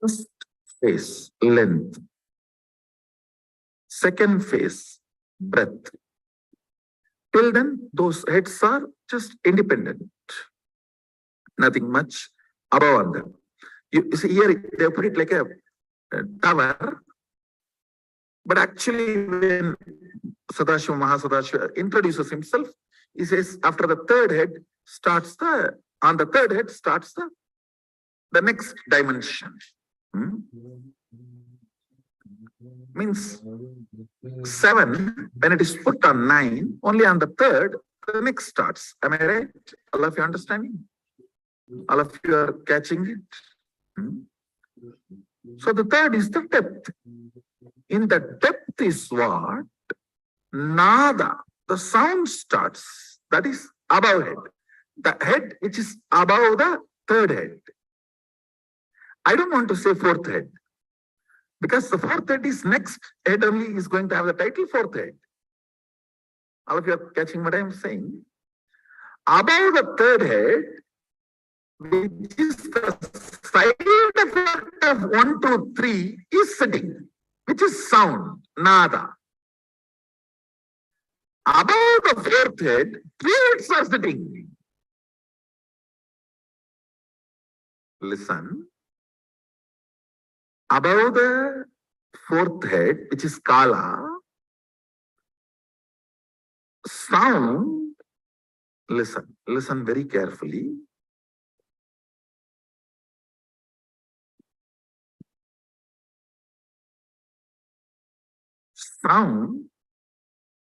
First phase, length. Second phase, breadth. Till then, those heads are just independent. Nothing much above on them. You see here, they put it like a tower. But actually, when Sadashiva Mahasadashiva introduces himself, he says after the third head starts on the third head starts the next dimension. Means 7, when it is put on 9, only on the third, the next starts. Am I right? All of you understanding? All of you are catching it? So the third is the depth. In the depth is what? Nada. The sound starts. That is above head. The head which is above the third head. I don't want to say fourth head. Because the fourth head is next head only is going to have the title fourth head. All of you are catching what I am saying? Above the third head, which is the side effect of 1, 2, 3, is sitting, which is sound, nada. Above the fourth head, 3 heads are sitting. Listen. Above the fourth head, which is Kala, sound, listen very carefully. Sound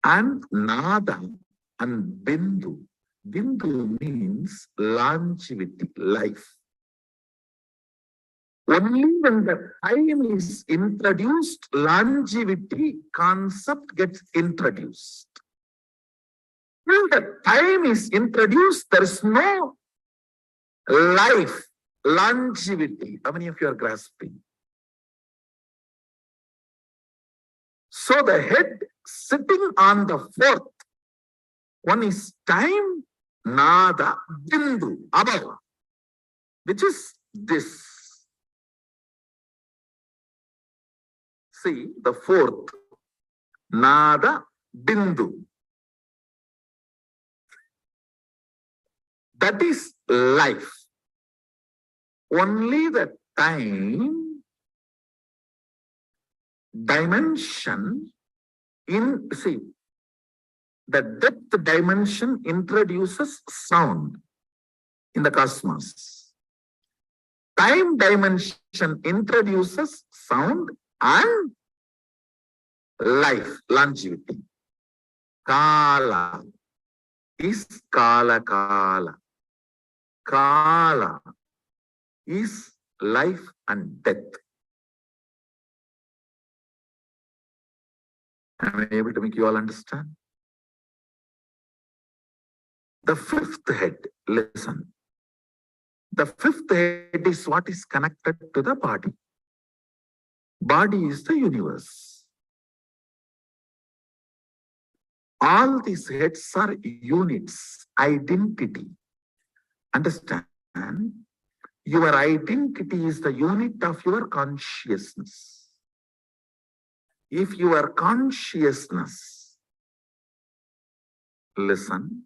and Nada and Bindu. Bindu means longevity, life. Only when the time is introduced, longevity concept gets introduced. When the time is introduced, there is no life, longevity. How many of you are grasping? So the head sitting on the fourth, one is time, nada, bindu, above, which is this. See, the fourth, nada, bindu. That is life. Only the time dimension see, the depth dimension introduces sound in the cosmos. Time dimension introduces sound and life, longevity. Kala is kala kala. Kala is life and death. Am I able to make you all understand? The fifth head, listen. The fifth head is what is connected to the body. Body is the universe. All these heads are units, identity. Understand? Your identity is the unit of your consciousness. If your consciousness, listen,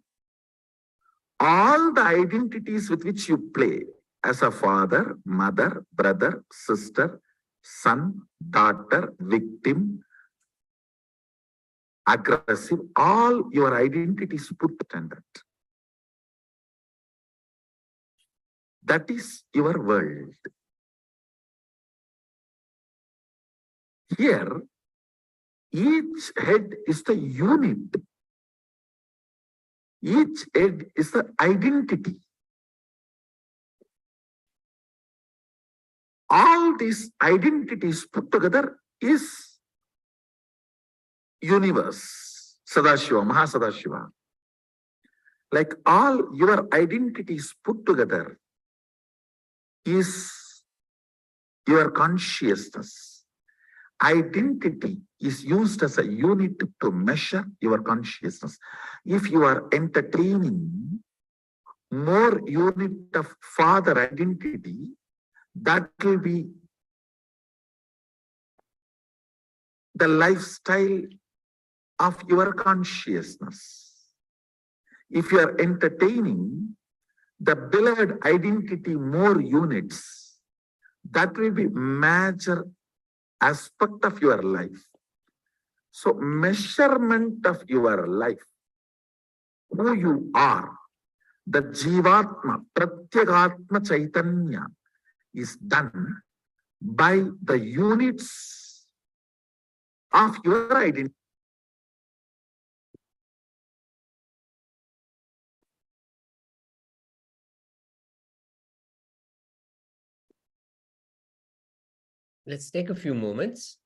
all the identities with which you play as a father, mother, brother, sister, son, daughter, victim, aggressive, all your identities put in that. That is your world. Here, each head is the unit. Each head is the identity. All these identities put together is universe, Sadashiva, Mahasadashiva. Like all your identities put together is your consciousness. Identity is used as a unit to measure your consciousness. If you are entertaining more unit of father identity, that will be the lifestyle of your consciousness. If you are entertaining the beloved identity more units, that will be major aspect of your life. So measurement of your life, who you are, the Jivatma, Pratyagatma Chaitanya is done by the units of your identity. Let's take a few moments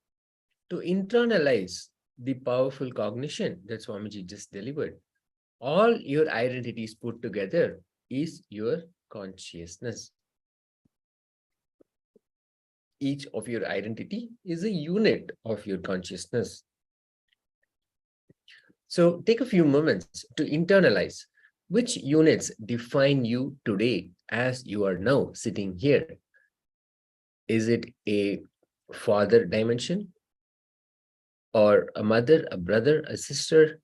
to internalize the powerful cognition that Swamiji just delivered. All your identities put together is your consciousness. Each of your identity is a unit of your consciousness. So take a few moments to internalize which units define you today as you are now sitting here. Is it a father dimension, or a mother, a brother, a sister,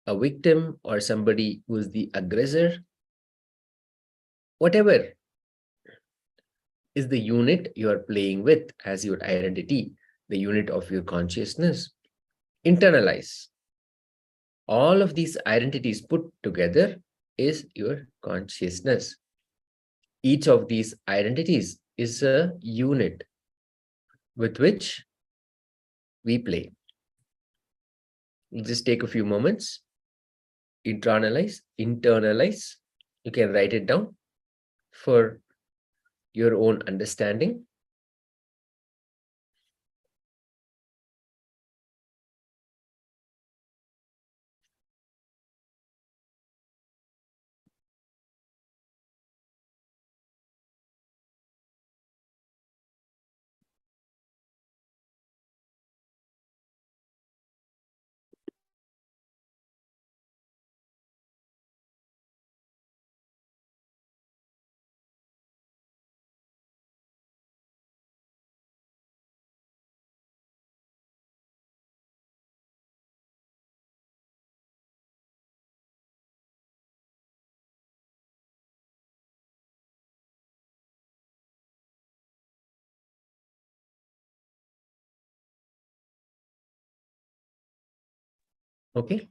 a victim, or somebody who is the aggressor? Whatever is the unit you are playing with as your identity, the unit of your consciousness. Internalize. All of these identities put together is your consciousness. Each of these identities is a unit with which we play. We'll just take a few moments. Internalize. You can write it down for your own understanding. Okay.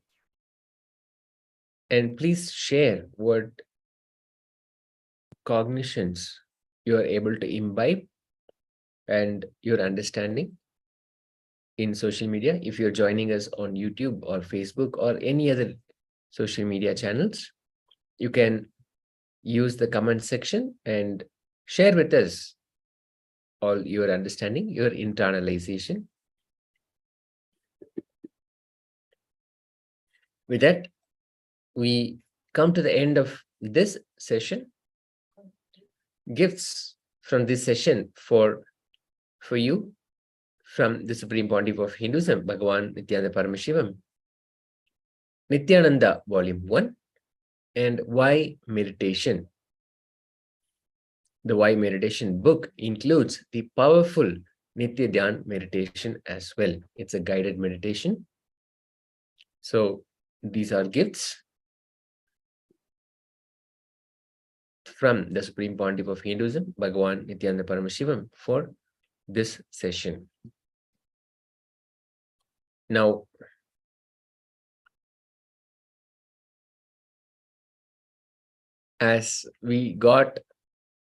And please share what cognitions you are able to imbibe and your understanding in social media. If you're joining us on YouTube or Facebook or any other social media channels, you can use the comment section and share with us all your understanding, your internalization. With that, we come to the end of this session. Gifts from this session for you from the Supreme Pontiff of Hinduism, Bhagavan Nithyananda Paramashivam. Nithyananda, Volume 1, and Why Meditation. The Why Meditation book includes the powerful Nitya Dhyan meditation as well. It's a guided meditation. So these are gifts from the Supreme Pontiff of Hinduism, Bhagavan Nithyananda Paramashivam, for this session. Now, as we got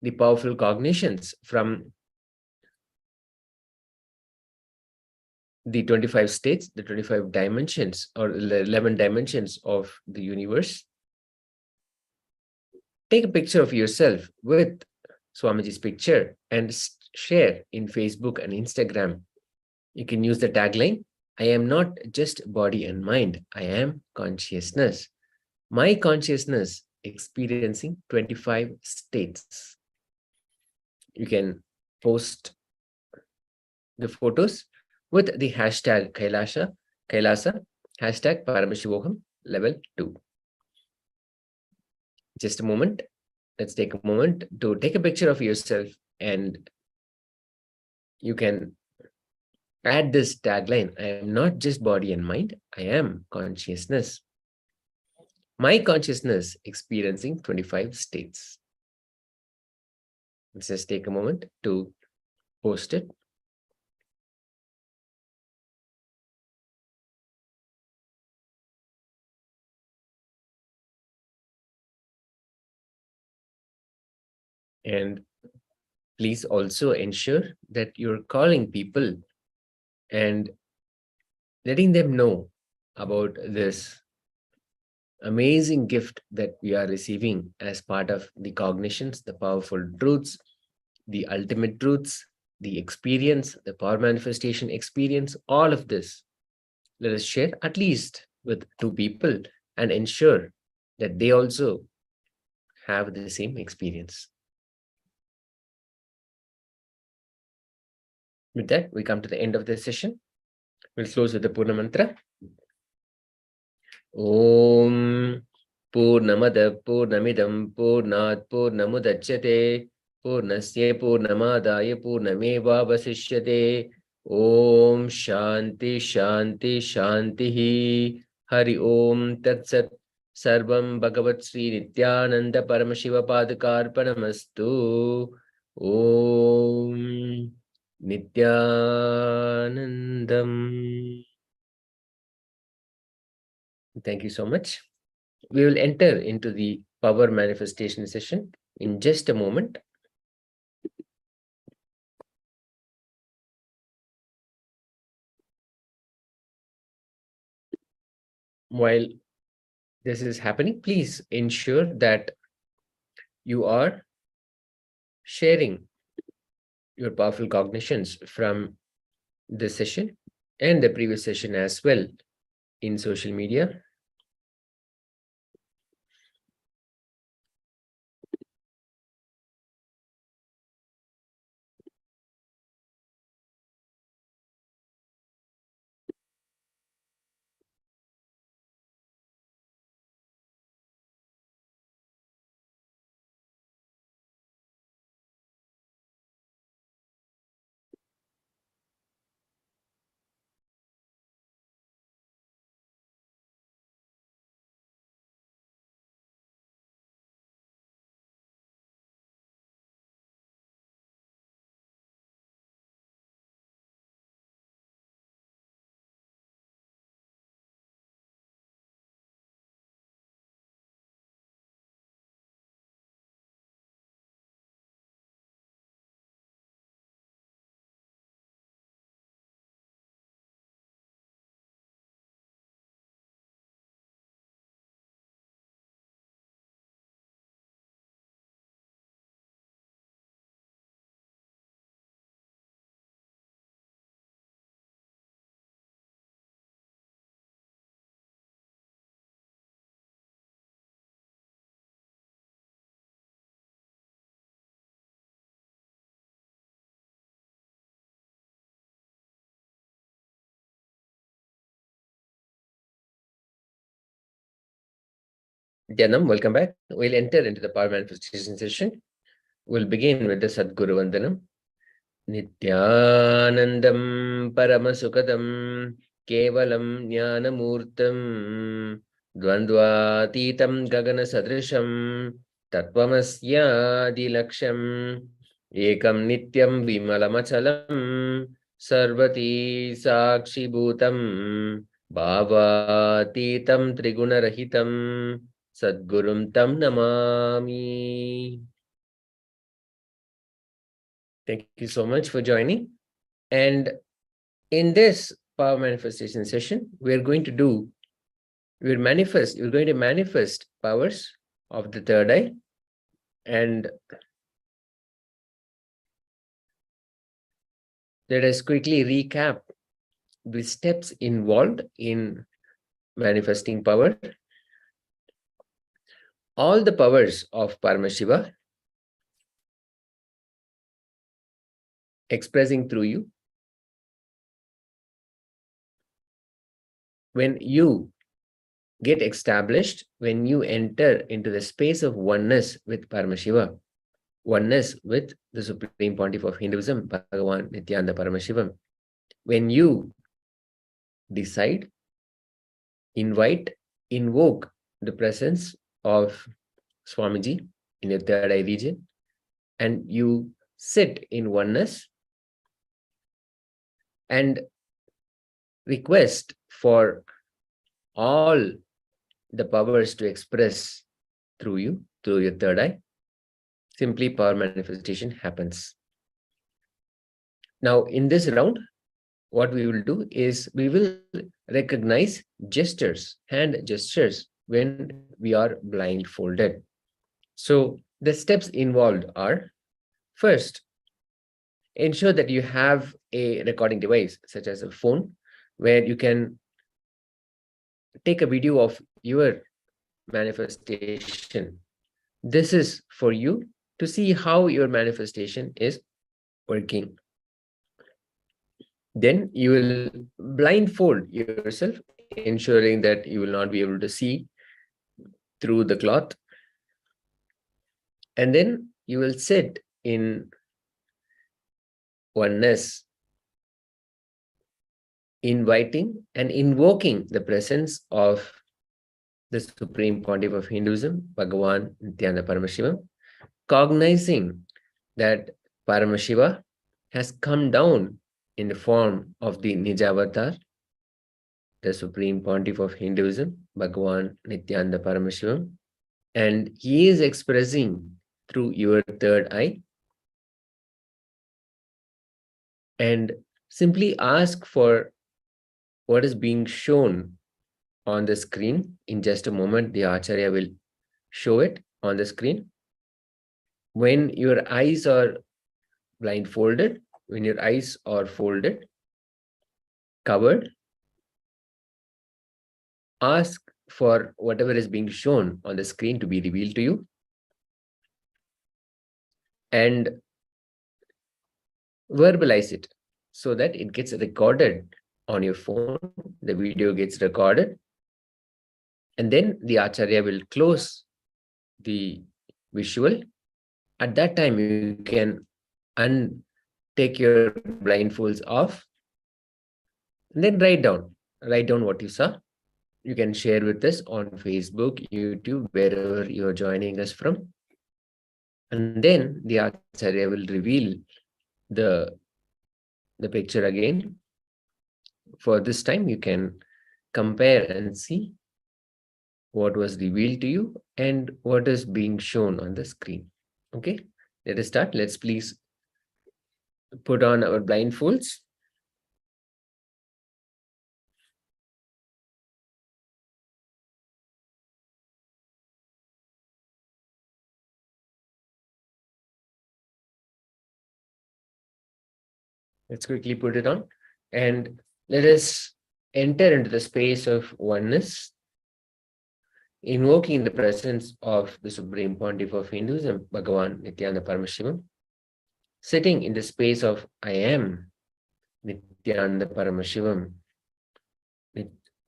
the powerful cognitions from the 25 states, the 25 dimensions, or 11 dimensions of the universe, take a picture of yourself with Swamiji's picture and share in Facebook and Instagram. You can use the tagline, I am not just body and mind, I am consciousness. My consciousness experiencing 25 states. You can post the photos with the hashtag KAILASA, hashtag Paramashivoham level 2. Just a moment. Let's take a moment to take a picture of yourself, and you can add this tagline, I am not just body and mind, I am consciousness. My consciousness experiencing 25 states. Let's just take a moment to post it. And please also ensure that you're calling people and letting them know about this amazing gift that we are receiving as part of the cognitions, the powerful truths, the ultimate truths, the experience, the power manifestation experience, all of this. Let us share at least with 2 people and ensure that they also have the same experience. With that, we come to the end of this session. We'll close with the Purna Mantra. Om Purnamada Purnamidam Purnat Purnamudachyate Purnasya Purnamadaya Purnameva Vasishyate. Om Shanti Shanti Shanti Hari Om Tat Sat Sarvam Bhagavat Sri Nithyananda Paramashiva Padakarpanamastu. Om Nithyanandam. Thank you so much. We will enter into the power manifestation session in just a moment. While this is happening, please ensure that you are sharing your powerful cognitions from this session and the previous session as well in social media. Dhyanam, welcome back. We'll enter into the power manifestation session. We'll begin with the Sadguru Vandanam. Nithyanandam Paramasukadam Kevalam Jnanamurtam Dvandvatitam Gagana Sadrisham Tattvamasya Dilaksham Ekam Nityam Vimalamachalam Sarvati Sakshi Bhutam Bhavatitam Trigunarahitam Sadgurum Tam Namami. Thank you so much for joining. And in this power manifestation session, we're going to manifest powers of the third eye. And let us quickly recap the steps involved in manifesting power. All the powers of Paramashiva expressing through you. When you get established, when you enter into the space of oneness with Paramashiva, oneness with the Supreme Pontiff of Hinduism, Bhagavan Nithyananda Paramashivam, when you decide, invite, invoke the presence of Swamiji in your third eye region, and you sit in oneness and request for all the powers to express through you, through your third eye, simply power manifestation happens. Now, in this round, what we will do is we will recognize gestures, hand gestures, when we are blindfolded. So the steps involved are, first, ensure that you have a recording device, such as a phone, where you can take a video of your manifestation. This is for you to see how your manifestation is working. Then you will blindfold yourself, ensuring that you will not be able to see through the cloth. And then you will sit in oneness, inviting and invoking the presence of the Supreme Pontiff of Hinduism, Bhagavan Nithyananda Paramashivam, cognizing that Paramashiva has come down in the form of the Nijavatar, the Supreme Pontiff of Hinduism, Bhagavan Nithyananda Paramashivam, and he is expressing through your third eye. And simply ask for what is being shown on the screen. In just a moment, the Acharya will show it on the screen. When your eyes are blindfolded, when your eyes are folded, covered, ask for whatever is being shown on the screen to be revealed to you. And verbalize it so that it gets recorded on your phone. The video gets recorded. And then the Acharya will close the visual. At that time, you can take your blindfolds off and then write down what you saw. You can share with us on Facebook, YouTube, wherever you're joining us from. And then the Acharya will reveal the picture again. For this time, you can compare and see what was revealed to you and what is being shown on the screen. Okay, let us start. Let's please put on our blindfolds. Let's quickly put it on and let us enter into the space of oneness, invoking the presence of the Supreme Pontiff of Hinduism, Bhagavan Nithyananda Paramashivam, sitting in the space of I am Nithyananda Paramashivam,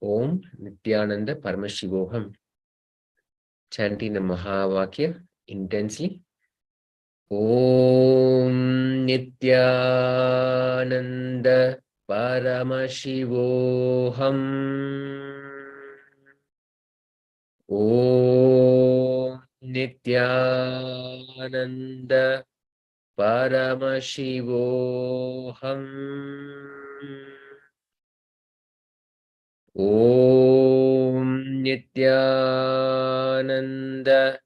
Om Nithyananda Paramashivoham. chanting the Mahavakya intensely. Om Nithyananda Paramashivoham. Om Nithyananda Paramashivoham. Om Nithyananda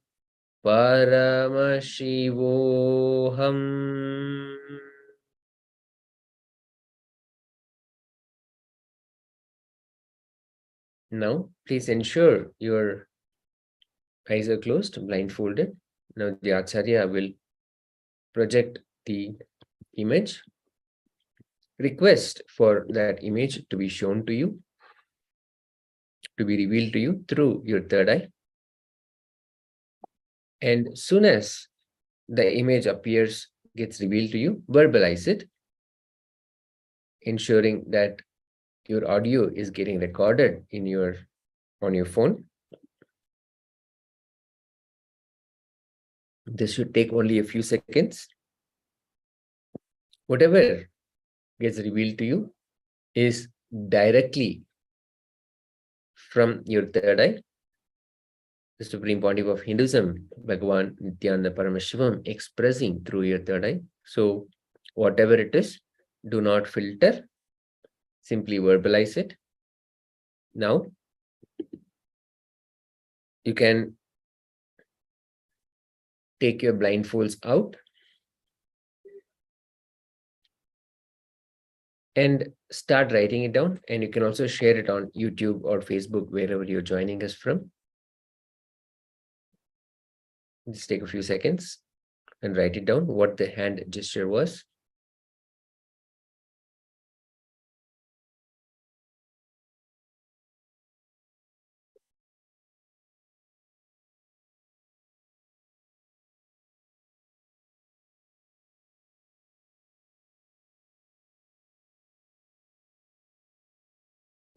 Paramashivoham. Now, please ensure your eyes are closed, blindfolded. Now, the Acharya will project the image. Request for that image to be shown to you, to be revealed to you through your third eye. And soon as the image appears, gets revealed to you, verbalize it, ensuring that your audio is getting recorded on your phone. This should take only a few seconds. Whatever gets revealed to you is directly from your third eye. The Supreme Pontiff of Hinduism, Bhagavan Nithyananda Paramashivam, expressing through your third eye. So whatever it is, do not filter, simply verbalize it. Now, you can take your blindfolds out and start writing it down. And you can also share it on YouTube or Facebook, wherever you're joining us from. Just take a few seconds and write it down, what the hand gesture was.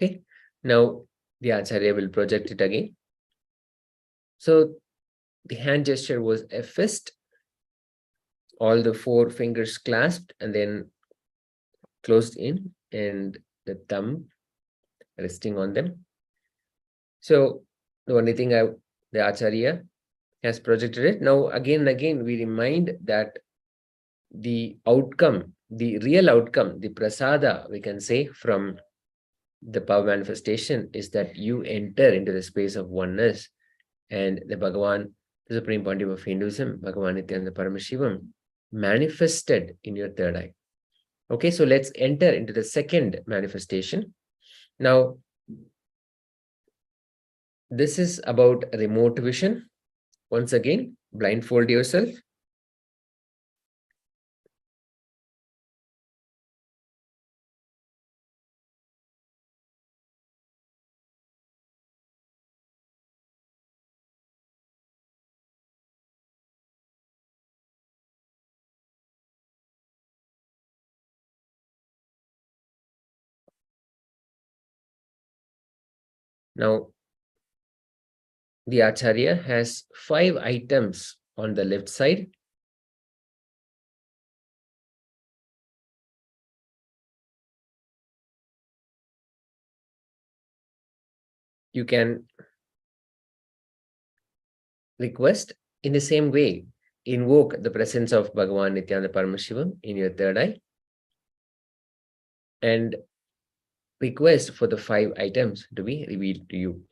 Okay, now the Acharya will project it again. So the hand gesture was a fist, all the four fingers clasped and then closed in, and the thumb resting on them. So the only thing the Acharya has projected it. Now again and again, we remind that the outcome, the real outcome, the prasada, we can say, from the power manifestation is that you enter into the space of oneness, and the Bhagavan, the Supreme Pontiff of Hinduism, Bhagavan Nithyananda Paramashivam, manifested in your third eye. Okay, so let's enter into the second manifestation. Now, this is about remote vision. Once again, blindfold yourself. Now, the Acharya has 5 items on the left side. You can request in the same way, invoke the presence of Bhagavan Nithyananda Paramashivam in your third eye and request for the 5 items to be revealed to you.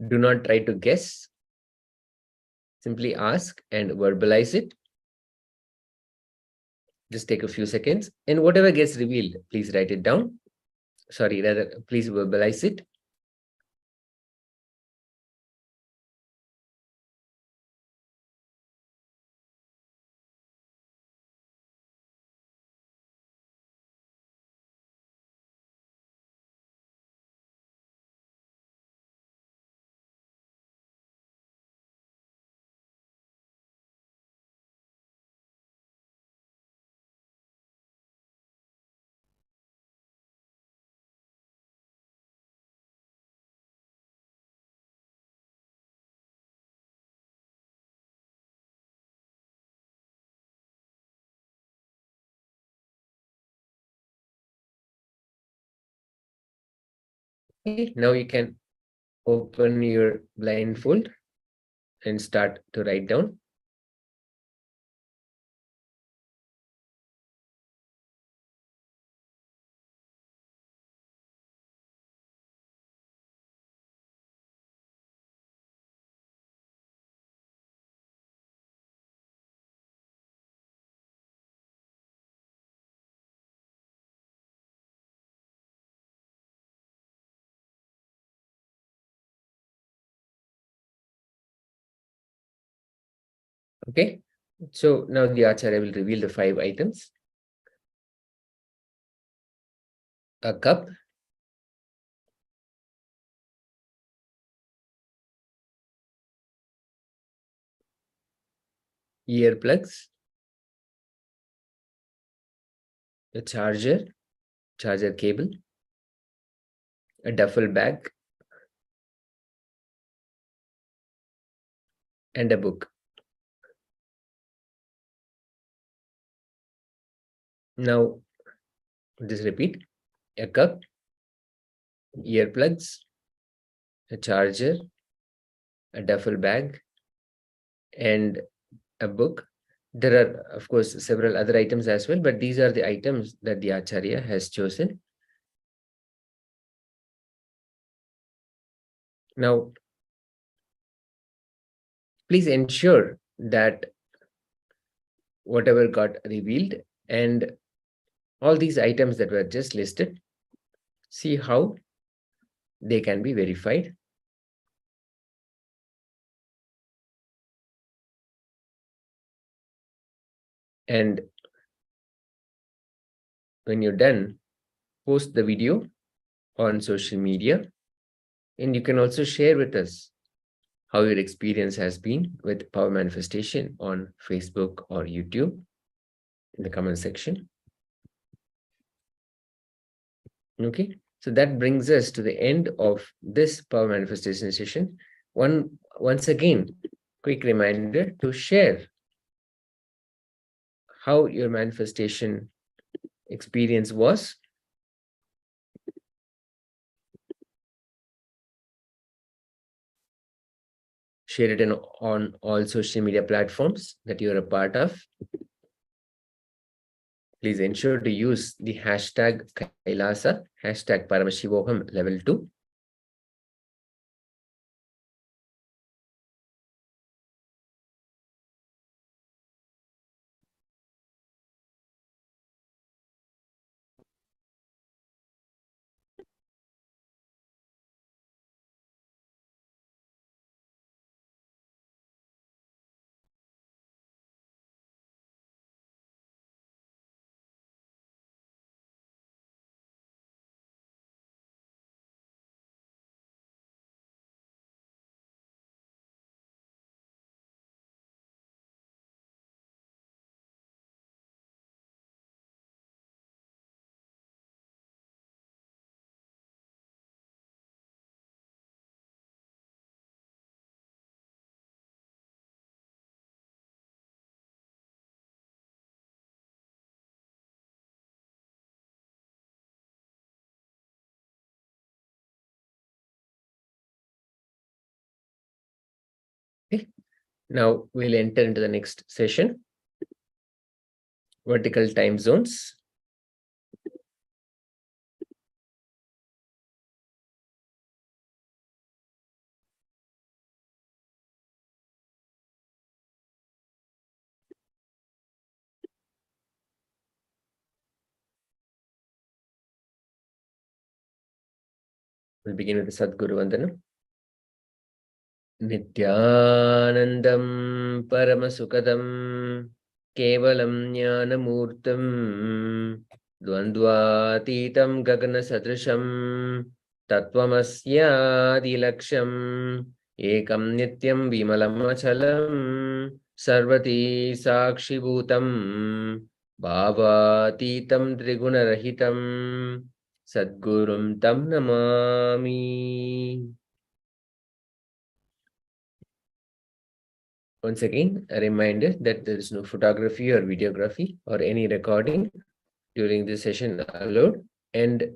Do not try to guess. Simply ask and verbalize it. Just take a few seconds, and whatever gets revealed, please write it down. Sorry, rather, please verbalize it. Okay, now you can open your blindfold and start to write down. Okay, so now the Acharya will reveal the 5 items. A cup, earplugs, a charger cable, a duffel bag, and a book. Now, just repeat. A cup, earplugs, a charger, a duffel bag, and a book. There are, of course, several other items as well, but these are the items that the Acharya has chosen. Now, please ensure that whatever got revealed and all these items that were just listed, see how they can be verified. And when you're done, post the video on social media, and you can also share with us how your experience has been with power manifestation on Facebook or YouTube in the comment section. Okay, so that brings us to the end of this power manifestation session. Once again, quick reminder to share how your manifestation experience was. Share it on all social media platforms that you're a part of. Please ensure to use the hashtag KAILASA, hashtag Paramashivoham level 2. Okay. Now we'll enter into the next session. Vertical time zones. We'll begin with the Sadguru Vandana. Nithyanandam Paramasukadam Kevalam Jnanamurtam Dvandvatitam Gagana Sadrisham Tatvamasyadilaksham Ekam Nityam Vimalam Achalam Sarvati Sakshibhutam Bhavatitam Trigunarahitam Sadgurum Tam Namami. Once again, a reminder that there is no photography or videography or any recording during this session allowed, and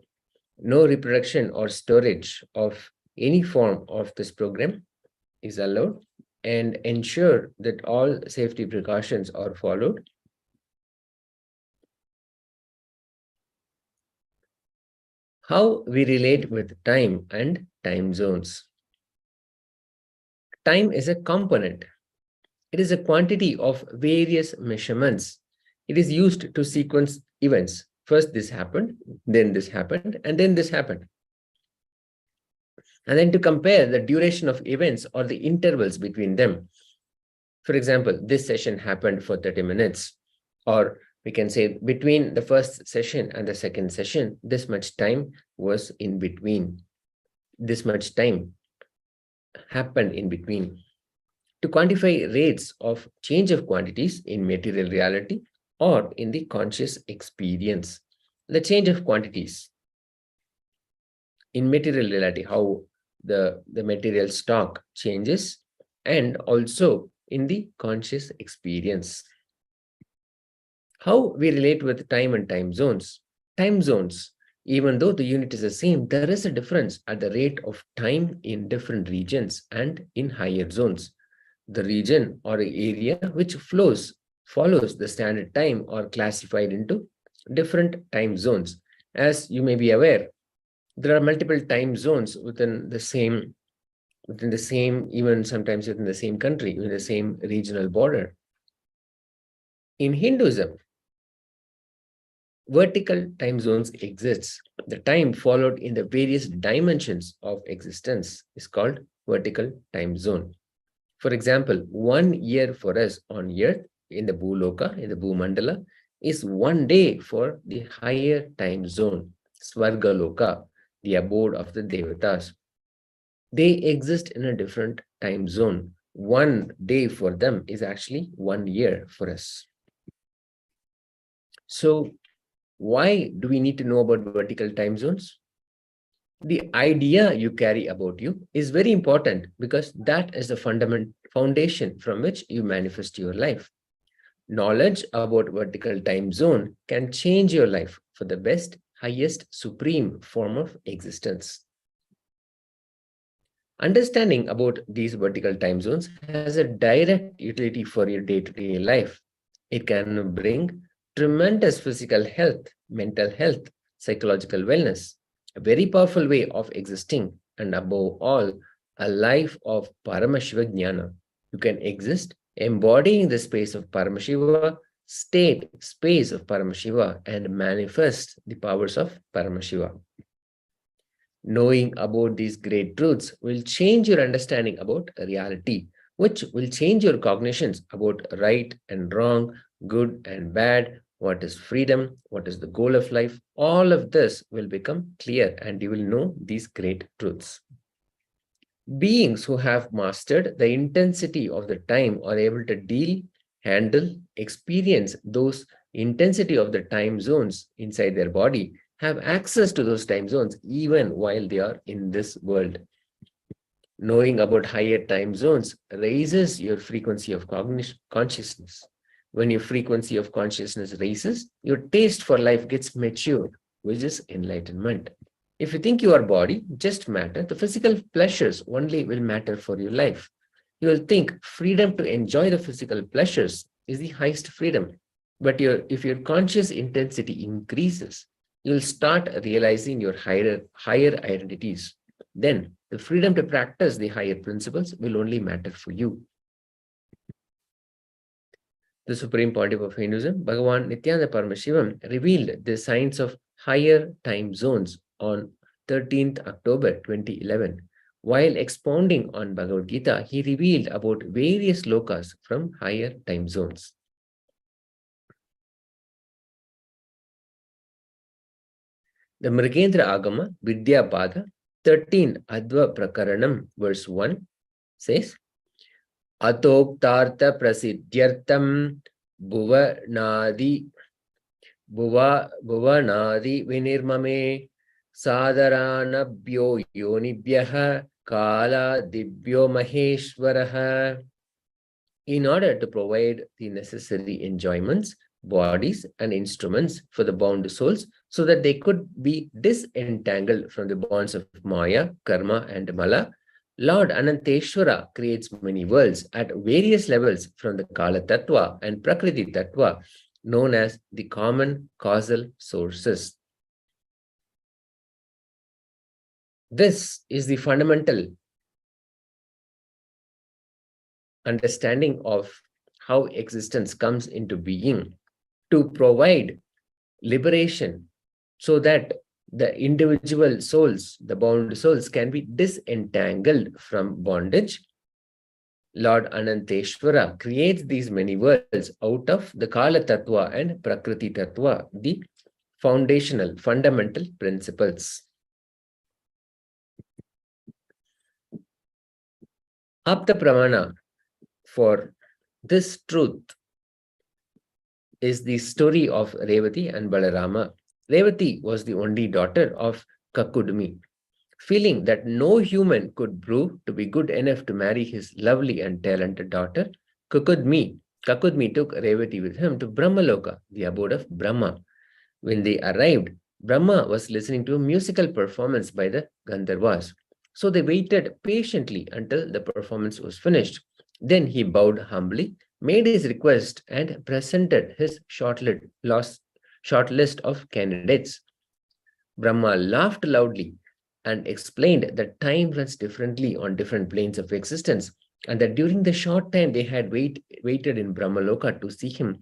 No reproduction or storage of any form of this program is allowed, and ensure that all safety precautions are followed. How we relate with time and time zones. Time is a component. It is a quantity of various measurements. It is used to sequence events. First this happened, and then this happened. And then to compare the duration of events or the intervals between them. For example, this session happened for 30 minutes, or we can say between the first session and the second session, this much time was in between. This much time happened in between. To quantify rates of change of quantities in material reality or in the conscious experience. The change of quantities in material reality, how the material stock changes, and also in the conscious experience. How we relate with time and time zones. Time zones, even though the unit is the same, there is a difference at the rate of time in different regions and in higher zones. The region or area which follows the standard time are classified into different time zones. As you may be aware, there are multiple time zones within the same, even sometimes within the same country, within the same regional border. In Hinduism, vertical time zones exist. The time followed in the various dimensions of existence is called vertical time zone. For example, 1 year for us on earth in the Bhuloka, in the Bhumandala, is 1 day for the higher time zone, Svargaloka, the abode of the Devatas. They exist in a different time zone. 1 day for them is actually 1 year for us. So, why do we need to know about vertical time zones? The idea you carry about you is very important because that is the foundation from which you manifest your life. Knowledge about vertical time zone can change your life for the best, highest, supreme form of existence. Understanding about these vertical time zones has a direct utility for your day-to-day life. It can bring tremendous physical health, mental health, psychological wellness, a very powerful way of existing, and above all, a life of Paramashiva Jnana. You can exist embodying the space of Paramashiva, space of Paramashiva, and manifest the powers of Paramashiva. Knowing about these great truths will change your understanding about reality, which will change your cognitions about right and wrong, good and bad, what is freedom, what is the goal of life. All of this will become clear and you will know these great truths. Beings who have mastered the intensity of the time are able to handle, experience those intensity of the time zones inside their body, have access to those time zones even while they are in this world. Knowing about higher time zones raises your frequency of consciousness. When your frequency of consciousness raises, your taste for life gets matured, which is enlightenment. If you think your body just matter, the physical pleasures only will matter for your life. You will think freedom to enjoy the physical pleasures is the highest freedom. But if your conscious intensity increases, you'll start realizing your higher identities. Then the freedom to practice the higher principles will only matter for you. The Supreme Pontiff of Hinduism, Bhagavan Nithyananda Paramashivam, revealed the science of higher time zones on 13th October 2011. While expounding on Bhagavad Gita, he revealed about various lokas from higher time zones. The Mrigendra Agama, Vidya Pada, 13 Adva Prakaranam, verse 1 says, Atoktartha Prasiddhyartam Bhuvanadi Vinirmame Sadharanabhyo Yonibhyaha Kala Dibhyo Maheshwaraha. In order to provide the necessary enjoyments, bodies and instruments for the bound souls so that they could be disentangled from the bonds of Maya, Karma, and Mala. Lord Ananteshwara creates many worlds at various levels from the Kala Tattva and Prakriti Tattva, known as the common causal sources. This is the fundamental understanding of how existence comes into being to provide liberation so that the individual souls, the bound souls, can be disentangled from bondage. Lord Ananteshwara creates these many worlds out of the Kala Tattva and Prakriti Tattva, the foundational, fundamental principles. Apta Pramana for this truth is the story of Revati and Balarama. Revati was the only daughter of Kakudmi. Feeling that no human could prove to be good enough to marry his lovely and talented daughter, Kakudmi took Revati with him to Brahmaloka, the abode of Brahma. When they arrived, Brahma was listening to a musical performance by the Gandharvas. So they waited patiently until the performance was finished. Then he bowed humbly, made his request, and presented his short list of candidates. Brahma laughed loudly and explained that time runs differently on different planes of existence, and that during the short time they had waited in Brahmaloka to see him,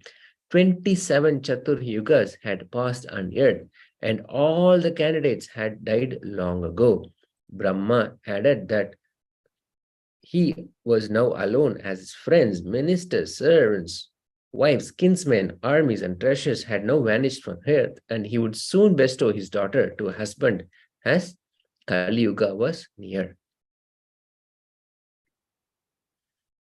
27 Chatur Yugas had passed unearthed, and all the candidates had died long ago. Brahma added that he was now alone, as his friends, ministers, servants, wives, kinsmen, armies, and treasures had now vanished from earth, and he would soon bestow his daughter to a husband as Kali Yuga was near.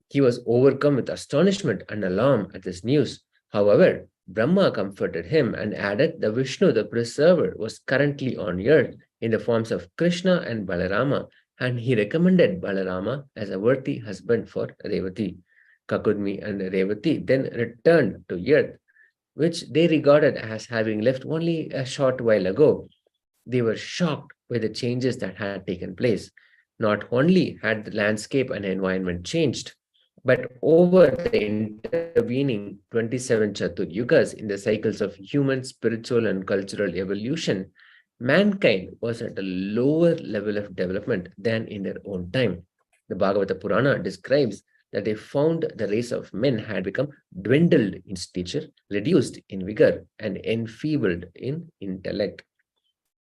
He was overcome with astonishment and alarm at this news. However, Brahma comforted him and added that Vishnu, the preserver, was currently on earth in the forms of Krishna and Balarama, and he recommended Balarama as a worthy husband for Revati. Kakudmi and Revati then returned to earth, which they regarded as having left only a short while ago. They were shocked by the changes that had taken place. Not only had the landscape and environment changed, but over the intervening 27 Chatur Yugas in the cycles of human, spiritual, and cultural evolution, mankind was at a lower level of development than in their own time. The Bhagavata Purana describes that they found the race of men had become dwindled in stature, reduced in vigor, and enfeebled in intellect.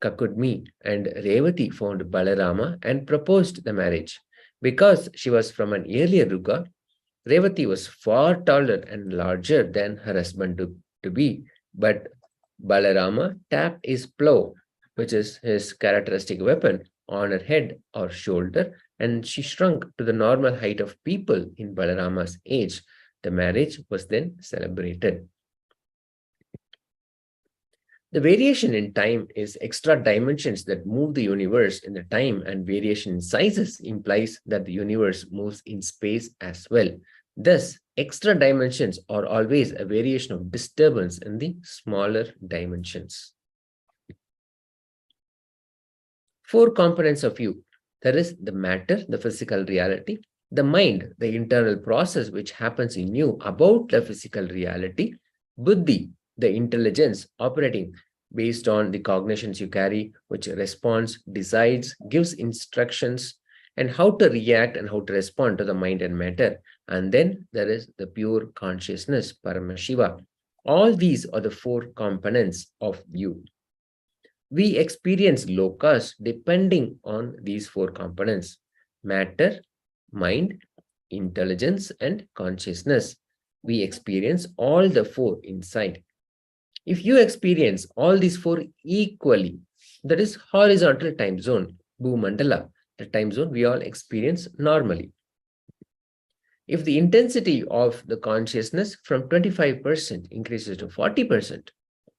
Kakudmi and Revati found Balarama and proposed the marriage. Because she was from an earlier Yuga, Revati was far taller and larger than her husband to be, but Balarama tapped his plow, which is his characteristic weapon, on her head or shoulder, and she shrunk to the normal height of people in Balarama's age. The marriage was then celebrated. The variation in time is extra dimensions that move the universe in the time, and variation in sizes implies that the universe moves in space as well. Thus, extra dimensions are always a variation of disturbance in the smaller dimensions. 4 components of you. There is the matter, the physical reality, the mind, the internal process which happens in you about the physical reality, buddhi, the intelligence operating based on the cognitions you carry, which responds, decides, gives instructions, and how to react and how to respond to the mind and matter. And then there is the pure consciousness, Paramashiva. All these are the 4 components of you. We experience lokas depending on these 4 components: matter, mind, intelligence, and consciousness. We experience all the 4 inside. If you experience all these 4 equally, that is horizontal time zone, Bhumandala, the time zone we all experience normally. If the intensity of the consciousness from 25% increases to 40%,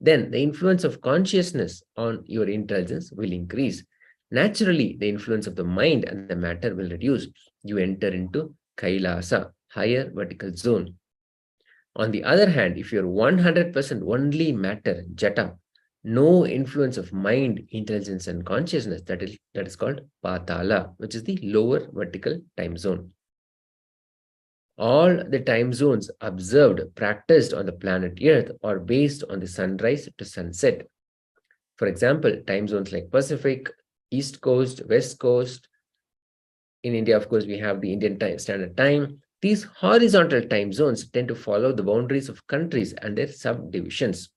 then the influence of consciousness on your intelligence will increase. Naturally, the influence of the mind and the matter will reduce. You enter into KAILASA, higher vertical zone. On the other hand, if you're 100% only matter, jata, no influence of mind, intelligence, and consciousness, that is called patala, which is the lower vertical time zone. All the time zones observed, practiced on the planet Earth are based on the sunrise to sunset. For example, time zones like Pacific, East Coast, West Coast. In India, of course, we have the Indian Standard Time. These horizontal time zones tend to follow the boundaries of countries and their subdivisions.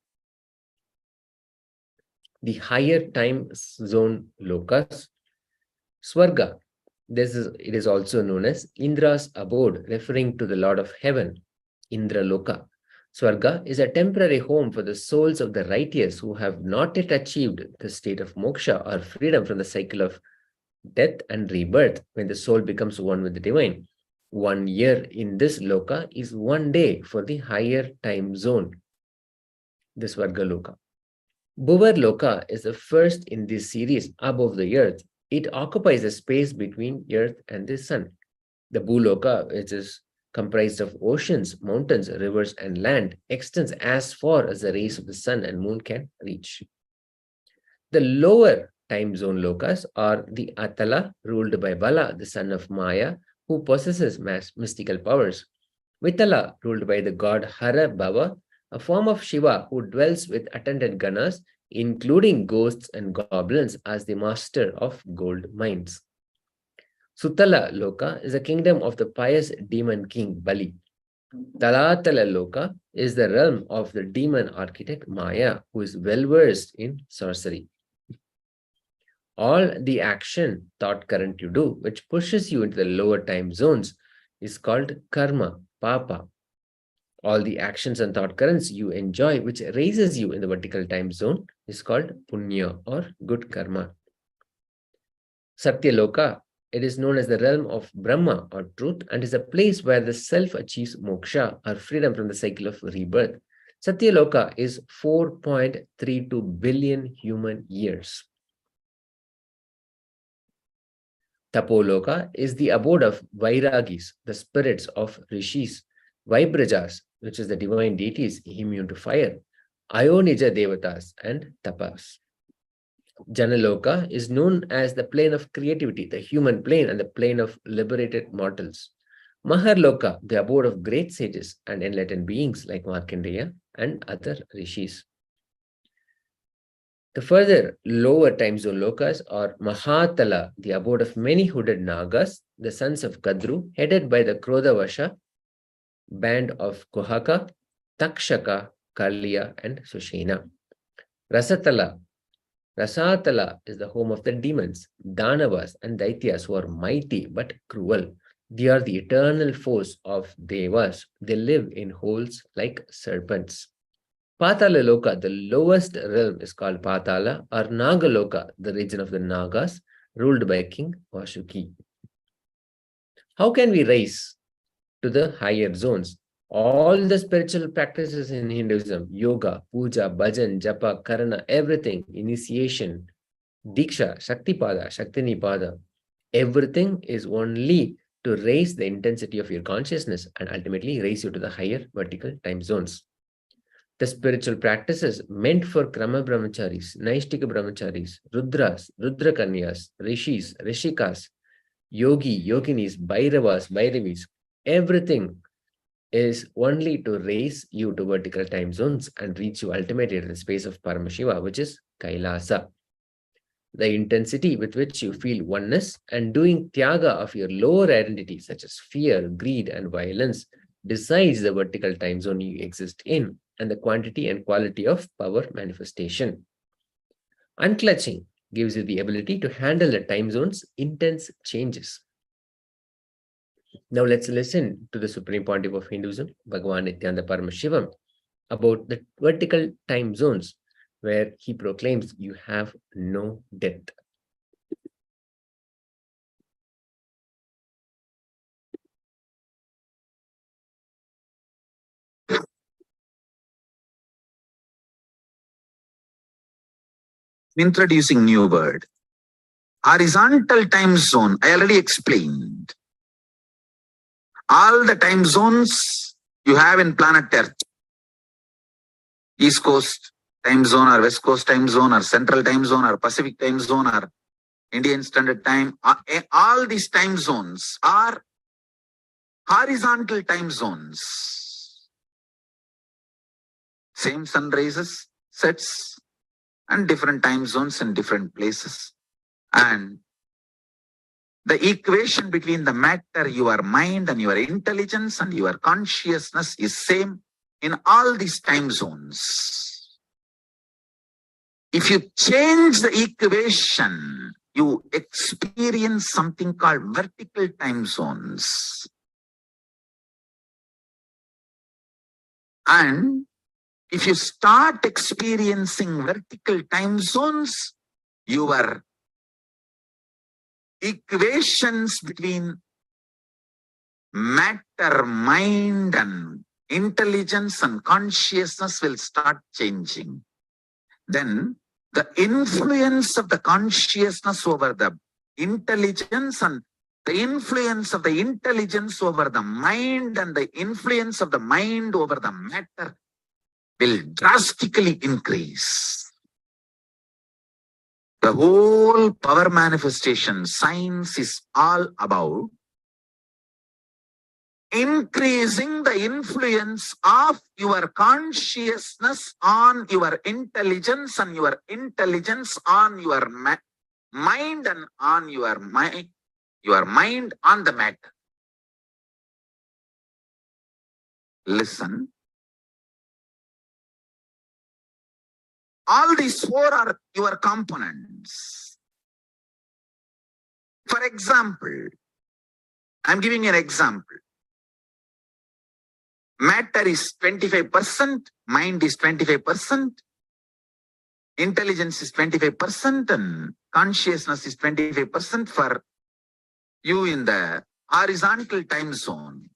The higher time zone lokas, Swarga. It is also known as Indra's abode, referring to the Lord of Heaven, Indra Loka. Swarga is a temporary home for the souls of the righteous who have not yet achieved the state of moksha or freedom from the cycle of death and rebirth, when the soul becomes one with the divine. 1 year in this loka is 1 day for the higher time zone, the Swarga Loka. Bhuvar Loka is the first in this series above the earth. It occupies a space between earth and the sun. The Bhuloka, which is comprised of oceans, mountains, rivers, and land, extends as far as the rays of the sun and moon can reach. The lower time zone lokas are the Atala, ruled by Bala, the son of Maya, who possesses mystical powers. Vitala, ruled by the god Hara Bhava, a form of Shiva who dwells with attendant ganas, including ghosts and goblins, as the master of gold mines. Sutala Loka is a kingdom of the pious demon king Bali. Talatala Loka is the realm of the demon architect Maya, who is well versed in sorcery. All the action, thought current you do, which pushes you into the lower time zones, is called karma, papa. All the actions and thought currents you enjoy, which raises you in the vertical time zone, is called punya or good karma. Satya Loka, it is known as the realm of Brahma or truth, and is a place where the self achieves moksha or freedom from the cycle of rebirth. Satya Loka is 4.32 billion human years. Tapoloka is the abode of Vairagis, the spirits of rishis, Vaibrajas, which is the divine deities immune to fire, Ayonija Devatas, and Tapas. Janaloka is known as the plane of creativity, the human plane, and the plane of liberated mortals. Maharloka, the abode of great sages and enlightened beings like Markandeya and other rishis. The further lower time zone lokas are Mahatala, the abode of many hooded Nagas, the sons of Kadru, headed by the Krodhavasha band of Kuhaka, Takshaka, Kaliya, and Sushena. Rasatala is the home of the demons, Danavas, and Daityas, who are mighty but cruel. They are the eternal foes of Devas. They live in holes like serpents. Patala Loka, the lowest realm, is called Patala, or Nagaloka, the region of the Nagas, ruled by King Vasuki. How can we rise to the higher zones? All the spiritual practices in Hinduism, yoga, puja, bhajan, japa, karana, everything, initiation, diksha, shaktipada, shaktinipada, everything is only to raise the intensity of your consciousness and ultimately raise you to the higher vertical time zones. The spiritual practices meant for Krama Brahmacharis, Naishtika Brahmacharis, Rudras, Rudrakanyas, Rishis, Rishikas, Yogi, Yoginis, Bhairavas, Bhairavis, everything is only to raise you to vertical time zones and reach you ultimately to the space of Paramashiva, which is Kailasa. The intensity with which you feel oneness and doing tyaga of your lower identity, such as fear, greed, and violence, decides the vertical time zone you exist in and the quantity and quality of power manifestation. Unclutching gives you the ability to handle the time zone's intense changes. Now let's listen to the Supreme Pontiff of Hinduism, Bhagavan Nithyananda Paramashivam, about the vertical time zones where he proclaims you have no death. Introducing new word. Horizontal time zone, I already explained. All the time zones you have in planet Earth, East Coast time zone or West Coast time zone or Central time zone or Pacific time zone or Indian Standard Time, all these time zones are horizontal time zones. Same sun rises, sets, and different time zones in different places. And the equation between the matter, your mind and your intelligence and your consciousness is same in all these time zones. If you change the equation, you experience something called vertical time zones. And if you start experiencing vertical time zones, your equations between matter, mind, and intelligence and consciousness will start changing. Then the influence of the consciousness over the intelligence and the influence of the intelligence over the mind and the influence of the mind over the matter will drastically increase. The whole power manifestation science is all about increasing the influence of your consciousness on your intelligence and your intelligence on your mind and on your mind on the matter. Listen. All these four are your components. For example, I'm giving an example. Matter is 25%, mind is 25%, intelligence is 25%, and consciousness is 25% for you in the horizontal time zone.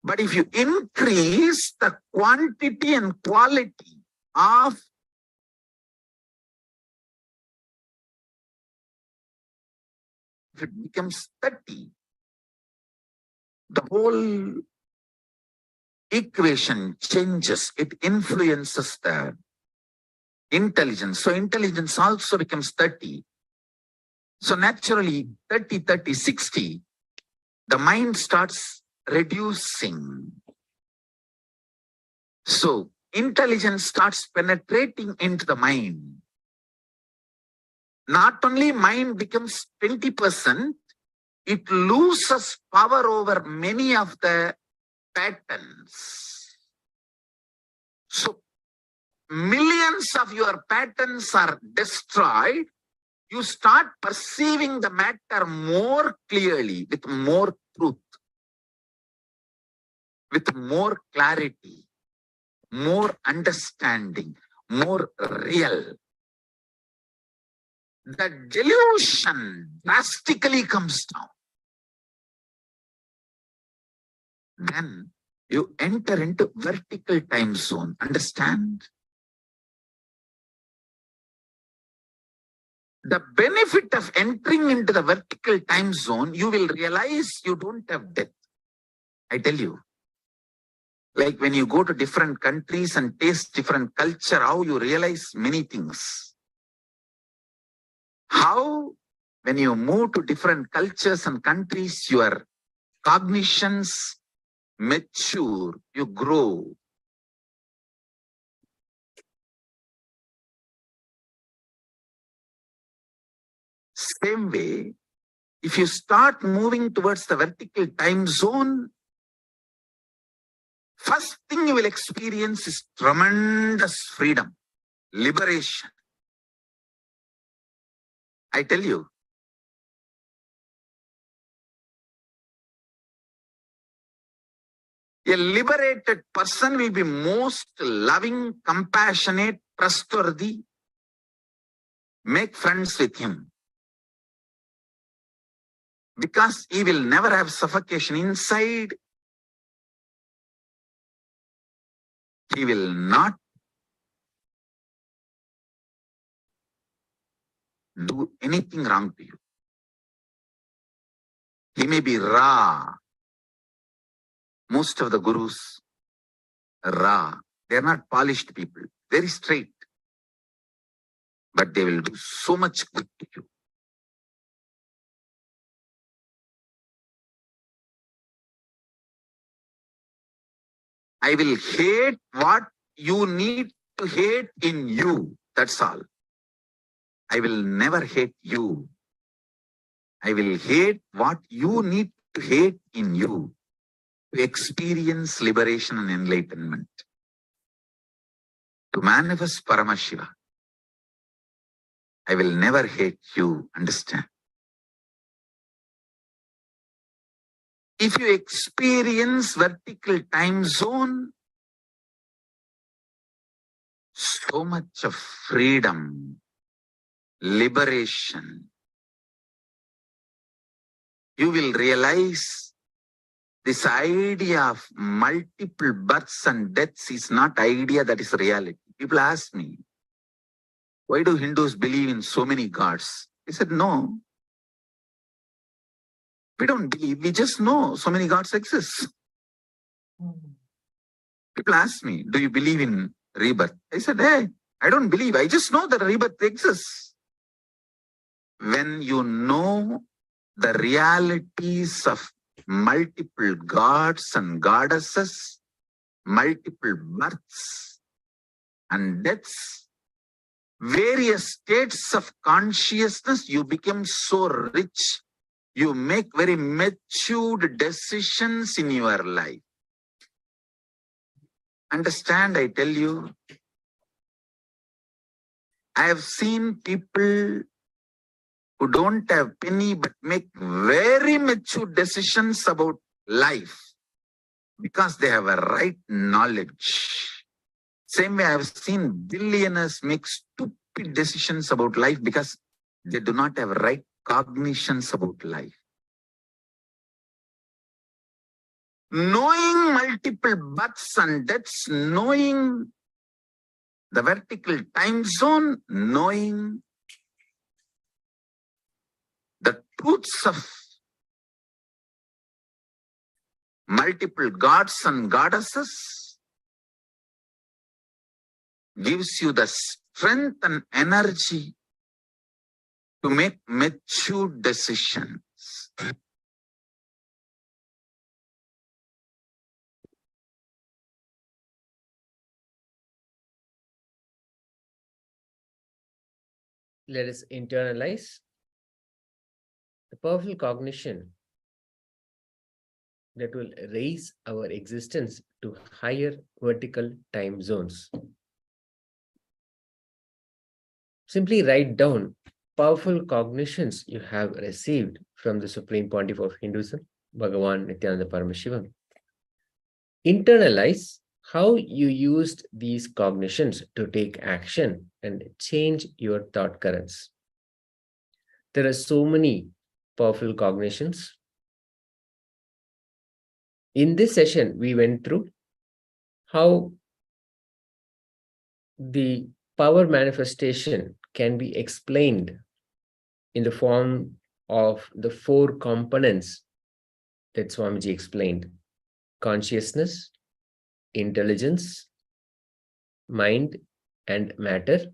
But if you increase the quantity and quality of if it becomes 30, the whole equation changes. It influences the intelligence. So intelligence also becomes 30. So naturally 30, 30, 60, the mind starts reducing. So intelligence starts penetrating into the mind. Not only mind becomes 20%, it loses power over many of the patterns. So millions of your patterns are destroyed. You start perceiving the matter more clearly, with more truth, with more clarity, more understanding, more real. The delusion drastically comes down. Then you enter into vertical time zone. Understand? The benefit of entering into the vertical time zone, you will realize you don't have death. I tell you. Like when you go to different countries and taste different culture, how you realize many things. How when you move to different cultures and countries, your cognitions mature, you grow. Same way, if you start moving towards the vertical time zone, first thing you will experience is tremendous freedom, liberation. I tell you. A liberated person will be most loving, compassionate, trustworthy. Make friends with him. Because he will never have suffocation inside. He will not do anything wrong to you. He may be raw. Most of the gurus, raw, they're not polished people, very straight, but they will do so much good to you. I will hate what you need to hate in you. That's all. I will never hate you. I will hate what you need to hate in you to experience liberation and enlightenment, to manifest Paramashiva. I will never hate you, understand? If you experience vertical time zone, so much of freedom, liberation, you will realize this idea of multiple births and deaths is not idea, that is reality. People ask me, why do Hindus believe in so many gods? I said, no, we don't believe, we just know so many gods exist. People ask me, do you believe in rebirth? I said, hey, I don't believe, I just know that rebirth exists. When you know the realities of multiple gods and goddesses, multiple births and deaths, various states of consciousness, you become so rich. You make very matured decisions in your life. Understand, I tell you, I have seen people who don't have penny but make very mature decisions about life because they have a right knowledge. Same way I have seen billionaires make stupid decisions about life because they do not have right cognitions about life. Knowing multiple births and deaths, knowing the vertical time zone, knowing the truths of multiple gods and goddesses gives you the strength and energy to make mature decisions. Let us internalize the powerful cognition that will raise our existence to higher vertical time zones. Simply write down powerful cognitions you have received from the Supreme Pontiff of Hinduism, Bhagavan Nithyananda Paramashivam. Internalize how you used these cognitions to take action and change your thought currents. There are so many powerful cognitions. In this session, we went through how the power manifestation can be explained in the form of the 4 components that Swamiji explained: consciousness, intelligence, mind, and matter.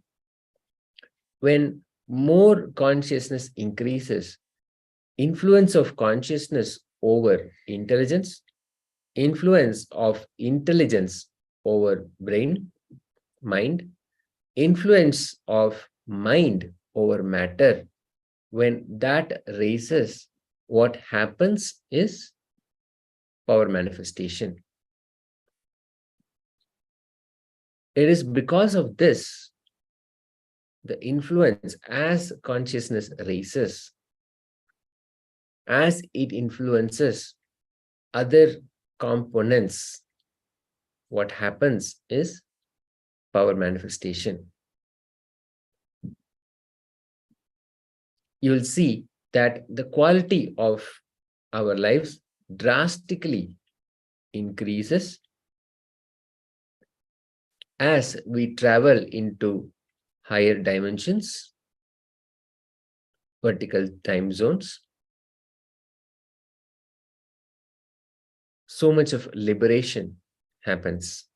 When more consciousness increases, influence of consciousness over intelligence, influence of intelligence over brain, mind, influence of mind over matter, when that raises, what happens is power manifestation. It is because of this, the influence as consciousness raises, as it influences other components, what happens is power manifestation. You will see that the quality of our lives drastically increases as we travel into higher dimensions, vertical time zones. so much of liberation happens.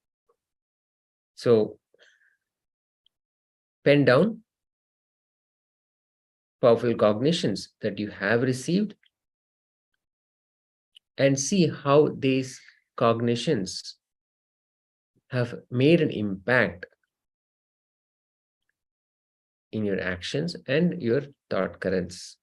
So pen down powerful cognitions that you have received and see how these cognitions have made an impact in your actions and your thought currents.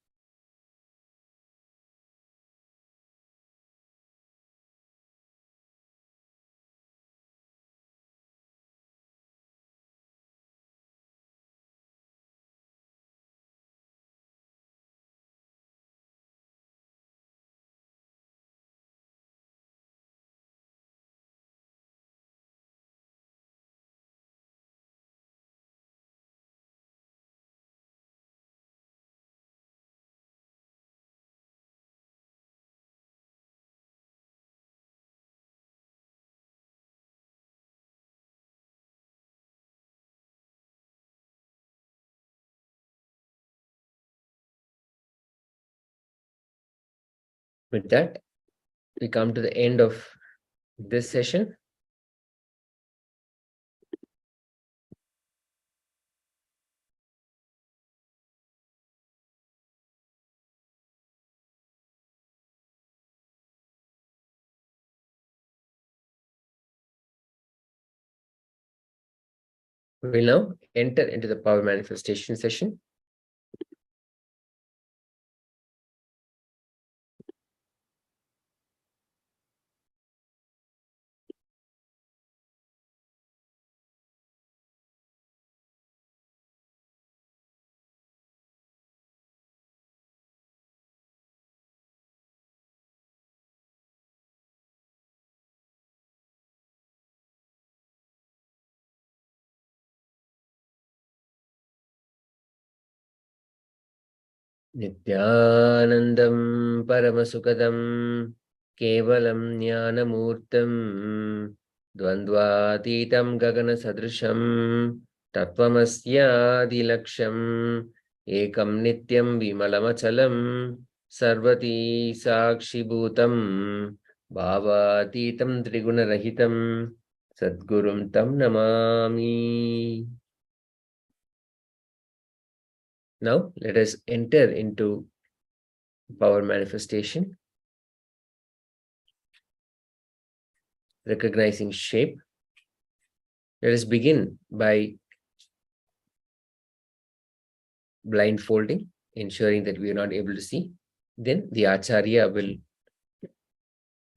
With that, we come to the end of this session. We will now enter into the power manifestation session. Nithyanandam Paramasukadam Kevalam Jnanamurtam Dvandvatitam Gagana Sadrisham Tattvamasya Ekam Nityam Vimalamachalam Sarvati Sakshibhutam Bhavatitam Trigunarahitam Sadgurum Tam Namami. Now let us enter into power manifestation, recognizing shape. Let us begin by blindfolding, ensuring that we are not able to see. Then the Acharya will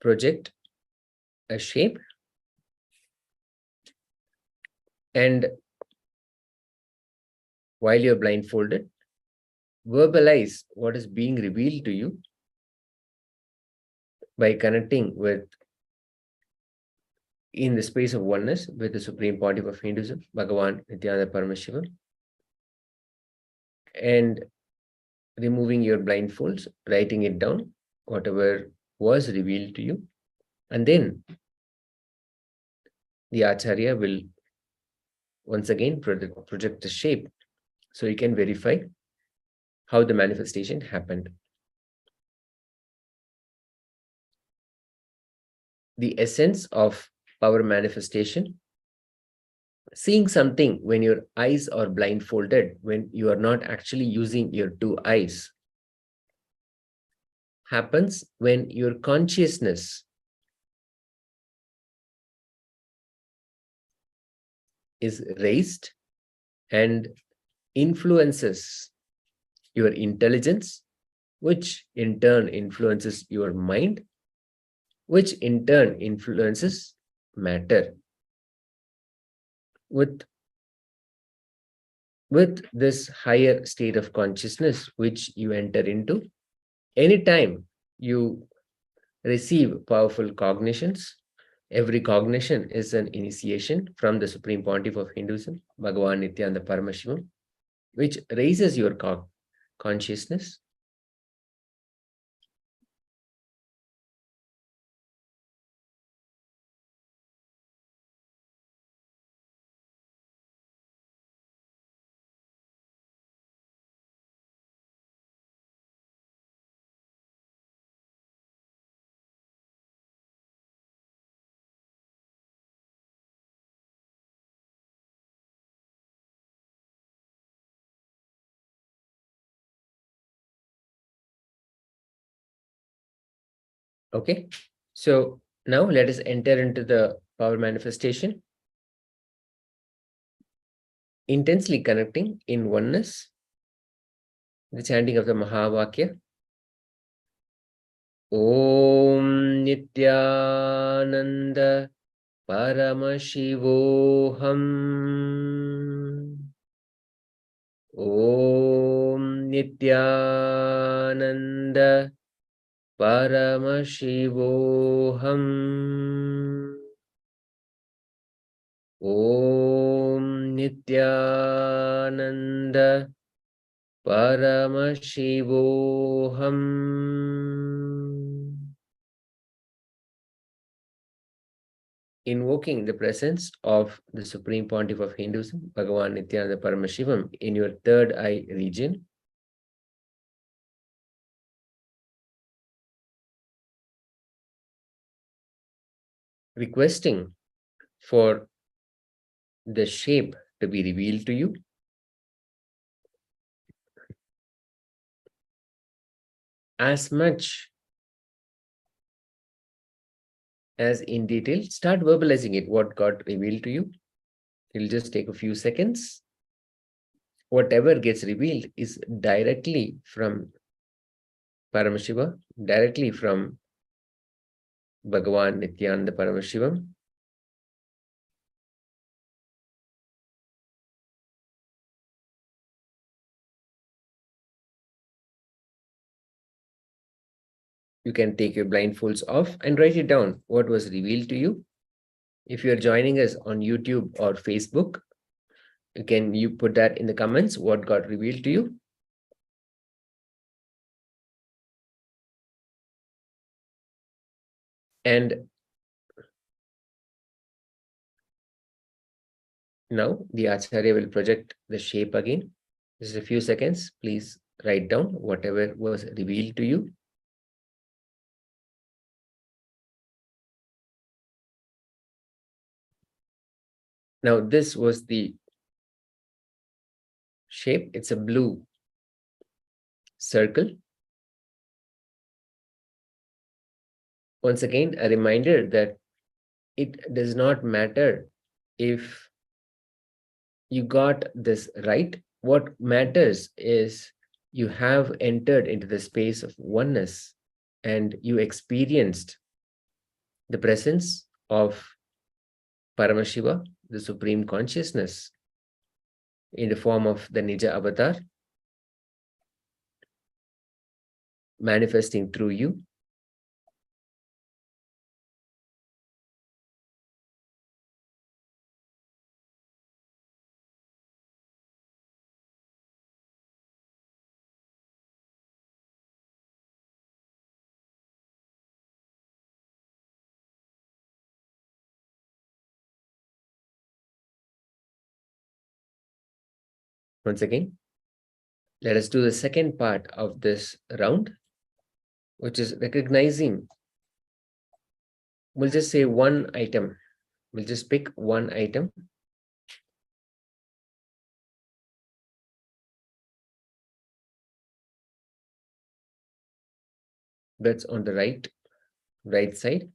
project a shape, and while you're blindfolded, verbalize what is being revealed to you by connecting with, in the space of oneness, with the Supreme Pontiff of Hinduism, Bhagavan Nithyananda Paramashivam, and removing your blindfolds, writing it down, whatever was revealed to you. And then the Acharya will once again project the shape so you can verify how the manifestation happened. The essence of power manifestation, seeing something when your eyes are blindfolded, when you are not actually using your two eyes, happens when your consciousness is raised and influences your intelligence, which in turn influences your mind, which in turn influences matter. With this higher state of consciousness which you enter into, anytime you receive powerful cognitions, every cognition is an initiation from the Supreme Pontiff of Hinduism, Bhagavan Nithyananda Paramashivam, which raises your consciousness. Okay, so now let us enter into the power manifestation. Intensely connecting in oneness, the chanting of the Mahavakya. Om Nithyananda Paramashivoham. Om Nithyananda Paramashivoham. Om Nithyananda Paramashivoham. Invoking the presence of the Supreme Pontiff of Hinduism, Bhagavan Nithyananda Paramashivam, in your third eye region. Requesting for the shape to be revealed to you. As much as in detail, start verbalizing it, what got revealed to you. It'll just take a few seconds. Whatever gets revealed is directly from Paramashiva, directly from Bhagavan Nithyananda Paramashivam. You can take your blindfolds off and write it down, what was revealed to you. If you're joining us on YouTube or Facebook, you put that in the comments, what got revealed to you. And now the Acharya will project the shape again. Just a few seconds, please write down whatever was revealed to you. Now this was the shape. It's a blue circle. Once again, a reminder that it does not matter if you got this right. What matters is you have entered into the space of oneness and you experienced the presence of Paramashiva, the Supreme Consciousness, in the form of the Nija Avatar, manifesting through you. Once again, let us do the second part of this round, which is recognizing. We'll just say one item. We'll just pick one item. That's on the right side.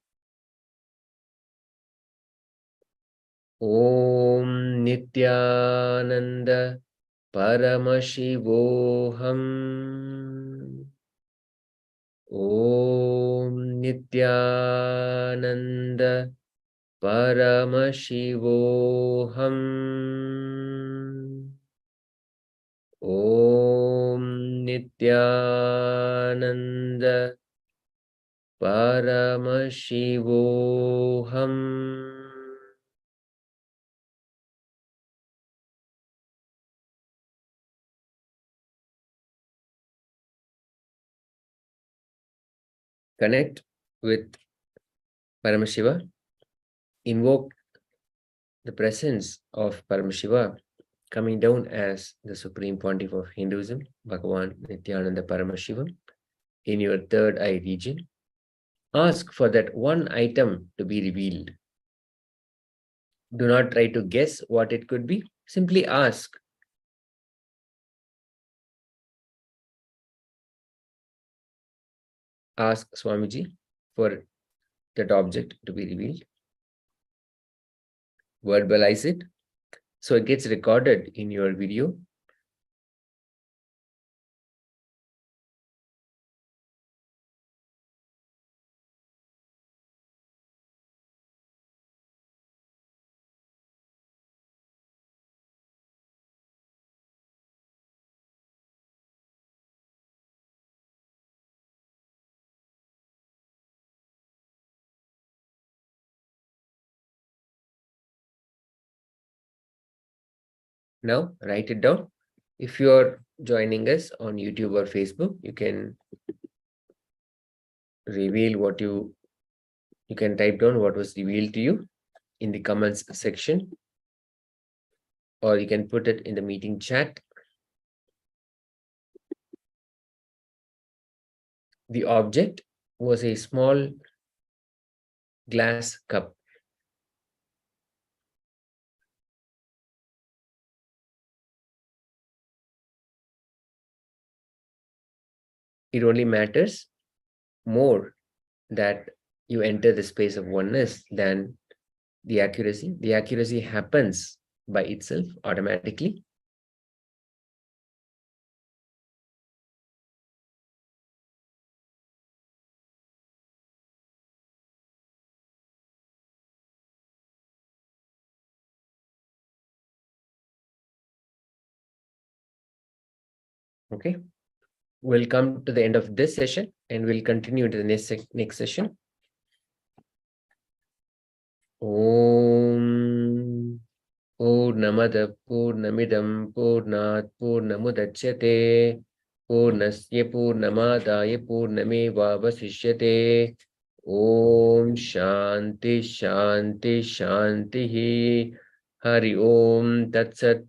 Om Nithyananda Paramashivoham. Om Nithyananda Paramashivoham. Om Nithyananda Paramashivoham. Connect with Paramashiva. Invoke the presence of Paramashiva coming down as the Supreme Pontiff of Hinduism, Bhagavan Nithyananda Paramashivam, in your third eye region. Ask for that one item to be revealed. Do not try to guess what it could be. Simply ask. Ask Swamiji. for that object to be revealed. Verbalize it. So it gets recorded in your video. Now write it down. If you're joining us on YouTube or Facebook, you can reveal what you can type down what was revealed to you in the comments section, or you can put it in the meeting chat. The object was a small glass cup. It only matters more that you enter the space of oneness than the accuracy. The accuracy happens by itself automatically. Okay, we'll come to the end of this session and we'll continue to the next session. Om Purnamada Purnamidam Purnat Purnamudachyate Purnasya Purnamadaya Purnameva Vasishyate. Om Shanti Shanti Shanti. Hari Om Tat Sat.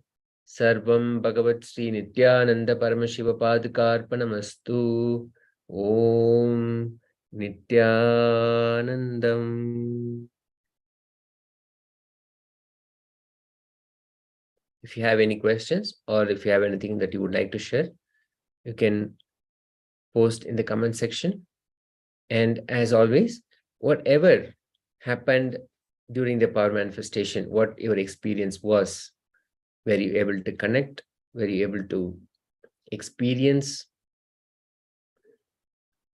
Sarvam Bhagavat Sri Nithyananda Paramashiva Padkarpanamastu. Om Nithyanandam. If you have any questions or if you have anything that you would like to share, you can post in the comment section. And as always, whatever happened during the power manifestation, what your experience was, were you able to connect? Were you able to experience?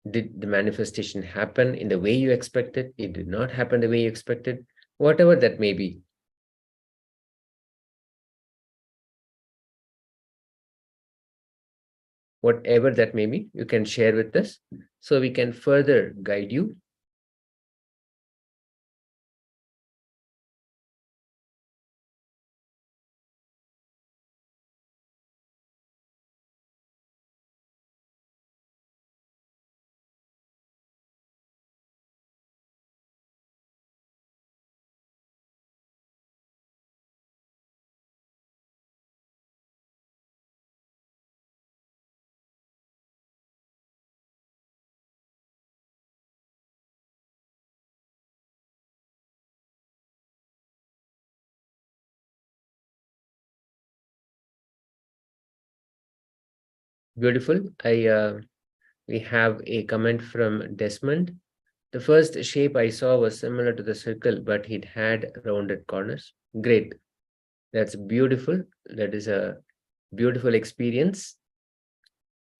Did the manifestation happen in the way you expected? It did not happen the way you expected. Whatever that may be. Whatever that may be, you can share with us so we can further guide you. Beautiful. We have a comment from Desmond. The first shape I saw was similar to the circle, but it had rounded corners. Great. That's beautiful. That is a beautiful experience.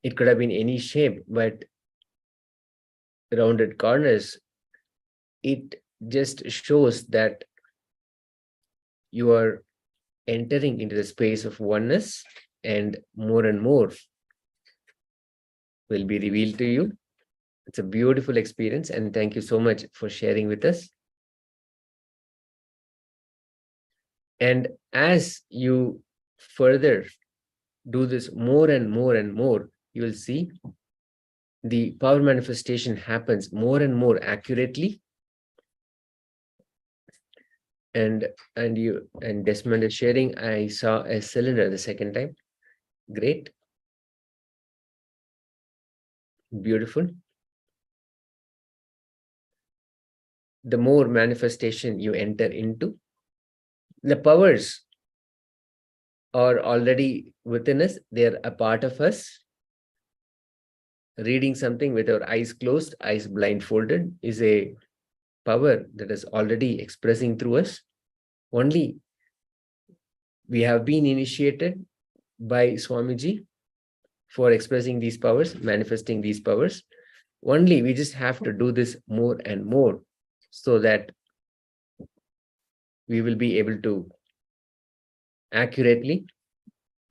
It could have been any shape, but rounded corners, it just shows that you are entering into the space of oneness, and more will be revealed to you. It's a beautiful experience, and thank you so much for sharing with us. And as you further do this more and more, you will see the power manifestation happens more and more accurately. And Desmond is sharing, I saw a cylinder the second time. Great. Beautiful. The more manifestation you enter into, the powers are already within us. They're a part of us. reading something with our eyes closed, eyes blindfolded is a power that is already expressing through us. Only we have been initiated by Swamiji for expressing these powers, manifesting these powers. Only we just have to do this more and more so that we will be able to accurately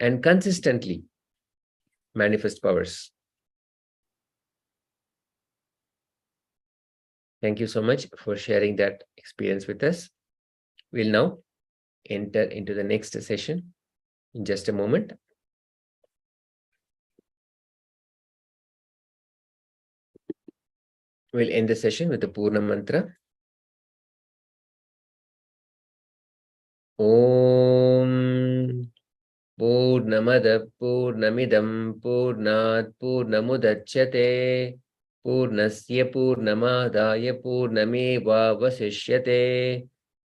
and consistently manifest powers. Thank you so much for sharing that experience with us. We'll now enter into the next session in just a moment. We'll end the session with the Purna Mantra. Om Purnamada Purnamidam Purnat Purnamudachyate Purnasya Purnamadaya Purnameva Vasishyate.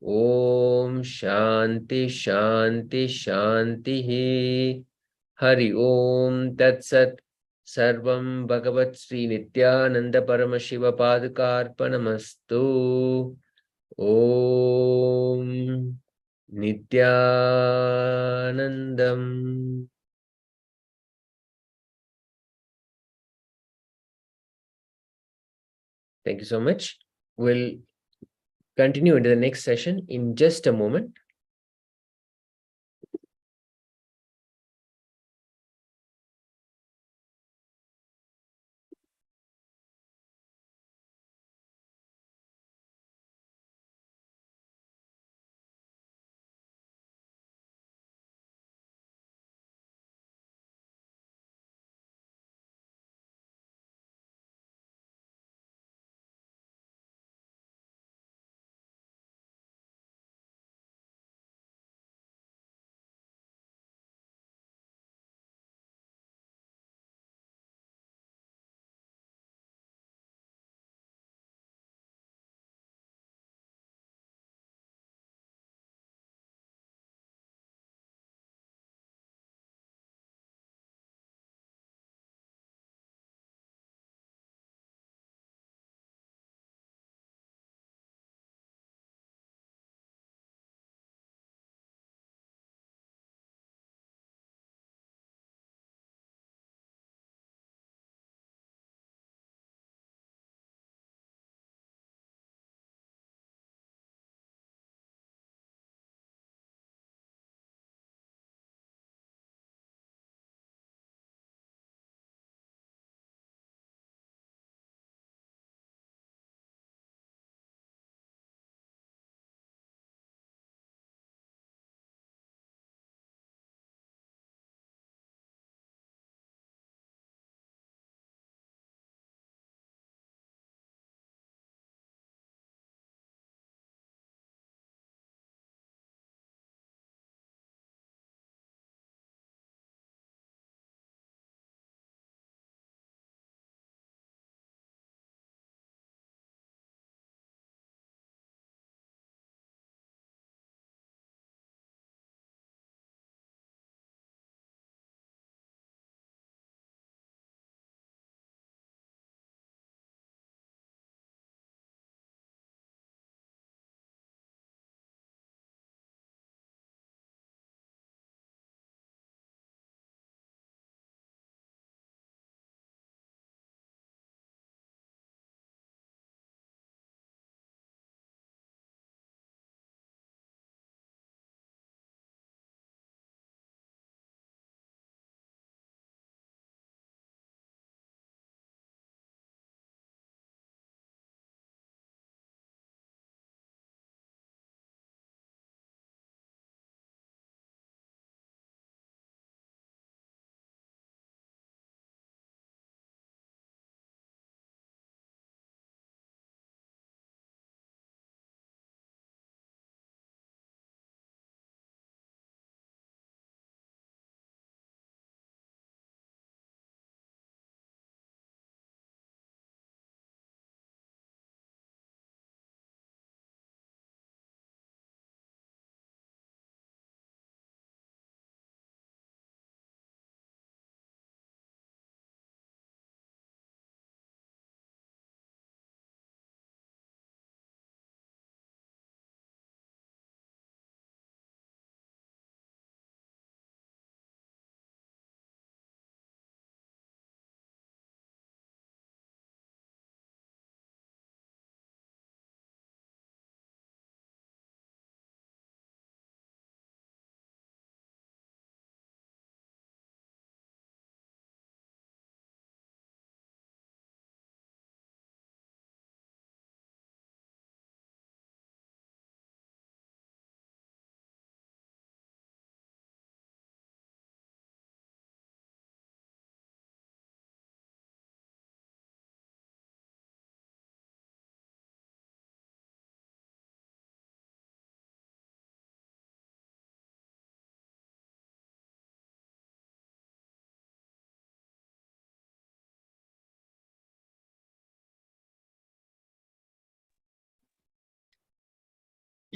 Om Shanti Shanti Shanti. Hari Om Tat Sat. Sarvam Bhagavat Sri Nithyananda Paramashiva Padukarpanamastu. Om Nithyanandam. Thank you so much. We'll continue into the next session in just a moment.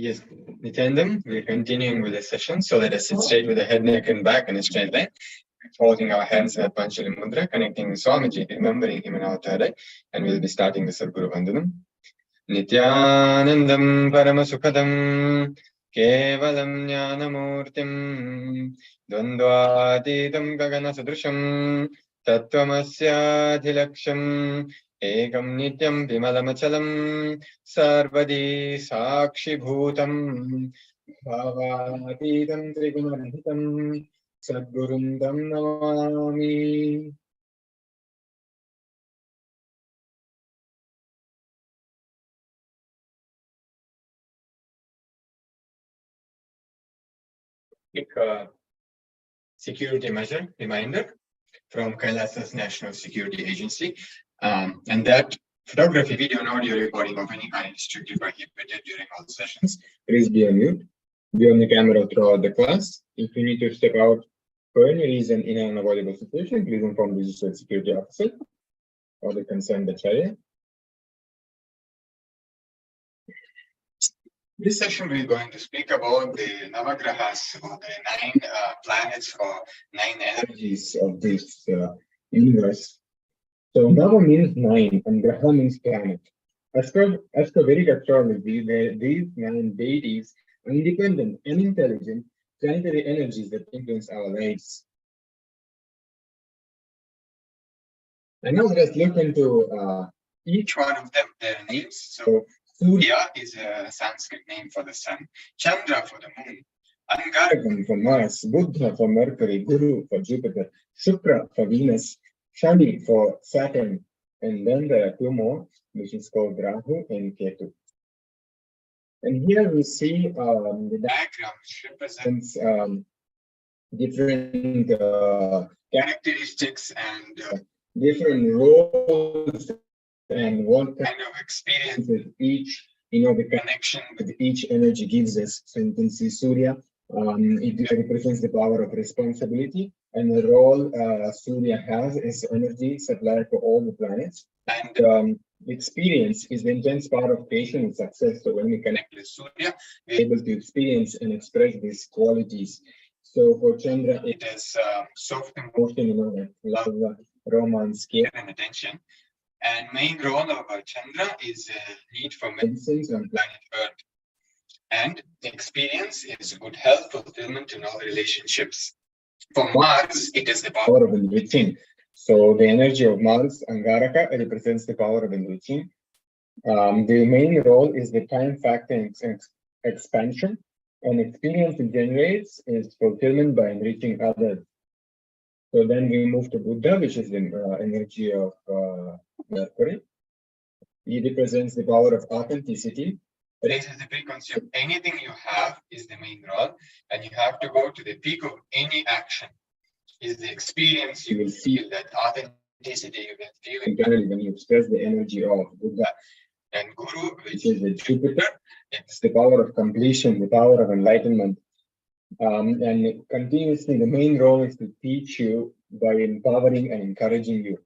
Yes, Nityanandam, we're continuing with the session. So let us sit straight with the head, neck, and back in a straight line, folding our hands in a Panchali Mudra, connecting with Swamiji, remembering him in our third eye, and we'll be starting the Sadguru Vandanam. Nityanandam Paramasukhadam Kevalam Jnanamurtim Dvandvatitam Gagana Sadrusham Tattvamasya Ekam Nityam Vimalamachalam Sarvadi Sakshi Bhutam Bhavatitam Trigunarahitam Sadgurundam Namami. Security measure reminder from KAILASA's National Security Agency, and that photography, video, and audio recording of any kind is strictly prohibited during all sessions. Please be on mute. Be on the camera throughout the class. If you need to step out for any reason in an unavoidable situation, please inform the registered security officer or the concerned acharya. This session we're going to speak about the Navagrahas, or the 9 planets or 9 energies of this universe. So Nava means 9 and Graha means planet. As per Vedic astrology, these 9 deities are independent and intelligent planetary energies that influence our lives. And now let's look into each one of them, their names. So Surya is a Sanskrit name for the sun, Chandra for the moon, Angarakam for Mars, Buddha for Mercury, Guru for Jupiter, Shukra for Venus, Shani for Saturn, and then there are 2 more, which is called Rahu and Ketu. And here we see the diagram which represents different characteristics and different roles and what kind of experiences each, the connection with each energy gives us. So you can see Surya, it represents the power of responsibility, and the role Surya has is energy supplier for all the planets. And experience is the intense power of patience and success. So when we connect with Surya, we're able to experience and express these qualities. So for Chandra, it is soft emotion, like love, romance, care, and attention. And main role of Chandra is need for medicines on planet Earth. And experience is good health, fulfillment in all relationships. For Mars, it is the power of enriching. So the energy of Mars, Angaraka, represents the power of enriching. The main role is the time factor and expansion. And experience it generates is fulfillment by enriching others. So then we move to Buddha, which is the energy of Mercury. He represents the power of authenticity. Raises the frequency of anything you have is the main role, and you have to go to the peak of any action. Is the experience you will feel, that authenticity you will feel internally when you express the energy of Buddha. And Guru, which is the Jupiter, it's the power of completion, the power of enlightenment. And continuously, the main role is to teach you by empowering and encouraging you.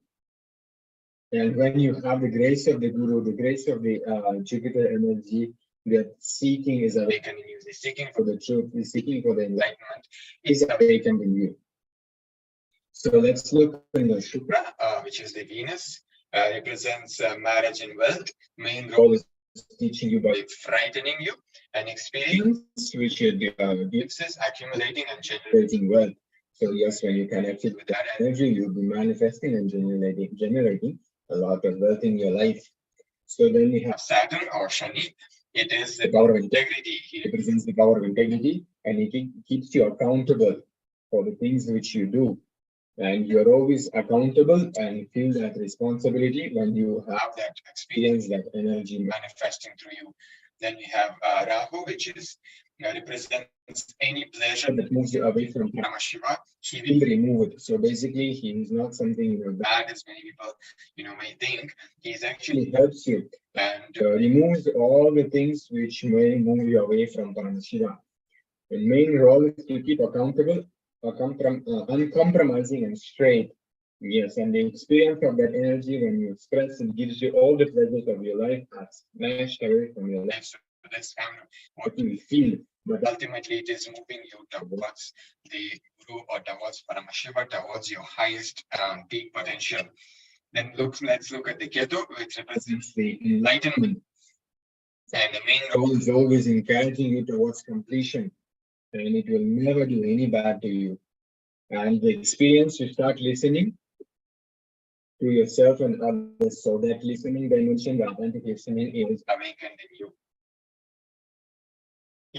And when you have the grace of the Guru, the grace of the Jupiter energy, the seeking is awakened in you. The seeking for the truth, the seeking for the enlightenment is awakened in you. So let's look in the Shukra, which is the Venus, represents marriage and wealth. Main role is teaching you by frightening you, and experience, which gives us accumulating and generating wealth. So yes, when you connect it with that energy, you'll be manifesting and generating a lot of wealth in your life. So then we have Saturn or Shani. It is the power of integrity. He represents the power of integrity, and he keeps you accountable for the things which you do. And you're always accountable and feel that responsibility when you have that experience, that energy manifesting through you. Then we have Rahu, which is represents any pleasure that moves you away from Paramashivoham. He will remove it. So basically, he is not something bad as many people may think. He actually helps you and removes all the things which may move you away from Paramashivoham. The main role is to keep accountable, uncompromising and straight. Yes, and the experience of that energy when you express it gives you all the pleasures of your life are snatched away from your life. So That's kind of what you feel, but ultimately it is moving you towards the Guru or towards Paramashiva, towards your highest peak potential. Then let's look at the Ketu, which represents the enlightenment. And the main role is always encouraging you towards completion, and it will never do any bad to you. And the experience, you start listening to yourself and others. So that listening dimension, the authentic listening, is awakened in you.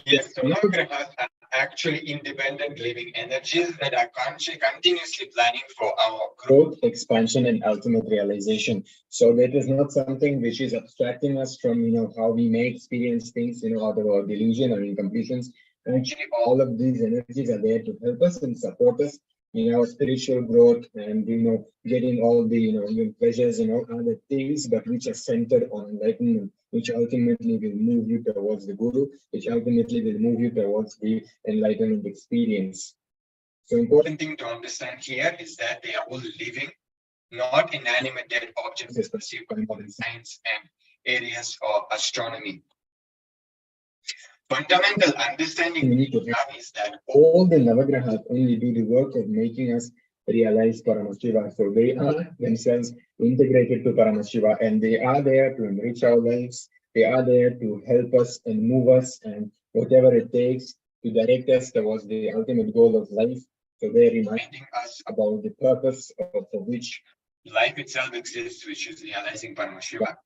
Yes, so Navagrahas are actually independent living energies that are continuously planning for our growth, expansion, and ultimate realization. So that is not something which is abstracting us from, how we may experience things, out of our delusion or incompletions. Actually, all of these energies are there to help us and support us in our spiritual growth and, getting all the, pleasures and all other things, but which are centered on enlightenment, which ultimately will move you towards the Guru, which ultimately will move you towards the enlightenment experience. So important thing to understand here is that they are all living, not inanimate dead objects as perceived by modern science and areas of astronomy. Fundamental understanding we need to have is that all the Navagrahas only do the work of making us realize Paramashiva. So they are themselves integrated to Paramashiva, and they are there to enrich our lives. They are there to help us and move us and whatever it takes to direct us towards the ultimate goal of life. So they're reminding us about the purpose for which life itself exists, which is realizing Paramashiva.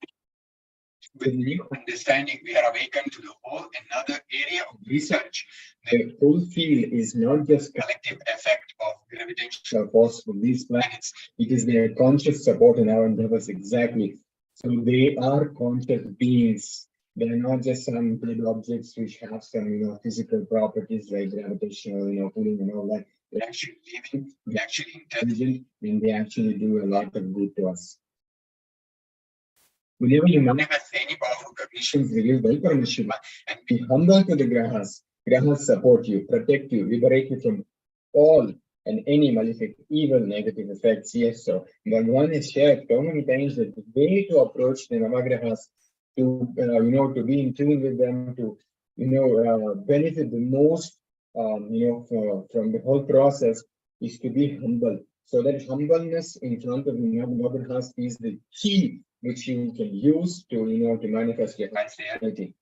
With new understanding, we are awakened to the whole another area of research. The whole field is not just collective effect of gravitational force from these planets. It is their conscious support in our endeavors exactly. So they are conscious beings. They are not just some dead objects which have some, physical properties like gravitational, pulling and all that. They're actually living, they're actually intelligent, and they actually do a lot of good to us. Whenever you manifest any powerful cognitions revealed by Paramashiva and be humble to the Grahas, Grahas support you, protect you, liberate you from all and any malefic, evil, negative effects. Yes, so Bhagavan has shared so many times that the way to approach the Navagrahas, to to be in tune with them, to benefit the most, from the whole process, is to be humble. So that humbleness in front of the Navagrahas is the key which you can use to to manifest your highest reality.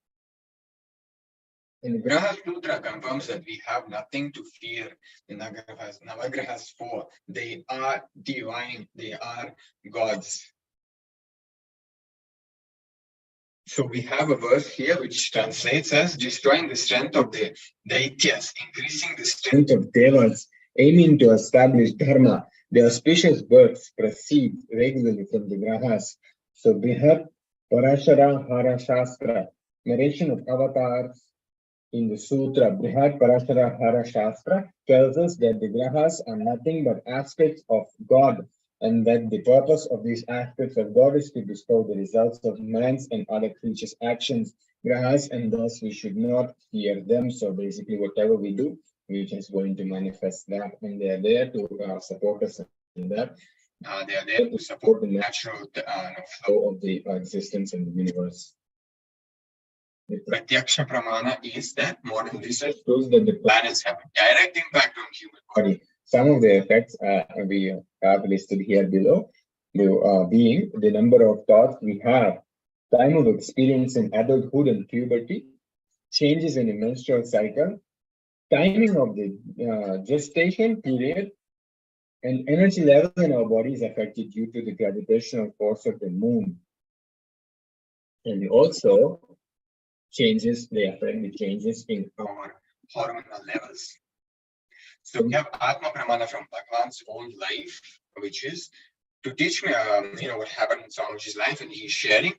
And the Graha Sutra confirms that we have nothing to fear the Navagrahas for. They are divine, they are gods. So we have a verse here which translates as destroying the strength of the Daityas, increasing the strength of Devas, aiming to establish Dharma. The auspicious births proceed regularly from the Grahas. So Brihat Parashara Hara Shastra, narration of avatars in the Sutra, Brihat Parashara Hara Shastra tells us that the Grahas are nothing but aspects of God, and that the purpose of these aspects of God is to bestow the results of man's and other creatures' actions. Grahas, and thus we should not fear them. So basically, whatever we do, we're just going to manifest that, and they are there to support us in that. They are there to support the natural flow of the existence in the universe. The Pratyaksha Pramana is that modern research shows that the planets have a direct impact on human body. Some of the effects we have listed here below, being the number of thoughts we have, time of experience in adulthood and puberty, changes in the menstrual cycle, timing of the gestation period, and energy level in our body is affected due to the gravitational force of the moon. And also they affect the changes in our hormonal levels. So we have Atma Pramana from Bhagavan's own life, which is to teach me, what happened in Swamiji's life, and he's sharing.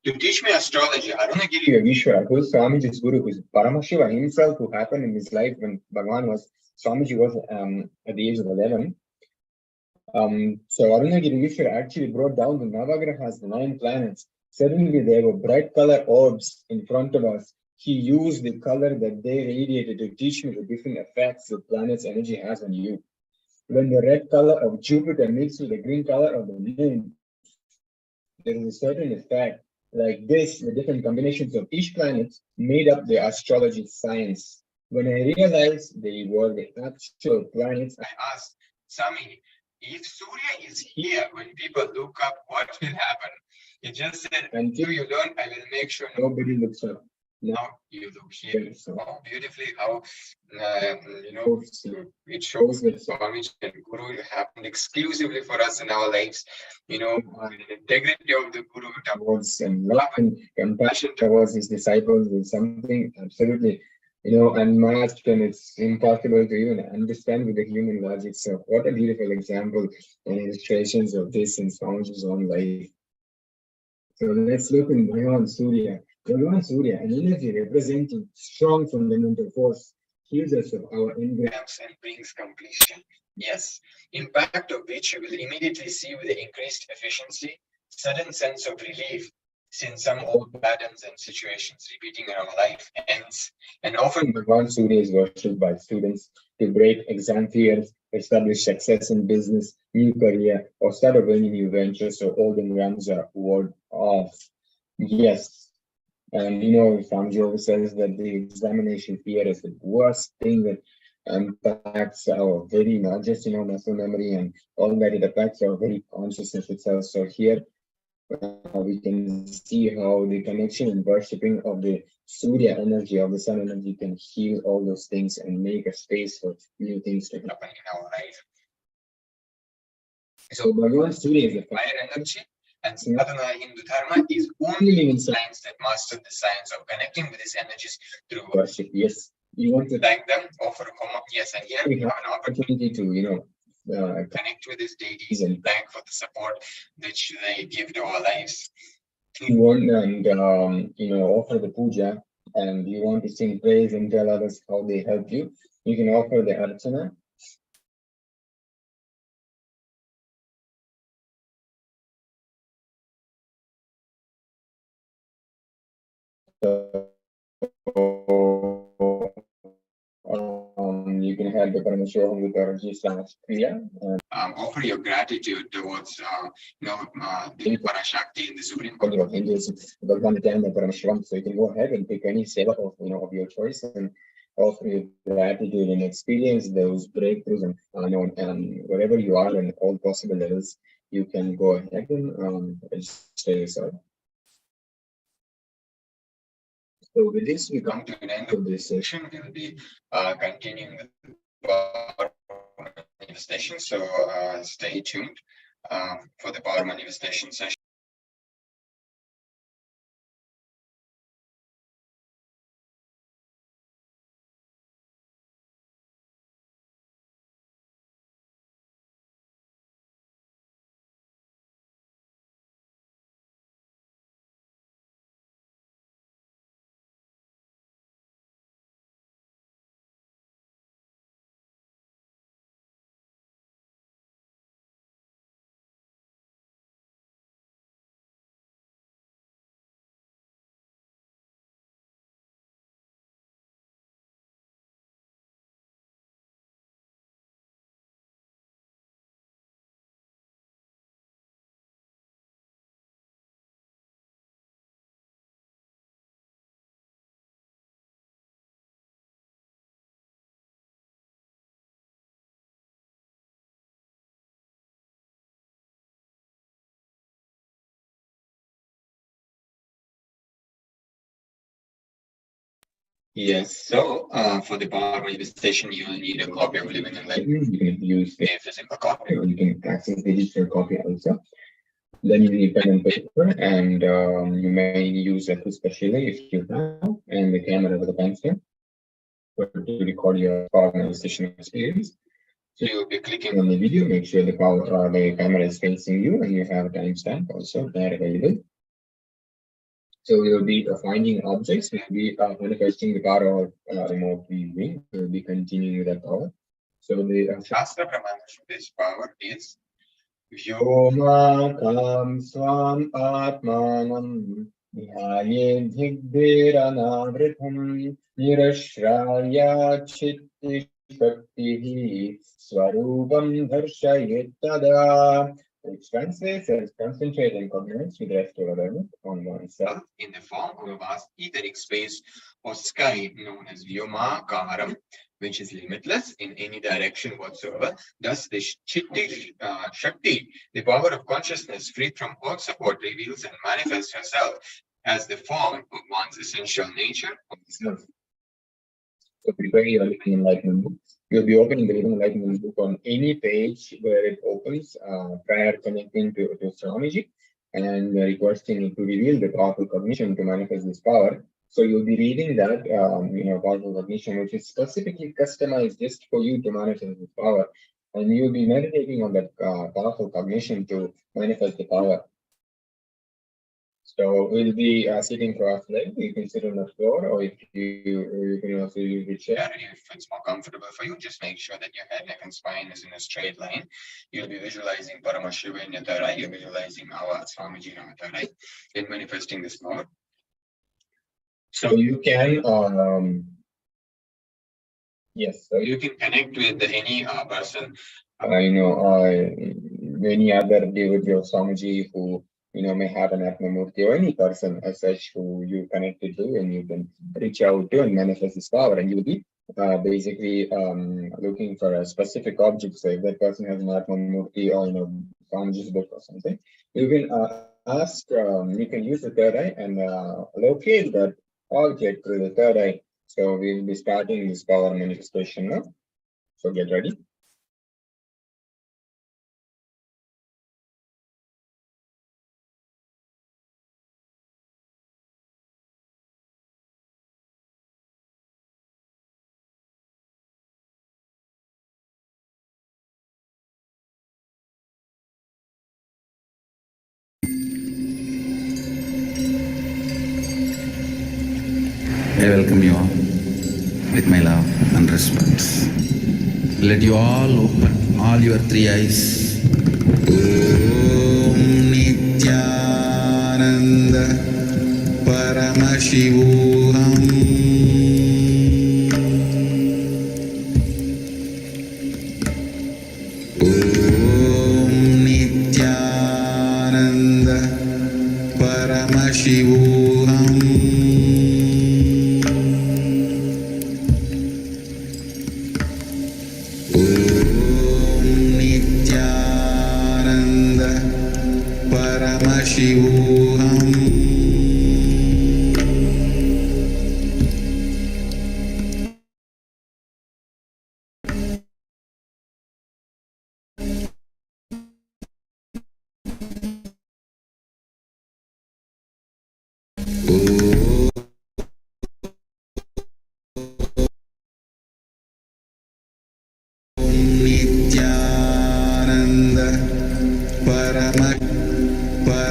To teach me astrology, Arunagiri Yogeshwara, who is Swamiji's guru, who is Paramashiva himself, who happened in his life when Swamiji was at the age of 11. So Arunagiri Yogeshwara actually brought down the Navagrahas, the 9 planets. Suddenly there were bright color orbs in front of us. He used the color that they radiated to teach me the different effects the planet's energy has on you. When the red color of Jupiter mixes with the green color of the moon, there is a certain effect like this, the different combinations of each planet made up the astrology science. When I realized they were the actual planets, I asked, Sami, if Surya is here when people look up, what will happen? He just said, until you learn, I will make sure nobody looks up. Now you look here. So beautifully how, it shows that Swami and Guru happened exclusively for us in our lives. The integrity of the Guru towards and love and compassion towards his disciples is something absolutely, unmatched, and it's impossible to even understand with the human logic. So what a beautiful example and illustrations of this in Swamiji's own life. So let's look in Bhagavan Surya. Bhagavan Surya, an energy representing strong fundamental force, heals us of our engrams and brings completion. Yes, impact of which you will immediately see with the increased efficiency, sudden sense of relief, since some old patterns and situations repeating in our life ends. And often Bhagavan Surya is worshipped by students to break exam fears, establish success in business, new career, or start a very new venture, so old engrams are ward off. Yes. And Swamiji always says that the examination fear is the worst thing that impacts our very, not just muscle memory and all that, it affects our very consciousness itself. So here we can see how the connection and worshipping of the Surya energy, of the sun energy, can heal all those things and make a space for new things to happen in our life. So Bhagavan Surya is the fire energy, and Sanatana Hindu Dharma is only living science that mastered the science of connecting with these energies through worship. Yes, you want to thank them, offer a homa. Yes, and here we have an opportunity to connect with these deities and thank for the support which they give to our lives. If you want and offer the puja, and you want to sing praise and tell others how they help you, you can offer the archana. You can have the Paramashivoham with Kriya. Offer your gratitude towards the Parashakti in the Supreme Court of Hinduism, Bhagavan Nithyananda Paramashivam. So you can go ahead and pick any seva of your choice and offer your gratitude and experience those breakthroughs and wherever you are in all possible levels, you can go ahead and register yourself. So with this, we come to an end of this session. We will be continuing with power manifestation. So stay tuned for the power manifestation session. Yes, so for the power manifestation, you will need a copy of Living Enlightenment. You can use a physical copy, or you can access the digital copy also. Then you need pen and paper, and you may use a Puspashila if you have, and the camera with a pencil to record your power manifestation experience. So you'll be clicking on the video, make sure the camera is facing you, and you have a timestamp also there available. So we will be finding objects, we'll be manifesting the power of remote viewing, we'll be continuing with that power. So the Shastra Pramana of this power is Vyomakam Swam Atmanam Dhyaye Dhigbiranavritam Nirashraya Chitti Shaktihi Swarupam Dharshayet Tada which translates as concentrate and cognizance with rest of awareness on oneself in the form of a vast etheric space or sky known as Vyomakaram, which is limitless in any direction whatsoever. Thus, the Shakti, the power of consciousness freed from all support, reveals and manifests herself as the form of one's essential nature of self. So prepare your living enlightenment book. You'll be opening the living enlightenment book on any page where it opens prior connecting to astrology and requesting it to reveal the powerful cognition to manifest this power. So you'll be reading that powerful cognition, which is specifically customized just for you to manifest this power. And you'll be meditating on that powerful cognition to manifest the power. So we'll be sitting cross-legged. You can sit on the floor, or if you can also use the chair. If it's more comfortable for you, just make sure that your head, neck, and spine is in a straight line. You'll be visualizing Paramashivoham in your third eye. You're visualizing our Swamiji in our third eye, in manifesting this power. So you can, yes, so you can connect with any person. Any other devotee or Swamiji who may have an Atmamurti or any person as such who you connected to, and you can reach out to and manifest this power. And you'll be basically looking for a specific object. So if that person has an Atmamurti or Swamiji's book or something, you can ask. You can use the third eye and locate that object through the third eye. So we will be starting this power manifestation now. So get ready. I welcome you all with my love and respect. Let you all open all your three eyes. Om Nithyananda Paramashivoham. Om Nithyananda Paramashivoham. Paramashivoham. Nithyananda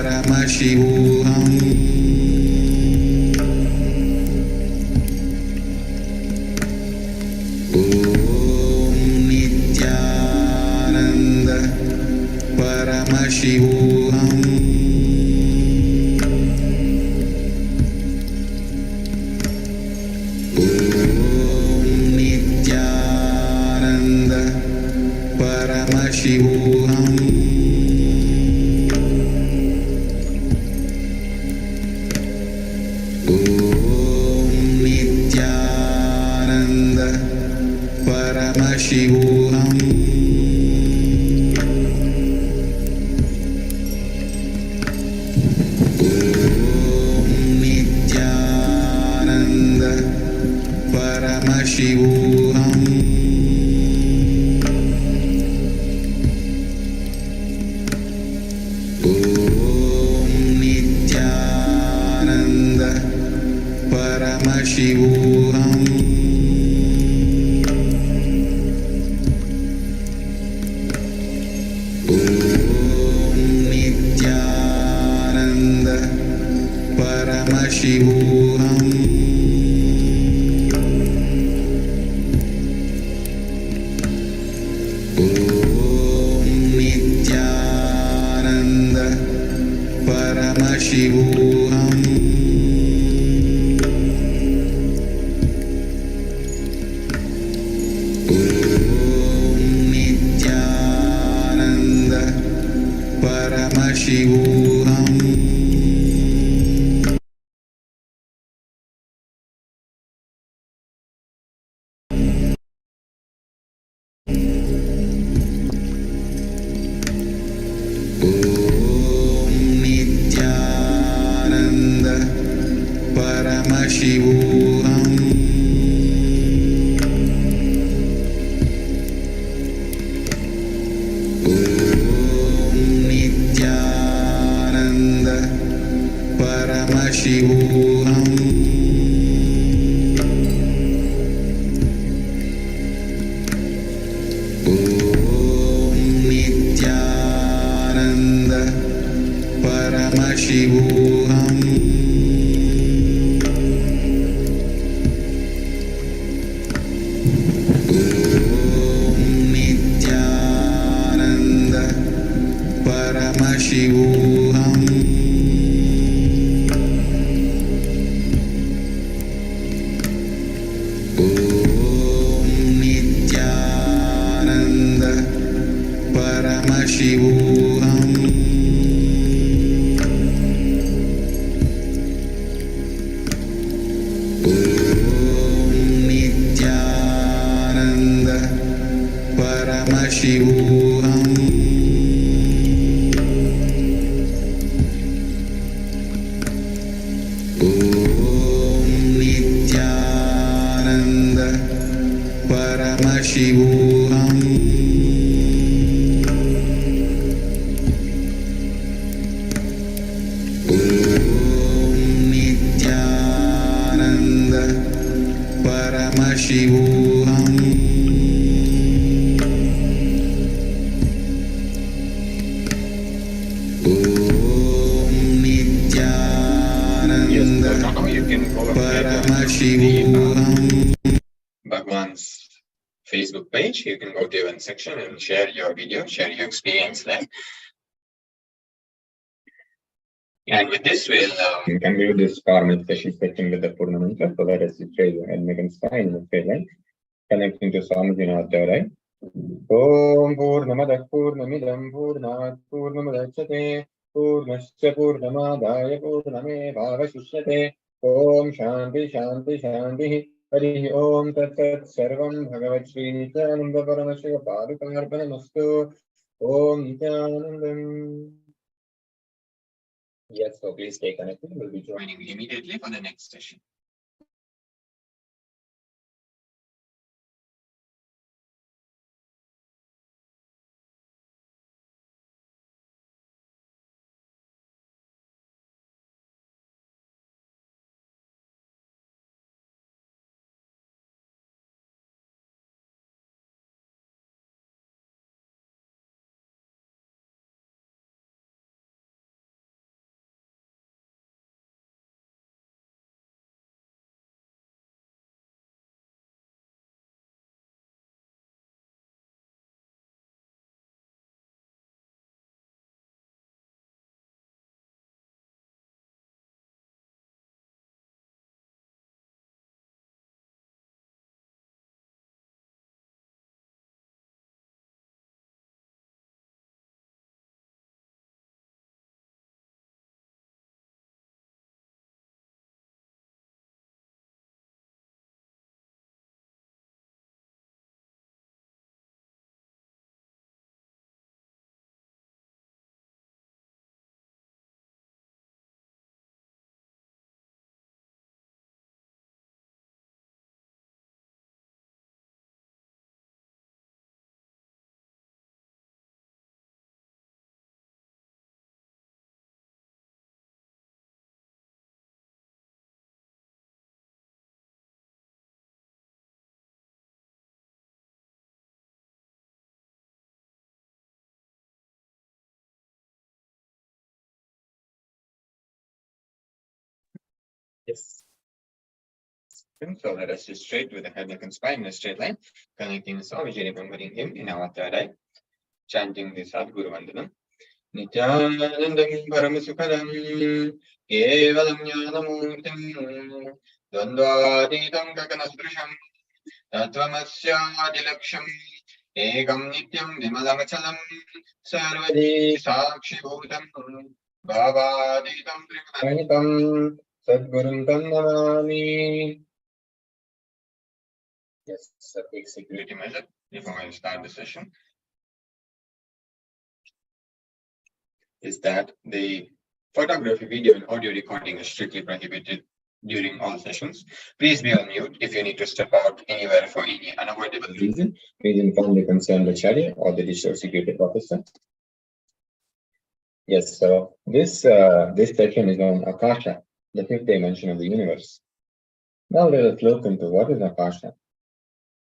Paramashivoham. Om Nithyananda Paramashivoham. Om Nithyananda Paramashivoham. Om Nithyananda Paramashivoham. Om Nithyananda Paramashivoham. Om Nithyananda Paramashivoham. Om Nithyananda Paramashivoham. Om Nithyananda Paramashivoham. Om Nithyananda Paramashivoham. Om Nithyananda Paramashivoham. Om Nithyananda Paramashivoham. Om Nithyananda Paramashivoham. Om Nithyananda Paramashivoham. Om Nithyananda Paramashivoham. Om Nithyananda Paramashivoham. Om Nithyananda Paramashivoham. Om Nithyananda Paramashivoham. Om Nithyananda Now you can go ahead and Paramashivoham. Bhagwan's Facebook page. You can go to event section and share your video, share your experience there. And with this, we'll conclude this power meditation session with the Purna mantra. So let us just raise your head, make a spine in the straight line, connecting to Swamiji in our third eye. Om Purnamadah Purnamidam Purnat Purnamudachyate Purnasya Purnamadaya Purnamevavashishyate. Om Shanti Shanti Shanti. Hari Om Tat Tat Sarvam Bhagavat Shri Nithyananda Paramashiva Padukarpanamastu. Om Nithyanandam. Yes, so please stay connected. We'll be joining immediately for the next session. Yes. So let us just straight with the head, neck, and spine in a straight line, connecting Swamiji, remembering him in our third eye, chanting the Sadguru Vandanam. Nithyanandam Paramasukhadam Kevalam Jnanamurtim Dvandvaditam Gaganasdrusham Tattvamasya Adilaksham Ekam Nityam Vimalamachalam Sarvadi Sakshi Bhutam Bhavaditam Trimadanitam Sadgurum Namami. Yes, a quick security measure before I start the session is that the photography, video, and audio recording is strictly prohibited during all sessions. Please be on mute. If you need to step out anywhere for any unavoidable reason, please inform the concerned acharya or the digital security officer. Yes, so this session is on Akasha, the fifth dimension of the universe. Now let us look into what is Akasha.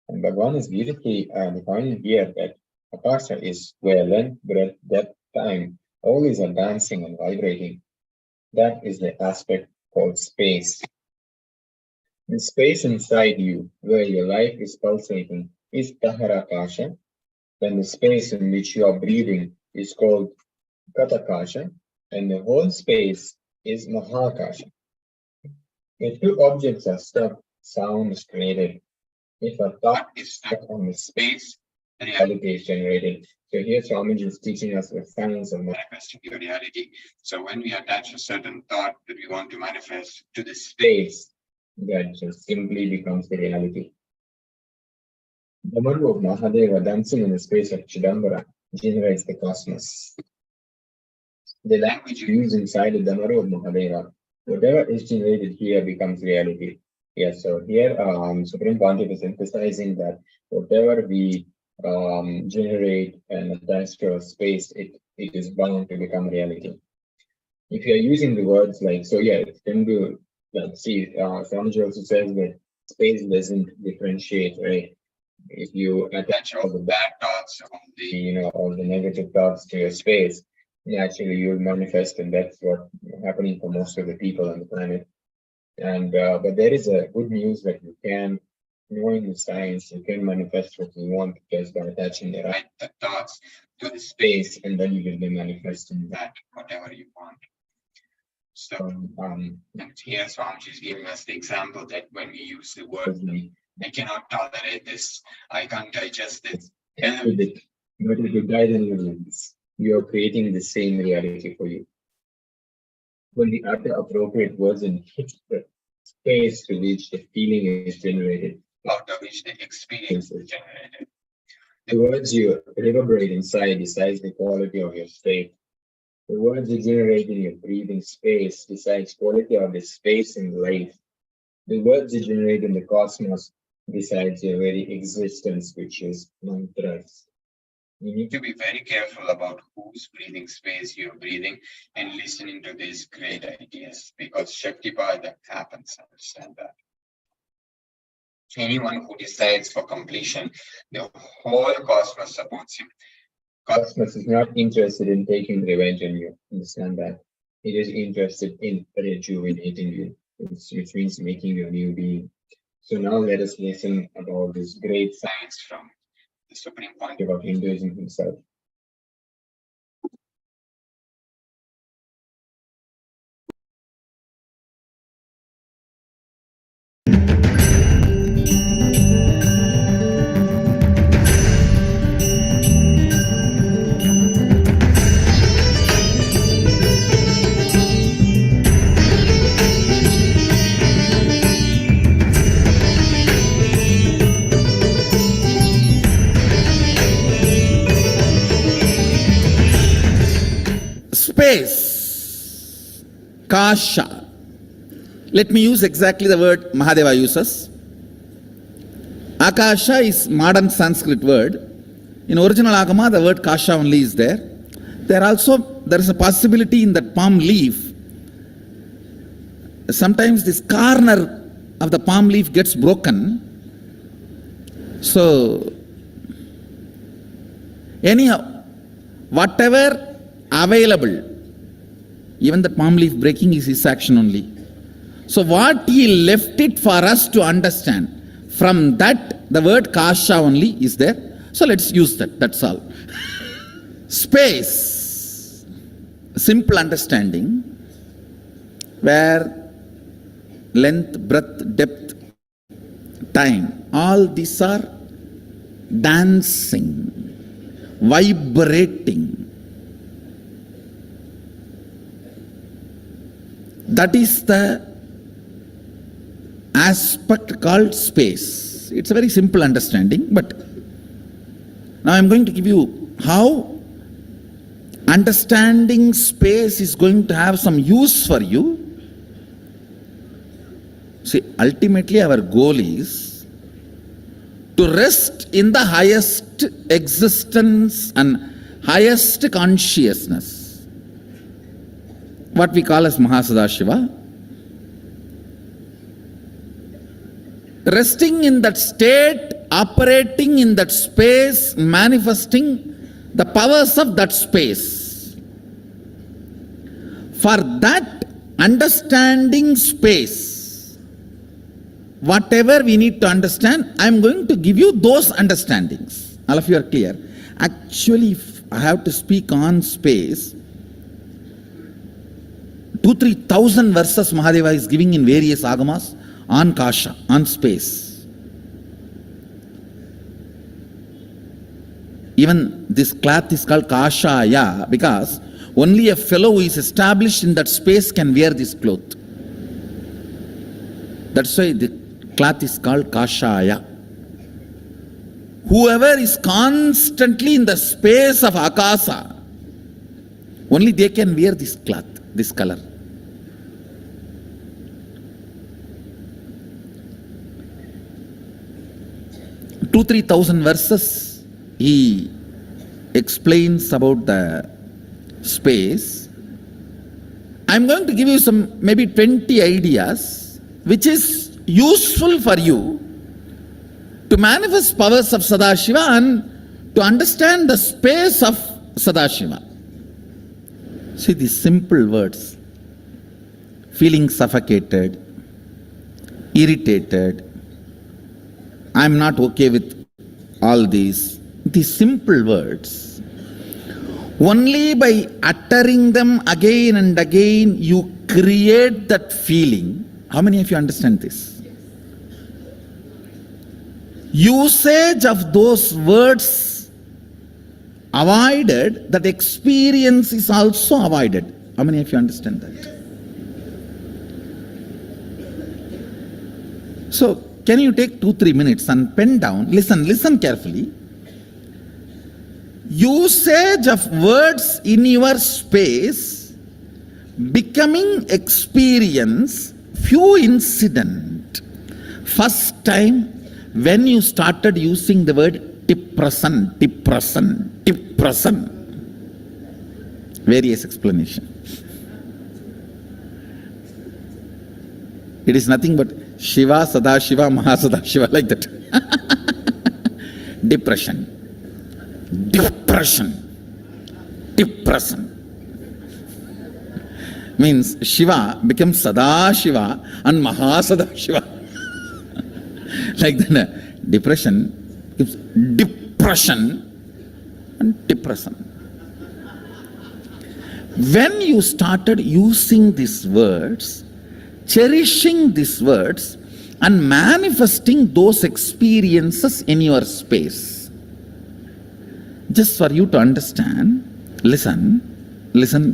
And Bhagavan is beautifully defining here that Akasha is where length, breadth, depth, time, all these are dancing and vibrating. That is the aspect called space. The space inside you, where your life is pulsating, is Taharakasha. Then the space in which you are breathing is called Katakasha, and the whole space is Mahakasha. If two objects are stuck, sound is created. If a thought is stuck on the space, reality is generated. So here Swamiji is teaching us the science of manifesting your reality. So when we attach a certain thought that we want to manifest to the space, that just simply becomes the reality. The Damaru of Mahadeva dancing in the space of Chidambara generates the cosmos. The language you use inside the Damaru of Mahadeva, whatever is generated here becomes reality. Yes, so here Supreme Pontiff is emphasizing that whatever we generate and attach to a space, it is bound to become reality. If you are using the words like, so yeah, it can be, like, see, Swamiji also says that space doesn't differentiate, right? If you attach all the bad thoughts, all the negative thoughts to your space, naturally you'll manifest, and that's what's happening for most of the people on the planet. And but there is a good news that you can, knowing the science, you can manifest what you want just by attaching the right thoughts to the space, and then you will be manifesting that whatever you want. So and here Swamiji is giving us the example that when we use the word like, I cannot tolerate this, I can't digest this. But if you guide and use, you are creating the same reality for you. When we add the appropriate words and hit the space to which the feeling is generated, out of which the experience is generated. The words you reverberate inside decides the quality of your state. The words you generate in your breathing space decides quality of the space in life. The words you generate in the cosmos decides your very existence, which is mantras. You need to be very careful about whose breathing space you're breathing and listening to these great ideas, because Shaktipada happens. Understand that. Anyone who decides for completion, the whole cosmos supports him. Cosmos is not interested in taking revenge on you. Understand that. It is interested in rejuvenating you, which means making you a new being. So now let us listen about this great science from the Supreme Pontiff of Hinduism himself. Space, Kasha. Let me use exactly the word Mahadeva uses. Akasha is modern Sanskrit word. In original agama, the word Kasha only is there. There is a possibility in that palm leaf. Sometimes this corner of the palm leaf gets broken. So, anyhow, whatever available, even the palm leaf breaking is his action only. So what he left it for us to understand, from that the word Kasha only is there. So let's use that, that's all. Space, simple understanding, where length, breadth, depth, time, all these are dancing, vibrating, That is the aspect called space. It's a very simple understanding, but now I'm going to give you how understanding space is going to have some use for you. See, ultimately our goal is to rest in the highest existence and highest consciousness, what we call as Mahasadashiva. Resting in that state, operating in that space, manifesting the powers of that space. For that understanding space, whatever we need to understand, I am going to give you those understandings. All of you are clear? Actually, if I have to speak on space, 2,000-3,000 verses Mahadeva is giving in various agamas on kasha, on space. Even this cloth is called kashaya because only a fellow who is established in that space can wear this cloth. That's why the cloth is called kashaya. Whoever is constantly in the space of akasa, only they can wear this cloth, this color. 2,000-3,000 verses he explains about the space. I'm going to give you some maybe 20 ideas which is useful for you to manifest powers of Sadashiva and to understand the space of Sadashiva. See these simple words: feeling suffocated, irritated, I'm not okay with all these simple words. Only by uttering them again and again, you create that feeling. How many of you understand this? Usage of those words avoided, that experience is also avoided. How many of you understand that? So, can you take 2-3 minutes and pen down, listen carefully. Usage of words in your space, becoming experience, few incident. First time when you started using the word depression, various explanation. It is nothing but Shiva, Sadashiva, Mahasadashiva, like that. Depression. Means Shiva becomes Sadashiva and Mahasadashiva. Like that. Depression becomes depression and depression. When you started using these words, cherishing these words and manifesting those experiences in your space. Just for you to understand, listen,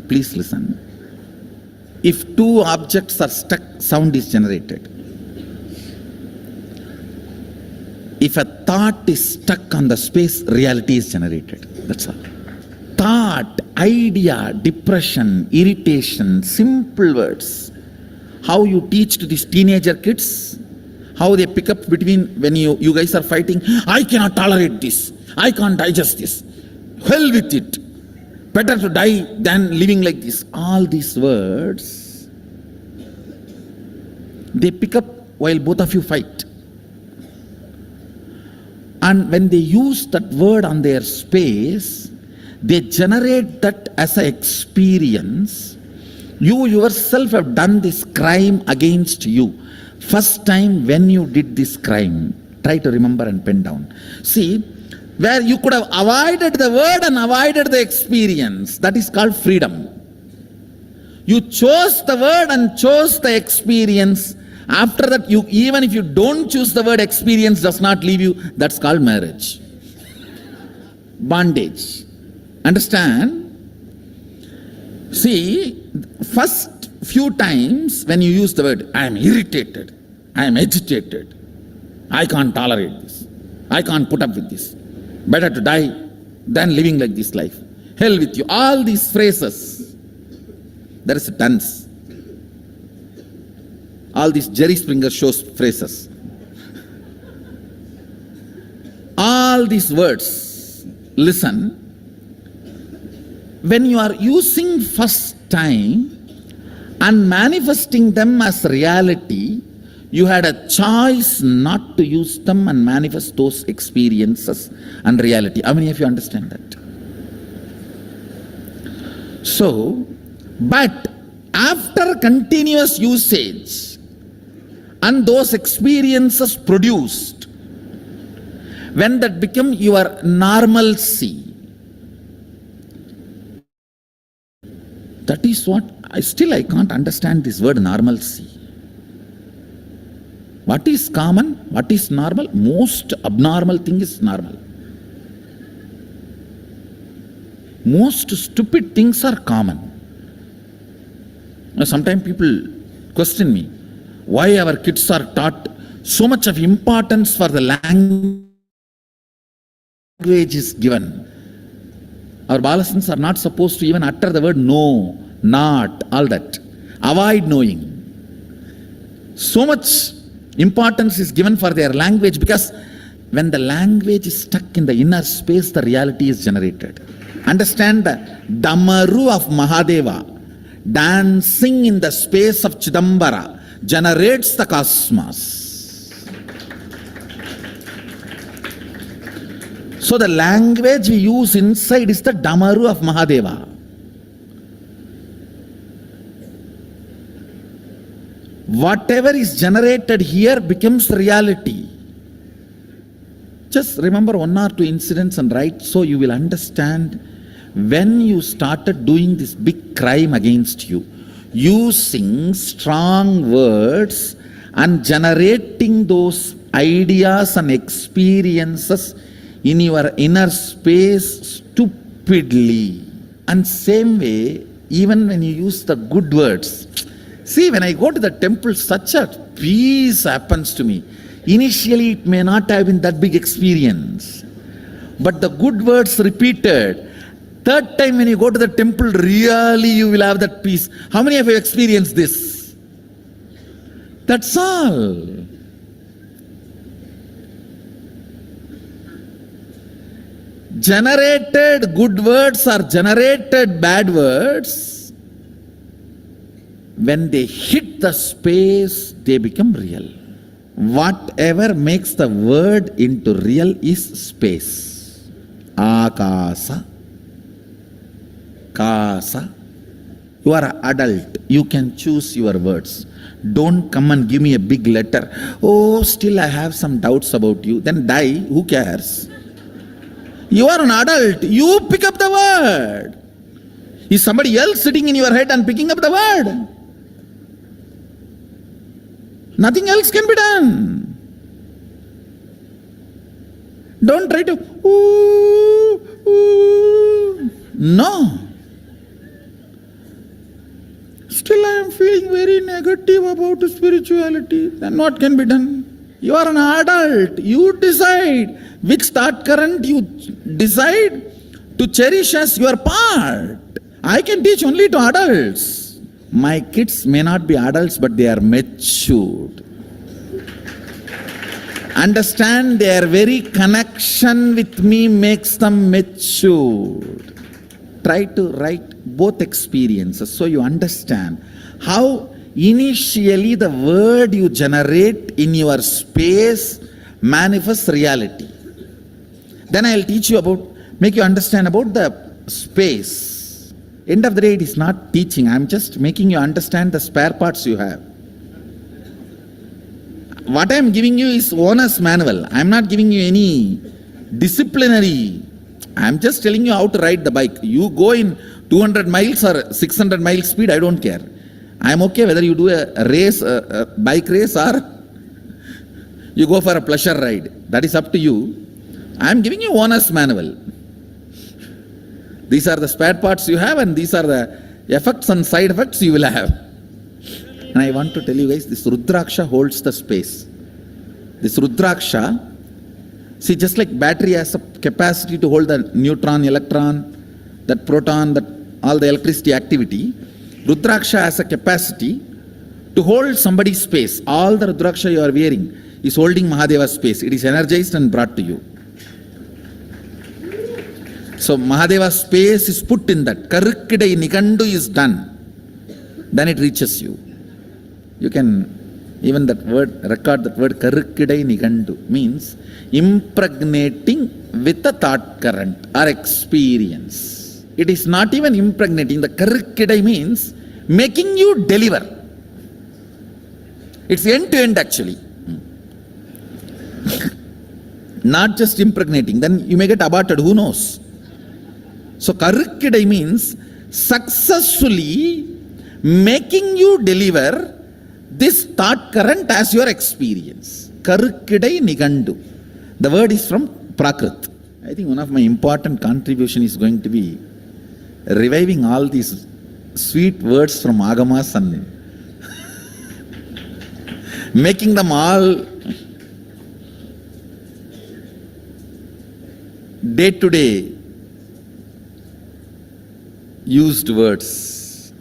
please listen. If two objects are stuck, sound is generated. If a thought is stuck on the space, reality is generated. That's all. Thought, idea, depression, irritation, simple words. How you teach to these teenager kids, how they pick up between when you guys are fighting, I cannot tolerate this, I can't digest this, hell with it, better to die than living like this. All these words, they pick up while both of you fight. And when they use that word on their space, they generate that as an experience. You yourself have done this crime against you. First time when you did this crime, try to remember and pen down. See, where you could have avoided the word and avoided the experience, that is called freedom. You chose the word and chose the experience. After that, even if you don't choose the word, experience does not leave you, that's called marriage. Bondage. Understand? See, first few times when you use the word, I am irritated, I am agitated, I can't tolerate this, I can't put up with this, better to die than living like this life, hell with you, all these phrases, there is a dance. All these Jerry Springer shows phrases. All these words, listen, when you are using first time and manifesting them as reality, you had a choice not to use them and manifest those experiences and reality. How many of you understand that? So, but after continuous usage and those experiences produced, when that become your normalcy, that is what I can't understand this word normalcy. What is common? What is normal? Most abnormal thing is normal. Most stupid things are common. Now, sometimes people question me, why our kids are taught so much of importance for the language is given. Our balasans are not supposed to even utter the word no, not, all that. Avoid knowing. So much importance is given for their language, because when the language is stuck in the inner space, the reality is generated. Understand the Damaru of Mahadeva dancing in the space of Chidambara generates the cosmos. So the language we use inside is the Damaru of Mahadeva. Whatever is generated here becomes reality. Just remember one or two incidents and write, so you will understand when you started doing this big crime against you, using strong words and generating those ideas and experiences in your inner space stupidly. And same way, even when you use the good words. See, when I go to the temple, such a peace happens to me. Initially, it may not have been that big experience, but the good words repeated, third time when you go to the temple, really you will have that peace. How many of you experienced this? That's all. Generated good words or generated bad words, when they hit the space, they become real. Whatever makes the word into real is space. Akasa, kasa. You are an adult. You can choose your words. Don't come and give me a big letter. Oh, still I have some doubts about you. Then die. Who cares? You are an adult. You pick up the word. Is somebody else sitting in your head and picking up the word? Nothing else can be done. Don't try to, no. Still I am feeling very negative about spirituality. Then what can be done? You are an adult. You decide which thought current you decide to cherish as your part. I can teach only to adults. My kids may not be adults, but they are matured. Understand, their very connection with me makes them matured. Try to write both experiences so you understand how initially the word you generate in your space manifests reality. Then I will teach you about, make you understand about the space. End of the day, it is not teaching. I am just making you understand the spare parts you have. What I am giving you is owner's manual. I am not giving you any disciplinary. I am just telling you how to ride the bike. You go in 200 miles or 600 miles speed, I don't care. I am okay whether you do a race, a bike race, or you go for a pleasure ride. That is up to you. I am giving you owner's manual. These are the spare parts you have, and these are the effects and side effects you will have. And I want to tell you guys, this Rudraksha holds the space. This Rudraksha, see, just like battery has a capacity to hold the neutron, electron, that proton, that all the electricity activity, Rudraksha has a capacity to hold somebody's space. All the Rudraksha you are wearing is holding Mahadeva's space. It is energized and brought to you. So Mahadeva's space is put in that. Karukkidai Nigandu is done. Then it reaches you. You can even that word, record that word Karukkidai Nigandu, means impregnating with a thought current or experience. It is not even impregnating. The Karukkidai means making you deliver. It's end to end actually. Not just impregnating, then you may get aborted, who knows? So Karukkidai means successfully making you deliver this thought current as your experience. Karukkidai Nigandu. The word is from Prakrit. I think one of my important contribution is going to be reviving all these sweet words from agamas and making them all day-to-day used words.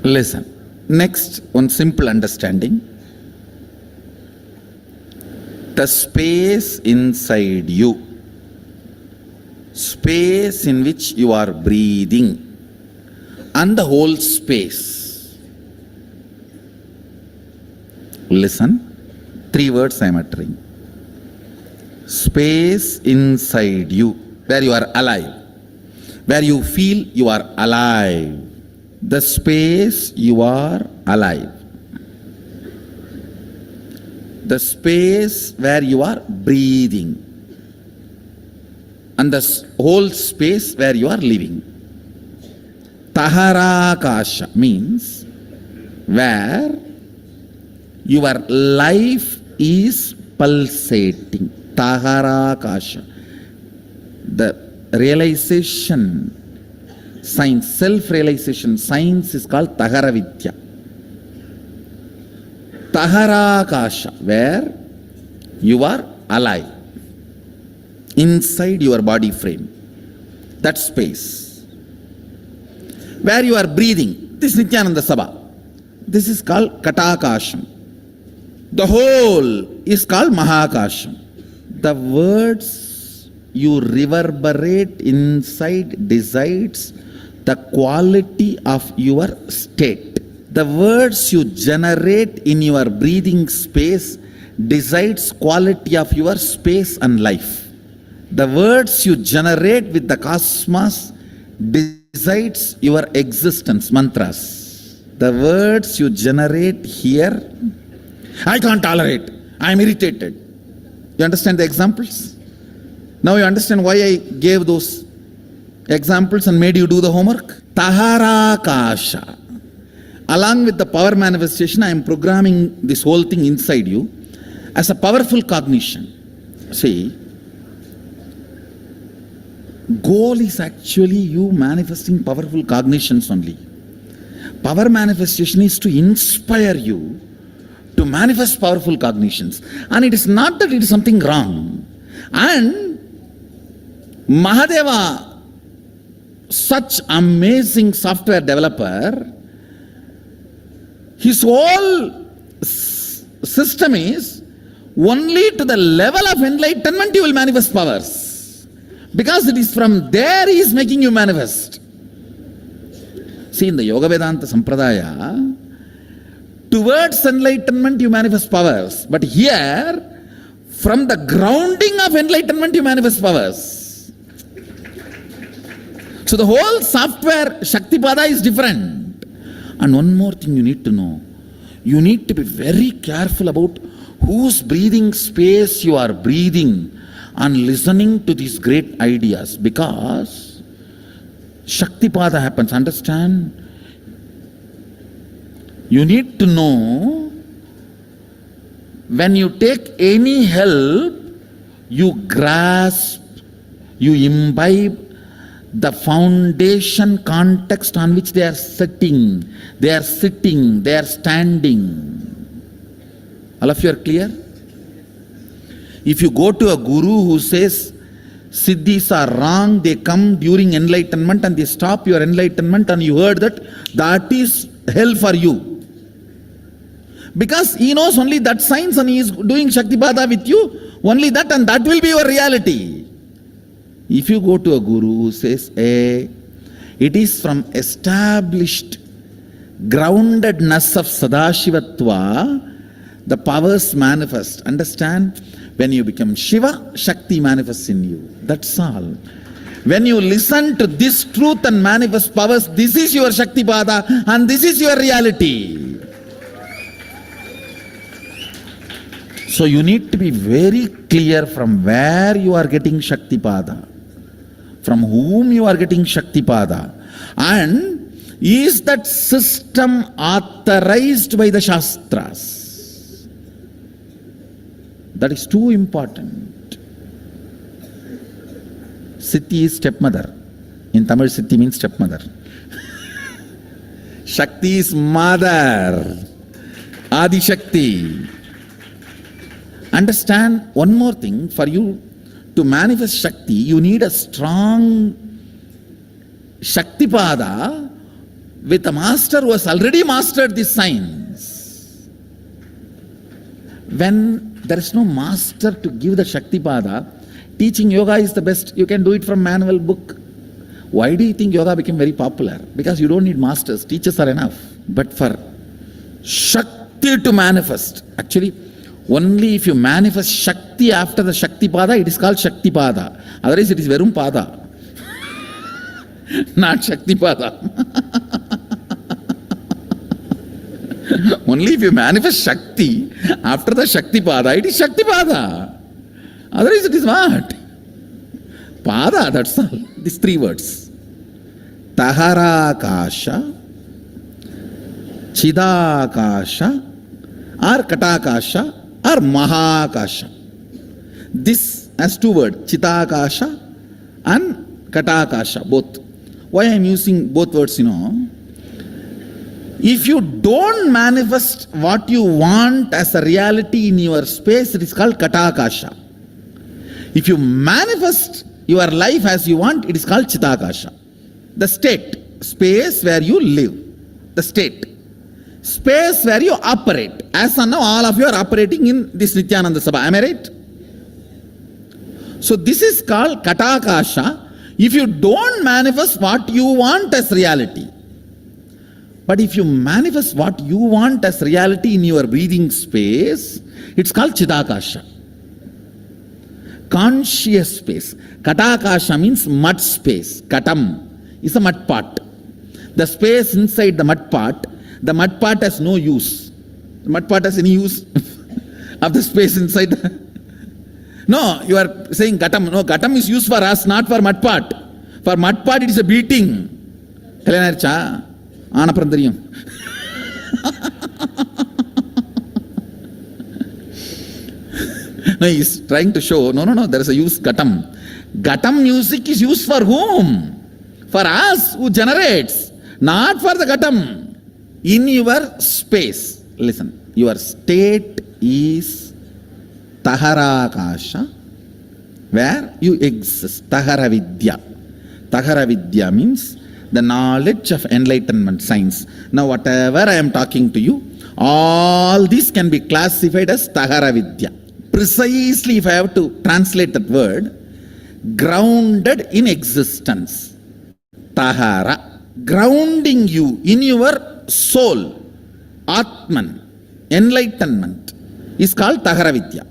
Listen. Next, one simple understanding. The space inside you, space in which you are breathing, and the whole space. Listen. 3 words I am uttering. Space inside you, where you are alive, where you feel you are alive. The space you are alive. The space where you are breathing. And the whole space where you are living. Taharakasha means where your life is pulsating. Taharakasha. The realization science, self-realization science is called Taharavidya. Taharakasha, where you are alive inside your body frame. That space. Where you are breathing. This is Nithyananda Sabha. This is called Katakasham. The whole is called Mahakasham. The words you reverberate inside decides the quality of your state. The words you generate in your breathing space decides quality of your space and life. The words you generate with the cosmos decides your existence, mantras. The words you generate here, I can't tolerate, I am irritated. You understand the examples? Now you understand why I gave those examples and made you do the homework? Taharakasha. Along with the power manifestation, I am programming this whole thing inside you as a powerful cognition. See, goal is actually you manifesting powerful cognitions only. Power manifestation is to inspire you to manifest powerful cognitions. And it is not that it is something wrong. And Mahadeva, such amazing software developer, his whole system is only to the level of enlightenment you will manifest powers. Because it is from there he is making you manifest. See, in the Yoga Vedanta Sampradaya, towards enlightenment you manifest powers. But here, from the grounding of enlightenment you manifest powers. So the whole software Shaktipada is different. And one more thing you need to know. You need to be very careful about whose breathing space you are breathing and listening to these great ideas. Because Shaktipada happens, understand? You need to know when you take any help, you grasp, you imbibe the foundation context on which they are sitting, they are standing. All of you are clear? If you go to a guru who says siddhis are wrong, they come during enlightenment and they stop your enlightenment, and you heard that is hell for you. Because he knows only that science and he is doing Shaktipada with you, only that, and that will be your reality. If you go to a guru who says, it is from established groundedness of Sadashivatva, the powers manifest. Understand? When you become Shiva, Shakti manifests in you. That's all. When you listen to this truth and manifest powers, this is your Shaktipada and this is your reality. So you need to be very clear from where you are getting Shaktipada, from whom you are getting Shaktipada, and is that system authorized by the Shastras? That is too important. Siddhi is stepmother. In Tamil, Siddhi means stepmother. Shakti is mother. Adi Shakti. Understand one more thing. For you to manifest Shakti, you need a strong Shaktipada with a master who has already mastered this science. When there is no master to give the Shaktipada, teaching yoga is the best. You can do it from manual book. Why do you think yoga became very popular? Because you don't need masters. Teachers are enough. But for Shakti to manifest, actually, only if you manifest Shakti after the Shaktipada, it is called Shaktipada. Otherwise, it is Verum Pada. Not Shaktipada. Only if you manifest Shakti after the Shaktipada, it is Shaktipada. Otherwise, it is what? Pada, that's all. These three words. Taharakasha, Chidakasha, or Katakasha, or Mahakasha. This has two words, Chitakasha and Katakasha, both. Why I am using both words, If you don't manifest what you want as a reality in your space, it is called Katakasha. If you manifest your life as you want, it is called Chitakasha. The state, space where you live. The state, space where you operate. As of now, all of you are operating in this Nithyananda Sabha. Am I right? So this is called Katakasha. If you don't manifest what you want as reality. But if you manifest what you want as reality in your breathing space, it's called Chidakasha. Conscious space. Katakasha means mud space. Katam is a mud pot. The space inside the mud pot has no use. The mud pot has any use of the space inside? No, you are saying Gatam. No, Gatam is used for us, not for mud pot. For mud pot, it is a beating. Anaprandhariyam. No, he is trying to show, no, there is a use, Gatam. Gatam music is used for whom? For us who generates, not for the Gatam. In your space, listen, your state is Taharakasha, where you exist, Taharavidya. Taharavidya means the knowledge of enlightenment science. Now whatever I am talking to you, all this can be classified as Taharavidya. Precisely if I have to translate that word, grounded in existence. Tahara, grounding you in your soul, Atman, enlightenment, is called Taharavidya.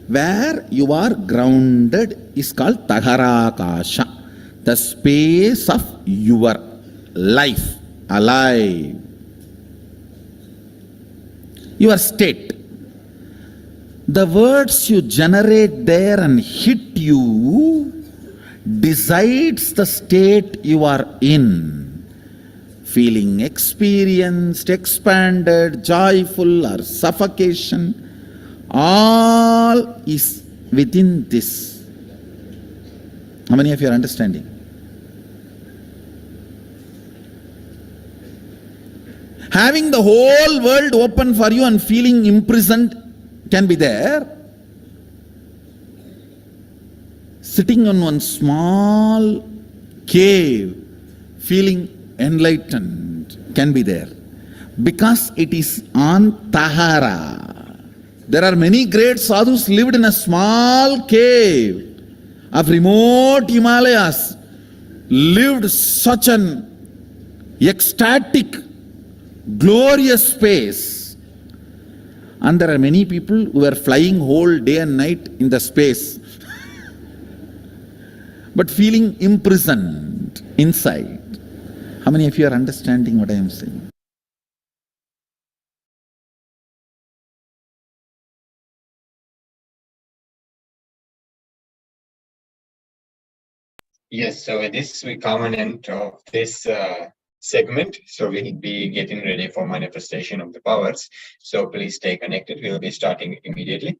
Where you are grounded is called Taharakasha. The space of your life, alive. Your state. The words you generate there and hit you decides the state you are in. Feeling experienced, expanded, joyful, or suffocation. All is within this. How many of you are understanding? Having the whole world open for you and feeling imprisoned can be there. Sitting on one small cave, feeling enlightened can be there. Because it is on Tahara. There are many great sadhus lived in a small cave of remote Himalayas, lived such an ecstatic, glorious space. And there are many people who are flying whole day and night in the space, but feeling imprisoned inside. How many of you are understanding what I am saying? Yes, so with this, we come an end of this segment. So we'll be getting ready for manifestation of the powers. So please stay connected. We'll be starting immediately.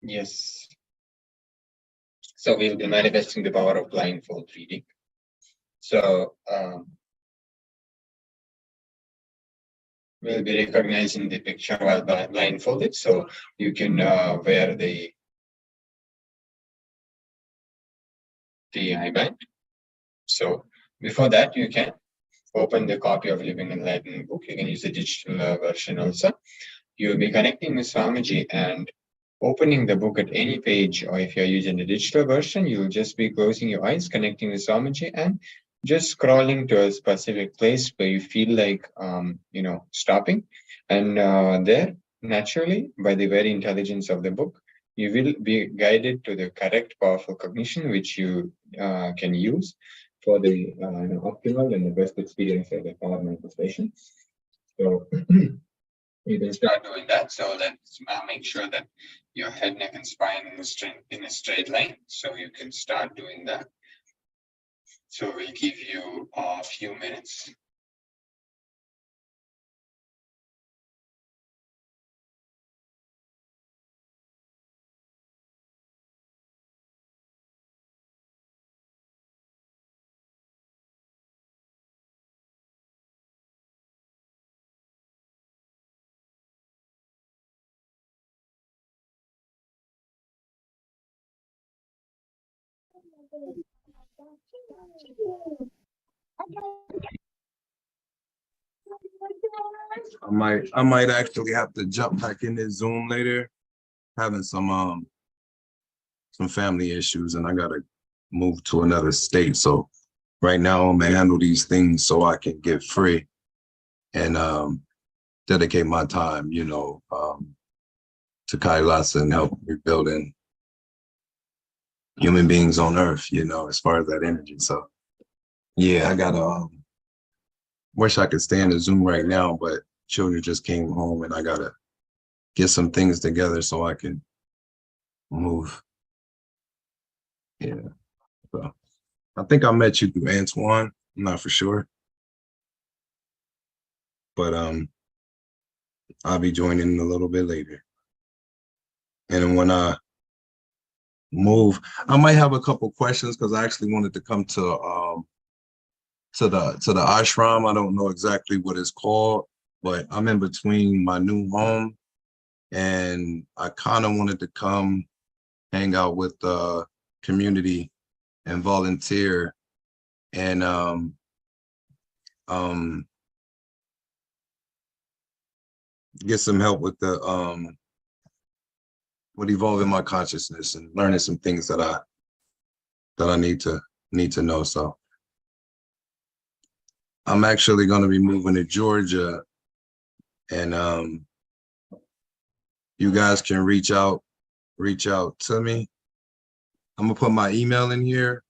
Yes. So we'll be manifesting the power of blindfold reading. So we'll be recognizing the picture while blindfolded. So you can wear the eye band. So before that, you can open the copy of Living Enlightening book. You can use the digital version also. You'll be connecting with Swamiji and opening the book at any page, or if you're using the digital version, you'll just be closing your eyes, connecting with Swamiji, and just scrolling to a specific place where you feel like, stopping. And there, naturally, by the very intelligence of the book, you will be guided to the correct, powerful cognition, which you can use for the optimal and the best experience of the power manifestation. So You can start doing that. So let's make sure that your head, neck, and spine in a straight line. So you can start doing that. So we'll give you a few minutes. I might actually have to jump back in this Zoom later. Having some family issues and I gotta move to another state. So right now I'm gonna handle these things so I can get free and dedicate my time, to KAILASA and help rebuilding human beings on earth, as far as that energy. So yeah, I gotta wish I could stay in the Zoom right now, but children just came home and I gotta get some things together so I can move. Yeah. So I think I met you through Antoine. I'm not for sure. But I'll be joining a little bit later. And then when I move, I might have a couple questions because I actually wanted to come to the ashram. I don't know exactly what it's called, but I'm in between my new home and I kind of wanted to come hang out with the community and volunteer and get some help with the with evolving my consciousness and learning some things that I need to know. So I'm actually going to be moving to Georgia, and you guys can reach out to me. I'm gonna put my email in here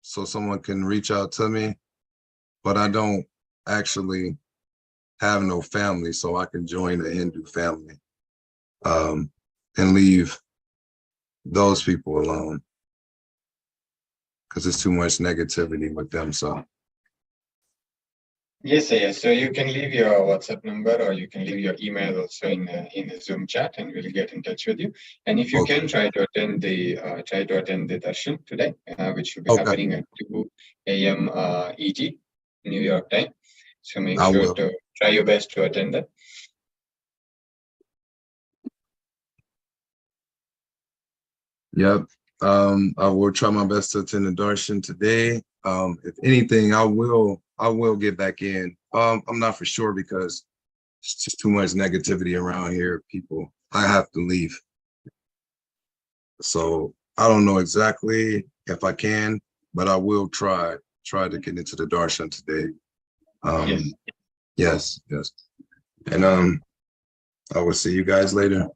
so someone can reach out to me, but I don't actually have no family, so I can join the Hindu family and leave those people alone because there's too much negativity with them. So Yes, yes. So you can leave your WhatsApp number or you can leave your email also in the Zoom chat, and we'll get in touch with you. And if you can try to attend the darshan today, which will be happening at 2 a.m. ET, New York time. So make sure to try your best to attend that. Yep. I will try my best to attend the darshan today. If anything, I will get back in. I'm not for sure because it's just too much negativity around here. People, I have to leave. So I don't know exactly if I can, but I will try to get into the darshan today. Yes. And I will see you guys later.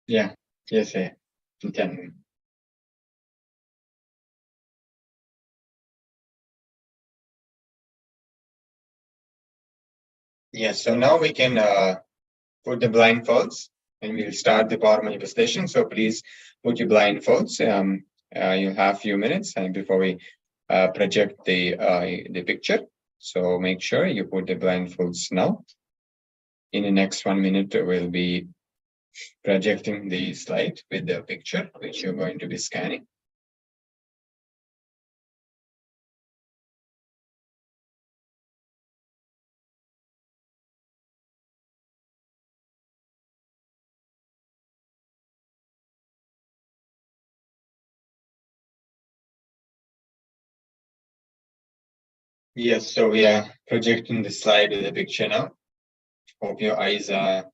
Yeah. Yes. Yes, so now we can put the blindfolds and we'll start the power manifestation. So please put your blindfolds. You'll have a few minutes and before we project the picture. So make sure you put the blindfolds now. In the next 1 minute, we'll be projecting the slide with the picture, which you're going to be scanning. Yes, so we are projecting the slide with the picture now. Hope your eyes are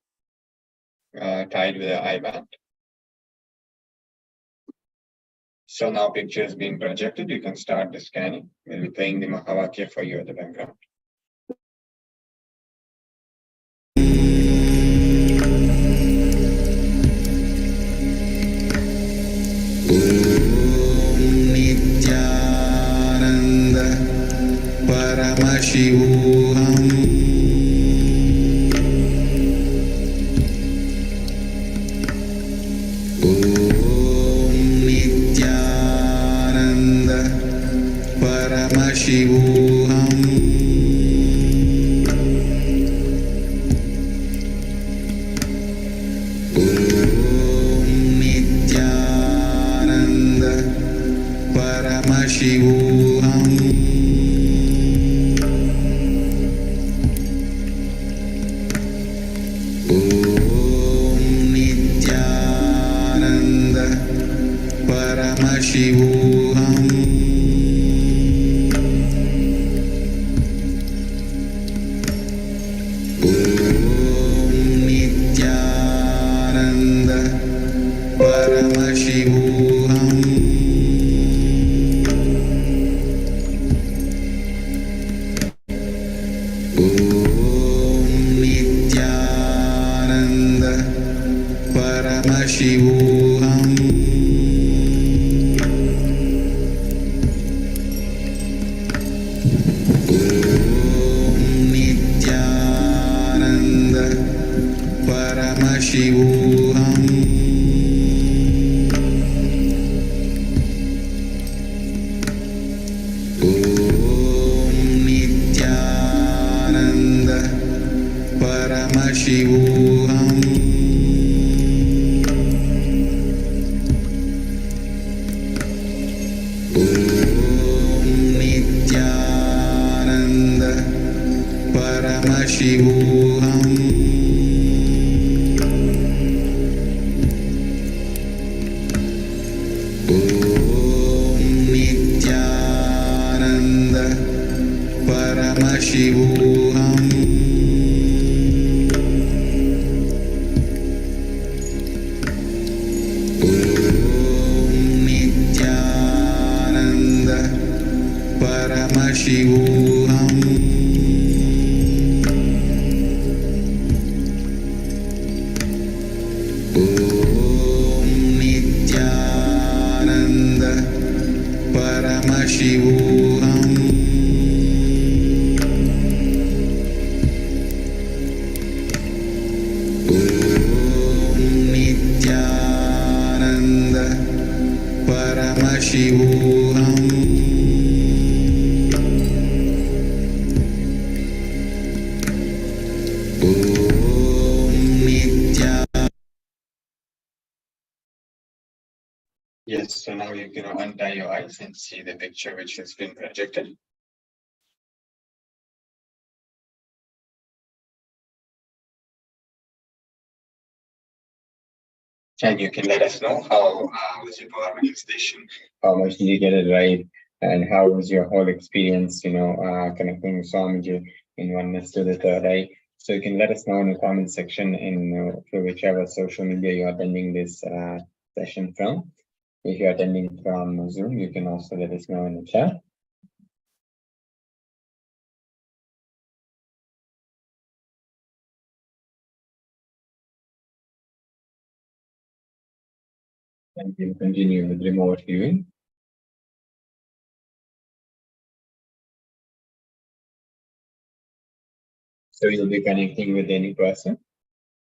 tied with the eye band. So now picture is being projected. You can start the scanning. We'll be playing the Mahavakya for you at the background. Nithyananda Paramashivoham Paramashivoham. Nithyananda Paramashivoham. Nithyananda Paramashivoham. Nithyananda Paramashivoham. Nithyananda Paramashivoham. Nithyananda Paramashivoham. Nithyananda Paramashivoham. Nithyananda Paramashivoham. Nithyananda Paramashivoham. Nithyananda Paramashivoham. Nithyananda Paramashivoham. Nithyananda Paramashivoham. Yes, so now you can untie your eyes and see the picture which has been projected. And you can let us know how was your power manifestation, how much did you get it right, and how was your whole experience, connecting Swamiji in oneness to the third eye. So you can let us know in the comment section through whichever social media you're attending this session from. If you're attending from Zoom, you can also let us know in the chat. And we'll continue with remote viewing. So you'll be connecting with any person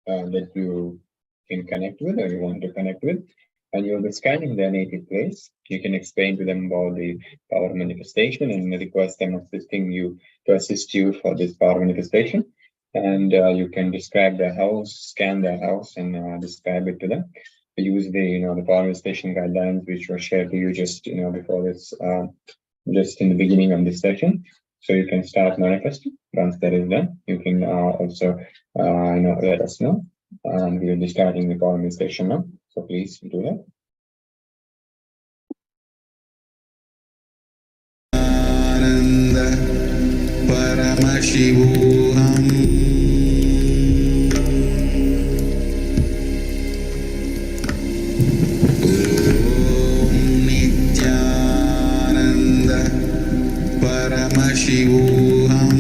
that you can connect with or you want to connect with, and you'll be scanning their native place. You can explain to them about the power manifestation and request them to assist you for this power manifestation. And you can describe their house, scan their house, and describe it to them. Use the the power manifestation guidelines which were shared to you just before this, just in the beginning of this session. So you can start manifesting. Once that is done, you can also let us know. We will be starting the power manifestation now. So please do that. Paramashivoham. Nithyananda Paramashivoham.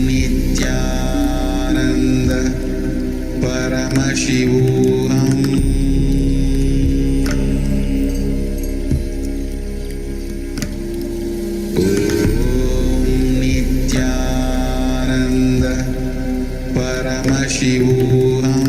Nithyananda Paramashivoham. Nithyananda Paramashivoham.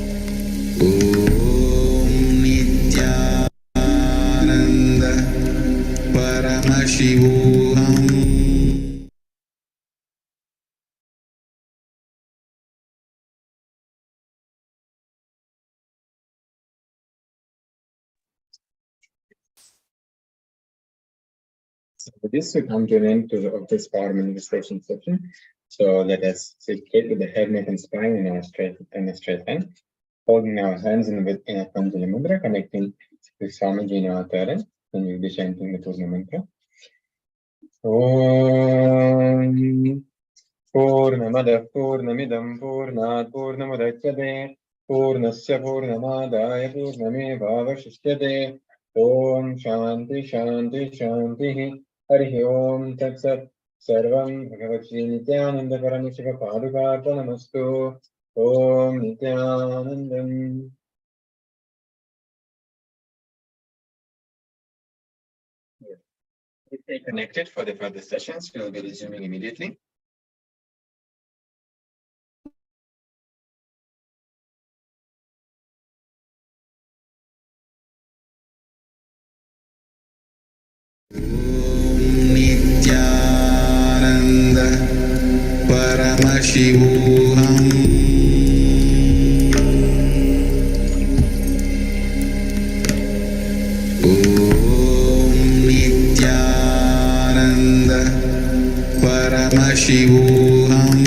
Paramashivoham. So with this, we come to an end of this power manifestation section. So let us sit with the head, neck, and spine in a straight line, holding our hands in a Panjali Mudra, connecting to Swamiji in our third, and we'll be chanting the Purna mantra. Om Purnamada Purnamidam Purnat Purnamudachyate Purnasya Purnamadaya Purnamevavashishyate Om Shanti Shanti Shanti Harihi Om Tat Sat Sarvam Bhagavati Nithyananda Paramashiva Padukarpanamastu Om Nithyanandam. Stay connected for the further sessions. We will be resuming immediately. Nithyananda Paramashivoham. Om Nithyananda Paramashivoham.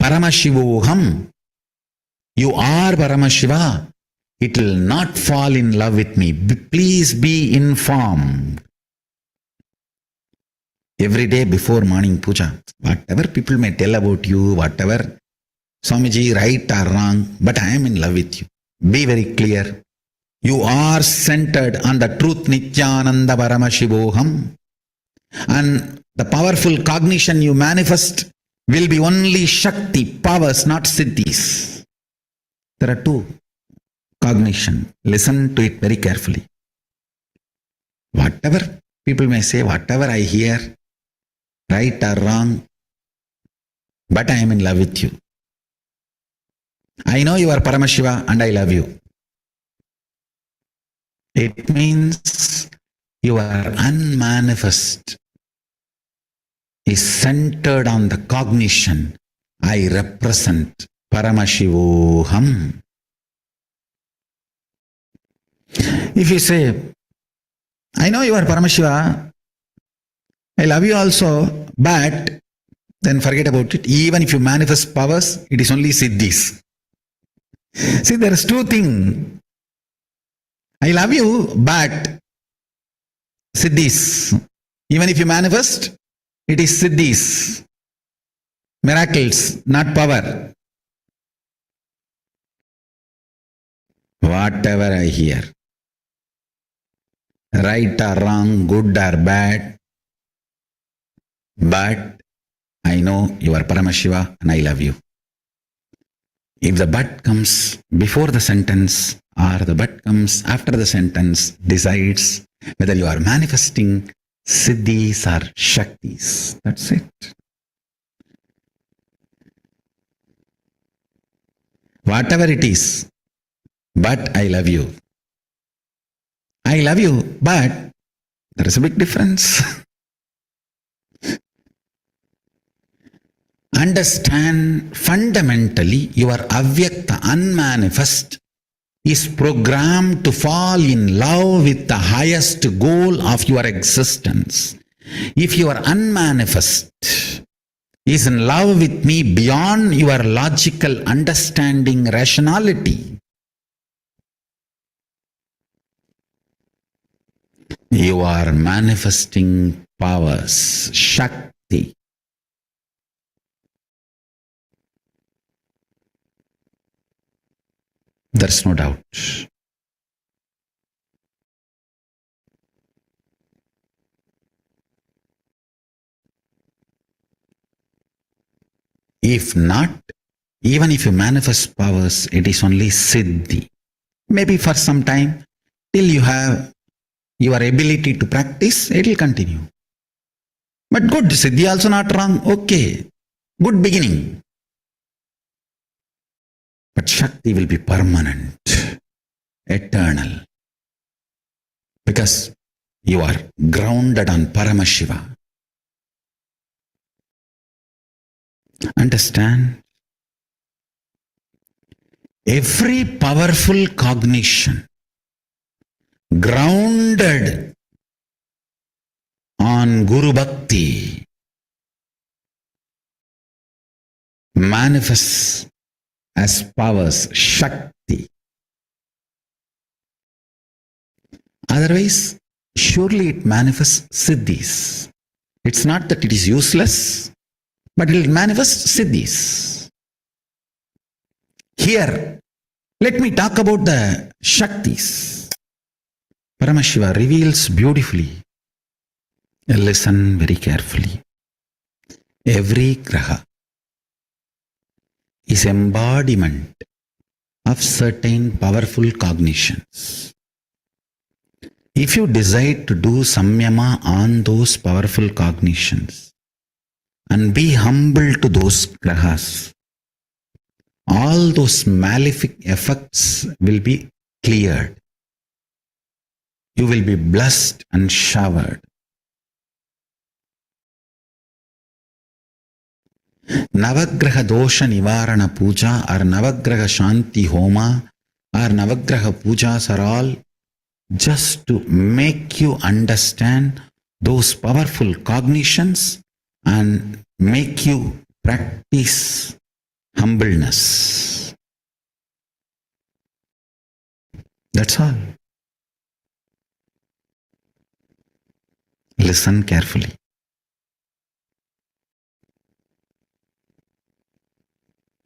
Paramashivoham. You are Paramashiva. It will not fall in love with me. Please be informed. Every day before morning puja, whatever people may tell about you, whatever, Swamiji, right or wrong, but I am in love with you. Be very clear. You are centered on the truth Nithyananda Paramashivoham. And the powerful cognition you manifest will be only Shakti, powers, not Siddhis. There are two cognition. Listen to it very carefully. Whatever people may say, whatever I hear, right or wrong, but I am in love with you. I know you are Paramashiva and I love you. It means your unmanifest is centered on the cognition. I represent Paramashivoham. If you say, I know you are Paramashiva, I love you also, but then forget about it. Even if you manifest powers, it is only Siddhis. See, there is two things. I love you, but Siddhis. Even if you manifest, it is Siddhis. Miracles, not power. Whatever I hear, right or wrong, good or bad, but I know you are Paramashiva and I love you. If the but comes before the sentence or the but comes after the sentence, decides whether you are manifesting Siddhis or Shaktis. That's it. Whatever it is, but I love you. I love you, but there is a big difference. Understand fundamentally your avyakta, unmanifest, is programmed to fall in love with the highest goal of your existence. If your unmanifest is in love with me beyond your logical understanding, rationality, you are manifesting powers, Shakti. There's no doubt. If not, even if you manifest powers, it is only Siddhi. Maybe for some time, till you have your ability to practice, it will continue. But good, Siddhi also not wrong. Okay, good beginning. But Shakti will be permanent, eternal. Because you are grounded on Paramashiva. Understand? Every powerful cognition grounded on Guru Bhakti manifests as powers, Shakti. Otherwise, surely it manifests Siddhis. It's not that it is useless, but it will manifest Siddhis. Here, let me talk about the Shaktis. Paramashiva reveals beautifully. Listen very carefully. Every graha is embodiment of certain powerful cognitions. If you decide to do samyama on those powerful cognitions and be humble to those grahas, all those malefic effects will be cleared. You will be blessed and showered. Navagraha dosha nivarana puja or Navagraha shanti homa or Navagraha pujas are all just to make you understand those powerful cognitions and make you practice humbleness. That's all. Listen carefully.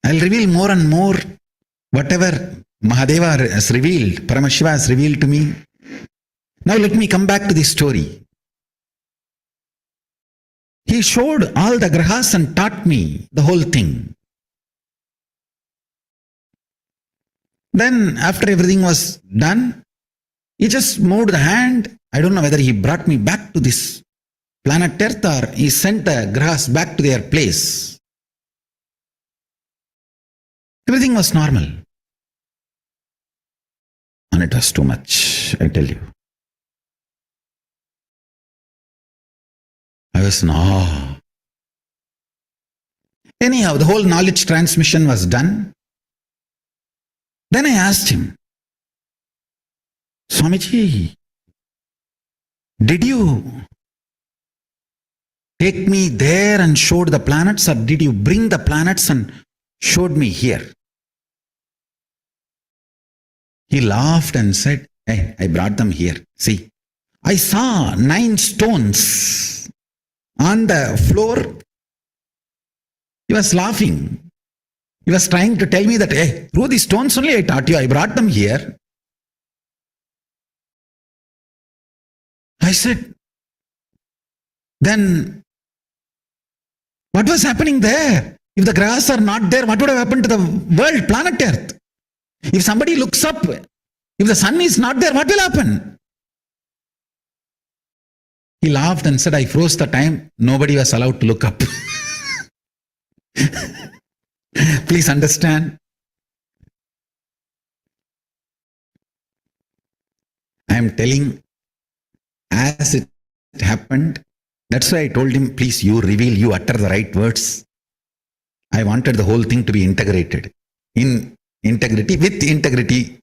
I'll reveal more and more whatever Mahadeva has revealed, Paramashiva has revealed to me. Now let me come back to this story. He showed all the grahas and taught me the whole thing. Then after everything was done, he just moved the hand. I don't know whether he brought me back to this planet Earth or he sent the grahas back to their place. Everything was normal. And it was too much, I tell you. I was in awe. Anyhow, the whole knowledge transmission was done. Then I asked him, Swamiji, did you take me there and showed the planets, or did you bring the planets and showed me here? He laughed and said, hey, I brought them here. See, I saw 9 stones on the floor. He was laughing. He was trying to tell me that, hey, through these stones only I taught you, I brought them here. I said, then what was happening there? If the grass are not there, what would have happened to the world, planet Earth? If somebody looks up, if the sun is not there, what will happen? He laughed and said, I froze the time. Nobody was allowed to look up. Please understand. I am telling as it happened. That's why I told him, please, you reveal, you utter the right words. I wanted the whole thing to be integrated. In integrity, with integrity.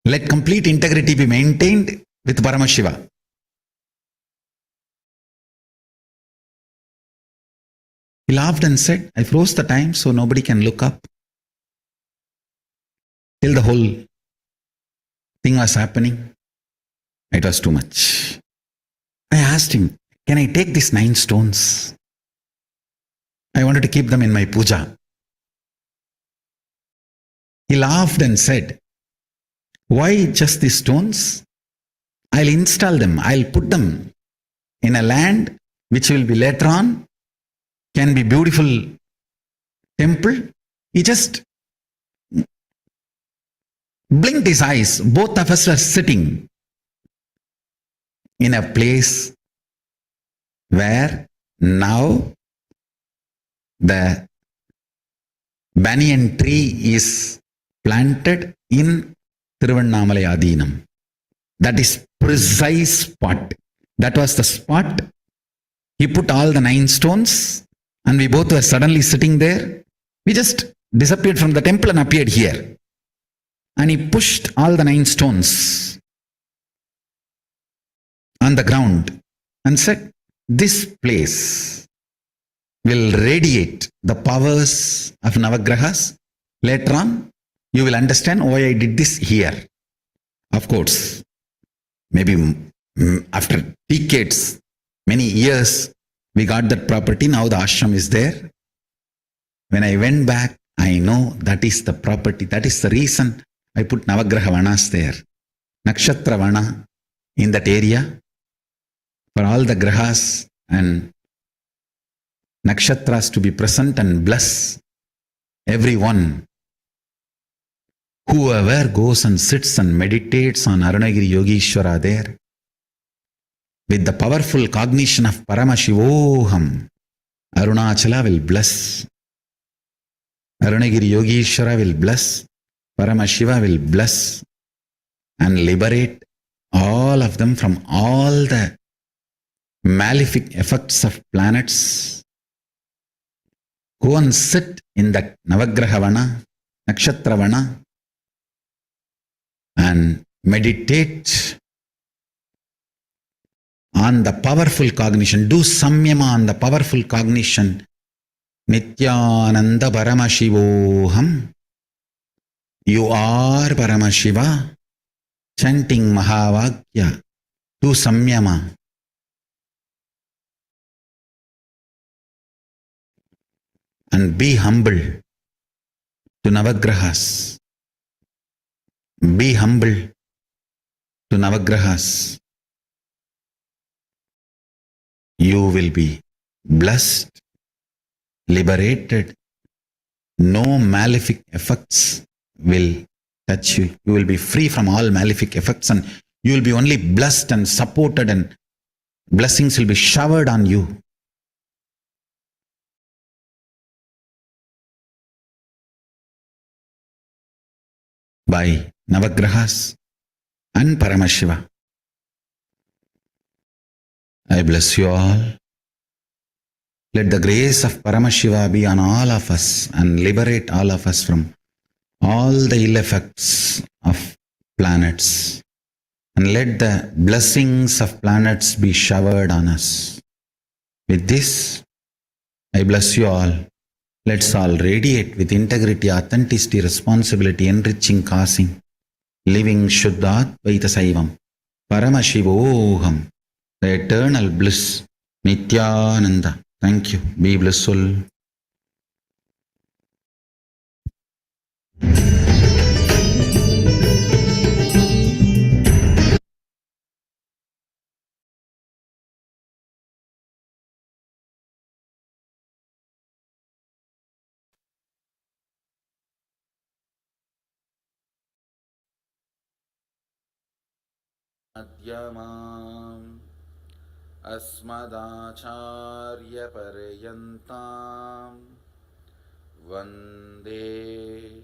Let complete integrity be maintained with Paramashiva. He laughed and said, I froze the time so nobody can look up. Till the whole thing was happening, it was too much. I asked him, can I take these 9 stones? I wanted to keep them in my puja. He laughed and said, why just these stones? I'll install them. I'll put them in a land which will be later on, can be beautiful temple. He just blinked his eyes. Both of us were sitting in a place where now the banyan tree is planted in Tiruvannamalai Adinam. That is precise spot. That was the spot. He put all the 9 stones and we both were suddenly sitting there. We just disappeared from the temple and appeared here. And he pushed all the 9 stones on the ground and said, this place will radiate the powers of Navagrahas. Later on, you will understand why I did this here. Of course, maybe after decades, many years, we got that property. Now the ashram is there. When I went back, I know that is the property. That is the reason I put Navagraha Vanas there. Nakshatra Vana in that area for all the grahas and nakshatras to be present and bless everyone. Whoever goes and sits and meditates on Arunagiri Yogeshwara there, with the powerful cognition of Paramashivoham, Arunachala will bless. Arunagiri Yogeshwara will bless. Paramashiva will bless and liberate all of them from all the malefic effects of planets. Go and sit in that Navagraha Vana, Nakshatra Vana, and meditate on the powerful cognition. Do samyama on the powerful cognition Nithyananda Paramashivoham. You are Paramashiva, chanting Mahavakya to Samyama. And be humble to Navagrahas. Be humble to Navagrahas. You will be blessed, liberated. No malefic effects will touch you. You will be free from all malefic effects and you will be only blessed and supported, and blessings will be showered on you. By Navagrahas and Paramashiva. I bless you all. Let the grace of Paramashiva be on all of us and liberate all of us from all the ill effects of planets. And let the blessings of planets be showered on us. With this, I bless you all. Let's all radiate with integrity, authenticity, responsibility, enriching, causing, living Shuddha Advaita Saivam, Paramashivoham, the eternal bliss, Nithyananda. Thank you. Be blissful. Madhyamam Asmadacharya Paryantam Vande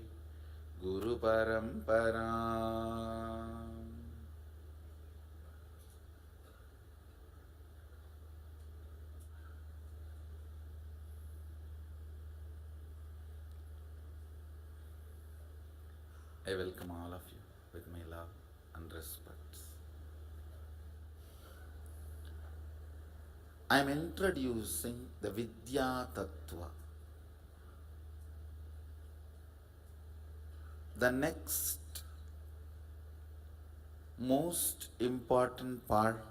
Guru Paramparam. I welcome all of you with my love and respect. I am introducing the Vidya Tattva. The next most important part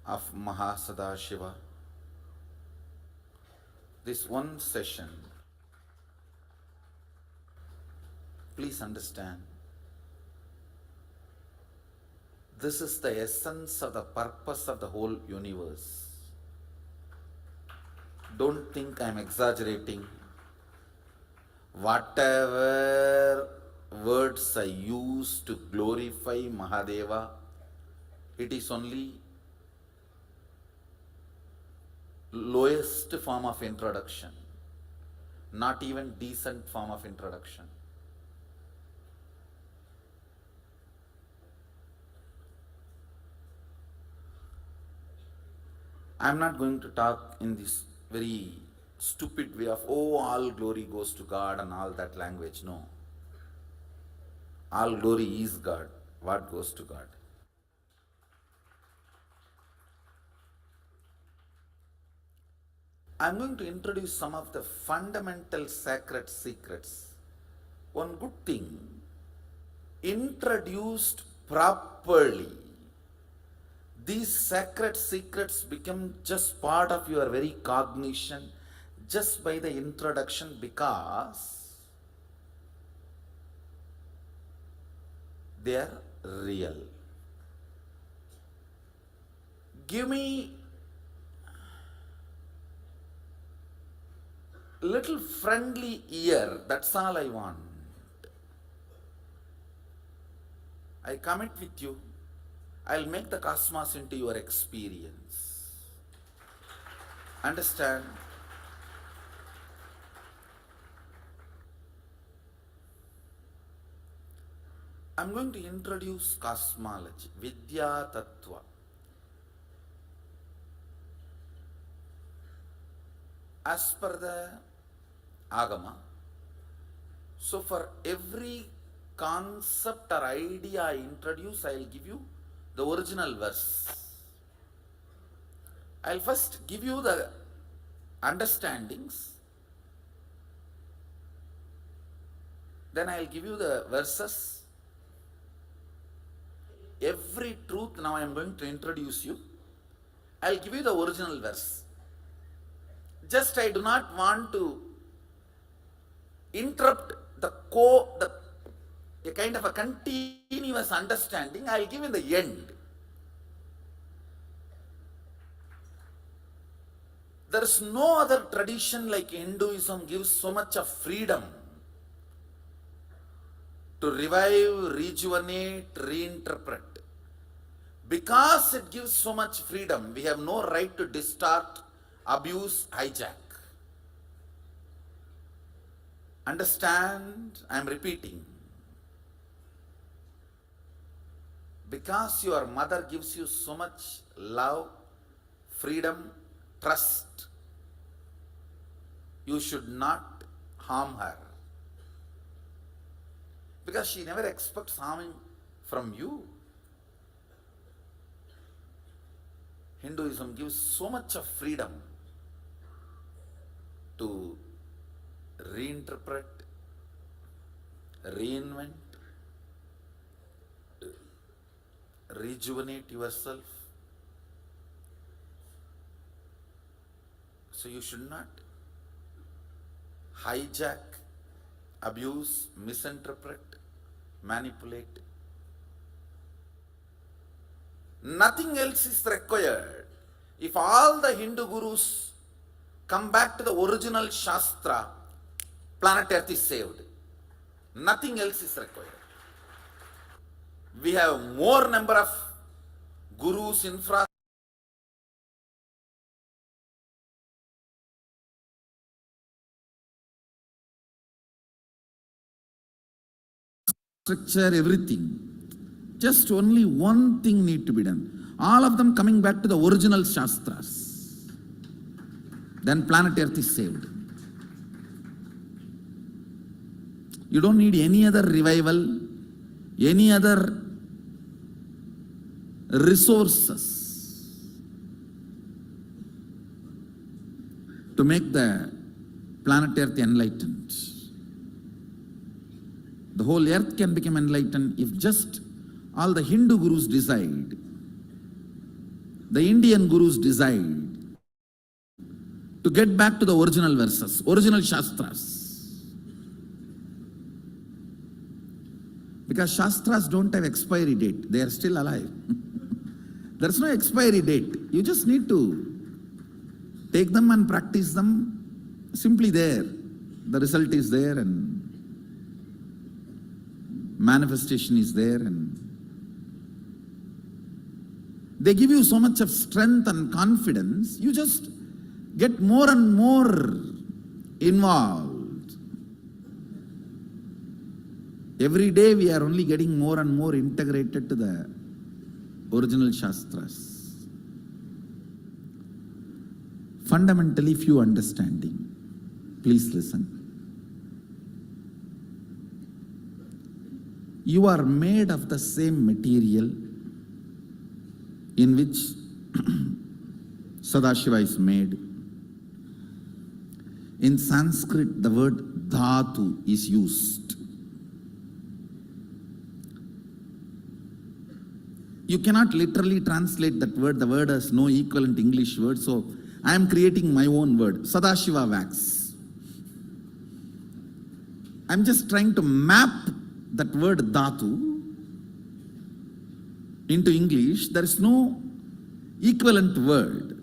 of Mahasadashiva. This one session, please understand, this is the essence of the purpose of the whole universe. Don't think I am exaggerating. Whatever words I use to glorify Mahadeva, it is only lowest form of introduction, not even decent form of introduction. I am not going to talk in this very stupid way of, oh, all glory goes to God and all that language. No. All glory is God. What goes to God? I am going to introduce some of the fundamental sacred secrets. One good thing, introduced properly, these sacred secrets become just part of your very cognition just by the introduction, because they are real. Give me little friendly ear, that's all I want. I commit with you, I'll make the cosmos into your experience. Understand? I'm going to introduce cosmology, Vidya Tattva. As per the agama, so for every concept or idea I introduce, I'll give you the original verse. I'll first give you the understandings, Then I'll give you the verses. Every truth now I am going to introduce you. I'll give you the original verse. Just I do not want to interrupt a kind of a continuous understanding. I'll give in the end. There is no other tradition like Hinduism gives so much of freedom to revive, rejuvenate, reinterpret. Because it gives so much freedom, we have no right to distort, abuse, hijack. Understand? I am repeating. Because your mother gives you so much love, freedom, trust, you should not harm her. Because she never expects harming from you. Hinduism gives so much of freedom to reinterpret, reinvent, rejuvenate yourself. So you should not hijack, abuse, misinterpret, manipulate. Nothing else is required. If all the Hindu gurus come back to the original Shastra, planet Earth is saved. Nothing else is required. We have more number of gurus, infrastructure, everything. Just only one thing need to be done. All of them coming back to the original Shastras. Then planet Earth is saved. You don't need any other revival, any other resources to make the planet Earth enlightened. The whole earth can become enlightened if just all the Hindu gurus decide, the Indian gurus decide to get back to the original verses, original Shastras. Because Shastras don't have expiry date, they are still alive. There is no expiry date. You just need to take them and practice them. Simply there. The result is there and manifestation is there, and they give you so much of strength and confidence, you just get more and more involved. Every day we are only getting more and more integrated to the original Shastras. Fundamentally few understanding. Please listen. You are made of the same material in which Sadashiva is made. In Sanskrit, the word dhatu is used. You cannot literally translate that word. The word has no equivalent English word, so I am creating my own word, Sadashiva wax. I am just trying to map that word dhatu into English. There is no equivalent word.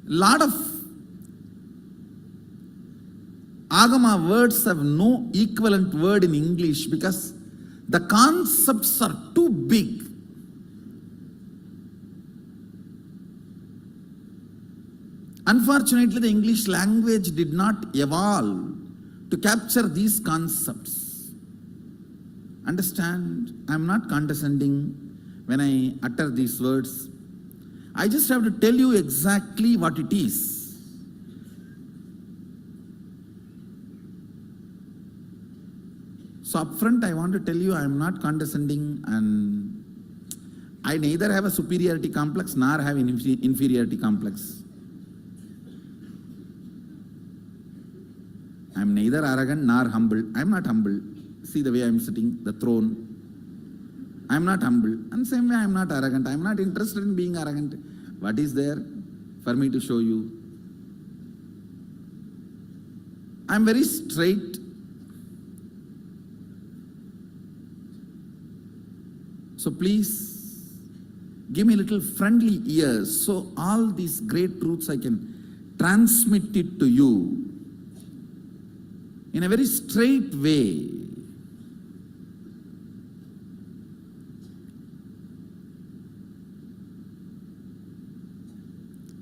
Lot of agama words have no equivalent word in English because the concepts are too big. Unfortunately, the English language did not evolve to capture these concepts. Understand? I am not condescending when I utter these words. I just have to tell you exactly what it is. So upfront I want to tell you I am not condescending, and I neither have a superiority complex nor have an inferiority complex. I I'm neither arrogant nor humble. I'm not humble. See the way I'm sitting, the throne. I'm not humble. And same way I'm not arrogant. I'm not interested in being arrogant. What is there for me to show you? I'm very straight. So please give me a little friendly ears so all these great truths I can transmit it to you in a very straight way.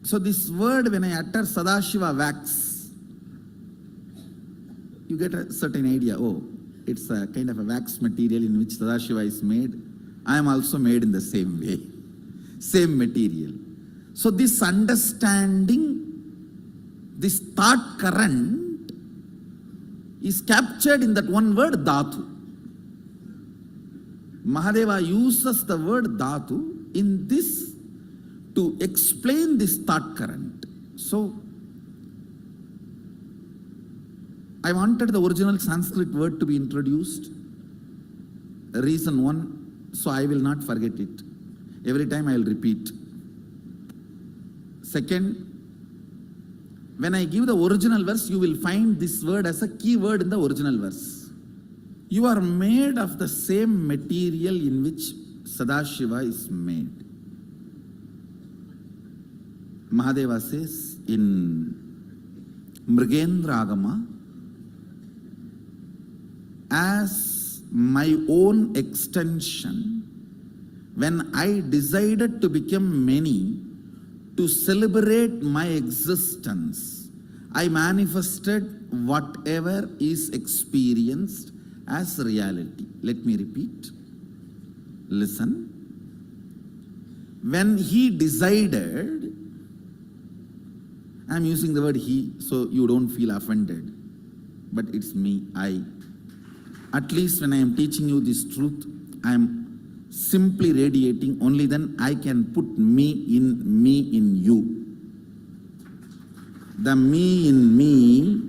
So this word, when I utter Sadashiva wax, you get a certain idea. Oh, it's a kind of a wax material in which Sadashiva is made. I am also made in the same way, same material. So this understanding, this thought current is captured in that one word, dhatu. Mahadeva uses the word dhatu in this to explain this thought current. So, I wanted the original Sanskrit word to be introduced. Reason one, so I will not forget it. Every time I will repeat. Second, when I give the original verse, you will find this word as a key word in the original verse. You are made of the same material in which Sadashiva is made. Mahadeva says in Mrigendra agama, as my own extension, when I decided to become many, to celebrate my existence, I manifested whatever is experienced as reality. Let me repeat. Listen. When he decided, I'm using the word he, so you don't feel offended. But it's me, I. At least when I am teaching you this truth, I am simply radiating, only then I can put me in you. The me in me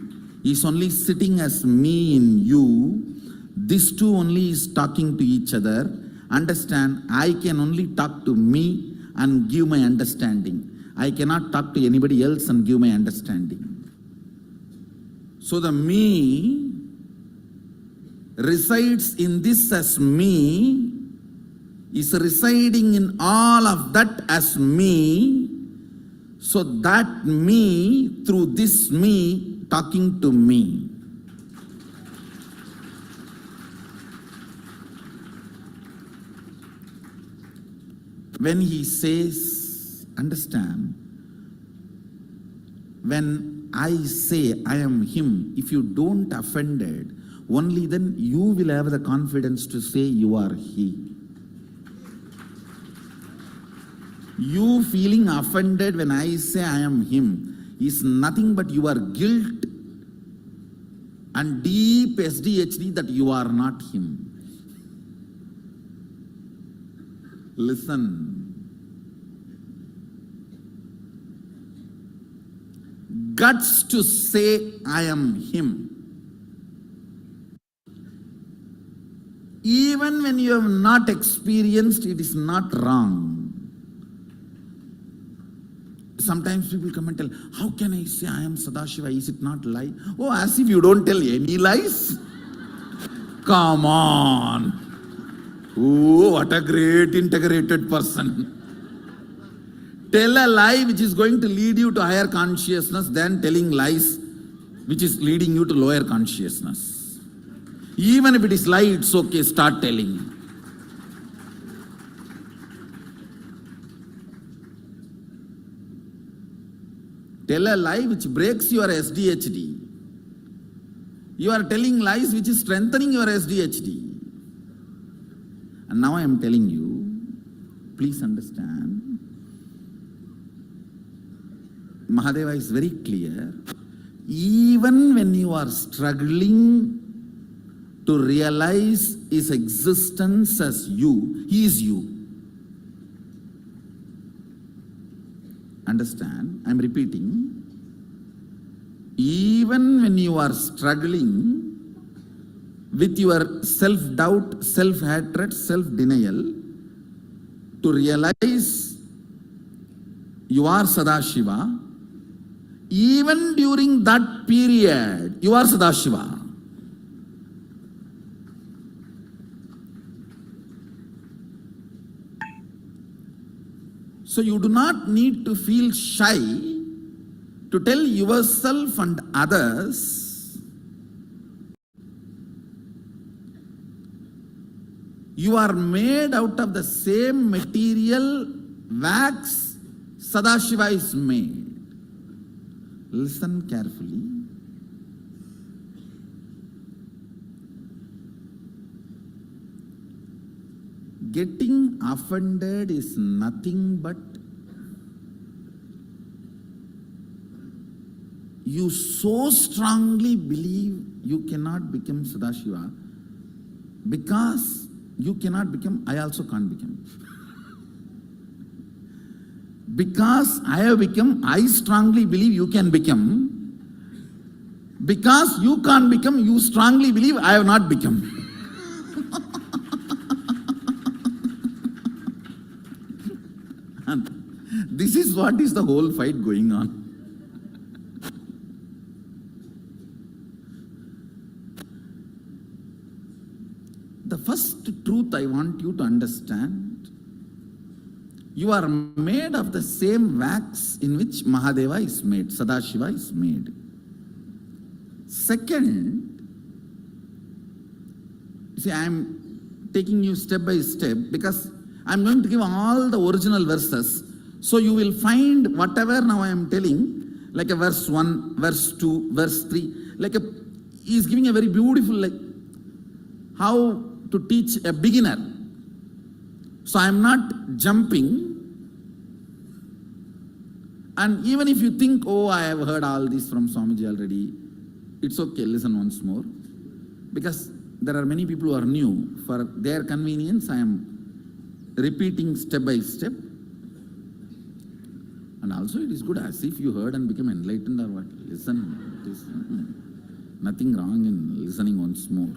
is only sitting as me in you. These two only is talking to each other. Understand, I can only talk to me and give my understanding. I cannot talk to anybody else and give my understanding. So the me resides in this as me, is residing in all of that as me, so that me, through this me, talking to me. When he says, understand, when I say I am him, if you don't offended, only then you will have the confidence to say you are he. You feeling offended when I say I am him is nothing but your guilt and deep SDHD that you are not him. Listen. Guts to say I am him. Even when you have not experienced, it is not wrong. Sometimes people come and tell, how can I say I am Sadashiva? Is it not lie? Oh, as if you don't tell any lies. Come on. Oh, what a great integrated person. Tell a lie which is going to lead you to higher consciousness than telling lies which is leading you to lower consciousness. Even if it is lie, it's okay, start telling. Tell a lie which breaks your SDHD. You are telling lies which is strengthening your SDHD. And now I am telling you, please understand, Mahadeva is very clear. Even when you are struggling to realize his existence as you, he is you. Understand? I am repeating. even when you are struggling with your self-doubt, self-hatred, self-denial, to realize you are Sadashiva, even during that period, you are Sadashiva. So you do not need to feel shy to tell yourself and others you are made out of the same material wax Sadashiva is made. Listen carefully. Getting offended is nothing but you so strongly believe you cannot become Sadashiva because you cannot become, I also can't become. Because I have become, I strongly believe you can become. Because you can't become, you strongly believe I have not become. And this is what is the whole fight going on. The first truth I want you to understand, you are made of the same wax in which Mahadeva is made, Sadashiva is made. Second, see, I am taking you step by step because I am going to give all the original verses. So you will find whatever now I am telling, like a verse 1, verse 2, verse 3, like he is giving a very beautiful, like how to teach a beginner. So I am not jumping. And even if you think, oh, I have heard all this from Swamiji already, it's okay, listen once more. Because there are many people who are new. For their convenience, I am repeating step by step. And also it is good as if you heard and become enlightened or what. Listen, it is nothing wrong in listening once more.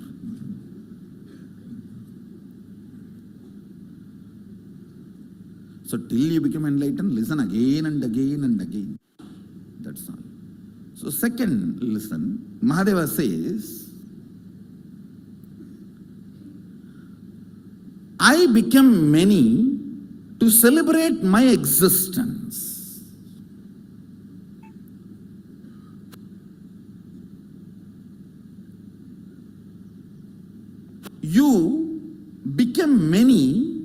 So till you become enlightened, listen again and again and again. That's all. So second, listen, Mahadeva says, I become many to celebrate my existence. You become many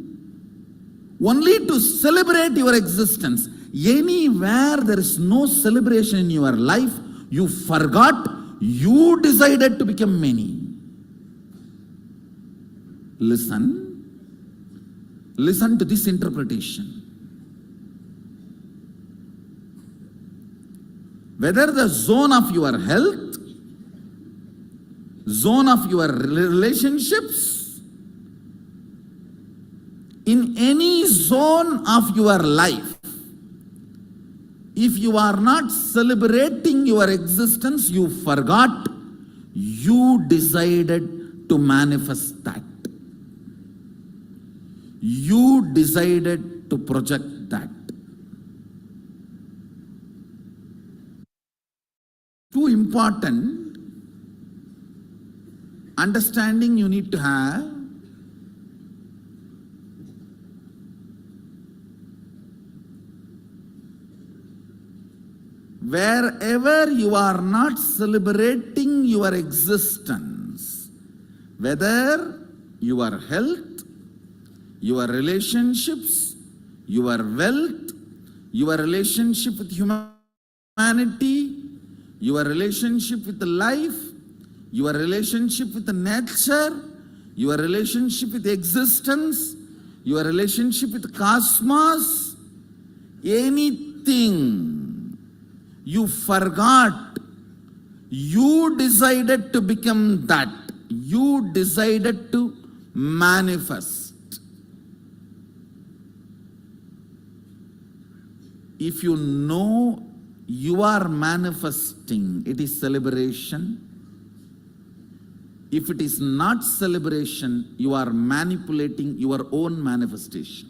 only to celebrate your existence. Anywhere there is no celebration in your life, you forgot, you decided to become many. Listen to this interpretation. Whether the zone of your health, zone of your relationships, in any zone of your life, if you are not celebrating your existence, you forgot, you decided to manifest that. You decided to project that. Too important understanding you need to have. Wherever you are not celebrating your existence, whether your health, your relationships, your wealth, your relationship with humanity, your relationship with life, your relationship with nature, your relationship with existence, your relationship with cosmos, anything you forgot, you decided to become that. You decided to manifest. If you know you are manifesting. It is celebration. If it is not celebration, you are manipulating your own manifestation.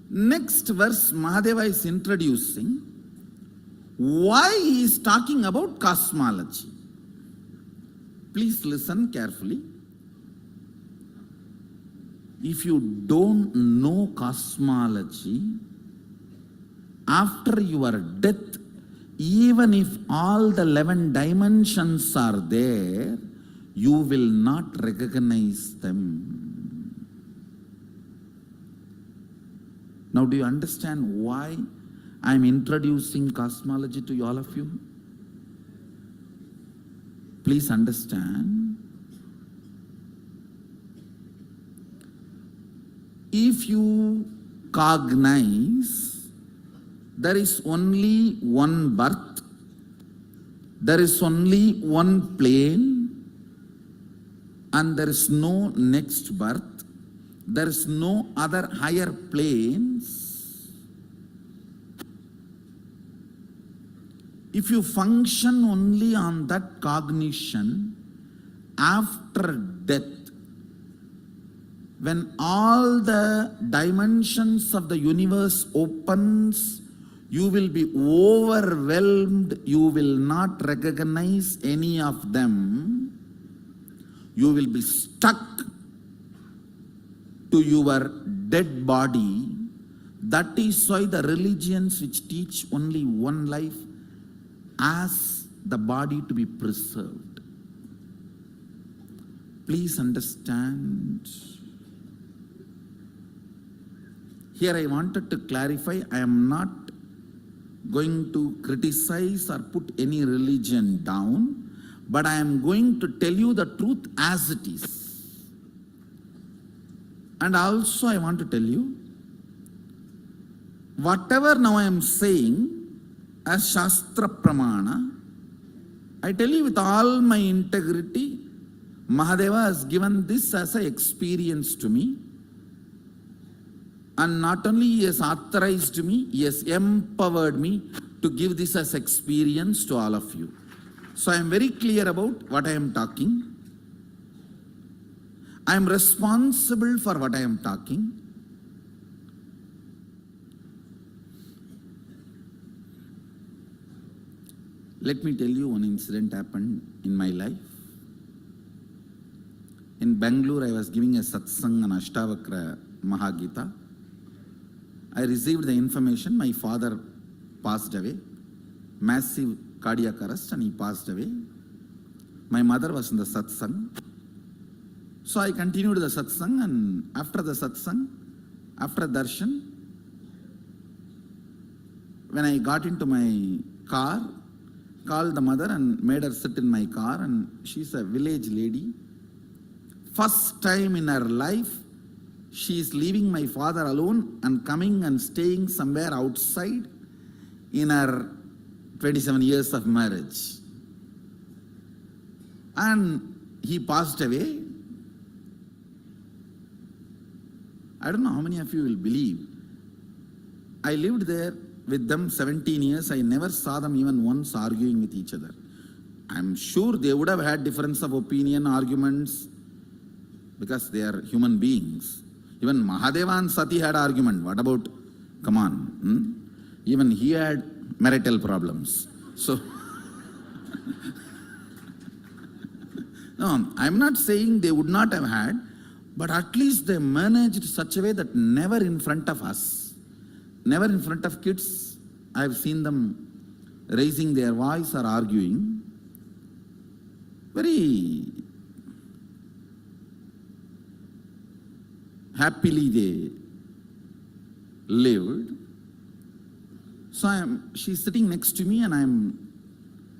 Next verse, Mahadeva is introducing why he is talking about cosmology. Please listen carefully. If you don't know cosmology, after your death, even if all the 11 dimensions are there, you will not recognize them. Now, do you understand why I am introducing cosmology to all of you? Please understand. If you cognize there is only one birth, there is only one plane, and there is no next birth, there is no other higher planes. If you function only on that cognition, after death, when all the dimensions of the universe opens, you will be overwhelmed. You will not recognize any of them. You will be stuck to your dead body. That is why the religions which teach only one life ask the body to be preserved. Please understand. Here I wanted to clarify, I am not going to criticize or put any religion down, but I am going to tell you the truth as it is. And also I want to tell you, whatever now I am saying as Shastra Pramana, I tell you with all my integrity, Mahadeva has given this as an experience to me. And not only he has authorized me, he has empowered me to give this as experience to all of you. So I am very clear about what I am talking. I am responsible for what I am talking. Let me tell you one incident happened in my life. In Bangalore, I was giving a satsang on Ashtavakra Mahagita. I received the information my father passed away, massive cardiac arrest, and he passed away. My mother was in the satsang. So I continued the satsang, and after the satsang, after darshan, when I got into my car, called the mother and made her sit in my car, and she's a village lady. First time in her life, she is leaving my father alone and coming and staying somewhere outside in her 27 years of marriage. And he passed away. I don't know how many of you will believe. I lived there with them 17 years. I never saw them even once arguing with each other. I'm sure they would have had difference of opinion, arguments, because they are human beings. Even Mahadeva and Sati had argument. What about, come on, even he had marital problems. So, no, I'm not saying they would not have had, but at least they managed such a way that never in front of us, never in front of kids, I've seen them raising their voice or arguing. Very happily they lived. So she's sitting next to me, and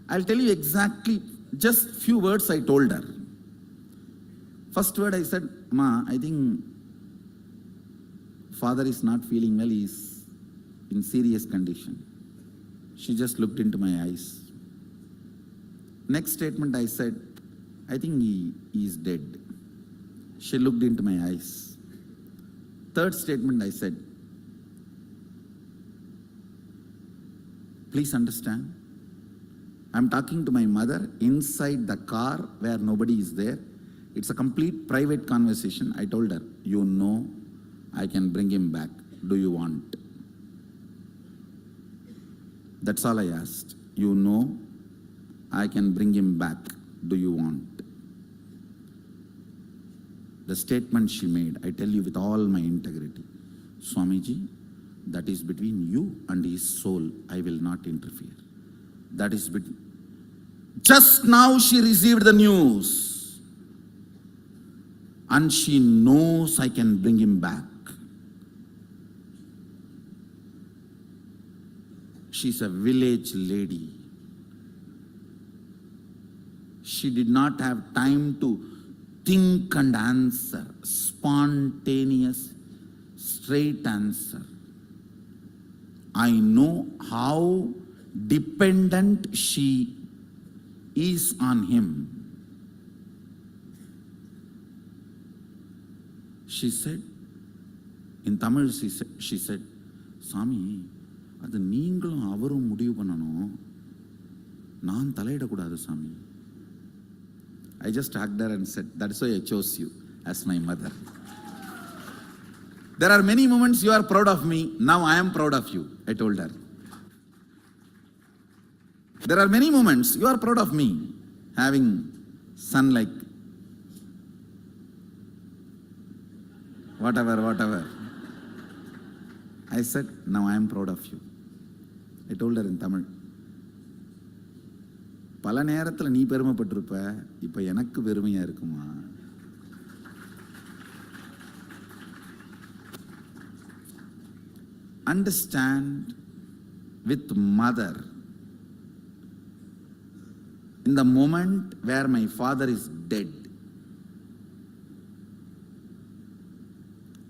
I'll tell you exactly just few words I told her. First word I said, Ma, I think father is not feeling well, he's in serious condition. She just looked into my eyes. Next statement I said, I think he is dead. She looked into my eyes. Third statement I said, Please understand. I'm talking to my mother inside the car where nobody is there. It's a complete private conversation. I told her, you know, I can bring him back. Do you want? That's all I asked. You know, I can bring him back. Do you want? The statement she made, I tell you with all my integrity, Swamiji, that is between you and his soul. I will not interfere. That is between. Just now she received the news and she knows I can bring him back. She's a village lady. She did not have time to think and answer. Spontaneous, straight answer. I know how dependent she is on him. She said, in Tamil she said, Swami, அது நீங்களும் அவரும் முடிவு பண்ணணும், நான் தலையிடக்கூடாது சாமி. I just hugged her and said, that's why I chose you as my mother. There are many moments you are proud of me, now I am proud of you, I told her. There are many moments you are proud of me, having son like whatever. I said, now I am proud of you. I told her in Tamil. பல நேரத்தில் நீ பெருமைப்பட்டிருப்ப, இப்ப எனக்கு பெருமையா இருக்குமா? Understand with mother. In the moment where my father is dead,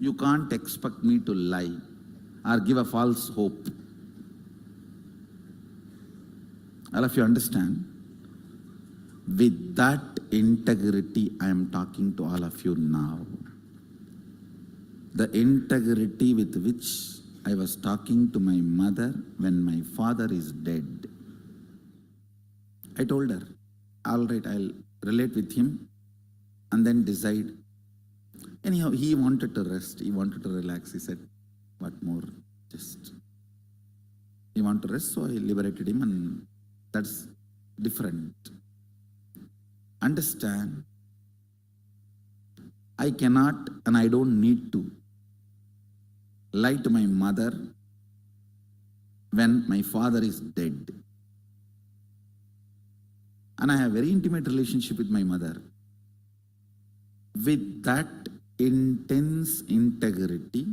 you can't expect me to lie or give a false hope. All of you understand? With that integrity, I am talking to all of you now. The integrity with which I was talking to my mother when my father is dead. I told her, all right, I'll relate with him and then decide. Anyhow, he wanted to rest, he wanted to relax. He said, what more? Just, he wanted to rest, so I liberated him, and that's different. Understand, I cannot and I don't need to lie to my mother when my father is dead. And I have a very intimate relationship with my mother. With that intense integrity,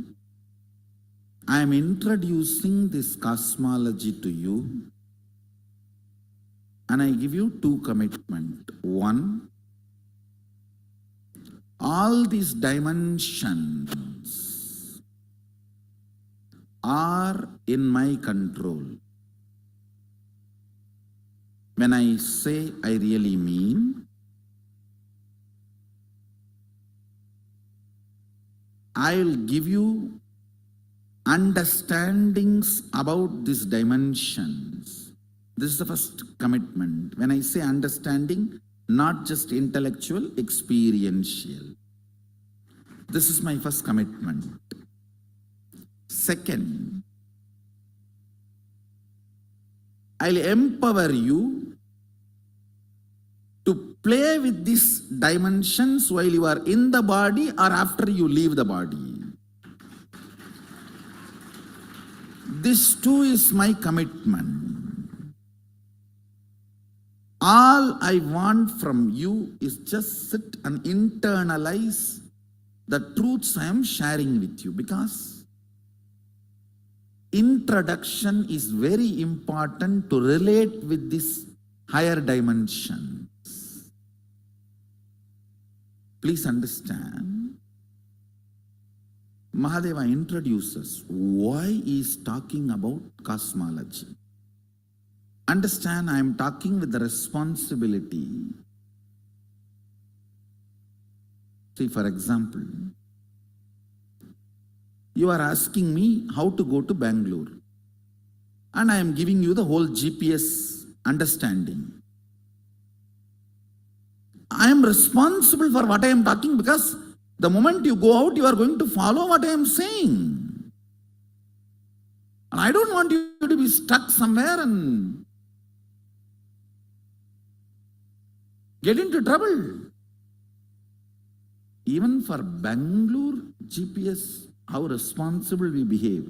I am introducing this cosmology to you, and I give you two commitments. One, all these dimensions are in my control. When I say I really mean, I'll give you understandings about these dimensions. This is the first commitment. When I say understanding, not just intellectual, experiential. This is my first commitment. Second, I'll empower you to play with these dimensions while you are in the body or after you leave the body. This too is my commitment. All I want from you is just sit and internalize the truths I am sharing with you, because introduction is very important to relate with this higher dimensions. Please understand, Mahadeva introduces why he is talking about cosmology. Understand, I am talking with the responsibility. See, for example, you are asking me how to go to Bangalore. and I am giving you the whole GPS understanding. I am responsible for what I am talking, because the moment you go out, you are going to follow what I am saying. And I don't want you to be stuck somewhere and get into trouble. Even for Bangalore GPS, how responsible we behave.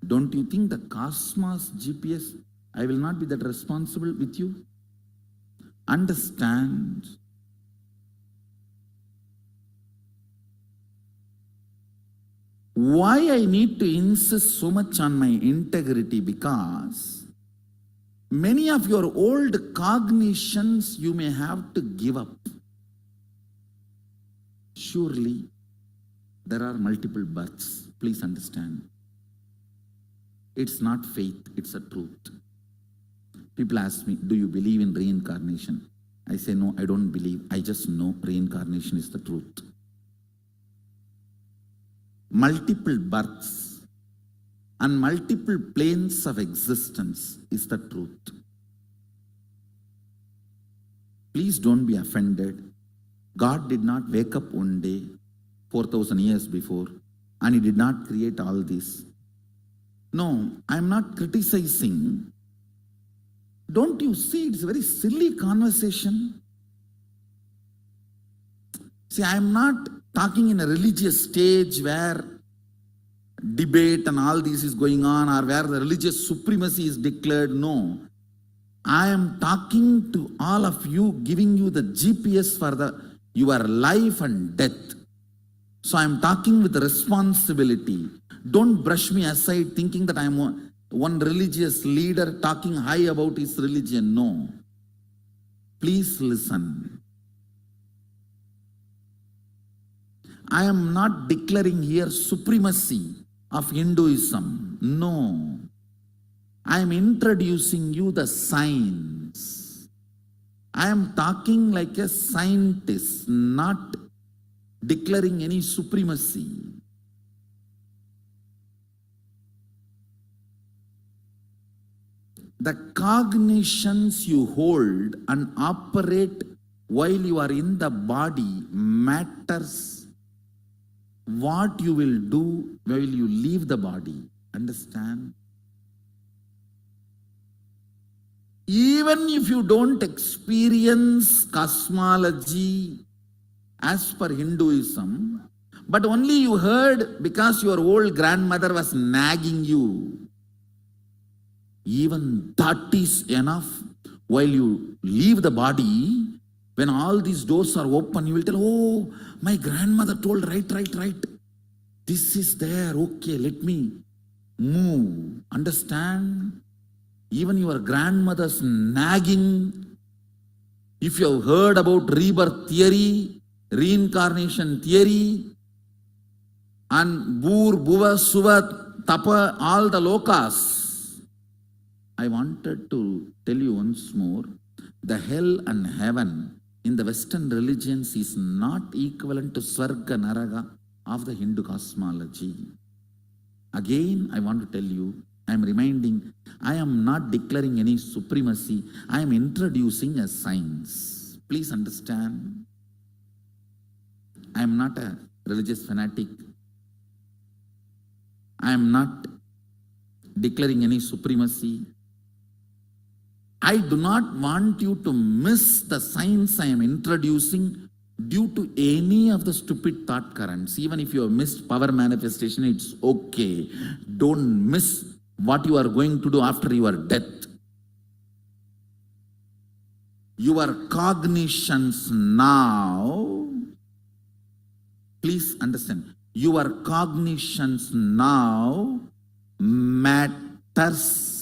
Don't you think the Cosmos GPS, I will not be that responsible with you? Understand. Why I need to insist so much on my integrity? Because many of your old cognitions you may have to give up. Surely there are multiple births. Please understand. It's not faith, it's a truth. People ask me, do you believe in reincarnation? I say, no, I don't believe. I just know reincarnation is the truth. Multiple births and multiple planes of existence is the truth. Please don't be offended. God did not wake up one day 4,000 years before and He did not create all this. No, I'm not criticizing. Don't you see, it's a very silly conversation. See, I'm not talking in a religious stage where debate and all this is going on, or where the religious supremacy is declared. No. I am talking to all of you, giving you the GPS for your life and death. So I am talking with responsibility. Don't brush me aside thinking that I am one religious leader talking high about his religion. No. Please listen. I am not declaring here supremacy of Hinduism. No. I am introducing you the science. I am talking like a scientist, not declaring any supremacy. The cognitions you hold and operate while you are in the body matters what you will do while you leave the body. Understand? Even if you don't experience cosmology as per Hinduism, but only you heard because your old grandmother was nagging you, even that is enough. While you leave the body, when all these doors are open, you will tell, oh, my grandmother told, right. This is there, okay, let me move. Understand? Even your grandmother's nagging. If you have heard about rebirth theory, reincarnation theory, and Bur, Bhuva, Suva, Tapa, all the lokas, I wanted to tell you once more, the hell and heaven in the Western religions is not equivalent to Swarga Naraga of the Hindu cosmology. Again, I want to tell you, I am reminding, I am not declaring any supremacy. I am introducing a science. Please understand. I am not a religious fanatic. I am not declaring any supremacy. I do not want you to miss the science I am introducing due to any of the stupid thought currents. Even if you have missed power manifestation, it's okay. Don't miss what you are going to do after your death. Your cognitions now, please understand, your cognitions now matters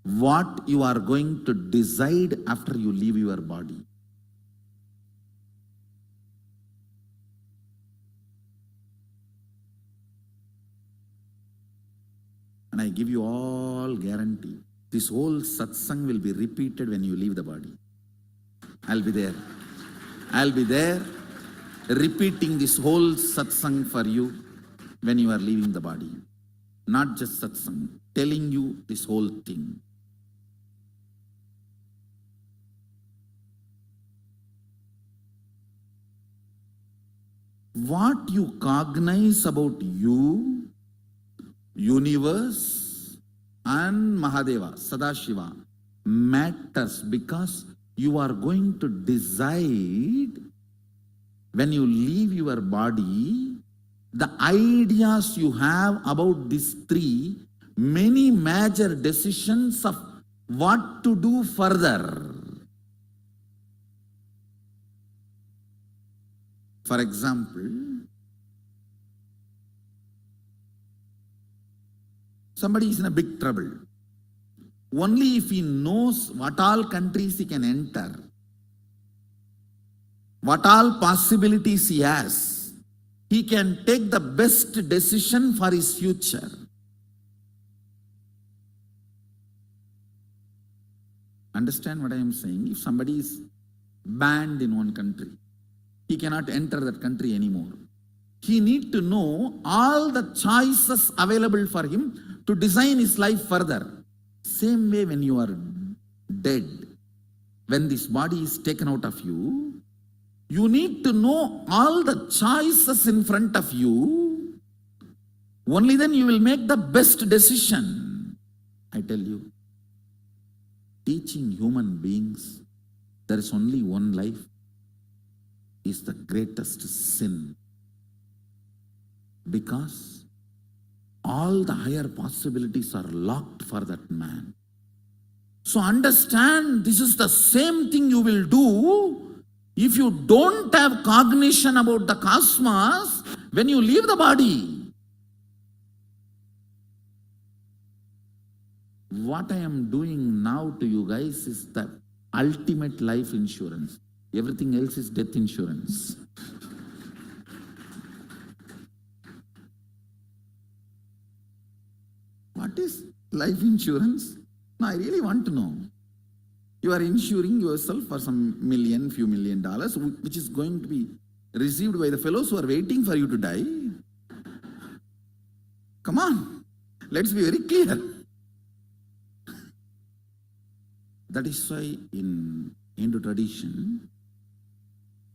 what you are going to decide after you leave your body. And I give you all guarantee, this whole satsang will be repeated when you leave the body. I'll be there. I'll be there repeating this whole satsang for you when you are leaving the body. not just satsang, telling you this whole thing. What you cognize about you, universe, and Mahadeva, Sadashiva matters, because you are going to decide when you leave your body the ideas you have about these three, many major decisions of what to do further. For example, somebody is in a big trouble. Only if he knows what all countries he can enter, what all possibilities he has, he can take the best decision for his future. Understand what I am saying? If somebody is banned in one country, he cannot enter that country anymore. He needs to know all the choices available for him to design his life further. Same way, when you are dead, when this body is taken out of you, you need to know all the choices in front of you. Only then you will make the best decision. I tell you, teaching human beings there is only one life is the greatest sin, because all the higher possibilities are locked for that man. So understand, this is the same thing you will do if you don't have cognition about the cosmos when you leave the body. What I am doing now to you guys is the ultimate life insurance. Everything else is death insurance. What is life insurance? No, I really want to know. You are insuring yourself for some million, few $1 million, which is going to be received by the fellows who are waiting for you to die. Come on, let's be very clear. That is why in Hindu tradition,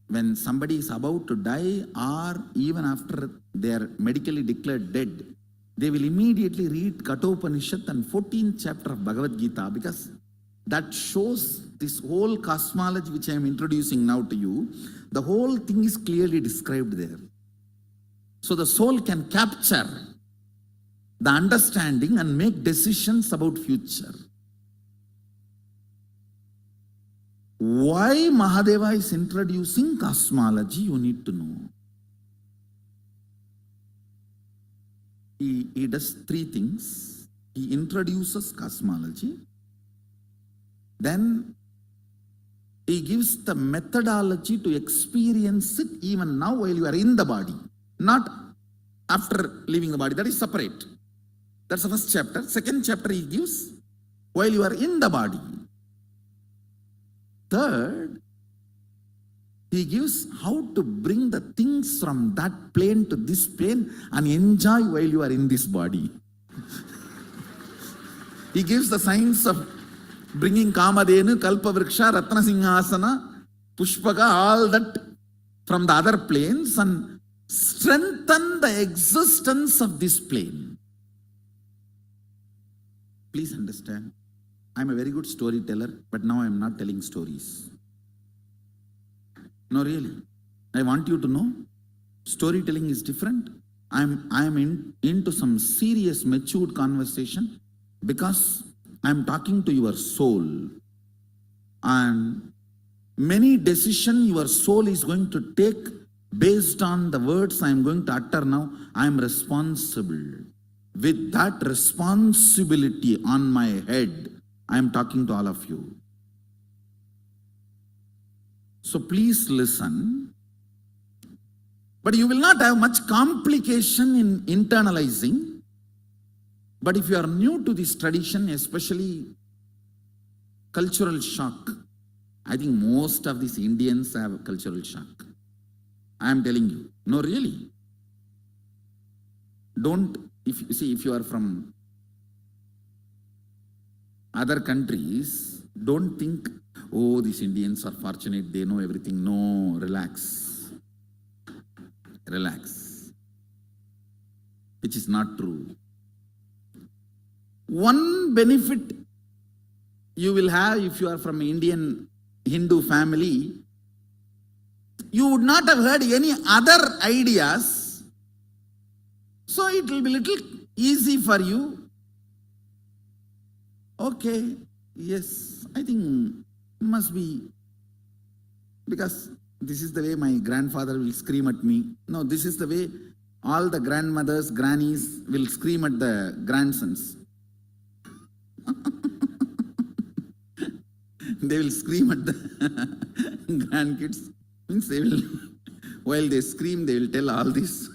when somebody is about to die, or even after they are medically declared dead, they will immediately read Kathopanishad and 14th chapter of Bhagavad Gita, because that shows this whole cosmology which I am introducing now to you. The whole thing is clearly described there. So the soul can capture the understanding and make decisions about future. Why Mahadeva is introducing cosmology, you need to know. He does three things. He introduces cosmology. Then he gives the methodology to experience it even now while you are in the body, not after leaving the body. That is separate. That's the first chapter. Second chapter he gives while you are in the body. Third, he gives how to bring the things from that plane to this plane and enjoy while you are in this body. He gives the science of bringing Kamadhenu, Kalpavriksha, Ratna Singhasana, Pushpaka, all that from the other planes, and strengthen the existence of this plane. Please understand, I am a very good storyteller, but now I am not telling stories. No, really. I want you to know, storytelling is different. I am into some serious, matured conversation, because I am talking to your soul. And many decisions your soul is going to take based on the words I am going to utter now. I am responsible. With that responsibility on my head, I am talking to all of you. So please listen. But you will not have much complication in internalizing. But if you are new to this tradition, especially cultural shock, I think most of these Indians have cultural shock. I am telling you. No, really. Don't if you are from other countries, don't think, oh, these Indians are fortunate, they know everything. No, relax. Relax. Which is not true. One benefit you will have if you are from Indian Hindu family, you would not have heard any other ideas. So it will be little easy for you. Okay, yes, I think must be, because this is the way my grandfather will scream at me. No, this is the way all the grandmothers, grannies will scream at the grandsons. They will scream at the grandkids. Means they will, while they scream, they will tell all this.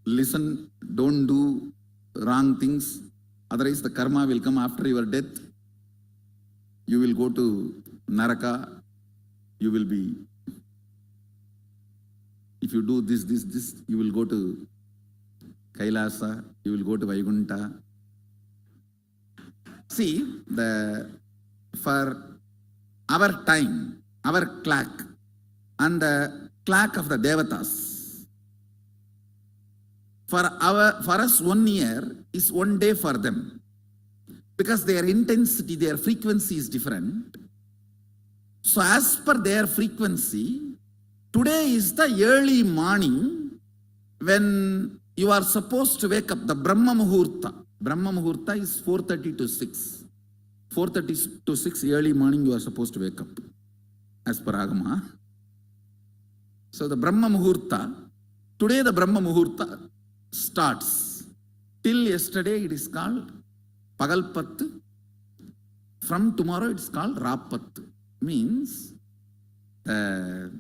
Listen, don't do wrong things. Otherwise, the karma will come after your death. You will go to Naraka. You will be, if you do this, you will go to KAILASA. You will go to Vaikuntha. See, for our time, our clock, and the clock of the Devatas, for us 1 year is 1 day for them, because their intensity, their frequency is different. So as per their frequency, today is the early morning when you are supposed to wake up, the Brahma Muhurta. Brahma Muhurta is 4:30 to 6. 4:30 to 6 early morning you are supposed to wake up, as per agama. So the Brahma Muhurta, today the Brahma Muhurta starts. Till yesterday it is called Pagalpat. From tomorrow it is called Rapat. Means the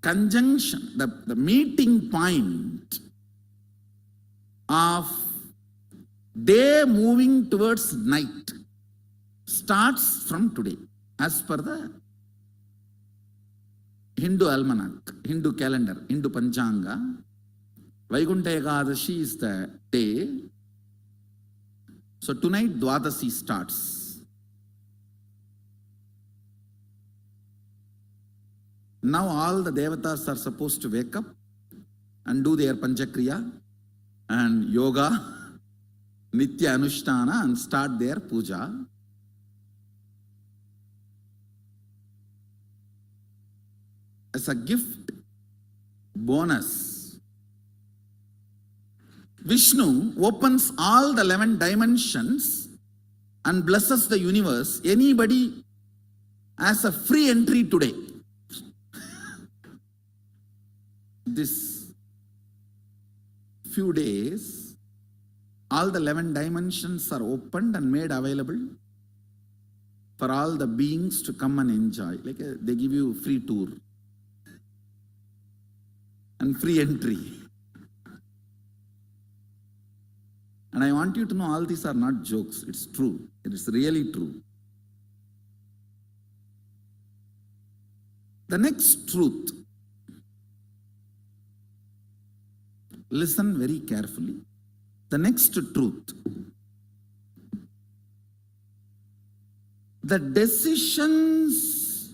conjunction, the meeting point of day moving towards night starts from today, as per the Hindu almanac, Hindu calendar, Hindu Panchanga. Vaikuntha Ekadashi is the day. So tonight Dwadasi starts. Now all the Devatas are supposed to wake up and do their Panchakriya and yoga, Nitya Anushtana, and start their puja. As a gift, bonus, Vishnu opens all the 11 dimensions and blesses the universe. Anybody has a free entry today. This few days, all the 11 dimensions are opened and made available for all the beings to come and enjoy. Like they give you free tour and free entry. And I want you to know all these are not jokes. It's true. It is really true. The next truth. Listen very carefully. The next truth. The decisions,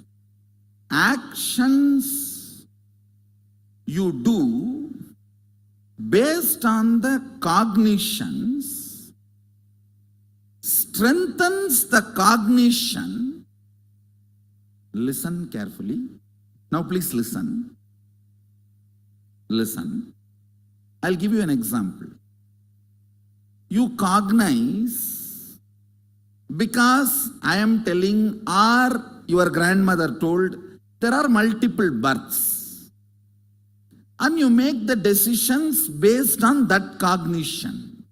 actions you do based on the cognitions strengthens the cognition. Listen carefully. Now please listen. Listen. I'll give you an example. You cognize because I am telling, or your grandmother told, there are multiple births. And you make the decisions based on that cognition.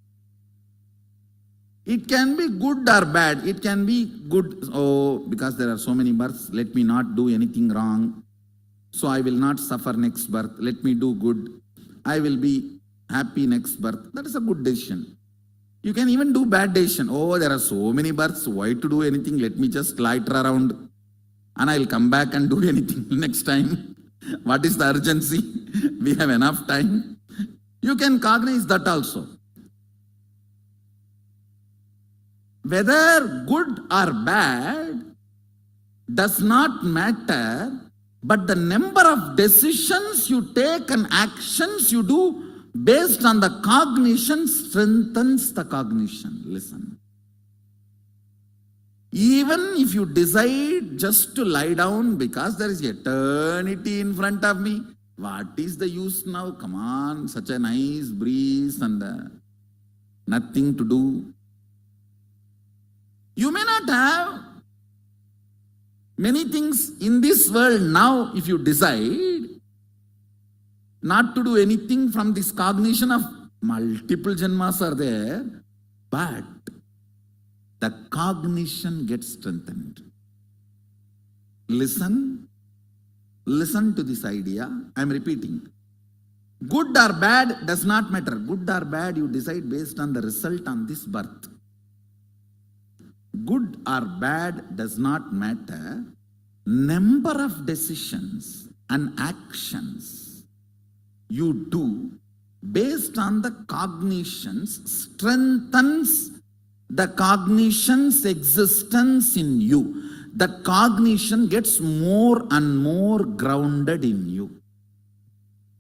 It can be good or bad. It can be good, oh, because there are so many births, let me not do anything wrong. So I will not suffer next birth. Let me do good. I will be happy next birth. That is a good decision. You can even do bad decision. Oh, there are so many births. Why to do anything? Let me just loiter around and I will come back and do anything next time. What is the urgency? We have enough time. You can cognize that also. Whether good or bad does not matter, but the number of decisions you take and actions you do based on the cognition strengthens the cognition. Listen. Even if you decide just to lie down because there is eternity in front of me, what is the use now? Come on, such a nice breeze and nothing to do. You may not have many things in this world now if you decide not to do anything from this cognition of multiple janmas are there, but the cognition gets strengthened. Listen to this idea. I am repeating. Good or bad does not matter. Good or bad you decide based on the result on this birth. Good or bad does not matter. Number of decisions and actions you do based on the cognitions strengthens the cognition's existence in you. The cognition gets more and more grounded in you.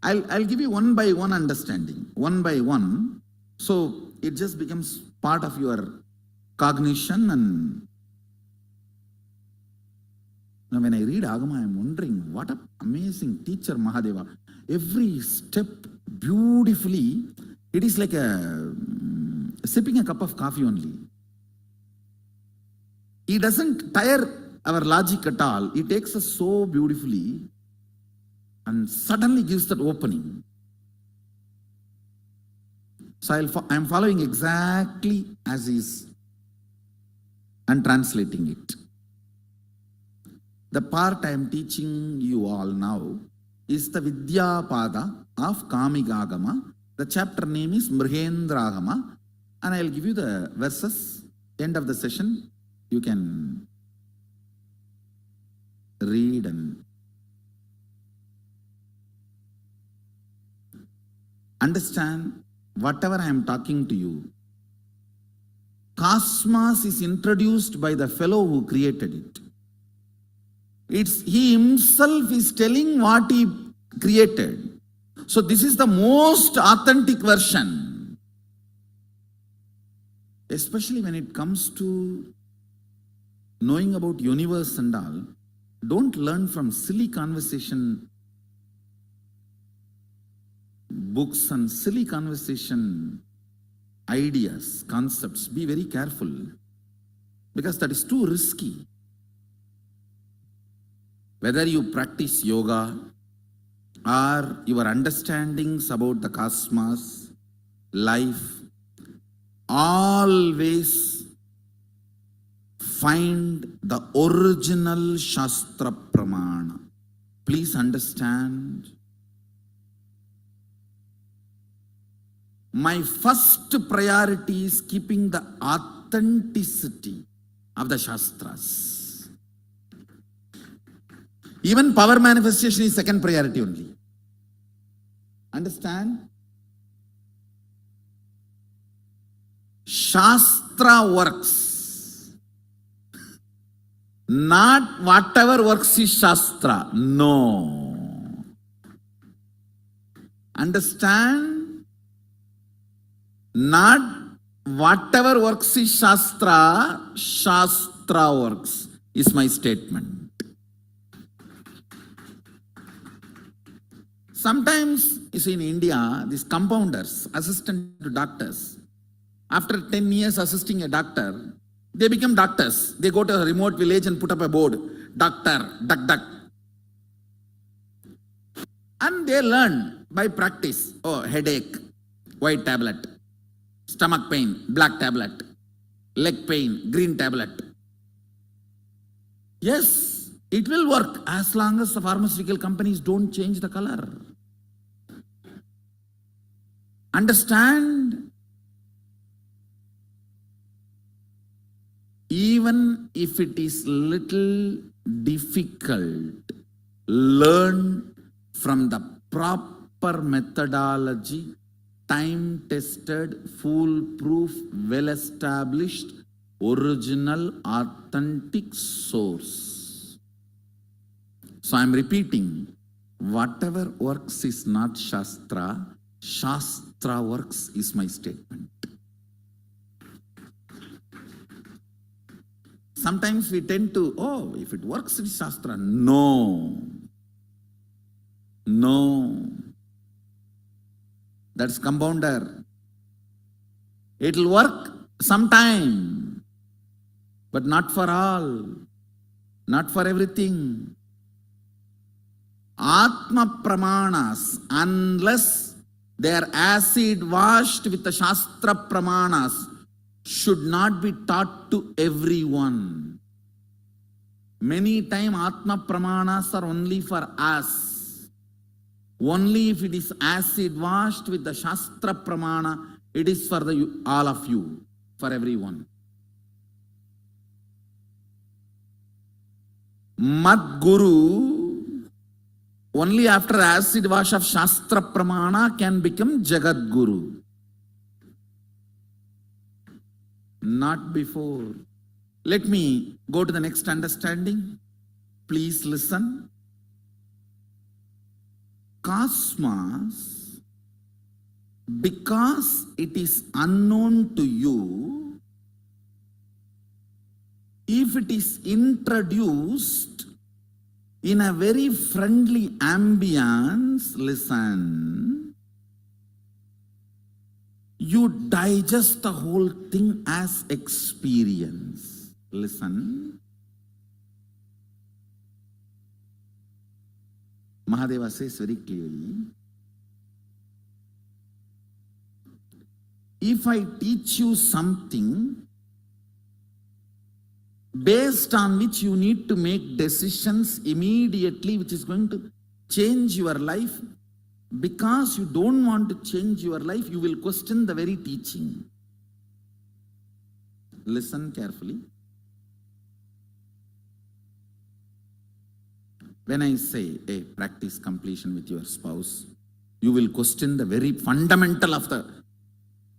I'll give you one by one understanding, one by one. So it just becomes part of your cognition. And now when I read agama, I'm wondering what an amazing teacher Mahadeva. Every step beautifully, it is like sipping a cup of coffee only. He doesn't tire our logic at all. He takes us so beautifully and suddenly gives that opening. So I'm following exactly as is and translating it. The part I am teaching you all now is the Vidyapada of Kamika Agama. The chapter name is Mrihendra Agama, and I'll give you the verses. End of the session, you can read and understand whatever I am talking to you. Cosmos is introduced by the fellow who created it. He himself is telling what he created. So this is the most authentic version. Especially when it comes to knowing about universe and all, don't learn from silly conversation books and silly conversation ideas, concepts. Be very careful, because that is too risky. Whether you practice yoga or your understandings about the cosmos, life, always find the original Shastra Pramana. Please understand. My first priority is keeping the authenticity of the Shastras. Even power manifestation is second priority only. Understand? Shastra works. Not whatever works is Shastra. No. Understand? Not whatever works is Shastra, Shastra works, is my statement. Sometimes, you see, in India, these compounders, assistant to doctors, after 10 years assisting a doctor, they become doctors. They go to a remote village and put up a board, doctor, duck, duck. And they learn by practice. Oh, headache, white tablet. Stomach pain, black tablet. Leg pain, green tablet. Yes, it will work as long as the pharmaceutical companies don't change the color. Understand? Even if it is little difficult, learn from the proper methodology time-tested, foolproof, well-established, original, authentic source. So I'm repeating, whatever works is not Shastra, Shastra works is my statement. Sometimes we tend to, oh, if it works, it's Shastra. No. No. That's compounder. It'll work sometime, but not for all, not for everything. Atma Pramanas, unless they are acid washed with the Shastra Pramanas, should not be taught to everyone. Many times Atma Pramanas are only for us. Only if it is acid washed with the Shastra Pramana, it is for all of you, for everyone. Mad Guru, only after acid wash of Shastra Pramana can become Jagat Guru. Not before. Let me go to the next understanding. Please listen. Cosmos, because it is unknown to you, if it is introduced in a very friendly ambience, listen, you digest the whole thing as experience. Listen. Mahadeva says very clearly, if I teach you something based on which you need to make decisions immediately, which is going to change your life, because you don't want to change your life, you will question the very teaching. Listen carefully. When I say, hey, practice completion with your spouse, you will question the very fundamental of the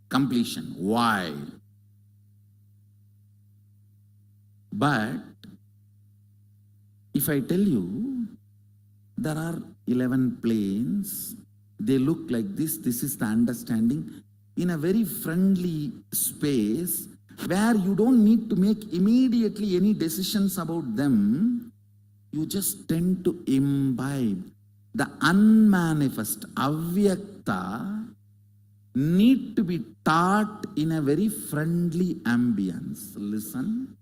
completion. Why? But if I tell you there are 11 planes, they look like this is the understanding, in a very friendly space where you don't need to make immediately any decisions about them, you just tend to imbibe. The unmanifest, avyakta, need to be taught in a very friendly ambience. Listen.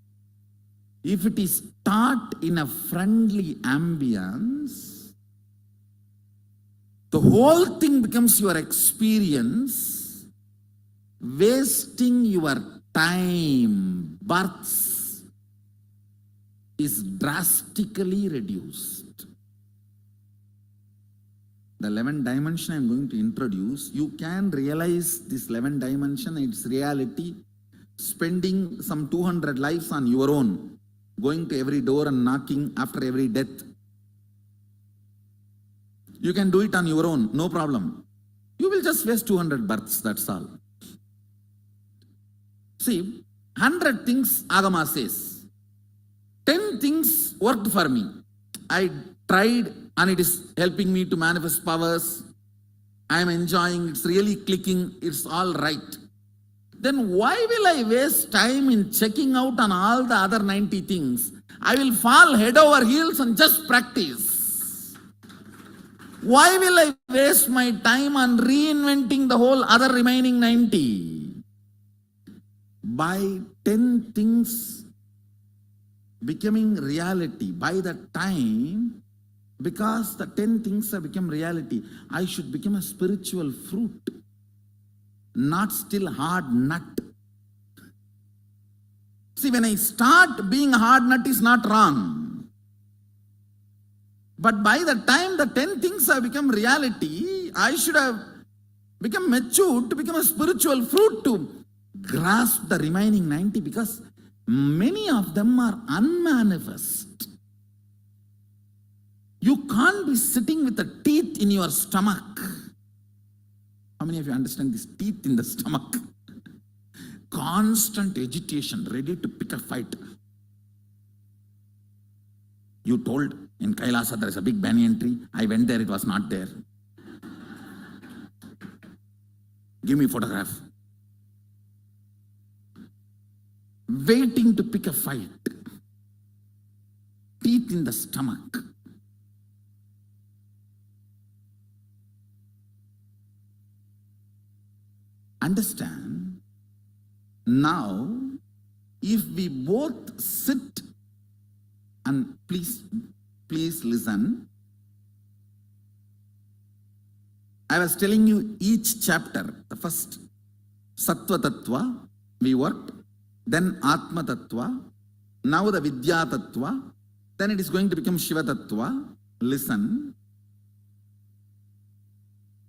If it is taught in a friendly ambience, the whole thing becomes your experience, wasting your time, births, is drastically reduced. The 11th dimension I am going to introduce, you can realize this 11th dimension, its reality, spending some 200 lives on your own, going to every door and knocking after every death. You can do it on your own, no problem. You will just waste 200 births, that's all. See, 100 things agama says. 10 things worked for me. I tried and it is helping me to manifest powers. I am enjoying, it's really clicking, it's all right. Then why will I waste time in checking out on all the other 90 things? I will fall head over heels and just practice. Why will I waste my time on reinventing the whole other remaining 90? By 10 things becoming reality, by the time, because the 10 things have become reality, I should become a spiritual fruit, not still hard nut. See, when I start being a hard nut is not wrong. But by the time the 10 things have become reality, I should have become matured to become a spiritual fruit to grasp the remaining 90, because many of them are unmanifest. You can't be sitting with the teeth in your stomach How many of you understand this teeth in the stomach? Constant agitation, ready to pick a fight. You told in Kailasa there is a big banyan tree. I went there, it was not there. Give me a photograph. Waiting to pick a fight. Teeth in the stomach. Understand? Now, if we both sit and please listen. I was telling you each chapter, the first Sattva Tattva, we worked, then Atma Tattva, now the Vidya Tattva, then it is going to become Shiva Tattva. Listen.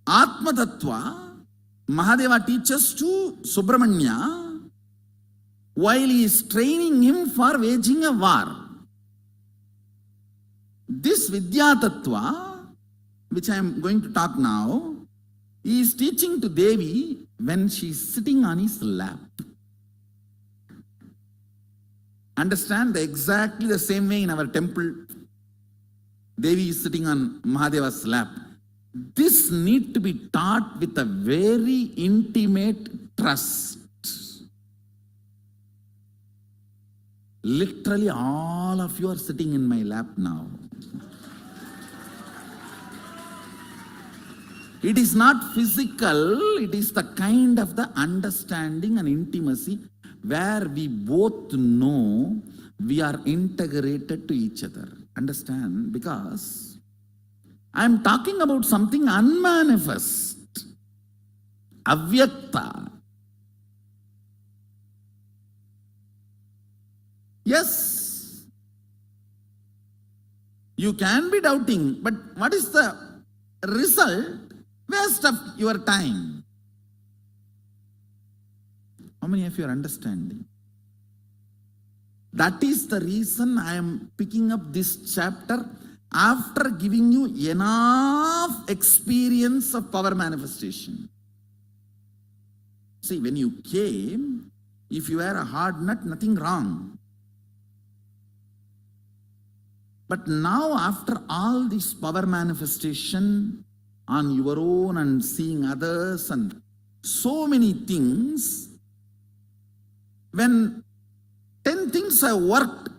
Atma Tattva, Mahadeva teaches to Subramanya while he is training him for waging a war. This Vidya Tattva, which I am going to talk now, he is teaching to Devi when she is sitting on his lap. Understand? Exactly the same way in our temple, Devi is sitting on Mahadeva's lap. This need to be taught with a very intimate trust. Literally all of you are sitting in my lap now. It is not physical, it is the kind of the understanding and intimacy where we both know we are integrated to each other. Understand? Because I am talking about something unmanifest, avyakta. Yes, you can be doubting, but what is the result? Waste of your time. How many of you are understanding? That is the reason I am picking up this chapter after giving you enough experience of power manifestation. See, when you came, if you were a hard nut, nothing wrong. But now after all this power manifestation on your own and seeing others and so many things, when 10 things have worked,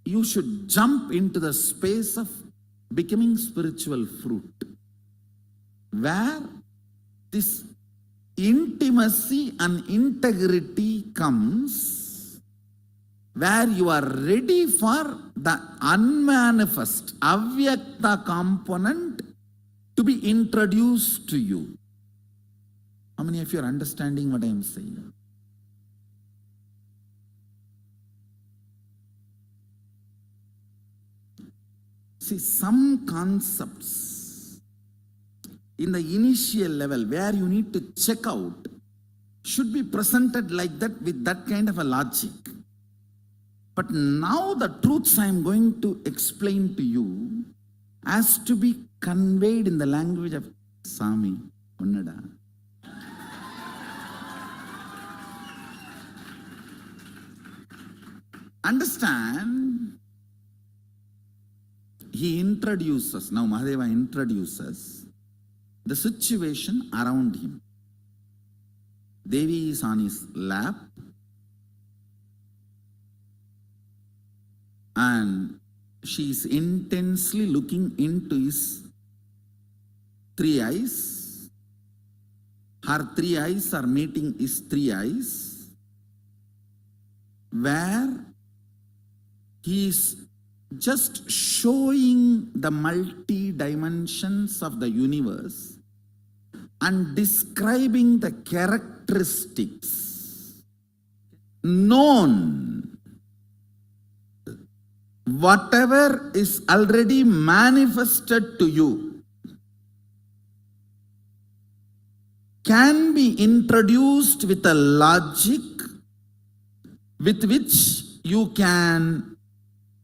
you should jump into the space of becoming spiritual fruit, where this intimacy and integrity comes, where you are ready for the unmanifest, avyakta component to be introduced to you. How many of you are understanding what I am saying? See, some concepts in the initial level where you need to check out should be presented like that with that kind of a logic. But now the truths I am going to explain to you has to be conveyed in the language of Sami, Unnada. Understand? He introduces, now Mahadeva introduces the situation around him. Devi is on his lap and she is intensely looking into his 3 eyes. Her 3 eyes are meeting his 3 eyes, where he is just showing the multi-dimensions of the universe and describing the characteristics known. Whatever is already manifested to you can be introduced with a logic with which you can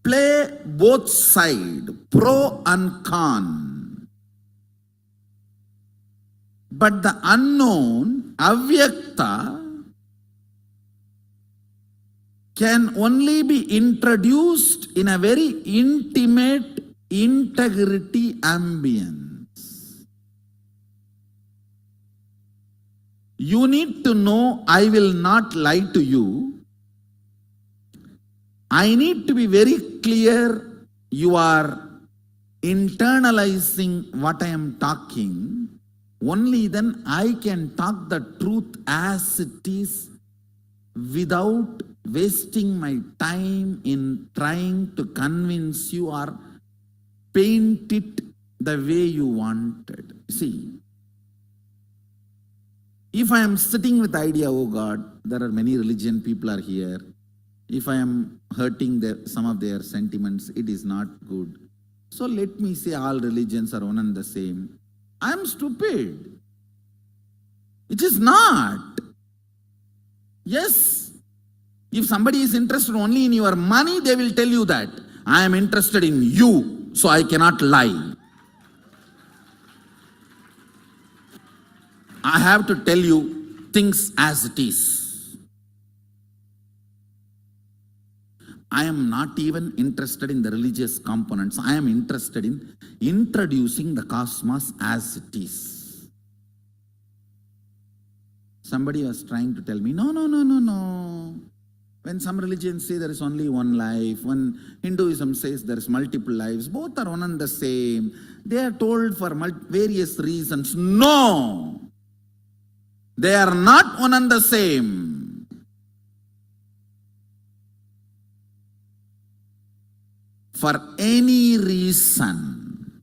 play both sides, pro and con. But the unknown, avyakta, can only be introduced in a very intimate integrity ambience. You need to know, I will not lie to you. I need to be very clear, you are internalizing what I am talking. Only then I can talk the truth as it is without wasting my time in trying to convince you or paint it the way you wanted. See, if I am sitting with the idea, oh God, there are many religion people are here. If I am hurting some of their sentiments, it is not good. So let me say all religions are one and the same. I am stupid. It is not. Yes. If somebody is interested only in your money, they will tell you that. I am interested in you, so I cannot lie. I have to tell you things as it is. I am not even interested in the religious components. I am interested in introducing the cosmos as it is. Somebody was trying to tell me, no. When some religions say there is only one life, when Hinduism says there is multiple lives, both are one and the same. They are told for various reasons. No! They are not one and the same. For any reason,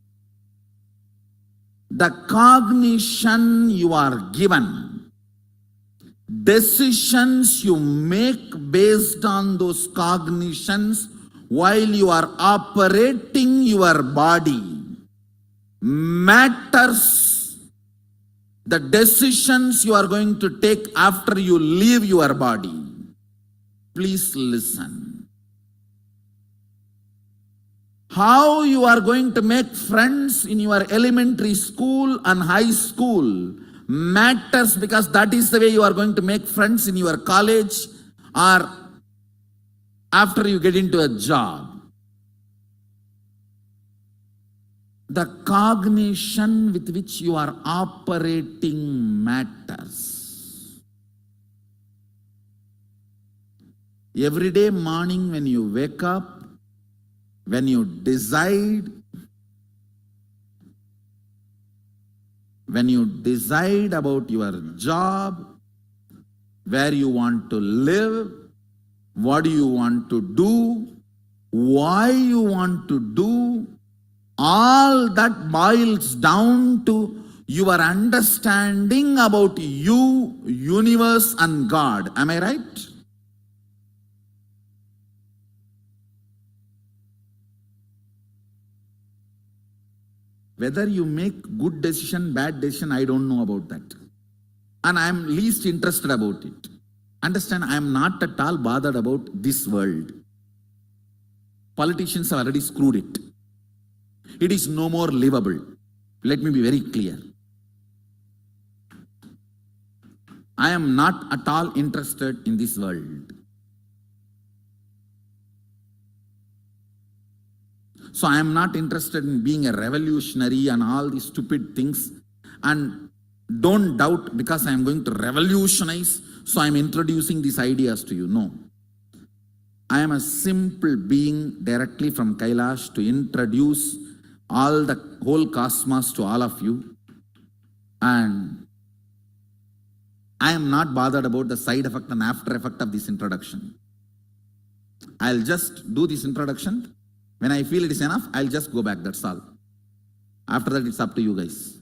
the cognition you are given, decisions you make based on those cognitions while you are operating your body matters. The decisions you are going to take after you leave your body. Please listen. How you are going to make friends in your elementary school and high school matters, because that is the way you are going to make friends in your college or after you get into a job. The cognition with which you are operating matters. Every day morning when you wake up, when you decide about your job, where you want to live, what do you want to do, why you want to do, all that boils down to your understanding about you, universe and God. Am I right? Whether you make good decision, bad decision, I don't know about that. And I am least interested about it. Understand, I am not at all bothered about this world. Politicians have already screwed it. It is no more livable. Let me be very clear. I am not at all interested in this world. So I am not interested in being a revolutionary and all these stupid things. And don't doubt, because I am going to revolutionize, so I am introducing these ideas to you. No. I am a simple being directly from Kailash to introduce all the whole cosmos to all of you. And I am not bothered about the side effect and after effect of this introduction. I'll just do this introduction. When I feel it is enough, I'll just go back, that's all. After that, it's up to you guys.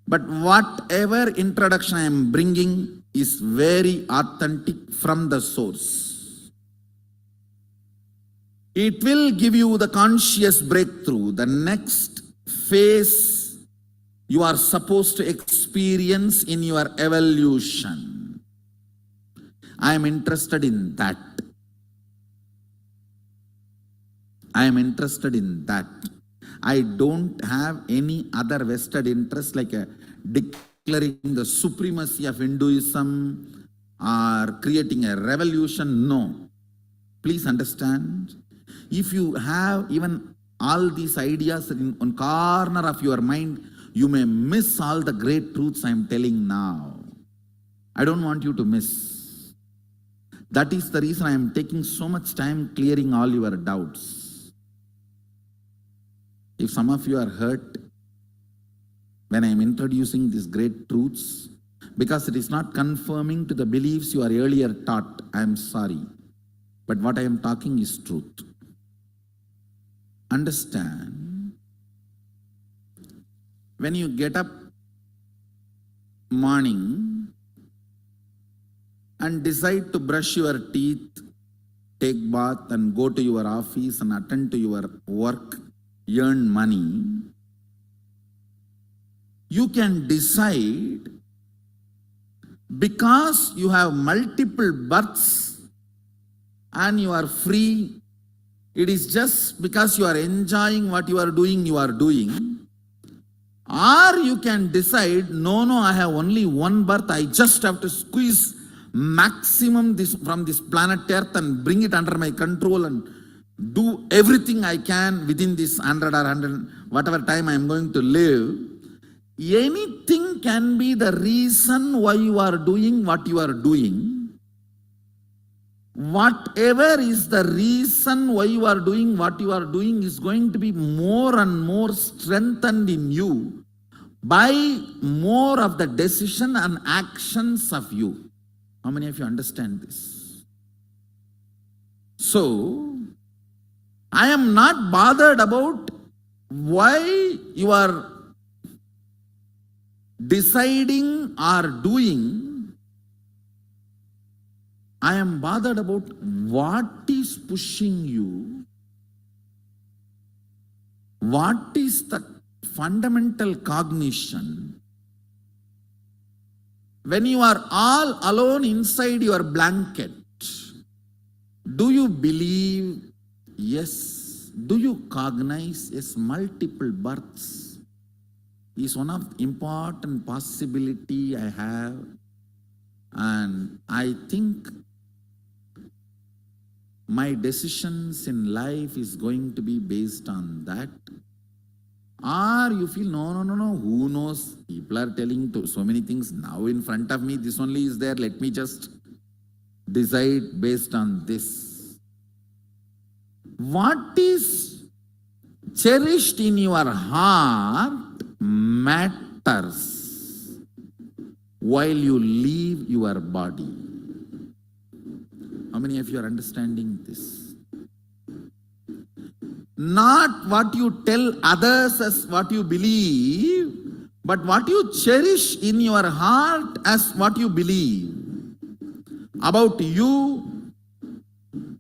But whatever introduction I am bringing is very authentic from the source. It will give you the conscious breakthrough, the next phase you are supposed to experience in your evolution. I am interested in that. I am interested in that. I don't have any other vested interest like declaring the supremacy of Hinduism or creating a revolution. No. Please understand, if you have even all these ideas in one corner of your mind, you may miss all the great truths I am telling now. I don't want you to miss. That is the reason I am taking so much time clearing all your doubts. If some of you are hurt when I am introducing these great truths, because it is not confirming to the beliefs you are earlier taught, I am sorry. But what I am talking is truth. Understand, when you get up morning and decide to brush your teeth, take bath and go to your office and attend to your work, earn money, you can decide, because you have multiple births and you are free. It is just because you are enjoying what you are doing. Or you can decide, no, I have only one birth. I just have to squeeze maximum from this planet Earth and bring it under my control and do everything I can within this 100 or 100, whatever time I am going to live. Anything can be the reason why you are doing what you are doing. Whatever is the reason why you are doing what you are doing is going to be more and more strengthened in you by more of the decision and actions of you. How many of you understand this? So, I am not bothered about why you are deciding or doing. I am bothered about what is pushing you, what is the fundamental cognition. When you are all alone inside your blanket, do you believe? Yes. Do you cognize? Yes, multiple births is one of the important possibility I have, and I think my decisions in life is going to be based on that. Or you feel, no, who knows? People are telling so many things now in front of me. This only is there. Let me just decide based on this. What is cherished in your heart matters while you leave your body. How many of you are understanding this? Not what you tell others as what you believe, but what you cherish in your heart as what you believe. About you,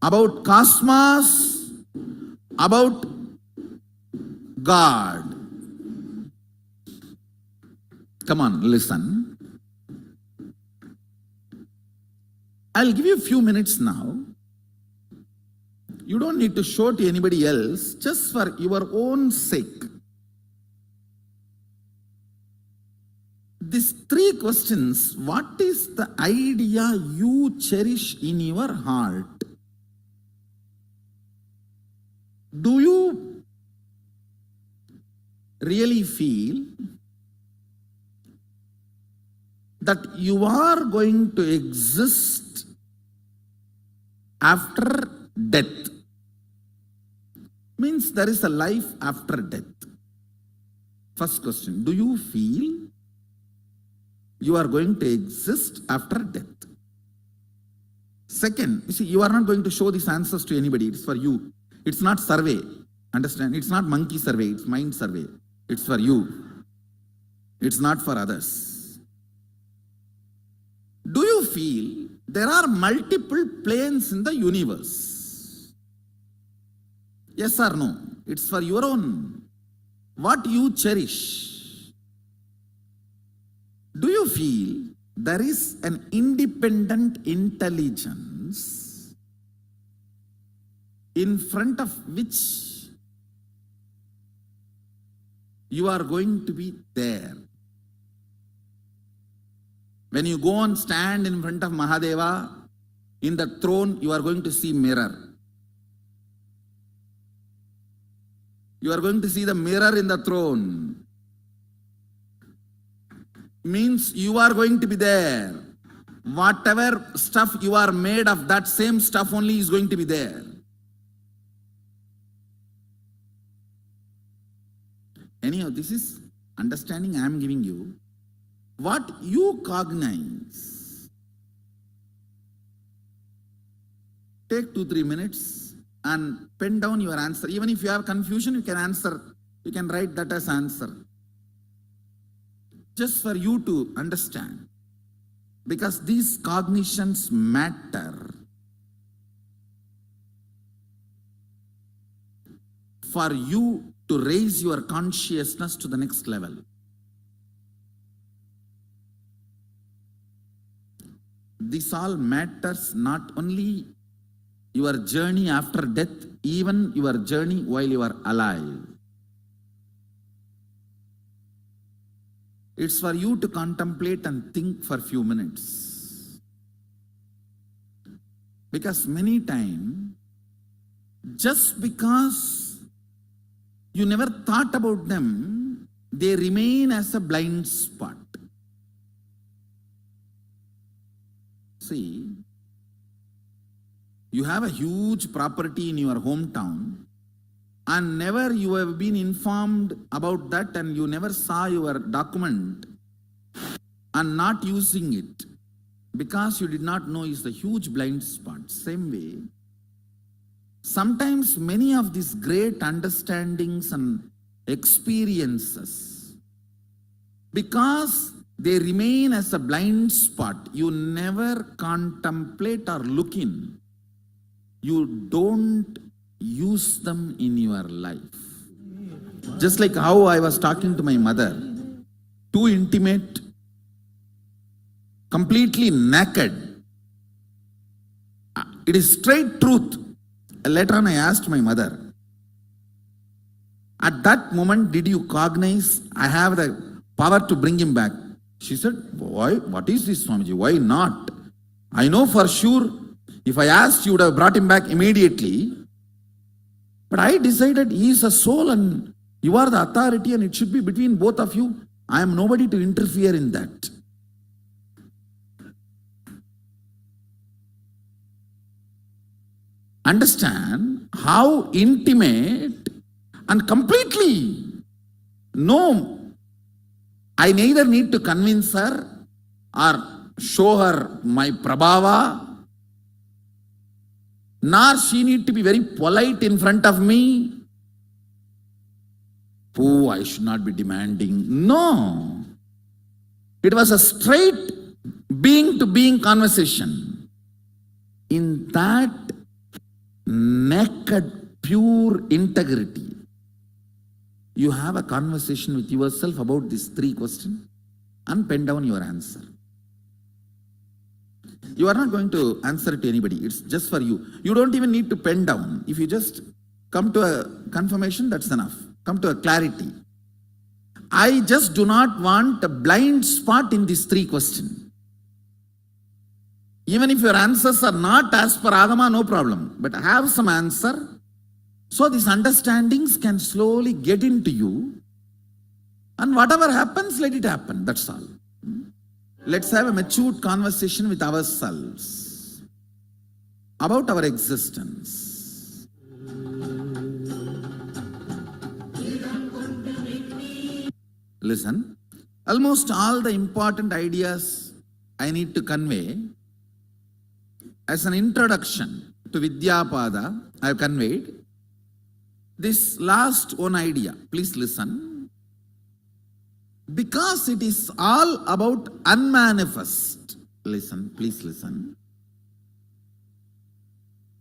about cosmos, about God. Come on, listen. I'll give you a few minutes now. You don't need to show to anybody else, just for your own sake. These three questions: what is the idea you cherish in your heart? Do you really feel that you are going to exist after death? Means there is a life after death. First question, do you feel you are going to exist after death? Second, you see, you are not going to show these answers to anybody. It's for you. It's not survey. Understand? It's not monkey survey. It's mind survey. It's for you. It's not for others. Do you feel there are multiple planes in the universe? Yes or no? It's for your own. What you cherish. Do you feel there is an independent intelligence in front of which you are going to be there. When you go and stand in front of Mahadeva, in the throne, you are going to see mirror. You are going to see the mirror in the throne. Means you are going to be there. Whatever stuff you are made of, that same stuff only is going to be there. Anyhow, this is understanding I am giving you. What you cognize. Take 2-3 minutes and pen down your answer. Even if you have confusion, you can answer. You can write that as answer. Just for you to understand. Because these cognitions matter. For you to raise your consciousness to the next level. This all matters not only your journey after death, even your journey while you are alive. It's for you to contemplate and think for a few minutes. Because many times, just because you never thought about them, they remain as a blind spot. See, you have a huge property in your hometown and never you have been informed about that and you never saw your document and not using it because you did not know is the huge blind spot. Same way, sometimes many of these great understandings and experiences, because they remain as a blind spot, you never contemplate or look in. You don't use them in your life. Just like how I was talking to my mother, too intimate, completely naked. It is straight truth. Later on I asked my mother, at that moment did you cognize I have the power to bring him back? She said, why? What is this, Swamiji? Why not? I know for sure, if I asked, you would have brought him back immediately. But I decided he is a soul and you are the authority and it should be between both of you. I am nobody to interfere in that. Understand how intimate and completely. No, I neither need to convince her or show her my prabhava, nor she need to be very polite in front of me. Oh, I should not be demanding. No. It was a straight being to being conversation. In that naked, pure integrity, you have a conversation with yourself about these 3 questions and pen down your answer. You are not going to answer to anybody. It's just for you. You don't even need to pen down. If you just come to a confirmation, that's enough. Come to a clarity. I just do not want a blind spot in these 3 questions. Even if your answers are not as per agama, no problem. But have some answer. So these understandings can slowly get into you. And whatever happens, let it happen. That's all. Let's have a matured conversation with ourselves about our existence. Listen, almost all the important ideas I need to convey as an introduction to Vidyapada, I have conveyed. This last one idea, please listen. Because it is all about unmanifest. Listen, please listen.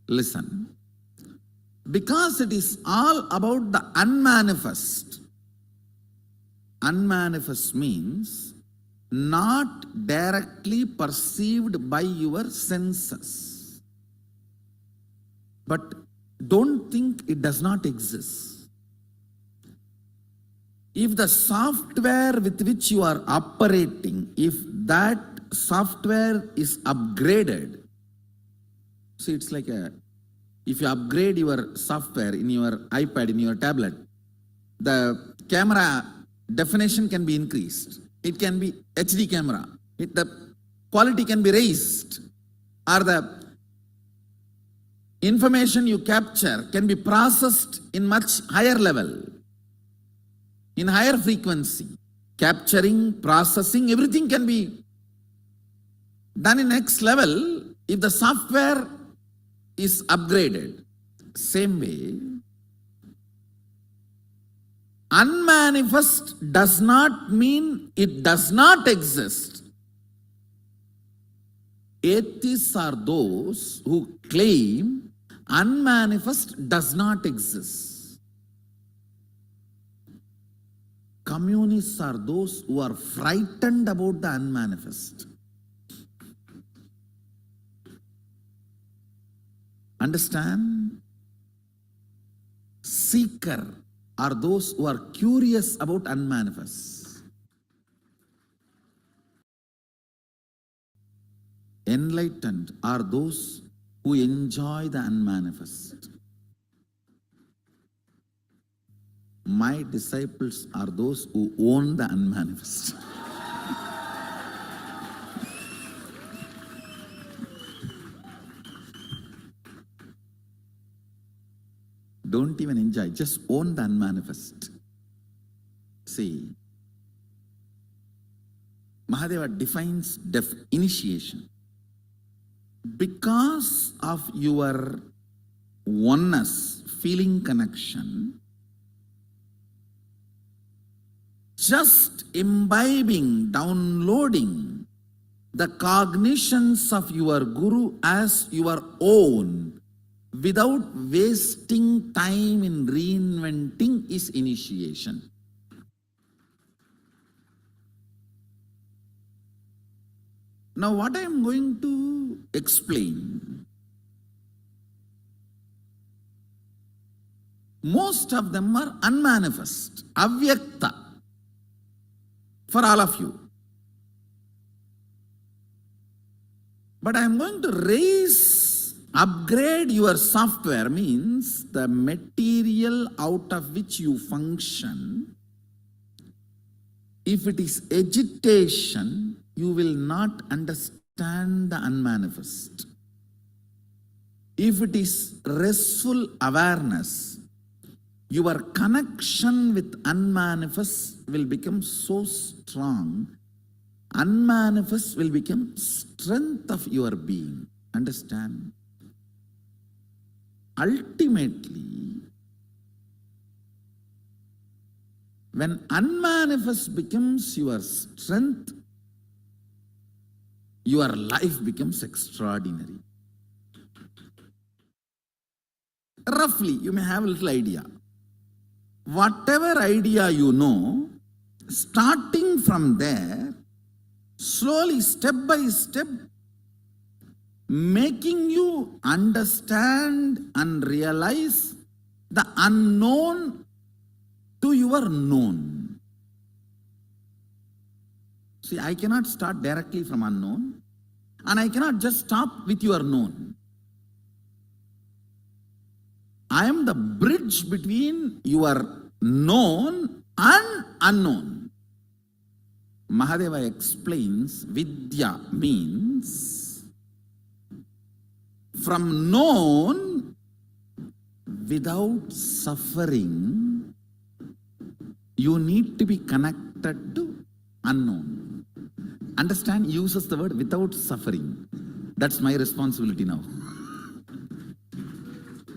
Listen. Because it is all about the unmanifest. Unmanifest means not directly perceived by your senses. But don't think it does not exist. If the software with which you are operating, if that software is upgraded, see, it's like if you upgrade your software in your iPad, in your tablet, the camera definition can be increased. It can be HD camera. The quality can be raised, or the information you capture can be processed in much higher level, in higher frequency. Capturing, processing, everything can be done in next level if the software is upgraded. Same way, unmanifest does not mean it does not exist. Atheists are those who claim unmanifest does not exist. Communists are those who are frightened about the unmanifest. Understand? Seeker are those who are curious about unmanifest. Enlightened are those who enjoy the unmanifest. My disciples are those who own the unmanifest. Don't even enjoy, just own the unmanifest. See, Mahadeva defines initiation. Because of your oneness, feeling connection, just imbibing, downloading the cognitions of your Guru as your own, without wasting time in reinventing, is initiation. Now what I am going to explain, most of them are unmanifest, avyakta, for all of you. But I am going to upgrade your software, means the material out of which you function. If it is agitation, you will not understand the unmanifest. If it is restful awareness, your connection with unmanifest will become so strong. Unmanifest will become strength of your being. Understand? Ultimately, when unmanifest becomes your strength, your life becomes extraordinary. Roughly, you may have a little idea. Whatever idea you know, starting from there, slowly, step by step, making you understand and realize the unknown to your known. See, I cannot start directly from unknown, and I cannot just stop with your known. I am the bridge between your known and unknown. Mahadeva explains Vidya means from known without suffering, you need to be connected to unknown. Understand? He uses the word without suffering. That's my responsibility now.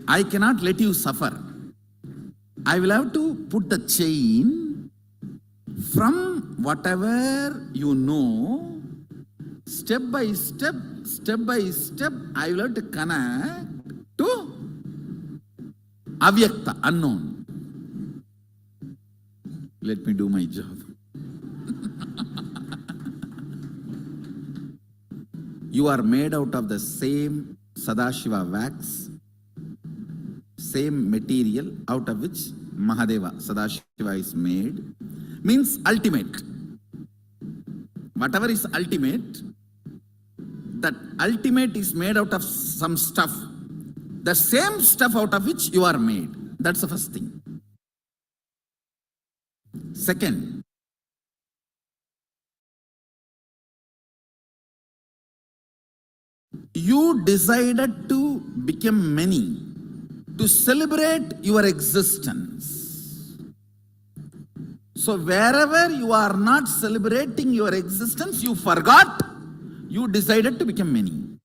I cannot let you suffer. I will have to put the chain from whatever you know, step by step, I will have to connect to avyakta, unknown. Let me do my job. You are made out of the same Sadashiva wax, same material out of which Mahadeva, Sadashiva is made, means ultimate. Whatever is ultimate, that ultimate is made out of some stuff. The same stuff out of which you are made. That's the first thing. Second, you decided to become many, to celebrate your existence. So wherever you are not celebrating your existence, you forgot, you decided to become many.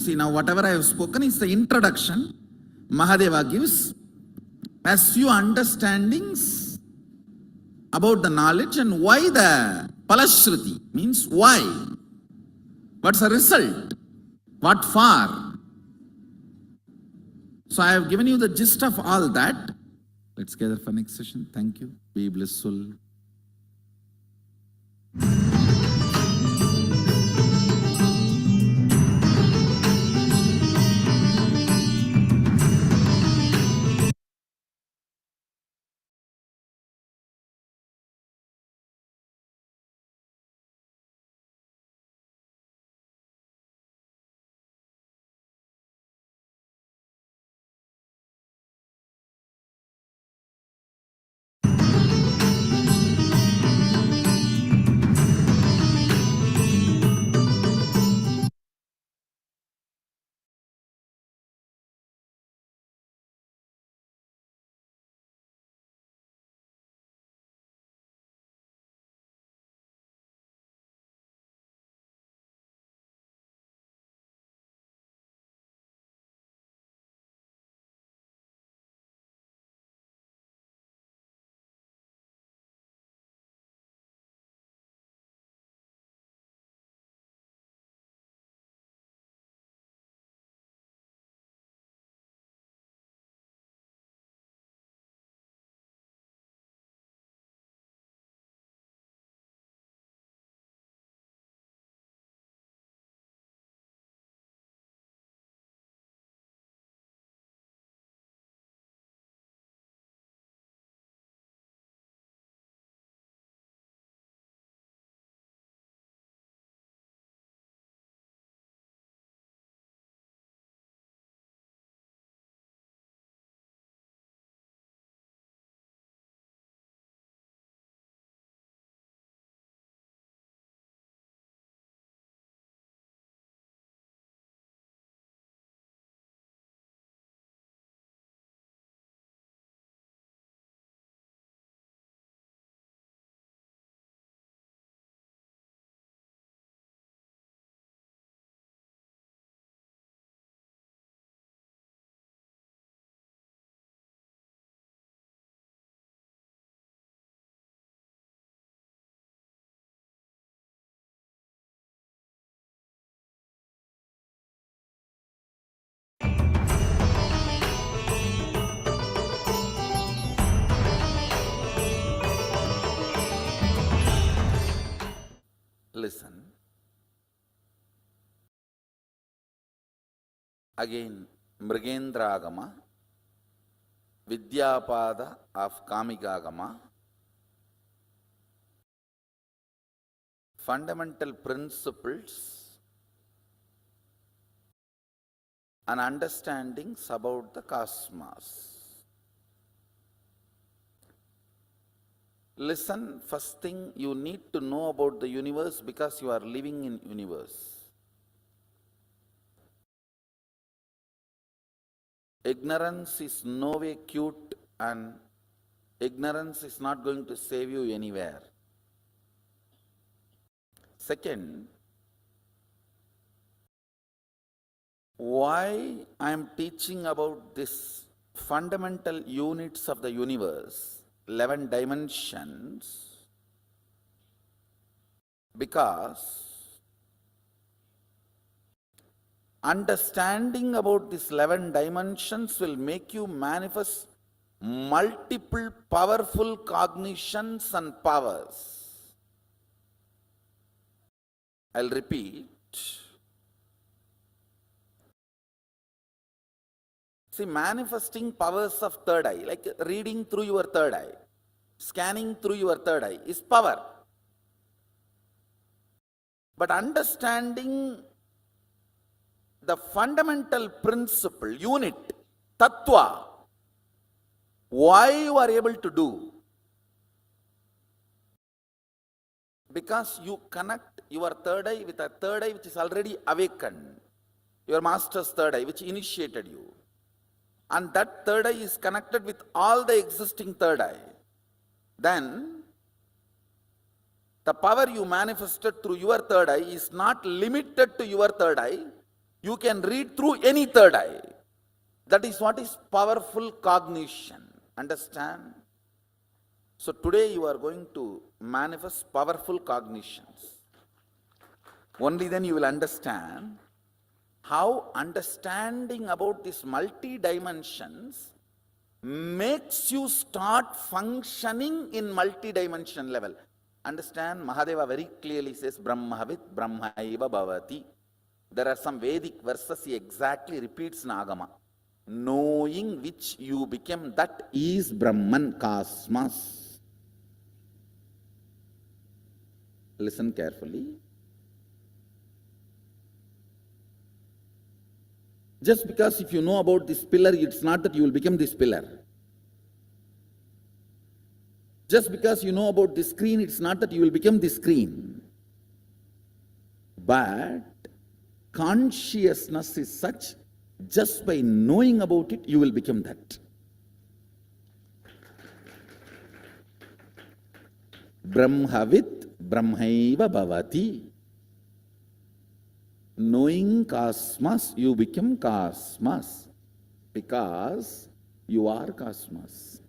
See, now whatever I have spoken is the introduction. Mahadeva gives as few understandings about the knowledge and why the Palashruti means why. What's the result? What for? So I have given you the gist of all that. Let's gather for next session. Thank you. Be blissful. Listen. Again, Mrigendra agama, Vidyapada of Kamika agama, fundamental principles and understandings about the cosmos. Listen, first thing you need to know about the universe because you are living in universe. Ignorance is no way cute and ignorance is not going to save you anywhere. Second, why I am teaching about this fundamental units of the universe, 11 dimensions, because understanding about these 11 dimensions will make you manifest multiple powerful cognitions and powers. I'll repeat. See, manifesting powers of third eye, like reading through your third eye, scanning through your third eye, is power. But understanding the fundamental principle, unit, tattva, why you are able to do? Because you connect your third eye with a third eye which is already awakened, your master's third eye, which initiated you. And that third eye is connected with all the existing third eye. Then, the power you manifested through your third eye is not limited to your third eye. You can read through any third eye. That is what is powerful cognition. Understand? So today you are going to manifest powerful cognitions. Only then you will understand how understanding about these multi-dimensions makes you start functioning in multi-dimension level. Understand, Mahadeva very clearly says, Brahmavit Brahmaiva Bhavati. There are some Vedic verses he exactly repeats in agama. Knowing which you became, that is Brahman, cosmos. Listen carefully. Just because if you know about this pillar, it's not that you will become this pillar. Just because you know about this screen, it's not that you will become this screen. But consciousness is such, just by knowing about it, you will become that. Brahmavit Brahmaiva Bhavati. Knowing cosmos, you become cosmos. Because you are cosmos.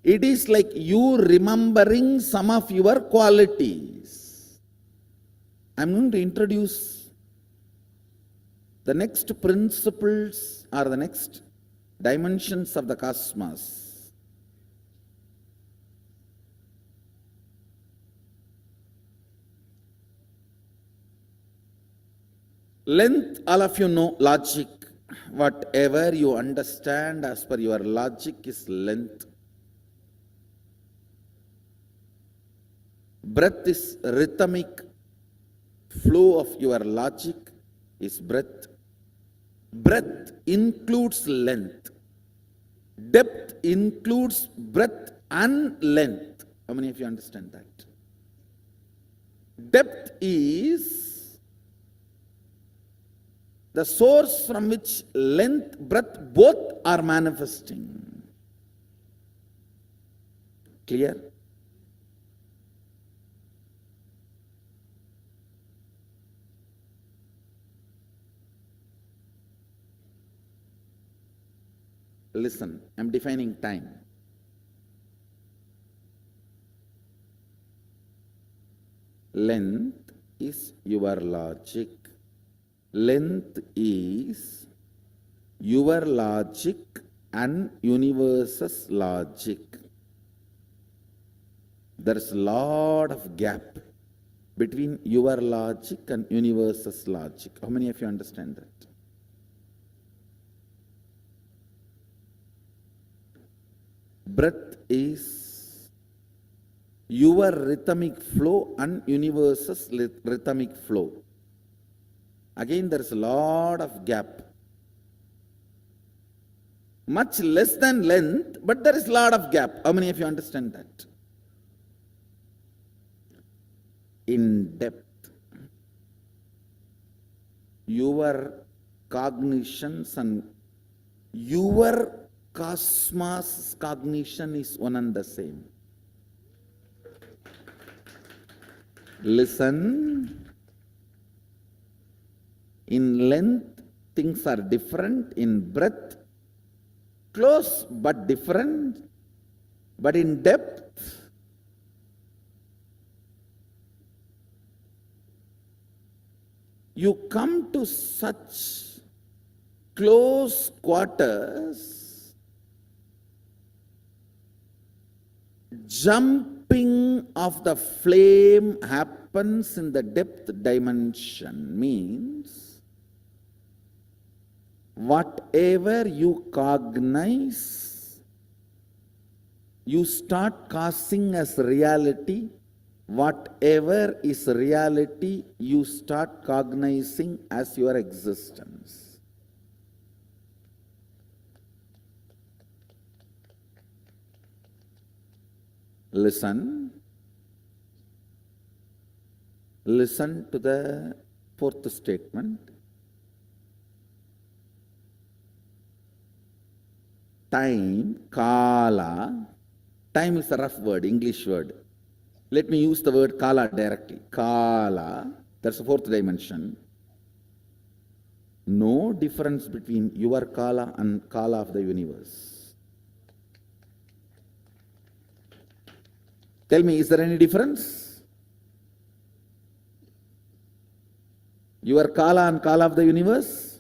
It is like you remembering some of your qualities. I'm going to introduce the next principles or the next dimensions of the cosmos. Length, all of you know logic. Whatever you understand as per your logic is length. Breath is rhythmic flow of your logic is breath. Breadth includes length. Depth includes breadth and length. How many of you understand that? Depth is the source from which length, breadth both are manifesting. Clear? Listen, I'm defining time. Length is your logic. Length is your logic and universe's logic. There's a lot of gap between your logic and universe's logic. How many of you understand that? Breath is your rhythmic flow and universe's rhythmic flow. Again, there is a lot of gap. Much less than length, but there is a lot of gap. How many of you understand that? In depth, your cognitions and your cosmos cognition is one and the same. Listen. In length, things are different. In breadth, close but different. But in depth, you come to such close quarters, jump dipping of the flame happens in the depth dimension means whatever you cognize, you start causing as reality. Whatever is reality, you start cognizing as your existence. Listen to the fourth statement. Time, kala. Time is a rough word, English word. Let me use the word kala directly. Kala, that's the fourth dimension. No difference between your kala and kala of the universe. Tell me, is there any difference? Your kala and kala of the universe?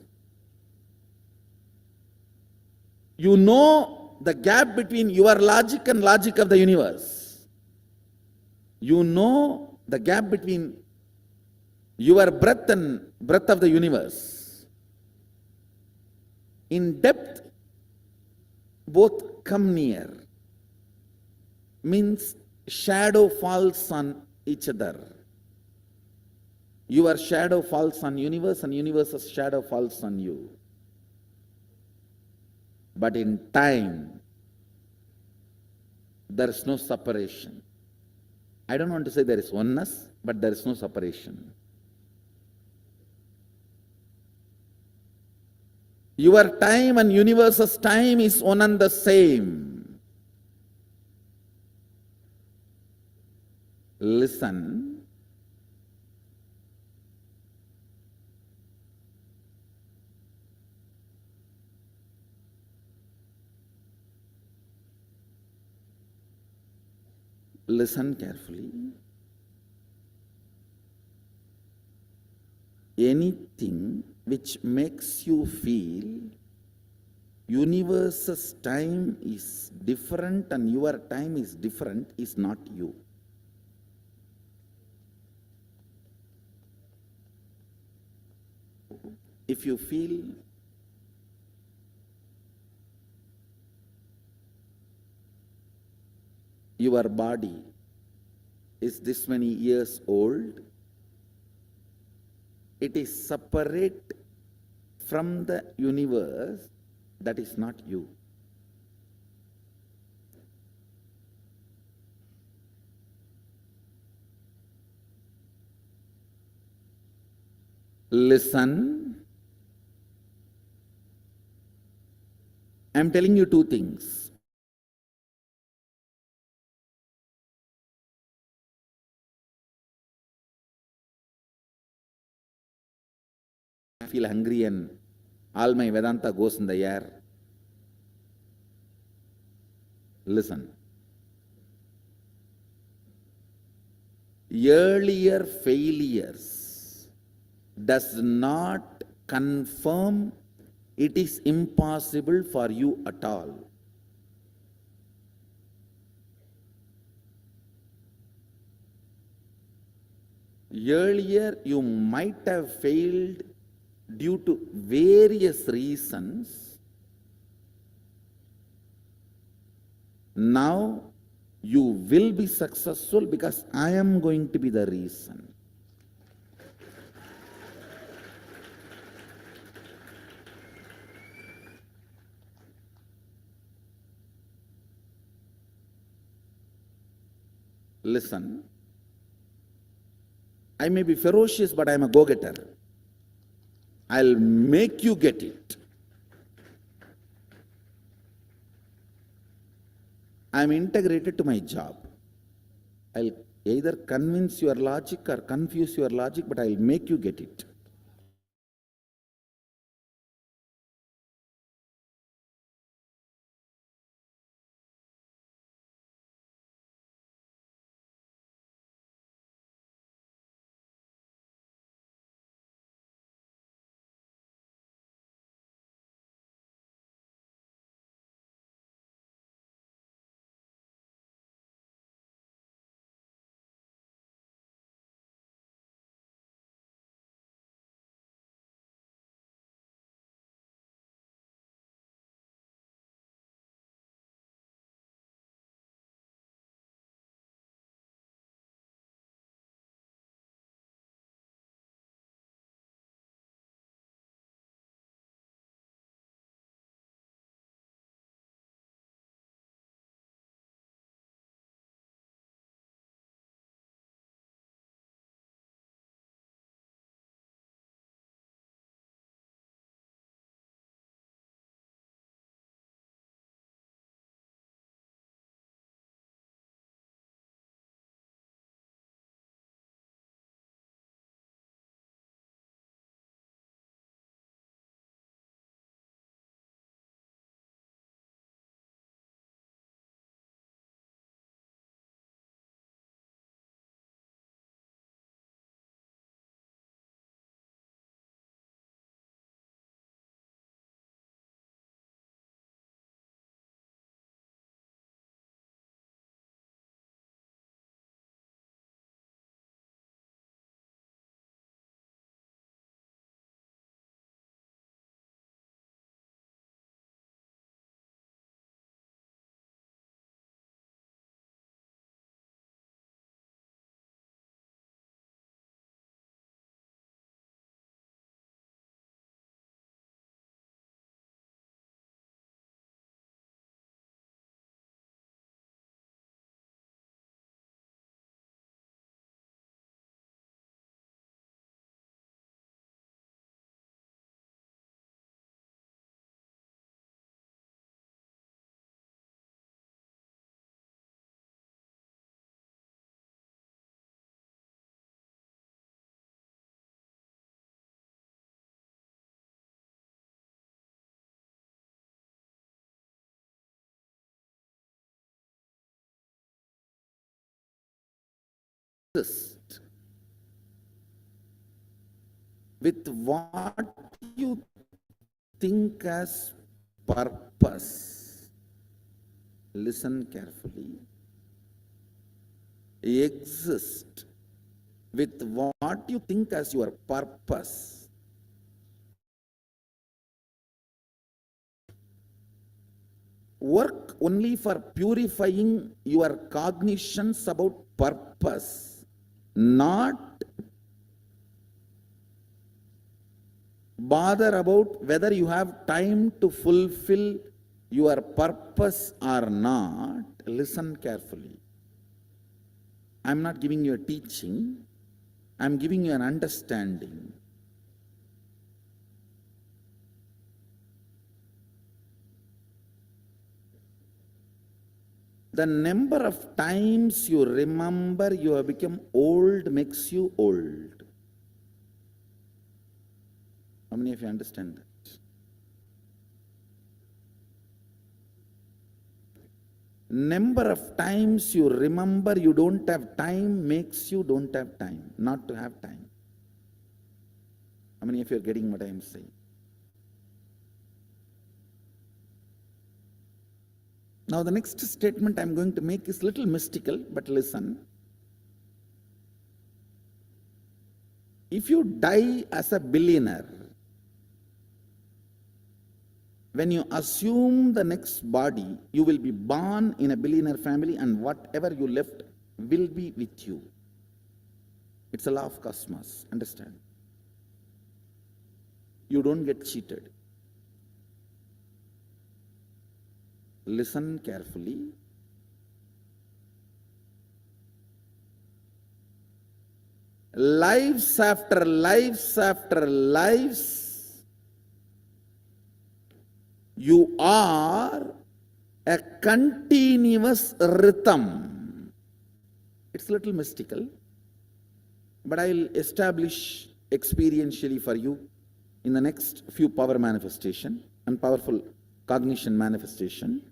You know the gap between your logic and logic of the universe. You know the gap between your breath and breath of the universe. In depth, both come near. Means shadow falls on each other. Your shadow falls on universe and universe's shadow falls on you. But in time, there is no separation. I don't want to say there is oneness, but there is no separation. Your time and universe's time is one and the same. Listen. Listen carefully. Anything which makes you feel universe's time is different and your time is different is not you. If you feel your body is this many years old, it is separate from the universe, that is not you. Listen. I am telling you two things. I feel hungry and all my Vedanta goes in the air. Listen. Earlier failures does not confirm it is impossible for you at all. Earlier you might have failed due to various reasons. Now you will be successful because I am going to be the reason. Listen, I may be ferocious, but I am a go-getter. I'll make you get it. I am integrated to my job. I'll either convince your logic or confuse your logic, but I'll make you get it. exist with what you think as purpose. Listen carefully. Exist with what you think as your purpose. Work only for purifying your cognitions about purpose, not bother about whether you have time to fulfill your purpose or not. Listen carefully. I'm not giving you a teaching, I'm giving you an understanding. The number of times you remember you have become old makes you old. How many of you understand that? Number of times you remember you don't have time makes you don't have time, not to have time. How many of you are getting what I am saying? Now the next statement I'm going to make is a little mystical, but listen. If you die as a billionaire, when you assume the next body, you will be born in a billionaire family and whatever you left will be with you. It's a law of cosmos, understand? You don't get cheated. Listen carefully. Lives after lives after lives, you are a continuous rhythm. It's a little mystical, but I'll establish experientially for you in the next few power manifestation and powerful cognition manifestation.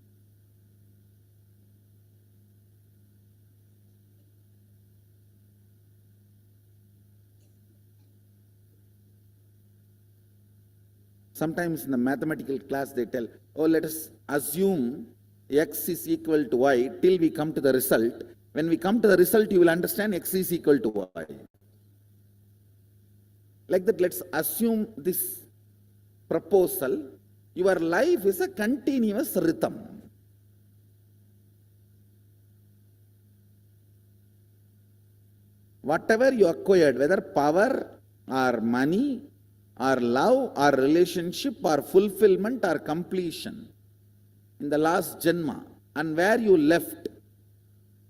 Sometimes in the mathematical class they tell, oh, let us assume x is equal to y till we come to the result. When we come to the result, you will understand x is equal to y. Like that, let's assume this proposal. Your life is a continuous rhythm. Whatever you acquired, whether power or money, or love, or relationship, or fulfillment, or completion in the last janma, and where you left,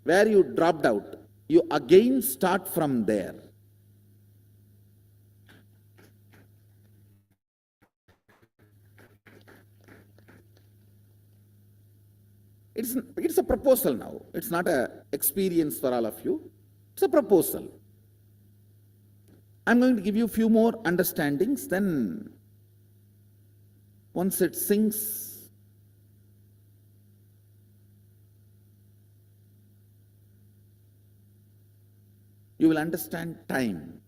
where you dropped out, you again start from there. It's a proposal now. It's not an experience for all of you. It's a proposal. I'm going to give you a few more understandings, then once it sinks, you will understand time.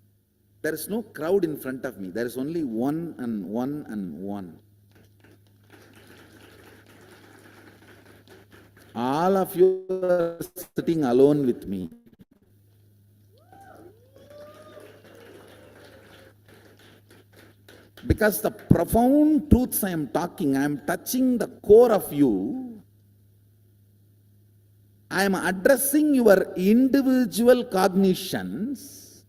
There is no crowd in front of me. There is only one and one and one. All of you are sitting alone with me. Because the profound truths I am talking, I am touching the core of you. I am addressing your individual cognitions.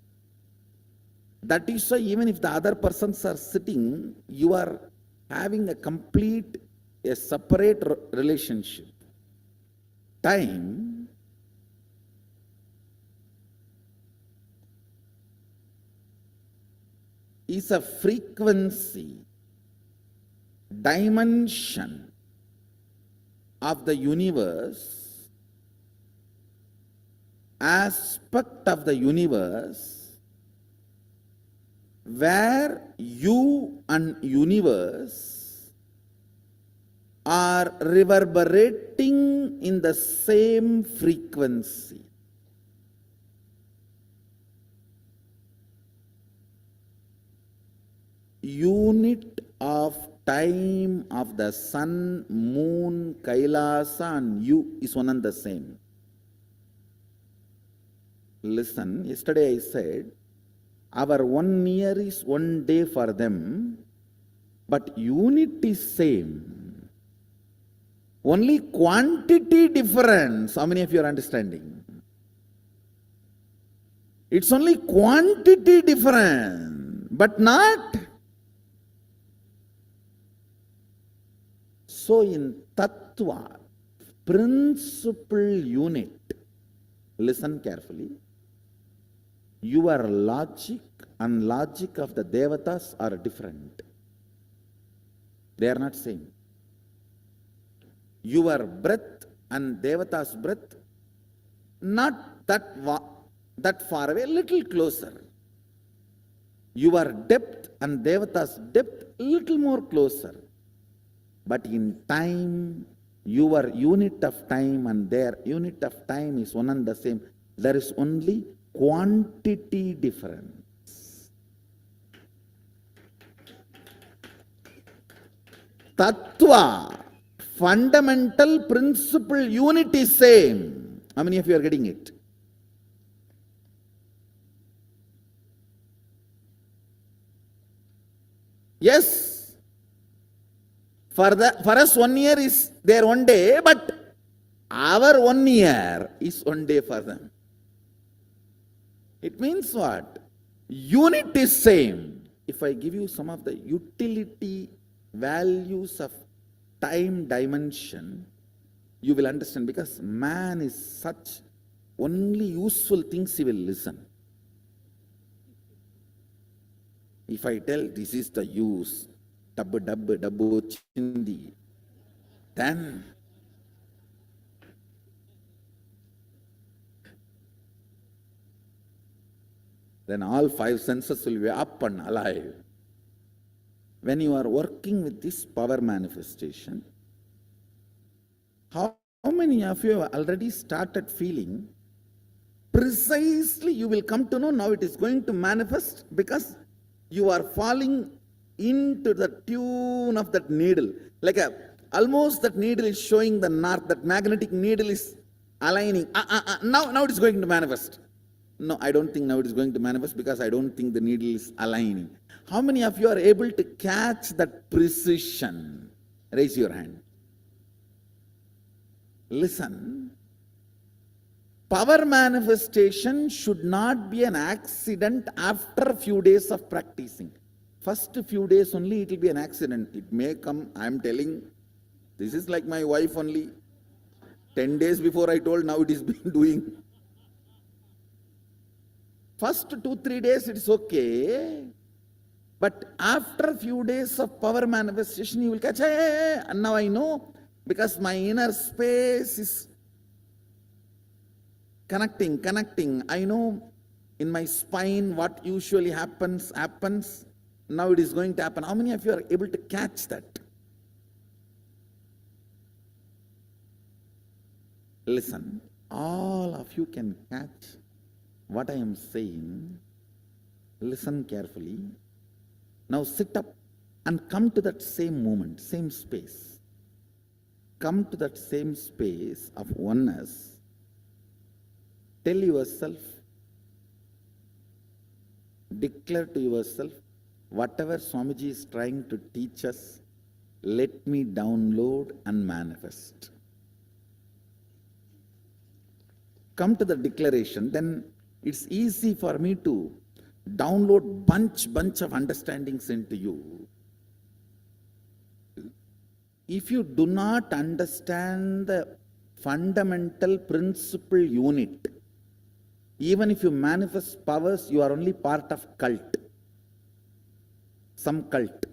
That is why even if the other persons are sitting, you are having a separate relationship. Time is a frequency, dimension of the universe, aspect of the universe, where you and universe are reverberating in the same frequency. unit of time of the sun, moon, Kailasa and you is one and the same. Listen, yesterday I said, our 1 year is 1 day for them, but unit is same. Only quantity difference. How many of you are understanding? It's only quantity difference, but not. So in Tattva, principal unit, listen carefully, your logic and logic of the Devatas are different. They are not same. Your breath and Devata's breath, not that far away, little closer. Your depth and Devata's depth, little more closer. But in time, your unit of time and their unit of time is one and the same. There is only quantity difference. Tattva, fundamental principle unit is same. How many of you are getting it? Yes. For us 1 year is their 1 day, but our 1 year is 1 day for them. It means what? Unit is same. If I give you some of the utility values of time dimension, you will understand, because man is such, only useful things he will listen. If I tell this is the use, dabbu chindi, then all 5 senses will be up and alive. When you are working with this power manifestation, how many of you have already started feeling precisely you will come to know now it is going to manifest, because you are falling into the tune of that needle. Like almost that needle is showing the north, that magnetic needle is aligning. Now it is going to manifest. No, I don't think now it is going to manifest, because I don't think the needle is aligning. How many of you are able to catch that precision? Raise your hand. Listen. Power manifestation should not be an accident after a few days of practicing. First few days only it will be an accident. It may come, I am telling, this is like my wife only. 10 days before I told, now it is been doing. First 2-3 days it is okay. But after a few days of power manifestation, you will catch, hey, and now I know, because my inner space is connecting. I know in my spine what usually happens. Now it is going to happen. How many of you are able to catch that? Listen, all of you can catch what I am saying. Listen carefully. Now sit up and come to that same moment, same space. Come to that same space of oneness. Tell yourself, declare to yourself, whatever Swamiji is trying to teach us, let me download and manifest. Come to the declaration, then it's easy for me to download bunch of understandings into you. If you do not understand the fundamental principle unit, even if you manifest powers, you are only part of cult. Some cult.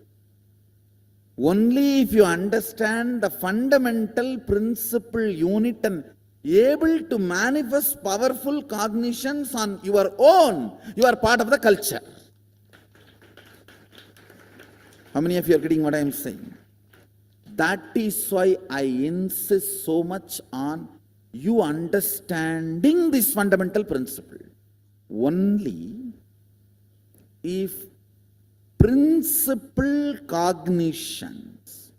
Only if you understand the fundamental principle unit and able to manifest powerful cognitions on your own, you are part of the culture. How many of you are getting what I am saying? That is why I insist so much on you understanding this fundamental principle. Only if principle cognitions.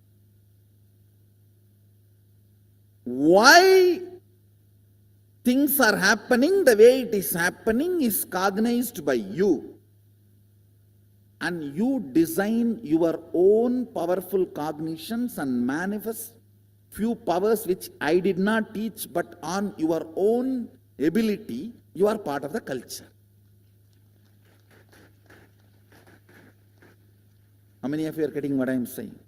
Why things are happening the way it is happening is cognized by you. And you design your own powerful cognitions and manifest few powers which I did not teach, but on your own ability, you are part of the culture. How many of you are getting what I am saying?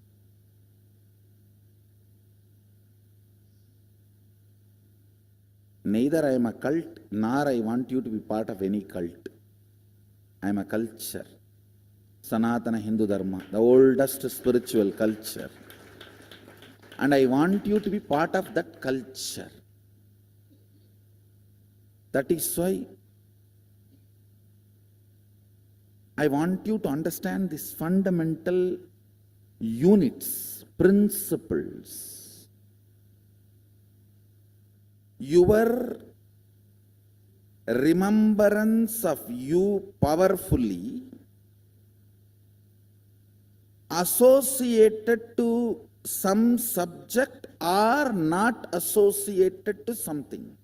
Neither I am a cult, nor I want you to be part of any cult. I am a culture. Sanatana Hindu Dharma, the oldest spiritual culture. And I want you to be part of that culture. That is why I want you to understand these fundamental units, principles. Your remembrance of you powerfully associated to some subject or not associated to something.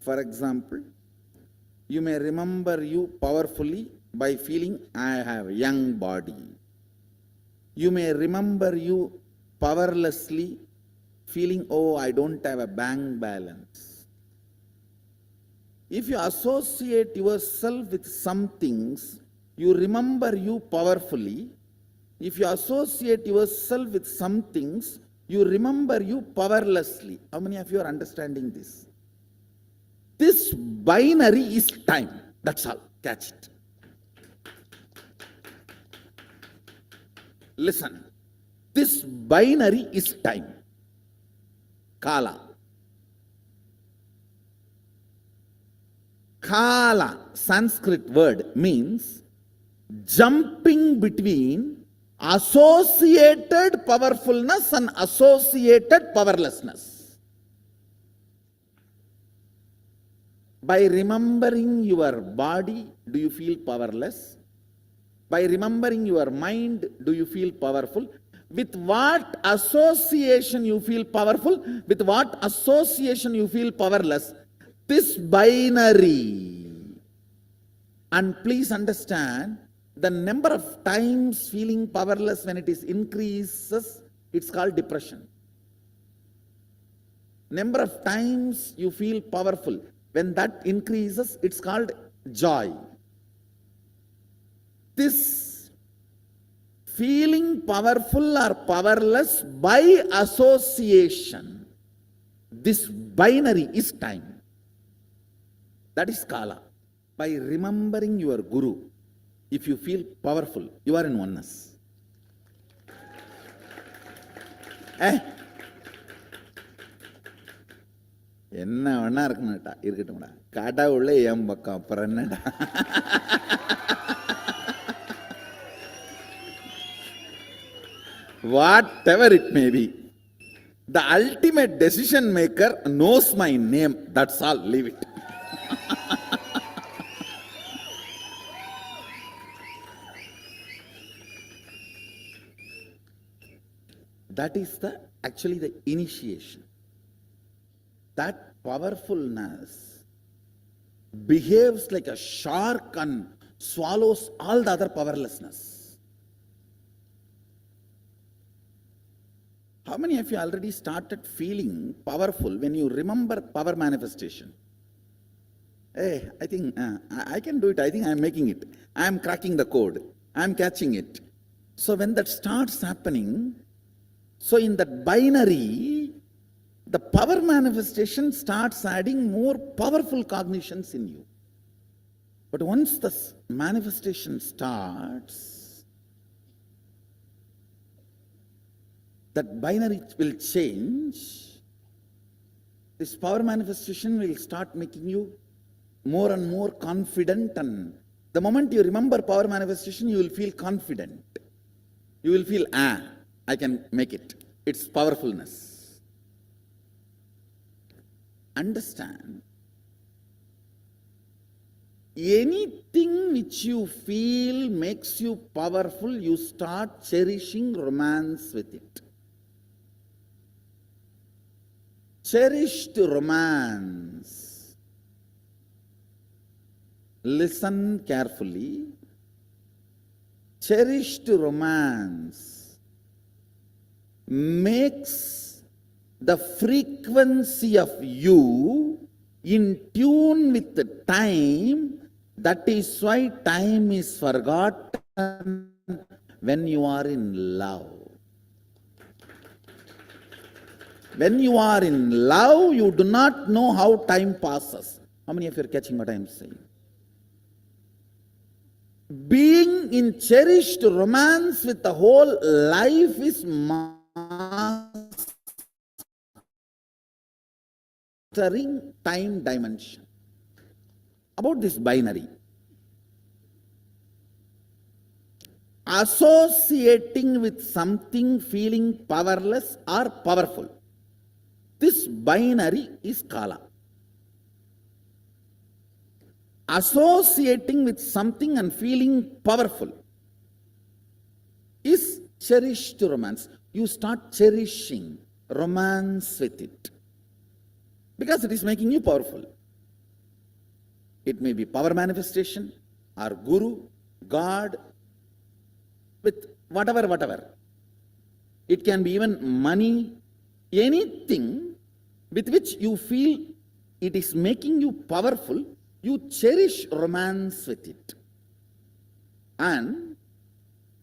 For example, you may remember you powerfully by feeling I have a young body. You may remember you powerlessly feeling, oh, I don't have a bank balance. If you associate yourself with some things, you remember you powerfully. If you associate yourself with some things, you remember you powerlessly. How many of you are understanding this? This binary is time. That's all. Catch it. Listen. This binary is time. Kala. Kala, Sanskrit word, means jumping between associated powerfulness and associated powerlessness. By remembering your body, do you feel powerless? By remembering your mind, do you feel powerful? With what association you feel powerful? With what association you feel powerless? This binary. And please understand, the number of times feeling powerless when it is increases, it's called depression. Number of times you feel powerful, when that increases, it's called joy. This feeling powerful or powerless by association, this binary is time. That is Kala. By remembering your Guru, if you feel powerful, you are in oneness. என்ன வேணா இருக்கணும்டா, இருக்கட்டும்டா. கடவுளே என் பக்கம், அப்புறம் என்னடா? Whatever it may be, the ultimate decision maker knows my name. That's all. Leave it. That is actually the initiation. That powerfulness behaves like a shark and swallows all the other powerlessness. How many of you already started feeling powerful when you remember power manifestation? Hey, I think I can do it. I think I am making it. I am cracking the code. I am catching it. So when that starts happening, so in that binary, the power manifestation starts adding more powerful cognitions in you. But once the manifestation starts, that binary will change. This power manifestation will start making you more and more confident, and the moment you remember power manifestation, you will feel confident. You will feel, I can make it. It's powerfulness. Understand, anything which you feel makes you powerful, you start cherishing romance with it. Cherished romance. Listen carefully. Cherished romance makes the frequency of you in tune with the time. That is why time is forgotten when you are in love. When you are in love, you do not know how time passes. How many of you are catching what I am saying? Being in cherished romance with the whole life is mastering time dimension. About this binary. Associating with something feeling powerless or powerful. This binary is Kala. Associating with something and feeling powerful is cherished romance. You start cherishing romance with it because it is making you powerful. It may be power manifestation or guru, God, with whatever. It can be even money, anything with which you feel it is making you powerful. You cherish romance with it. And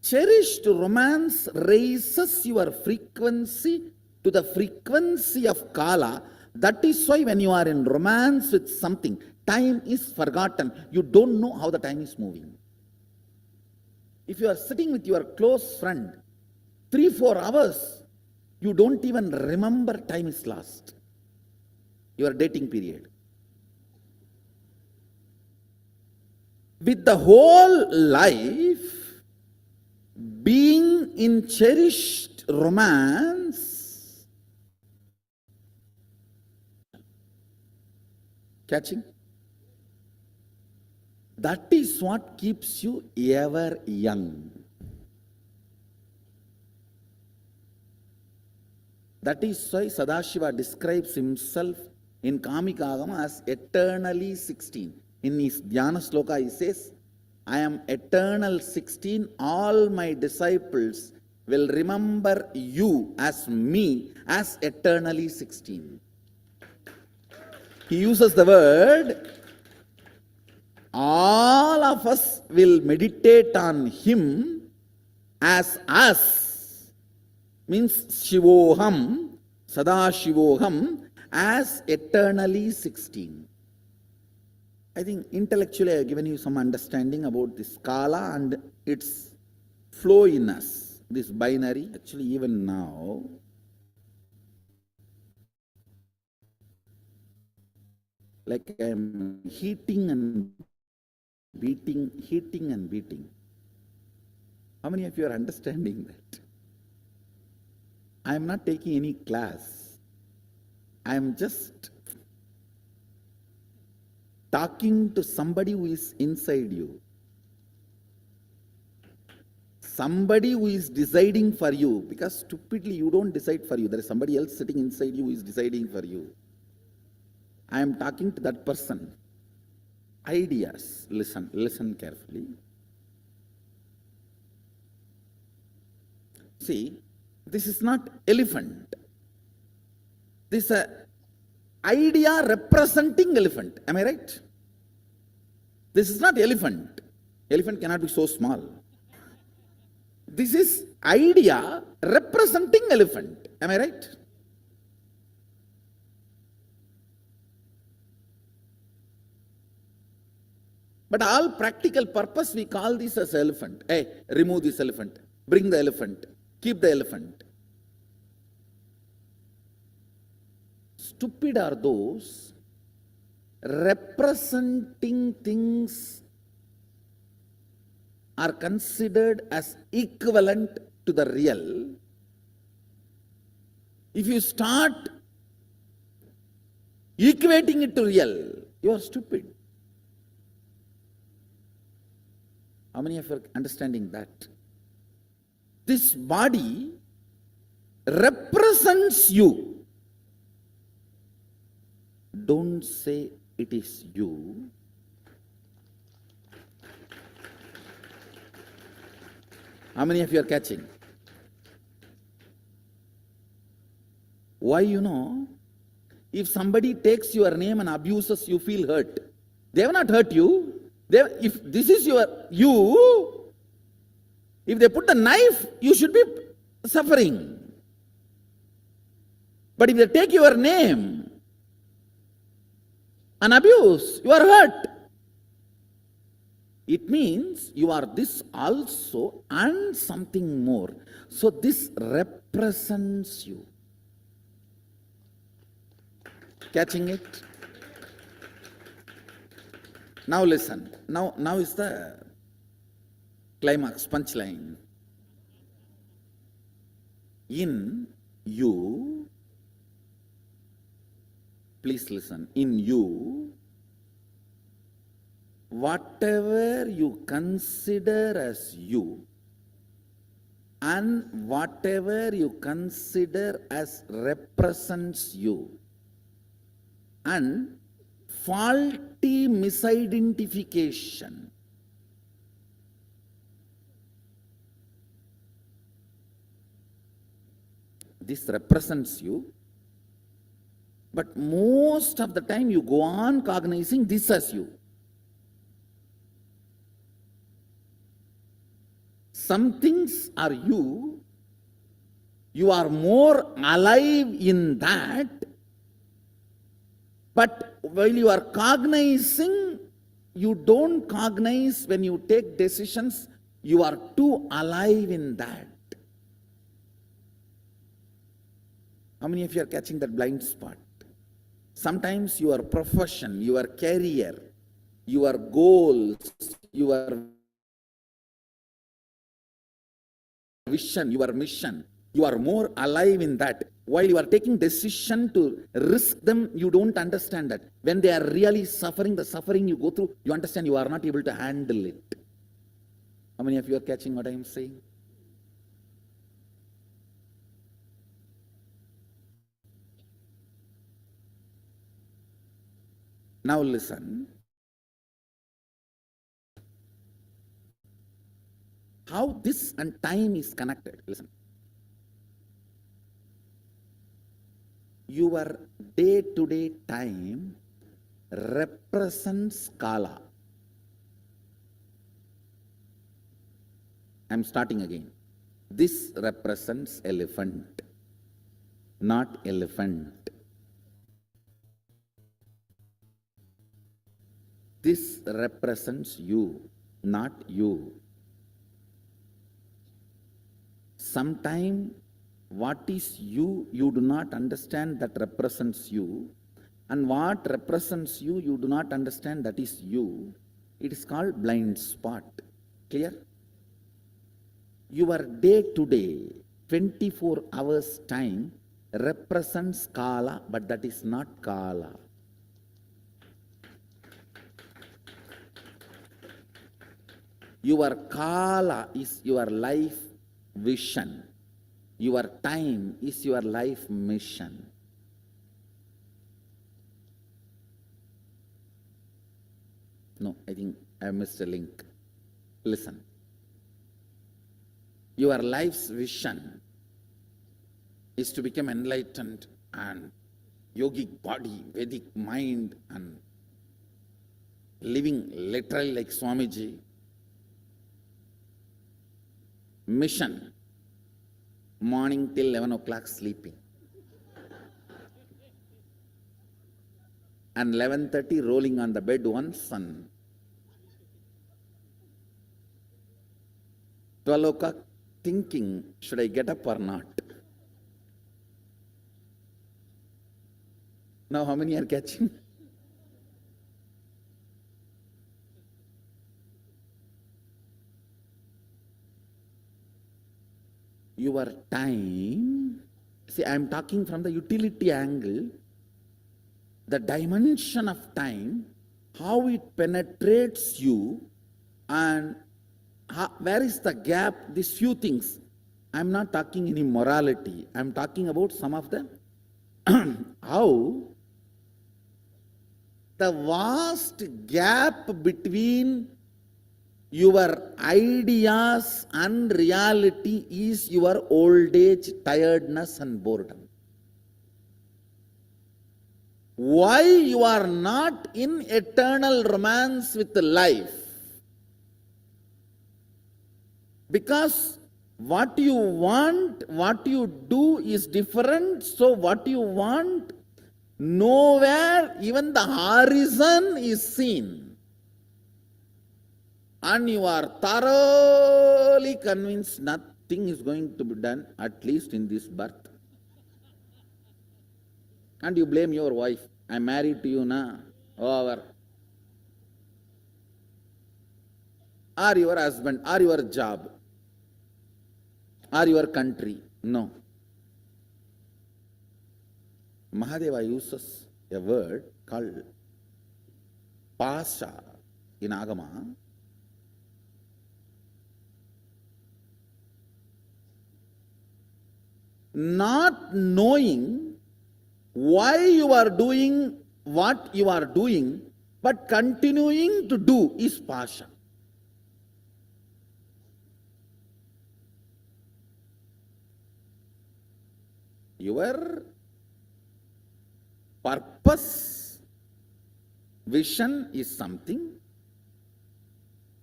cherished romance raises your frequency to the frequency of Kala. That is why when you are in romance with something, time is forgotten. You don't know how the time is moving. If you are sitting with your close friend 3-4 hours, you don't even remember time is lost. Your dating period. With the whole life being in cherished romance, catching? That is what keeps you ever young. That is why Sadashiva describes himself in Kamika Agama as eternally 16. In his Dhyana Sloka, he says, I am eternal 16. All my disciples will remember you as me as eternally 16. He uses the word, all of us will meditate on him as us, means Shivoham, Sadashivoham, as eternally 16. I think intellectually I have given you some understanding about this Kala and its flow in us, this binary. Actually, even now, like I am heating and beating. How many of you are understanding that? I am not taking any class. I am just talking to somebody who is inside you. Somebody who is deciding for you, because stupidly you don't decide for you. There is somebody else sitting inside you who is deciding for you. I am talking to that person. Ideas. Listen carefully. See, this is not elephant. This is an idea representing elephant. Am I right? This is not elephant. Elephant cannot be so small. This is idea representing elephant. Am I right? But all practical purpose, we call this as elephant. Hey, remove this elephant. Bring the elephant. Keep the elephant. Stupid are those representing things are considered as equivalent to the real. If you start equating it to real, you are stupid. How many of you are understanding that? This body represents you. Don't say it is you. How many of you are catching? Why, if somebody takes your name and abuses, you feel hurt. They have not hurt you. If this is you, if they put a knife, you should be suffering. But if they take your name and abuse, you are hurt. It means you are this also and something more. So this represents you. Catching it? Now listen. Now is the climax, punchline. In you, please listen, in you, whatever you consider as you and whatever you consider as represents you and faulty misidentification, this represents you, but most of the time you go on cognizing this as you. Some things are you are more alive in that, but while you are cognizing, you don't cognize when you take decisions, you are too alive in that. How many of you are catching that blind spot? Sometimes your profession, your career, your goals, your vision, your mission, you are more alive in that. While you are taking decision to risk them, you don't understand that. When they are really suffering, the suffering you go through, you understand you are not able to handle it. How many of you are catching what I am saying? Now listen. How this and time is connected. Listen. Your day-to-day time represents kala. I am starting again. This represents elephant, not elephant. This represents you, not you. Sometime what is you, you do not understand that represents you, and what represents you, you do not understand that is you. It is called blind spot. Clear? Your day-to-day, 24 hours time represents kala, but that is not kala. Your kala is your life vision. Your time is your life mission. No, I think I missed a link. Listen. Your life's vision is to become enlightened and yogic body, Vedic mind, and living literally like Swamiji. Mission, morning till 11 o'clock sleeping. And 11:30 rolling on the bed once and 12 o'clock thinking, should I get up or not? Now how many are catching? Your time, see, I am talking from the utility angle, the dimension of time, how it penetrates you and where is the gap? These few things. I'm not talking any morality. I'm talking about some of the how the vast gap between your ideas and reality is your old age, tiredness and boredom. Why you are not in eternal romance with life? Because what you want, what you do is different. So what you want, nowhere even the horizon is seen. And you are thoroughly convinced nothing is going to be done, at least in this birth. And you blame your wife. I'm married to you now. Over. Or your husband, or your job, or your country. No. Mahadeva uses a word called pasha in agama. Not knowing why you are doing what you are doing, but continuing to do is pasha. Your purpose, vision is something,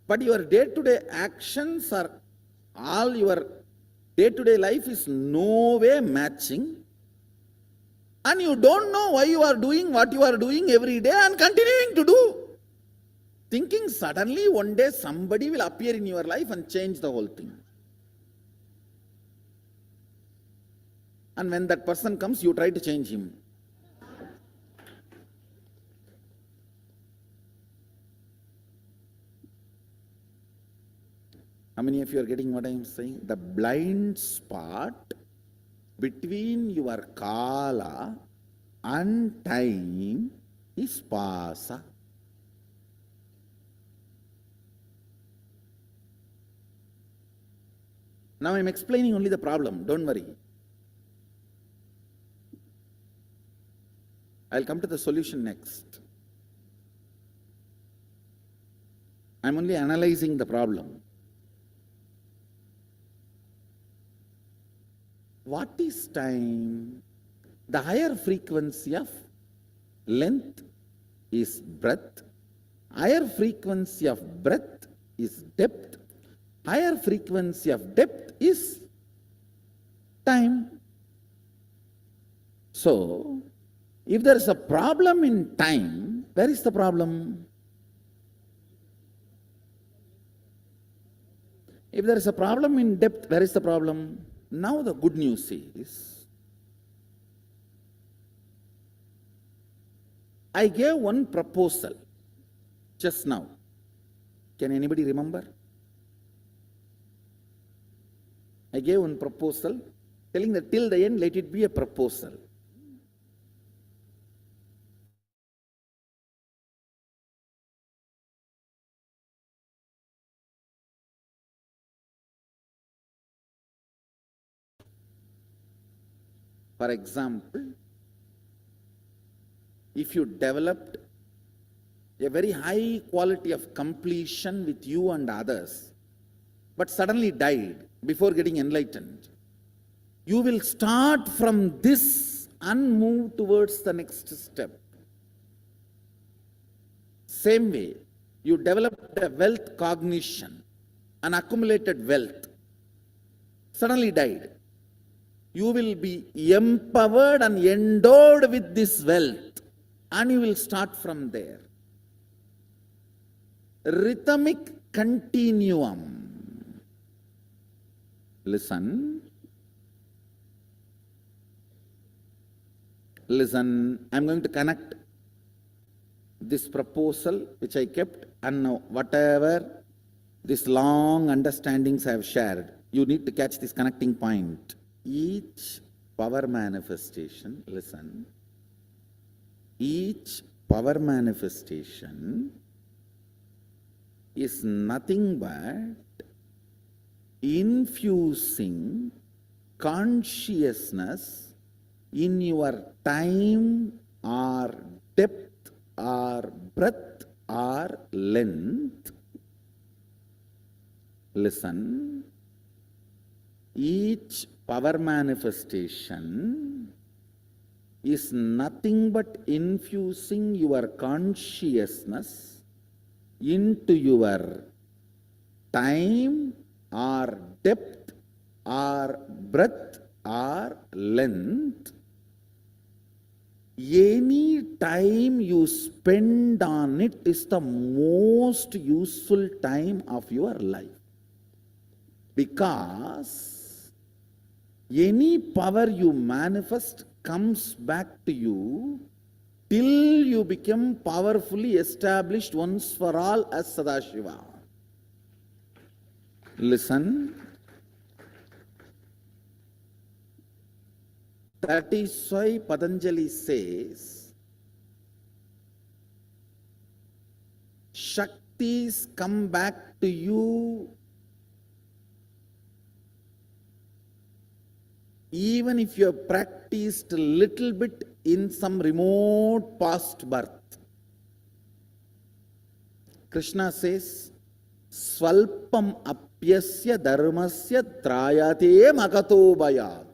but your day-to-day actions are all your day-to-day life is no way matching, and you don't know why you are doing what you are doing every day and continuing to do. Thinking suddenly one day somebody will appear in your life and change the whole thing. And when that person comes, you try to change him. How many of you are getting what I am saying? The blind spot between your kala and time is pasa. Now I am explaining only the problem, don't worry. I'll come to the solution next. I'm only analyzing the problem. What is time? The higher frequency of length is breadth. Higher frequency of breadth is depth. Higher frequency of depth is time. So, if there is a problem in time, where is the problem? If there is a problem in depth, where is the problem? Now the good news is, I gave one proposal just now. Can anybody remember? I gave one proposal telling that till the end let it be a proposal. For example, if you developed a very high quality of completion with you and others, but suddenly died before getting enlightened, you will start from this and move towards the next step. Same way, you developed a wealth cognition, an accumulated wealth, suddenly died. You will be empowered and endowed with this wealth, and you will start from there. Rhythmic continuum. Listen. Listen, I'm going to connect this proposal which I kept, and now whatever these long understandings I have shared, you need to catch this connecting point. Each power manifestation, listen, each power manifestation is nothing but infusing consciousness in your time or depth or breadth or length. Listen, each power manifestation is nothing but infusing your consciousness into your time or depth or breadth or length. Any time you spend on it is the most useful time of your life. Because any power you manifest comes back to you till you become powerfully established once for all as Sadashiva. Listen. That is why Patanjali says, Shaktis come back to you even if you have practiced a little bit in some remote past birth. Krishna says, Svalpam apyasya dharmasya trayate magato bayat.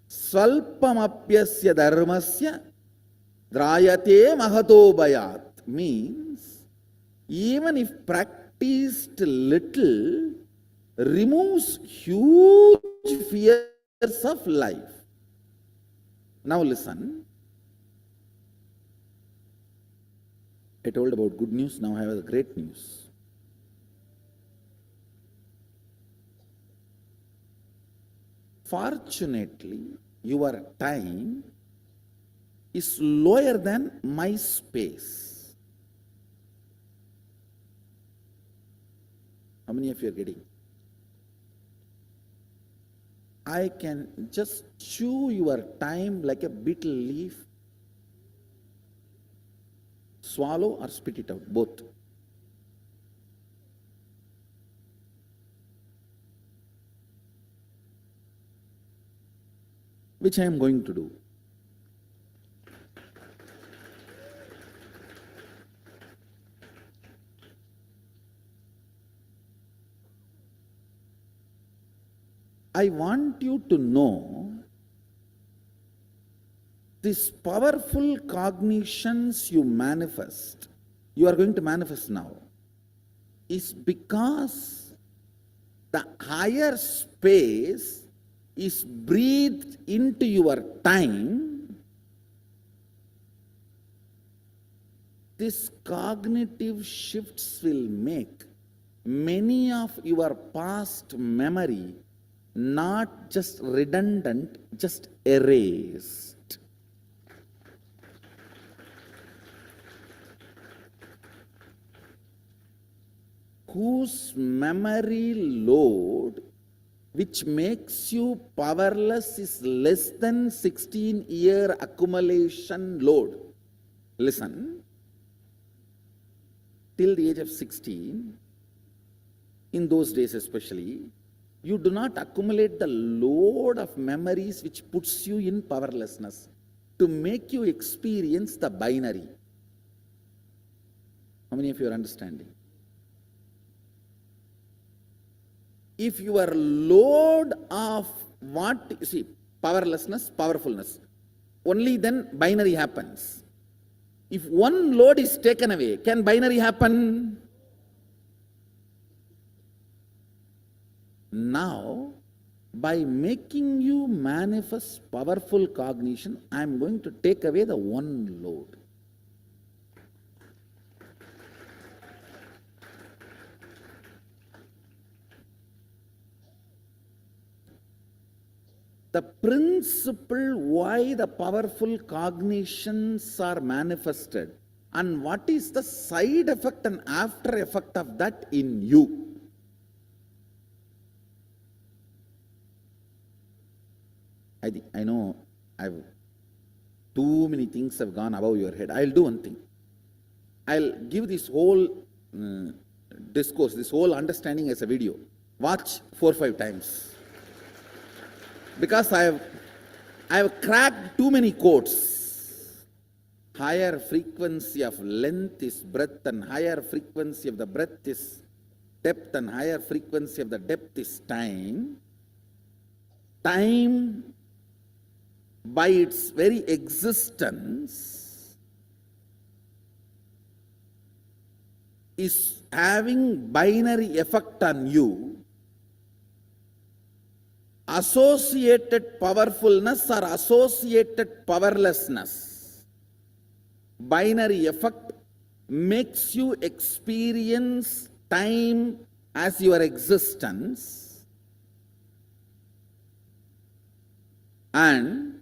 Svalpam apyasya dharmasya drayate mahato bayat means even if practiced little removes huge fears of life. Now listen. I told about good news, now I have the great news. Fortunately, your time is lower than my space. How many of you are getting? I can just chew your time like a betel leaf, swallow or spit it out, both. Which I am going to do. I want you to know these powerful cognitions you manifest, you are going to manifest now, is because the higher space is breathed into your time. These cognitive shifts will make many of your past memory not just redundant, just erased. Whose memory load which makes you powerless is less than 16-year accumulation load. Listen, till the age of 16, in those days especially, you do not accumulate the load of memories which puts you in powerlessness to make you experience the binary. How many of you are understanding? If your load of what, see, powerlessness, powerfulness, only then binary happens. If one load is taken away, can binary happen? Now, by making you manifest powerful cognition, I am going to take away the one load. The principle why the powerful cognitions are manifested and what is the side effect and after effect of that in you. I know I've too many things have gone above your head. I'll do one thing. I'll give this whole discourse, this whole understanding as a video. Watch 4 or 5 times. Because I have cracked too many quotes. Higher frequency of length is breadth, and higher frequency of the breadth is depth, and higher frequency of the depth is time. Time, by its very existence, is having binary effect on you. Associated powerfulness or associated powerlessness, binary effect, makes you experience time as your existence, and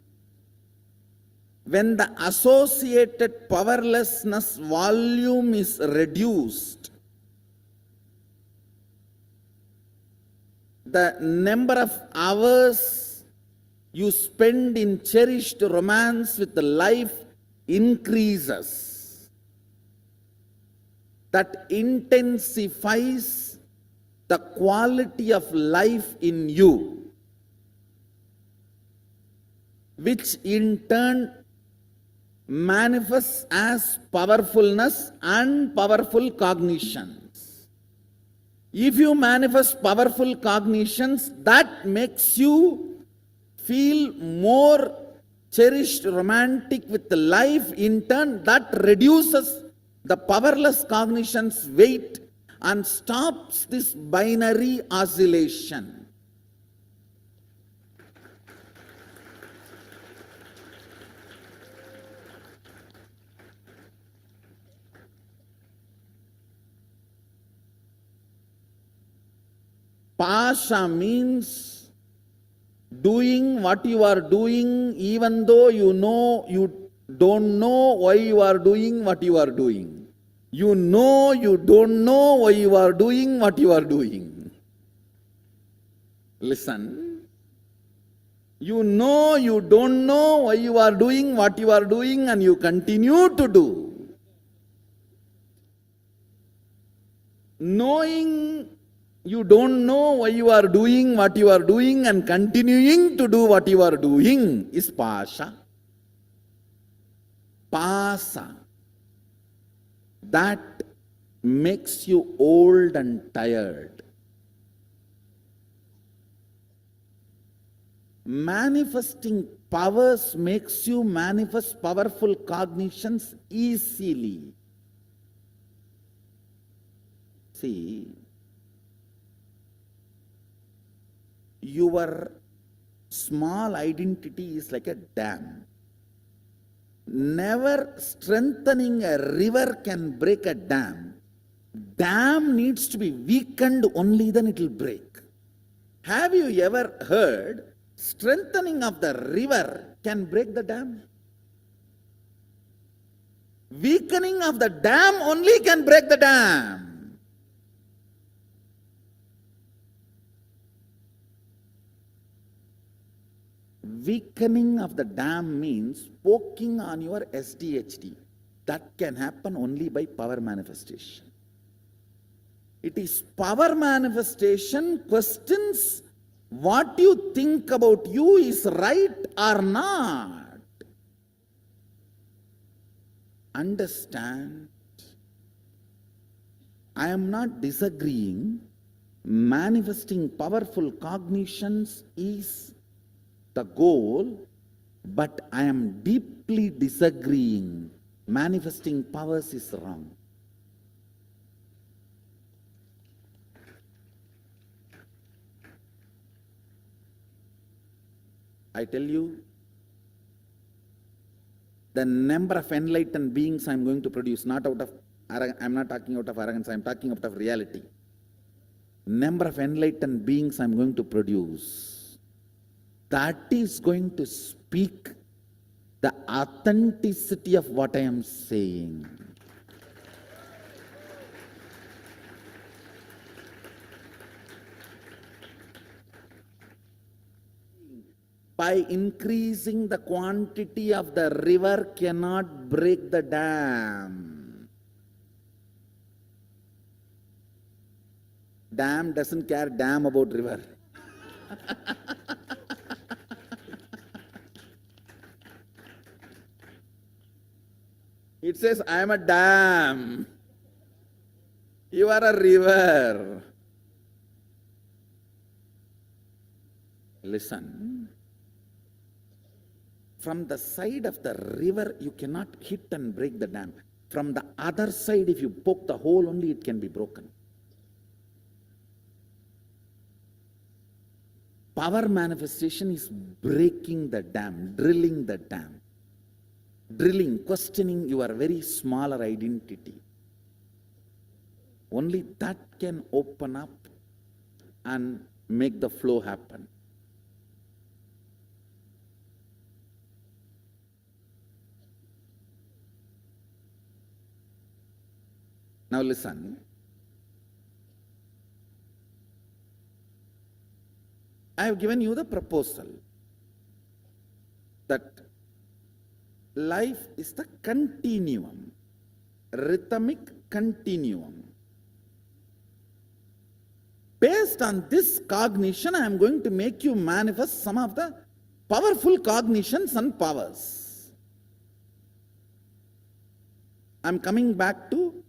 when the associated powerlessness volume is reduced, the number of hours you spend in cherished romance with life increases. That intensifies the quality of life in you, which in turn manifests as powerfulness and powerful cognitions. If you manifest powerful cognitions, that makes you feel more cherished, romantic with life. In turn, that reduces the powerless cognition's weight and stops this binary oscillation. Pasha means doing what you are doing even though you know you don't know why you are doing what you are doing. You know you don't know why you are doing what you are doing. Listen. You know you don't know why you are doing what you are doing, and you continue to do. Knowing you don't know why you are doing what you are doing and continuing to do what you are doing is pasha. Pasa. That makes you old and tired. Manifesting powers makes you manifest powerful cognitions easily. See, your small identity is like a dam. Never strengthening a river can break a dam. Dam needs to be weakened, only then it will break. Have you ever heard strengthening of the river can break the dam? Weakening of the dam only can break the dam. Weakening of the dam means poking on your SDHD. That can happen only by power manifestation. It is power manifestation questions what you think about you is right or not. Understand, I am not disagreeing. Manifesting powerful cognitions is the goal, but I am deeply disagreeing. Manifesting powers is wrong. I tell you, the number of enlightened beings I am going to produce, not out of arrogance, I am not talking out of arrogance, I am talking out of reality. Number of enlightened beings I am going to produce, that is going to speak the authenticity of what I am saying. By increasing the quantity of the river cannot break the dam. Dam doesn't care damn about river. It says, I am a dam. You are a river. Listen. From the side of the river, you cannot hit and break the dam. From the other side, if you poke the hole only, it can be broken. Power manifestation is breaking the dam, drilling the dam. Drilling, questioning your very smaller identity. Only that can open up and make the flow happen. Now listen. I have given you the proposal that life is the continuum, rhythmic continuum. Based on this cognition, I am going to make you manifest some of the powerful cognitions and powers. I am coming back to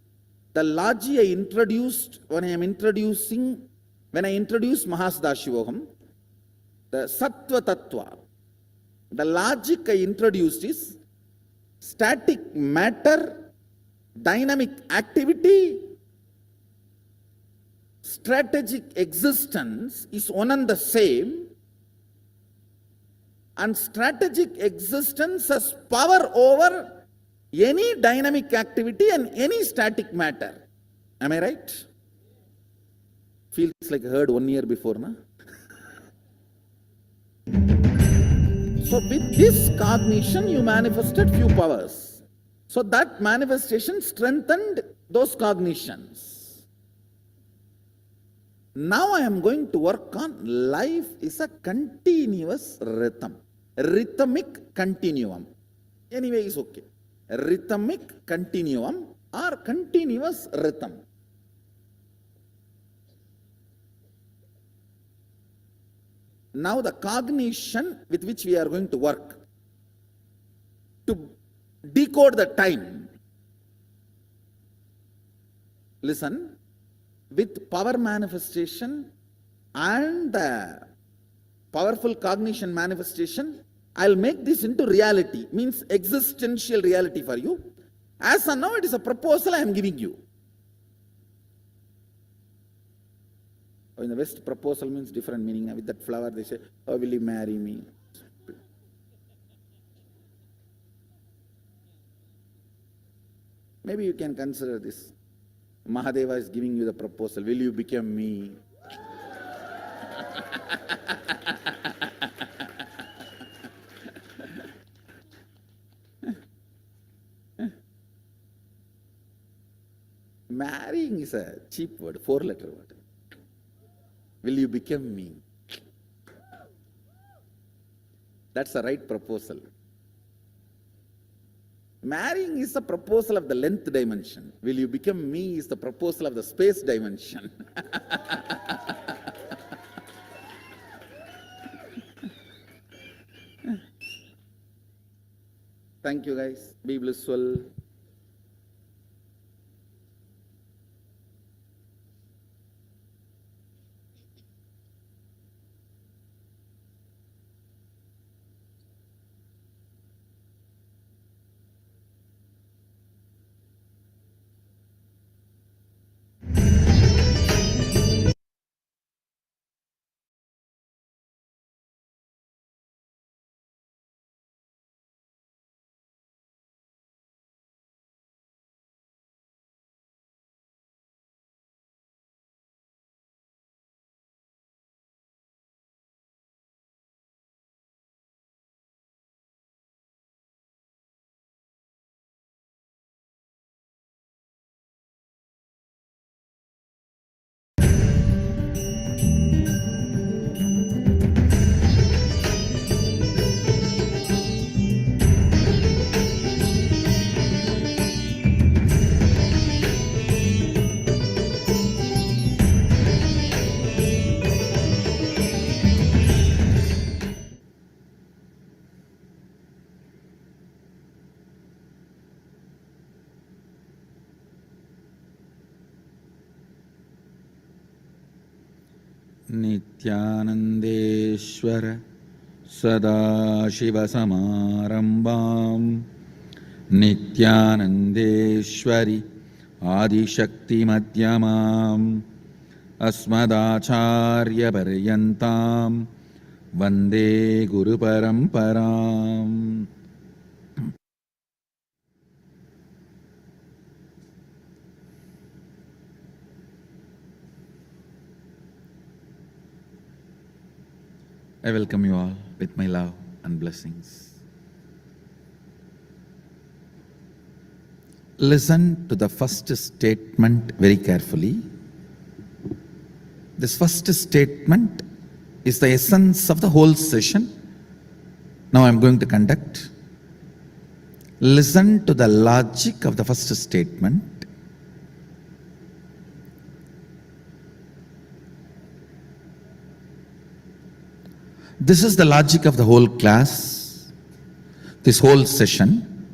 the logic I introduced when I introduced Paramashivoham, the Sattva Tattva. The logic I introduced is static matter, dynamic activity, strategic existence is one and the same, and strategic existence has power over any dynamic activity and any static matter. Am I right? Feels like I heard 1 year before, na? So with this cognition, you manifested few powers. So that manifestation strengthened those cognitions. Now I am going to work on life is a continuous rhythm, rhythmic continuum. Anyway, it's okay. Rhythmic continuum or continuous rhythm. Now the cognition with which we are going to work to decode the time. Listen, with power manifestation and the powerful cognition manifestation, I'll make this into reality, means existential reality for you. As of now, it is a proposal I am giving you. In the West, proposal means different meaning. With that flower, they say, oh, will you marry me? Maybe you can consider this. Mahadeva is giving you the proposal. Will you become me? Marrying is a cheap word, 4-letter word. Will you become me? That's the right proposal. Marrying is the proposal of the length dimension. Will you become me is the proposal of the space dimension. Thank you guys. Be blissful. Nithyanandeshwara Sadashivasamarambam Nithyanandeshwari Adishakti Madhyamam Asmadacharya Paryantam Vande Guru Paramparam. I welcome you all with my love and blessings. Listen to the first statement very carefully. This first statement is the essence of the whole session. Now I am going to conduct. Listen to the logic of the first statement. This is the logic of the whole class, this whole session.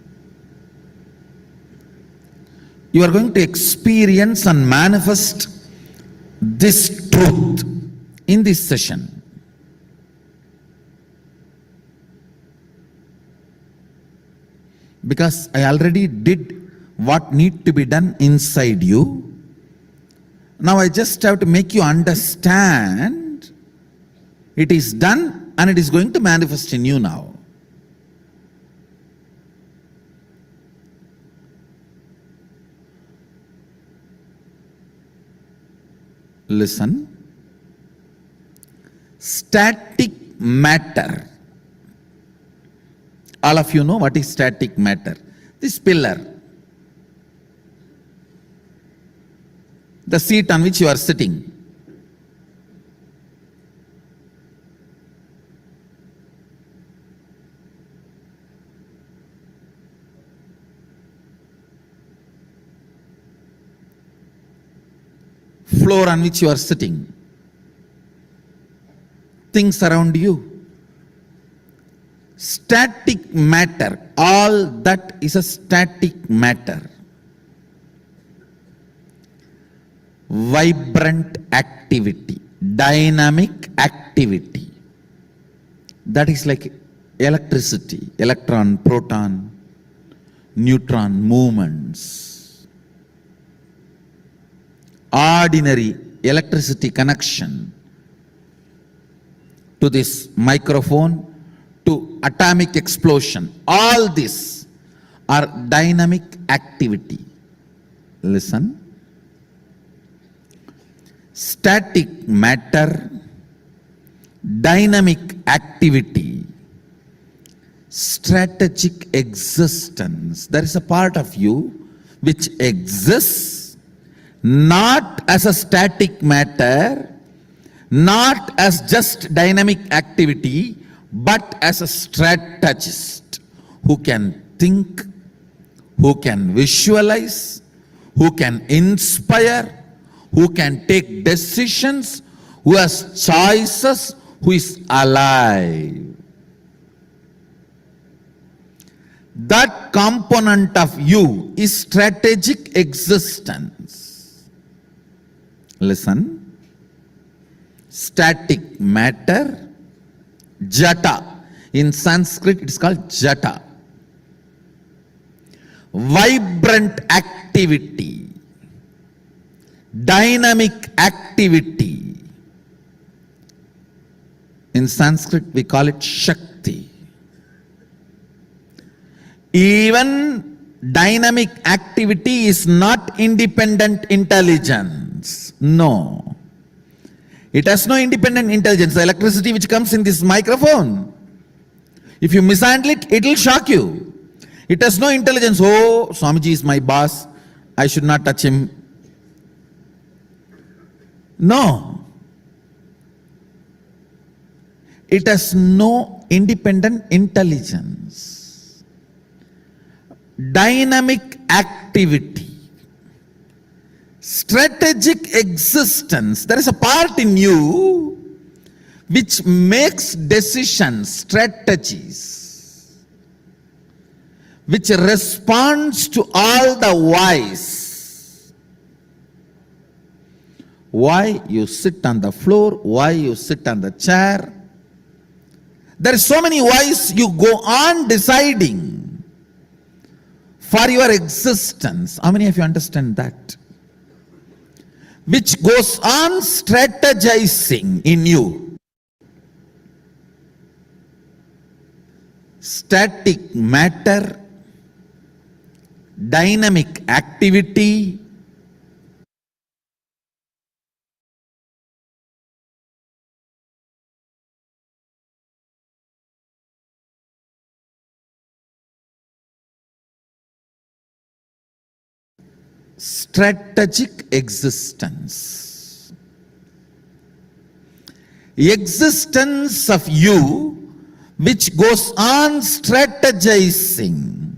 You are going to experience and manifest this truth in this session. Because I already did what need to be done inside you. Now I just have to make you understand it is done and it is going to manifest in you now. Listen. Static matter. All of you know what is static matter. This pillar, the seat on which you are sitting. Floor on which you are sitting. Things around you. Static matter, all that is a static matter. Vibrant activity, dynamic activity. That is like electricity, electron, proton, neutron movements. Ordinary electricity connection to this microphone, to atomic explosion. All this are dynamic activity. Listen. Static matter, dynamic activity, strategic existence. There is a part of you which exists not as a static matter, not as just dynamic activity, but as a strategist who can think, who can visualize, who can inspire, who can take decisions, who has choices, who is alive. That component of you is strategic existence. Listen. Static matter, jata. In Sanskrit it is called jata. Vibrant activity, dynamic activity. In Sanskrit we call it Shakti. Even dynamic activity is not independent intelligence. No. It has no independent intelligence. The electricity which comes in this microphone, if you mishandle it, it will shock you. It has no intelligence. Oh, Swamiji is my boss, I should not touch him. No. It has no independent intelligence. Dynamic activity. Strategic existence. There is a part in you which makes decisions, strategies, which responds to all the whys. why you sit on the floor, why you sit on the chair. There are so many whys you go on deciding for your existence. How many of you understand that? Which goes on strategizing in you. Static matter, dynamic activity, strategic existence. Existence of you which goes on strategizing.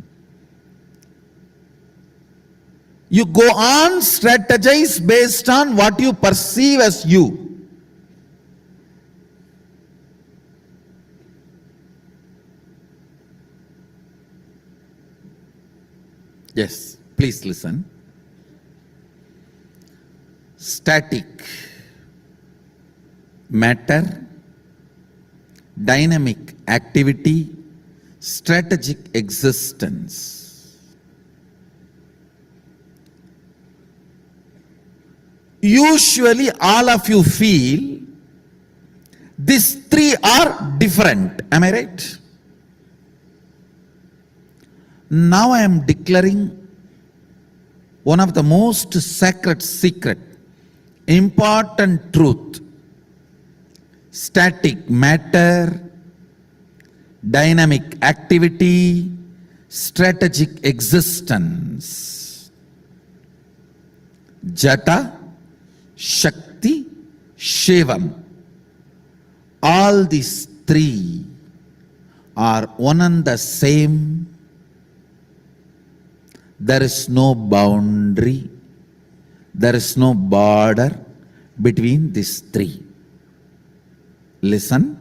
You go on strategize based on what you perceive as you. Yes, please listen. Static matter, dynamic activity, strategic existence. Usually all of you feel these three are different. Am I right? Now I am declaring one of the most sacred secret, important truth. Static matter, dynamic activity, strategic existence. Jata, Shakti, Shivam. All these three are one and the same. There is no boundary, there is no border between these three. Listen.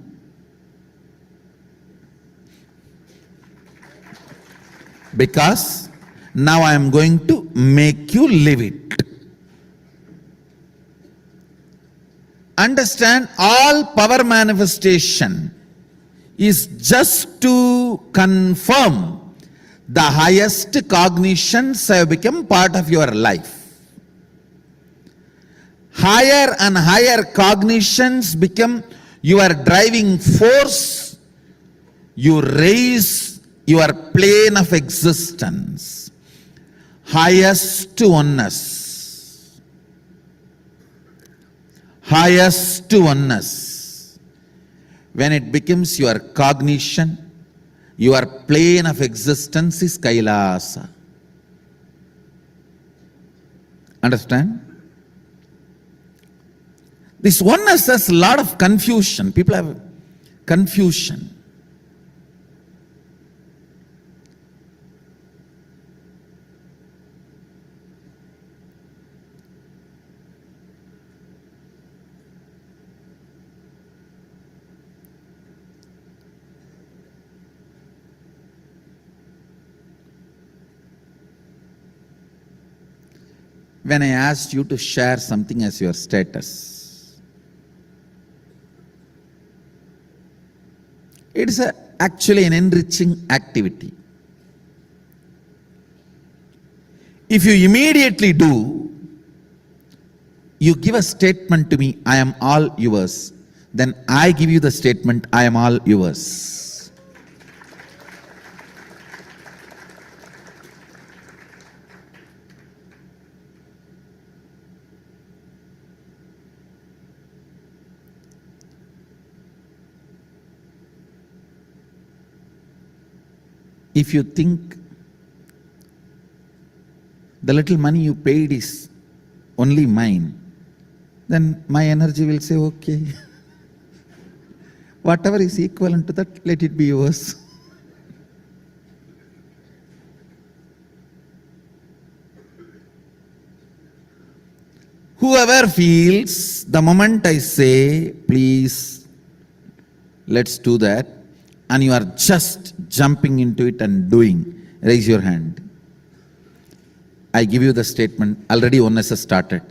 Because now I am going to make you live it. Understand, all power manifestation is just to confirm the highest cognitions have become part of your life. Higher and higher cognitions become your driving force. You raise your plane of existence. Highest oneness. Highest oneness. When it becomes your cognition, your plane of existence is KAILASA. Understand? This oneness has a lot of confusion. People have confusion. When I asked you to share something as your status, it is actually an enriching activity. If you immediately do, you give a statement to me, I am all yours. Then I give you the statement, I am all yours. If you think the little money you paid is only mine, then my energy will say, okay, whatever is equivalent to that, let it be yours. Whoever feels, the moment I say, please, let's do that, and you are just jumping into it and doing, raise your hand. I give you the statement, already oneness has started.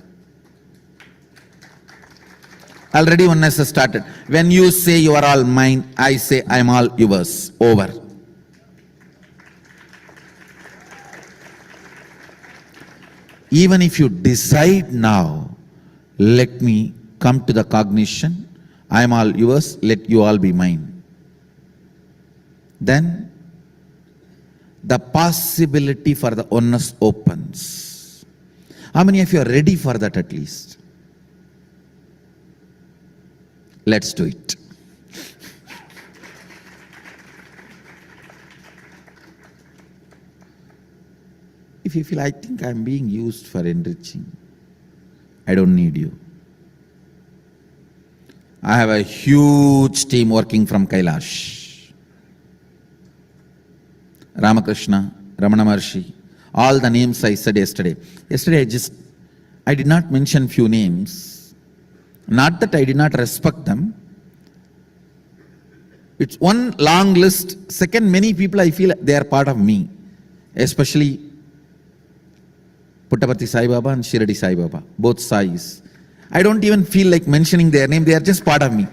Already oneness has started. When you say you are all mine, I say I am all yours. Over. Even if you decide now, let me come to the cognition, I am all yours, let you all be mine. Then the possibility for the oneness opens. How many of you are ready for that at least? Let's do it. If you feel, I think I'm being used for enriching, I don't need you. I have a huge team working from Kailash. Ramakrishna, Ramana Maharshi, all the names I said yesterday. Yesterday I did not mention few names. Not that I did not respect them. It's one long list. Second, many people I feel they are part of me. Especially Puttaparthi Sai Baba and Shirdi Sai Baba, both Sais. I don't even feel like mentioning their name, they are just part of me.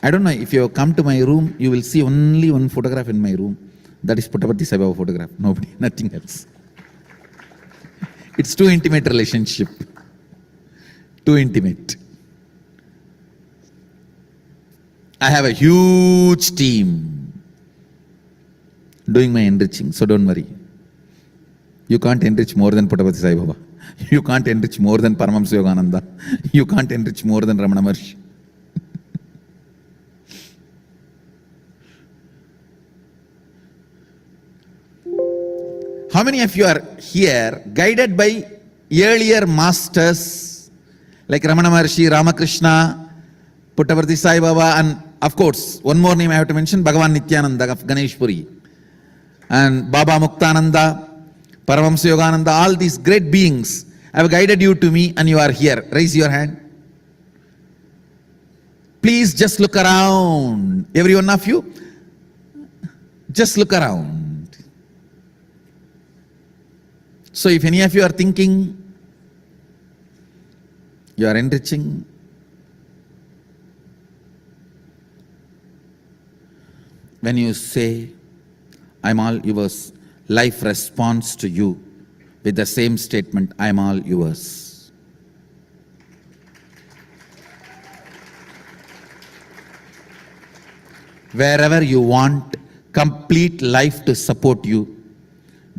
I don't know, if you come to my room, you will see only one photograph in my room. That is Puttaparthi Sai Baba photograph, nobody, nothing else. It's too intimate relationship. Too intimate. I have a huge team doing my enriching, so don't worry. You can't enrich more than Puttaparthi Sai Baba. You can't enrich more than Paramashivoham. You can't enrich more than Ramana Maharshi. How many of you are here guided by earlier masters like Ramana Maharshi, Ramakrishna, Puttaparthi Sai Baba, and of course, one more name I have to mention, Bhagavan Nithyananda of Ganeshpuri, and Baba Muktananda, Paramashivoham, all these great beings have guided you to me and you are here. Raise your hand. Please just look around. Every one of you, just look around. So if any of you are thinking, you are enriching, when you say, I'm all yours, life responds to you with the same statement, I am all yours. Wherever you want complete life to support you,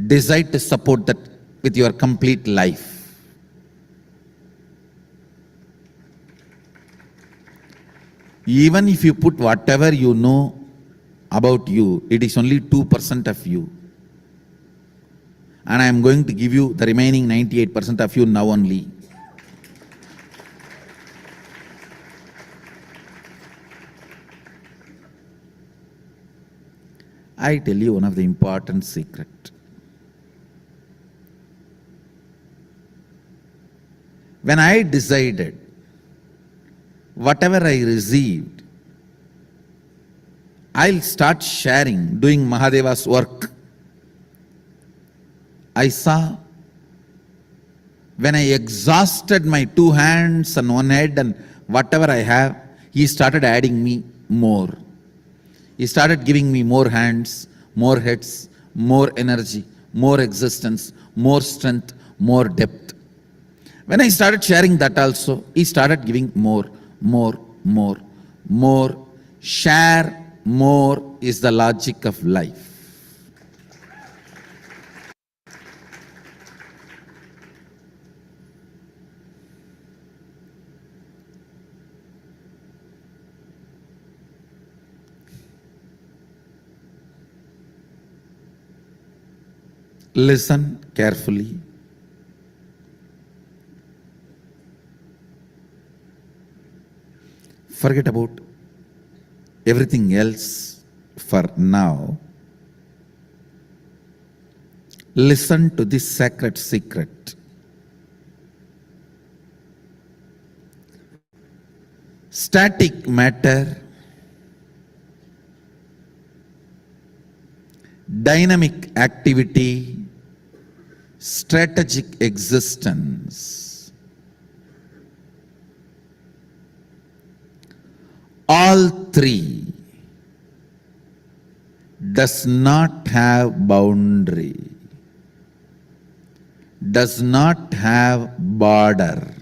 decide to support that with your complete life. Even if you put whatever you know about you, it is only 2% of you. And I am going to give you the remaining 98% of you now only. I tell you one of the important secret. When I decided, whatever I received, I'll start sharing, doing Mahadeva's work. I saw, when I exhausted my 2 hands and 1 head and whatever I have, he started adding me more. He started giving me more hands, more heads, more energy, more existence, more strength, more depth. When I started sharing that also, he started giving more. Share more is the logic of life. Listen carefully. Forget about everything else for now. Listen to this sacred secret. Static matter, dynamic activity, strategic existence. all three does not have boundary, does not have border.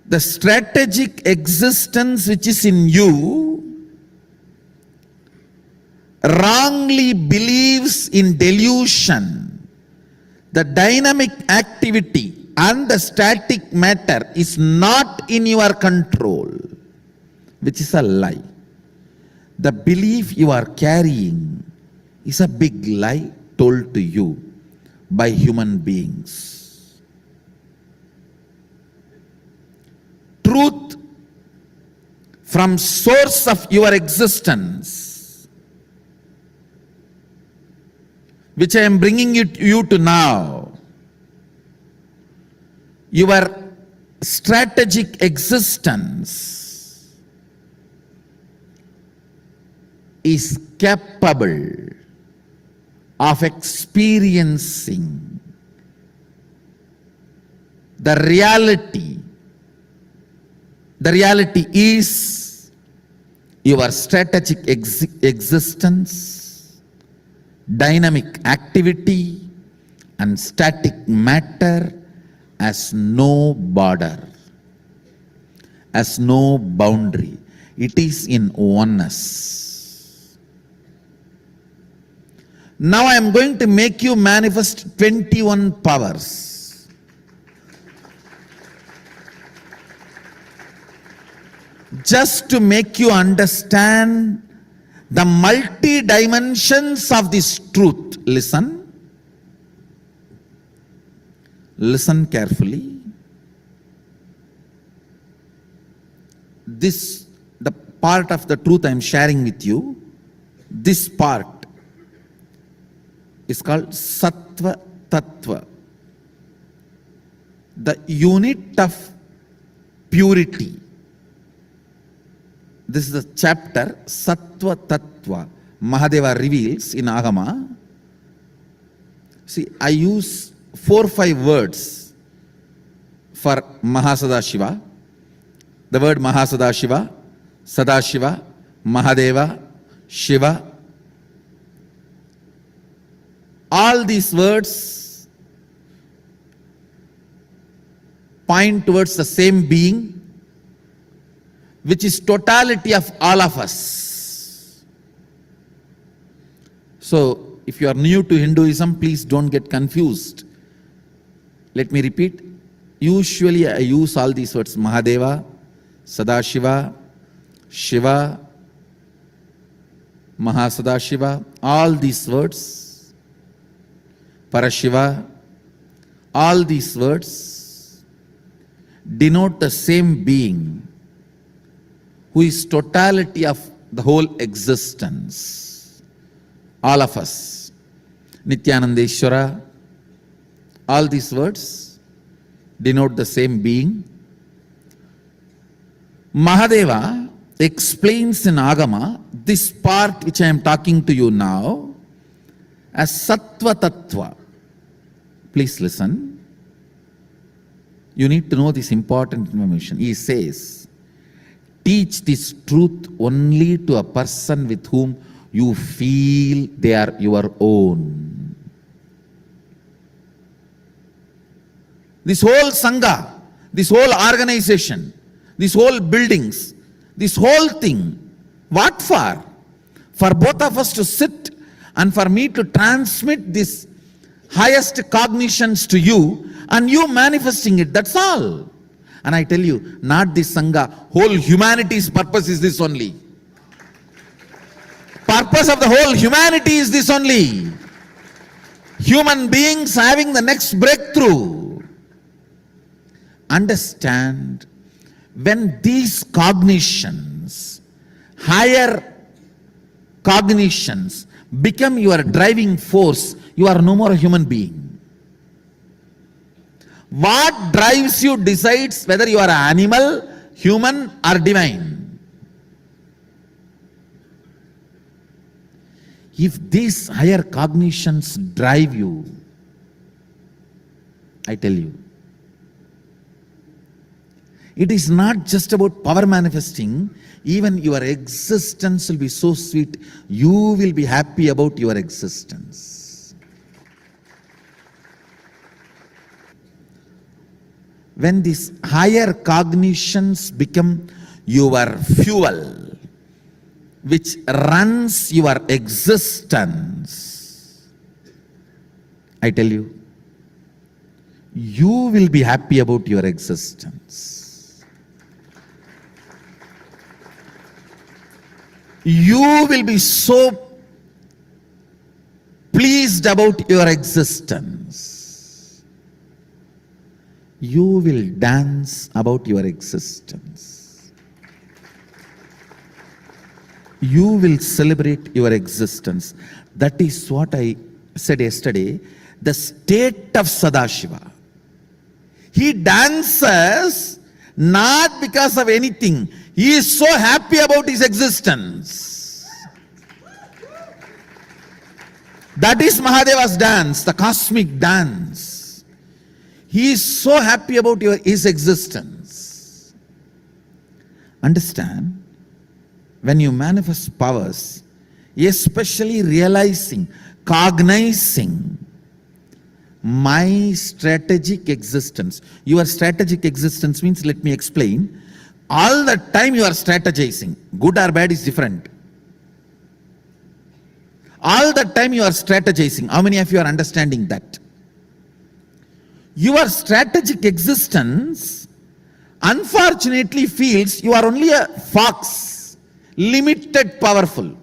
The strategic existence which is in you wrongly believes in delusion. The dynamic activity and the static matter is not in your control, which is a lie. The belief you are carrying is a big lie told to you by human beings. Truth from source of your existence, which I am bringing you to now, your strategic existence is capable of experiencing the reality. The reality is your strategic existence, dynamic activity, and static matter has no border, has no boundary. It is in oneness. Now I am going to make you manifest 21 powers. Just to make you understand the multi-dimensions of this truth. Listen. Listen carefully. The part of the truth I am sharing with you, this part is called Sattva Tattva, the unit of purity. This is the chapter Sattva Tattva. Mahadeva reveals in agama. See, I use 4 or 5 words for Mahasadashiva. The word Mahasadashiva, Sadashiva, Mahadeva, Shiva. All these words point towards the same being, which is totality of all of us. So, if you are new to Hinduism, please don't get confused. Let me repeat. Usually I use all these words: Mahadeva, Sadashiva, Shiva, Mahasadashiva, all these words, Parashiva, all these words denote the same being who is totality of the whole existence. All of us. Nithyanandeshwara, all these words denote the same being. Mahadeva explains in agama this part which I am talking to you now as Sattva Tattva. Please listen. You need to know this important information. He says, teach this truth only to a person with whom you feel they are your own. This whole Sangha, this whole organization, this whole buildings, this whole thing, what for? For both of us to sit and for me to transmit this highest cognitions to you and you manifesting it, that's all. And I tell you, not this Sangha, whole humanity's purpose is this only. Purpose of the whole humanity is this only. Human beings having the next breakthrough. Understand, when these cognitions, higher cognitions, become your driving force, you are no more a human being. What drives you decides whether you are an animal, human, or divine. If these higher cognitions drive you, I tell you, It is not just about power manifesting. Even your existence will be so sweet. You will be happy about your existence. When these higher cognitions become your fuel, which runs your existence, I tell you, you will be happy about your existence. You will be so pleased about your existence. You will dance about your existence. You will celebrate your existence. That is what I said yesterday, the state of Sadashiva. He dances not because of anything. He is so happy about his existence. That is Mahadeva's dance, the cosmic dance. He is so happy about his existence. Understand, when you manifest powers, especially realizing, cognizing my strategic existence. Your strategic existence means, let me explain, all the time you are strategizing. Good or bad is different. All the time you are strategizing. How many of you are understanding that? Your strategic existence unfortunately feels you are only a fox, limited, powerful.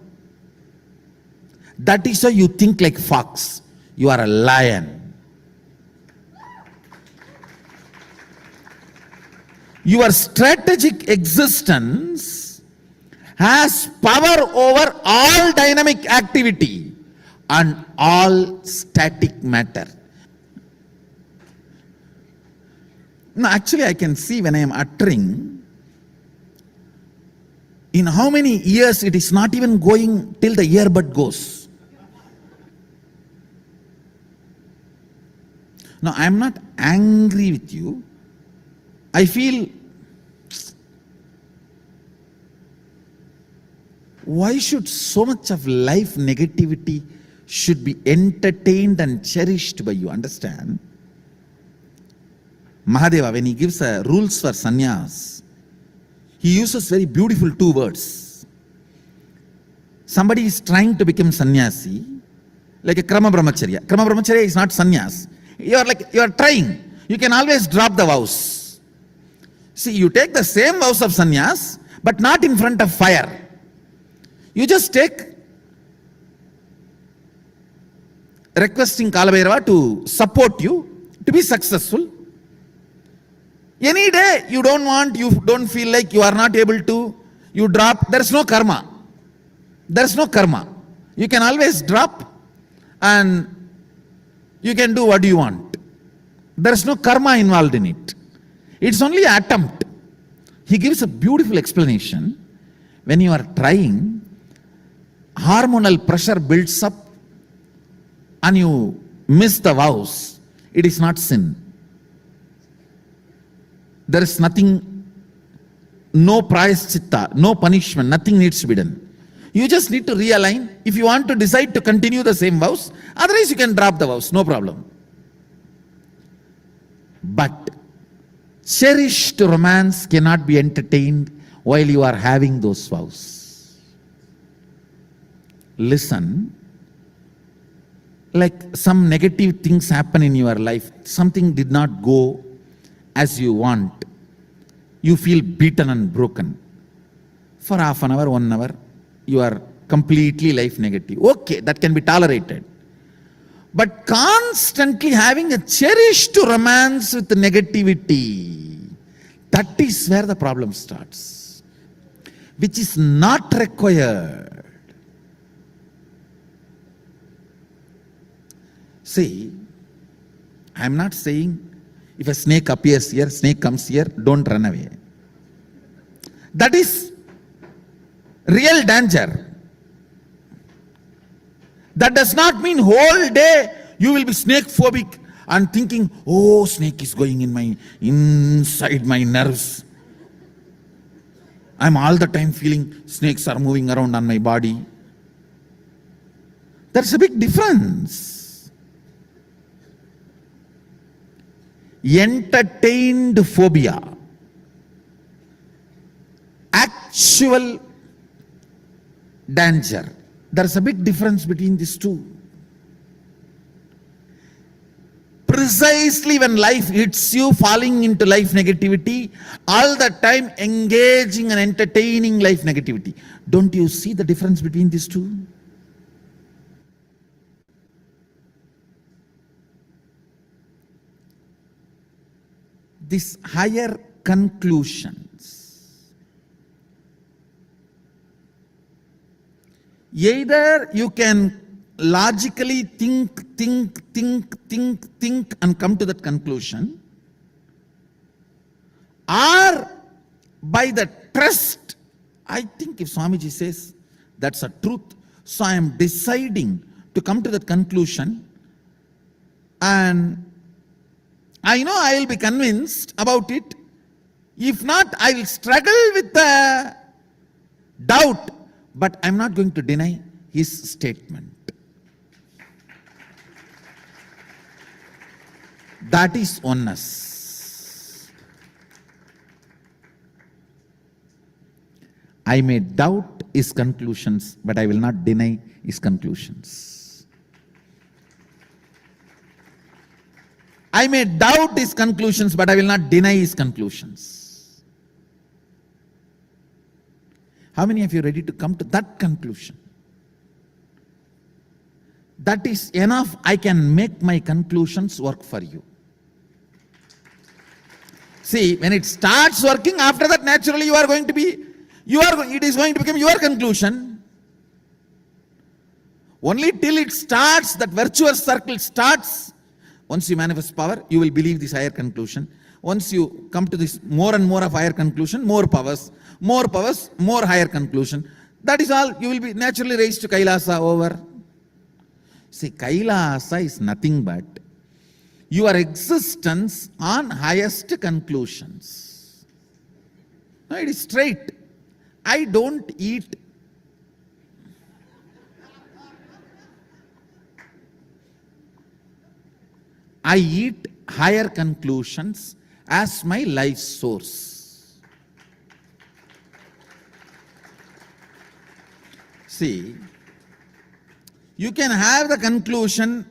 That is why you think like fox. You are a lion. Your strategic existence has power over all dynamic activity and all static matter. Now, actually, I can see when I am uttering, in how many years it is not even going till the earbud goes. Now, I am not angry with you. I feel, why should so much of life negativity should be entertained and cherished by you? Understand? Mahadeva, when he gives rules for sannyas, he uses very beautiful two words. Somebody is trying to become sannyasi, like a krama brahmacharya. Krama brahmacharya is not sannyas. You are trying. You can always drop the vows. See, you take the same vows of sannyas, but not in front of fire. You just take requesting Kalabhairava to support you to be successful. Any day you don't feel like you are not able to, you drop, there is no karma. There is no karma. You can always drop and you can do what you want. There is no karma involved in it. It's only an attempt. He gives a beautiful explanation. When you are trying, hormonal pressure builds up and you miss the vows. It is not sin. There is nothing, no prayaschitta, no punishment, nothing needs to be done. You just need to realign. If you want to decide to continue the same vows, otherwise you can drop the vows, no problem. But cherished romance cannot be entertained while you are having those vows. Listen, like some negative things happen in your life, something did not go as you want. You feel beaten and broken. For half an hour, 1 hour, you are completely life negative. Okay, that can be tolerated. But constantly having a cherished romance with negativity, that is where the problem starts, which is not required. See, I am not saying if a snake appears here, snake comes here, don't run away. That is real danger. That does not mean whole day you will be snake phobic and thinking, oh, snake is going inside my nerves. I'm all the time feeling snakes are moving around on my body. There's a big difference. Entertained phobia, actual danger. There's a big difference between these two. Precisely when life hits you, falling into life negativity, all the time engaging and entertaining life negativity. Don't you see the difference between these two? These higher conclusions. Either you can logically think and come to that conclusion, or by the trust, I think if Swamiji says that's a truth, so I am deciding to come to that conclusion, and I know I will be convinced about it. If not, I will struggle with the doubt, but I'm not going to deny his statement. That is oneness. I may doubt his conclusions, but I will not deny his conclusions. I may doubt his conclusions, but I will not deny his conclusions. How many of you are ready to come to that conclusion? That is enough. I can make my conclusions work for you. See, when it starts working, after that naturally it is going to become your conclusion. Only till it starts, that virtuous circle starts. Once you manifest power, you will believe this higher conclusion. Once you come to this more and more of higher conclusion, more powers, more higher conclusion. That is all. You will be naturally raised to Kailasa over. See, Kailasa is nothing but your existence on highest conclusions. No, it is straight. I don't eat. I eat higher conclusions as my life source. See, you can have the conclusion,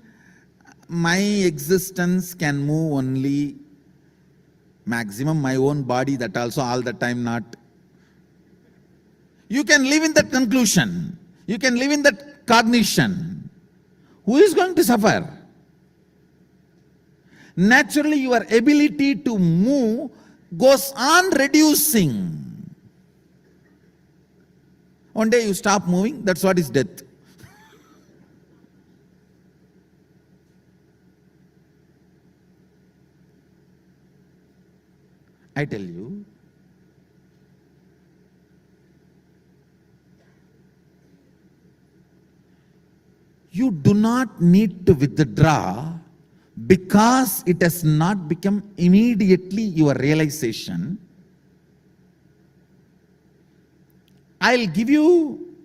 my existence can move only maximum my own body, that also all the time not. You can live in that conclusion. You can live in that cognition. Who is going to suffer? Naturally, your ability to move goes on reducing. One day you stop moving, that's what is death. I tell you, you do not need to withdraw because it has not become immediately your realization. I'll give you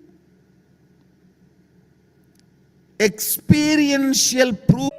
experiential proof.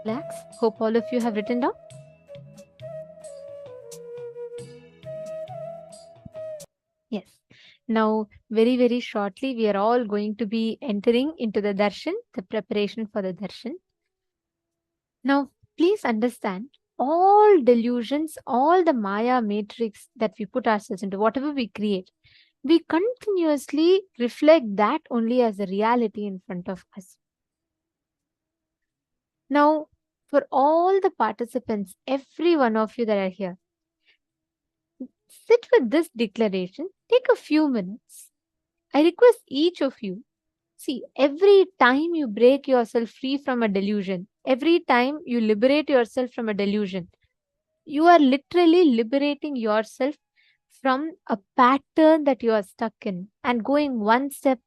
relax. Hope all of you have written down. Yes. Now, very, very shortly, we are all going to be entering into the darshan, the preparation for the darshan. Now, please understand, all delusions, all the Maya matrix that we put ourselves into, whatever we create, we continuously reflect that only as a reality in front of us. Now, for all the participants, every one of you that are here, sit with this declaration, take a few minutes. I request each of you, see, every time you break yourself free from a delusion, every time you liberate yourself from a delusion, you are literally liberating yourself from a pattern that you are stuck in and going one step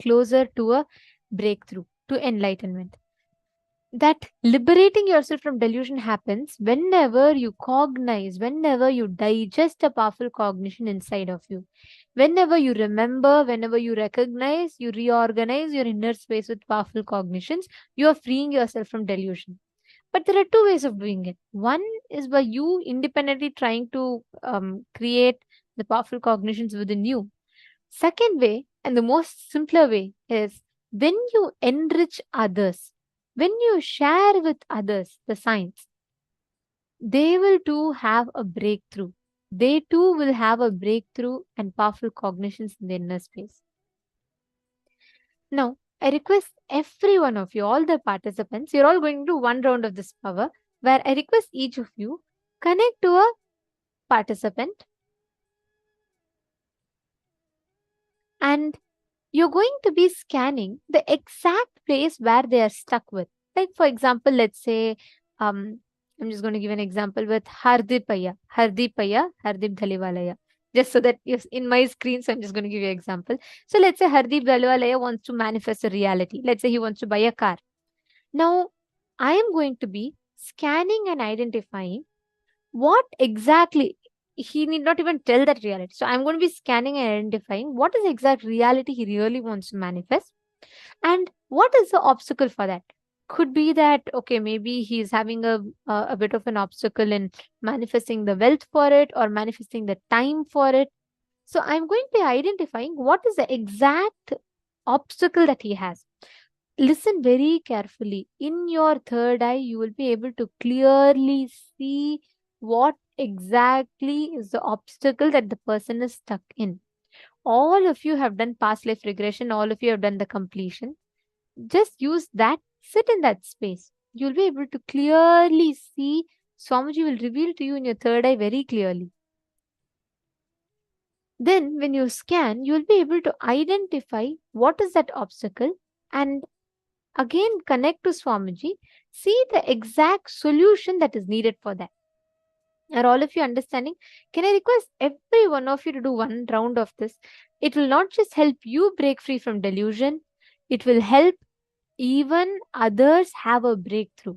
closer to a breakthrough, to enlightenment. That liberating yourself from delusion happens whenever you cognize, whenever you digest a powerful cognition inside of you. Whenever you remember, whenever you recognize, you reorganize your inner space with powerful cognitions, you are freeing yourself from delusion. But there are two ways of doing it. One is by you independently trying to create the powerful cognitions within you. Second way, and the most simpler way, is when you enrich others, when you share with others the science, they will too have a breakthrough. They too will have a breakthrough and powerful cognitions in the inner space. Now, I request every one of you, all the participants, you're all going to do one round of this power, where I request each of you connect to a participant and you're going to be scanning the exact place where they are stuck with. Like, for example, let's say, I'm just going to give an example with Hardipaya, Hardip Dhaliwalaya. Just so that in my screen, so I'm just going to give you an example. So let's say Hardip Dhaliwalaya wants to manifest a reality. Let's say he wants to buy a car. Now, I am going to be scanning and identifying what exactly, he need not even tell that reality. So I'm going to be scanning and identifying what is the exact reality he really wants to manifest and what is the obstacle for that. Could be that, okay, maybe he's having a bit of an obstacle in manifesting the wealth for it or manifesting the time for it. So I'm going to be identifying what is the exact obstacle that he has. Listen very carefully. In your third eye, you will be able to clearly see what exactly is the obstacle that the person is stuck in. All of you have done past life regression. All of you have done the completion. Just use that. Sit in that space. You'll be able to clearly see. Swamiji will reveal to you in your third eye very clearly. Then when you scan, you'll be able to identify what is that obstacle and again connect to Swamiji, see the exact solution that is needed for that. Are all of you understanding? Can I request every one of you to do one round of this? It will not just help you break free from delusion, it will help even others have a breakthrough.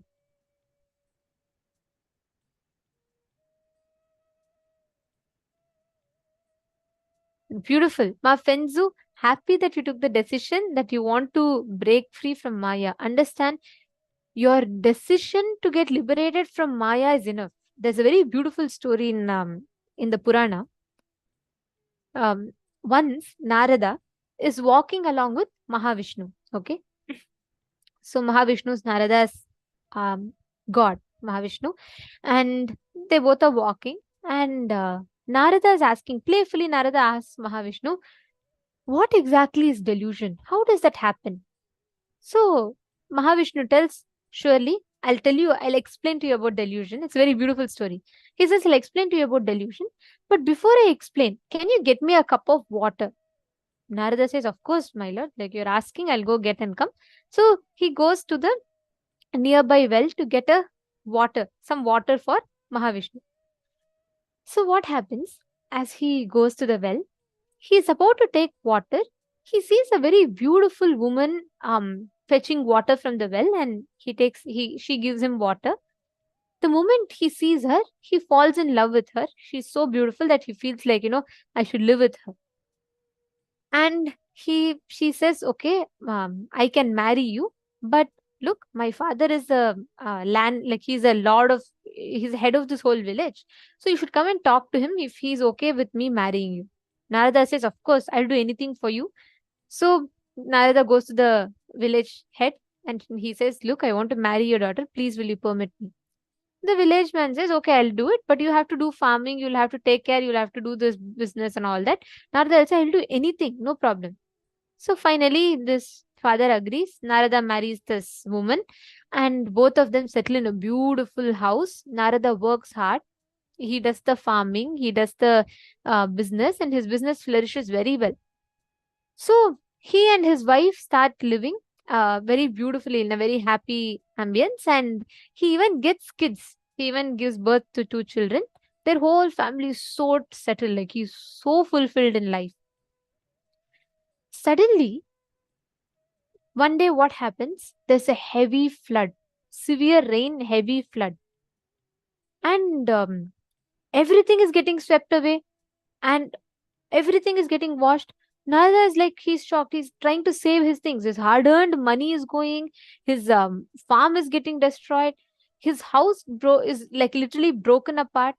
Beautiful. Ma Fenzu, happy that you took the decision that you want to break free from Maya. Understand, your decision to get liberated from Maya is enough. There's a very beautiful story in the Purana. Once Narada is walking along with Mahavishnu. Okay. So Mahavishnu is Narada's god, Mahavishnu. And they both are walking. And Narada is asking, playfully Narada asks Mahavishnu, what exactly is delusion? How does that happen? So Mahavishnu tells, surely, I'll explain to you about delusion. It's a very beautiful story. He says, I'll explain to you about delusion. But before I explain, can you get me a cup of water? Narada says, of course, my lord. Like you're asking, I'll go get and come. So he goes to the nearby well to get some water for Mahavishnu. So what happens as he goes to the well? He is about to take water. He sees a very beautiful woman fetching water from the well, and she gives him water. The moment he sees her, he falls in love with her. She's so beautiful that he feels like, I should live with her. And she says, okay, I can marry you, but look, my father is a land, like he's a lord of, he's head of this whole village. So you should come and talk to him if he's okay with me marrying you. Narada says, of course, I'll do anything for you. So Narada goes to the village head and he says, look, I want to marry your daughter. Please, will you permit me? The village man says, okay, I'll do it, but you have to do farming, you'll have to take care, you'll have to do this business and all that. Narada will say, I'll do anything, no problem. So finally, this father agrees. Narada marries this woman, and both of them settle in a beautiful house. Narada works hard. He does the farming, he does the business, and his business flourishes very well. So he and his wife start living very beautifully in a very happy ambience, and he even gets kids. He even gives birth to 2 children. Their whole family is so settled, like he's so fulfilled in life. Suddenly, one day, what happens? There's a heavy flood, severe rain, heavy flood, and everything is getting swept away, and everything is getting washed. Narada is like, he's shocked. He's trying to save his things. His hard-earned money is going. His farm is getting destroyed. His house is like literally broken apart,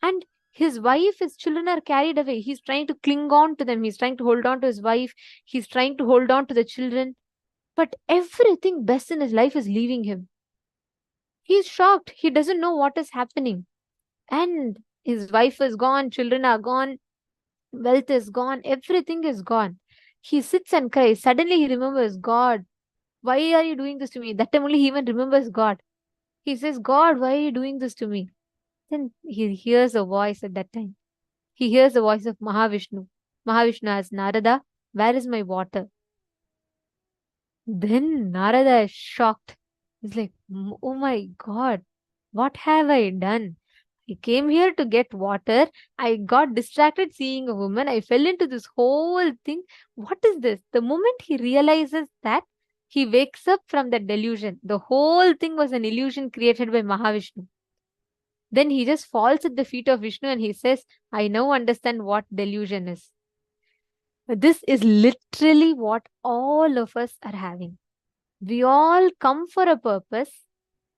and his wife, his children are carried away. He's trying to cling on to them. He's trying to hold on to his wife. He's trying to hold on to the children. But everything best in his life is leaving him. He's shocked. He doesn't know what is happening. And his wife is gone, children are gone, wealth is gone, everything is gone. He sits and cries. Suddenly he remembers, God, why are you doing this to me? That time only he even remembers God. He says, God, why are you doing this to me? Then he hears a voice at that time. He hears the voice of Mahavishnu. Mahavishnu asks, Narada, where is my water? Then Narada is shocked. He's like, oh my God, what have I done? I came here to get water. I got distracted seeing a woman. I fell into this whole thing. What is this? The moment he realizes that, he wakes up from that delusion. The whole thing was an illusion created by Mahavishnu. Then he just falls at the feet of Vishnu and he says, I now understand what delusion is. This is literally what all of us are having. We all come for a purpose.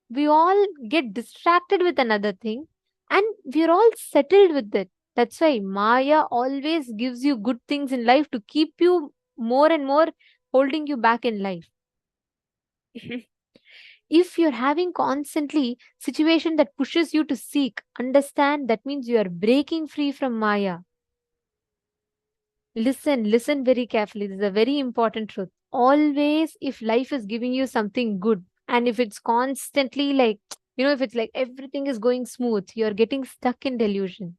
We all get distracted with another thing, and we're all settled with it. That's why Maya always gives you good things in life to keep you more and more holding you back in life. If you're having constantly situation that pushes you to seek, understand that means you are breaking free from Maya. Listen very carefully. This is a very important truth. Always, if life is giving you something good, and if it's constantly like, if it's like everything is going smooth, you're getting stuck in delusion.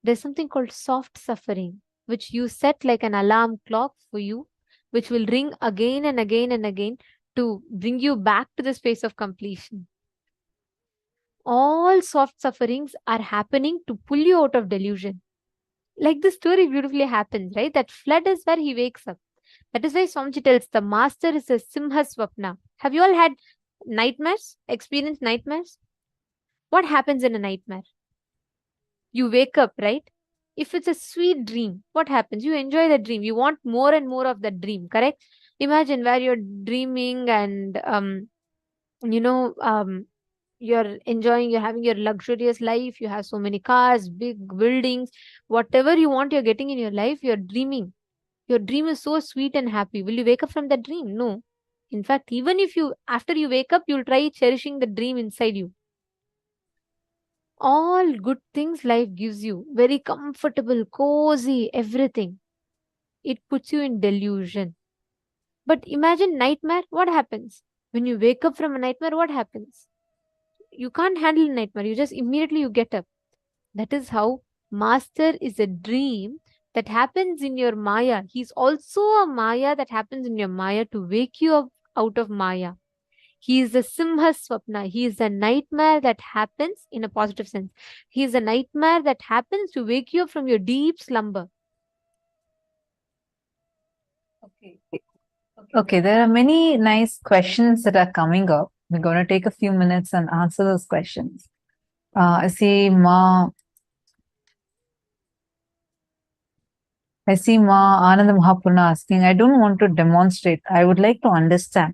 There's something called soft suffering, which you set like an alarm clock for you, which will ring again and again and again to bring you back to the space of completion. All soft sufferings are happening to pull you out of delusion. Like the story beautifully happens, right? That flood is where he wakes up. That is why Swamiji tells the master is a simha swapna. Have you all had nightmares? Experienced nightmares? What happens in a nightmare? You wake up, right? If it's a sweet dream, what happens? You enjoy the dream. You want more and more of that dream, correct? Imagine where you're dreaming and, you're enjoying, you're having your luxurious life, you have so many cars, big buildings, whatever you want, you're getting in your life, you're dreaming. Your dream is so sweet and happy. Will you wake up from that dream? No. In fact, even if after you wake up, you'll try cherishing the dream inside you. All good things life gives you, very comfortable, cozy, everything. It puts you in delusion. But imagine nightmare, what happens? When you wake up from a nightmare, what happens? You can't handle a nightmare. You just immediately you get up. That is how master is a dream that happens in your Maya. He's also a Maya that happens in your Maya to wake you up out of Maya. He is a Simha Swapna. He is a nightmare that happens in a positive sense. He is a nightmare that happens to wake you up from your deep slumber. Okay, there are many nice questions that are coming up. We're going to take a few minutes and answer those questions. I see Ma Ananda Mahapurna asking, I don't want to demonstrate. I would like to understand.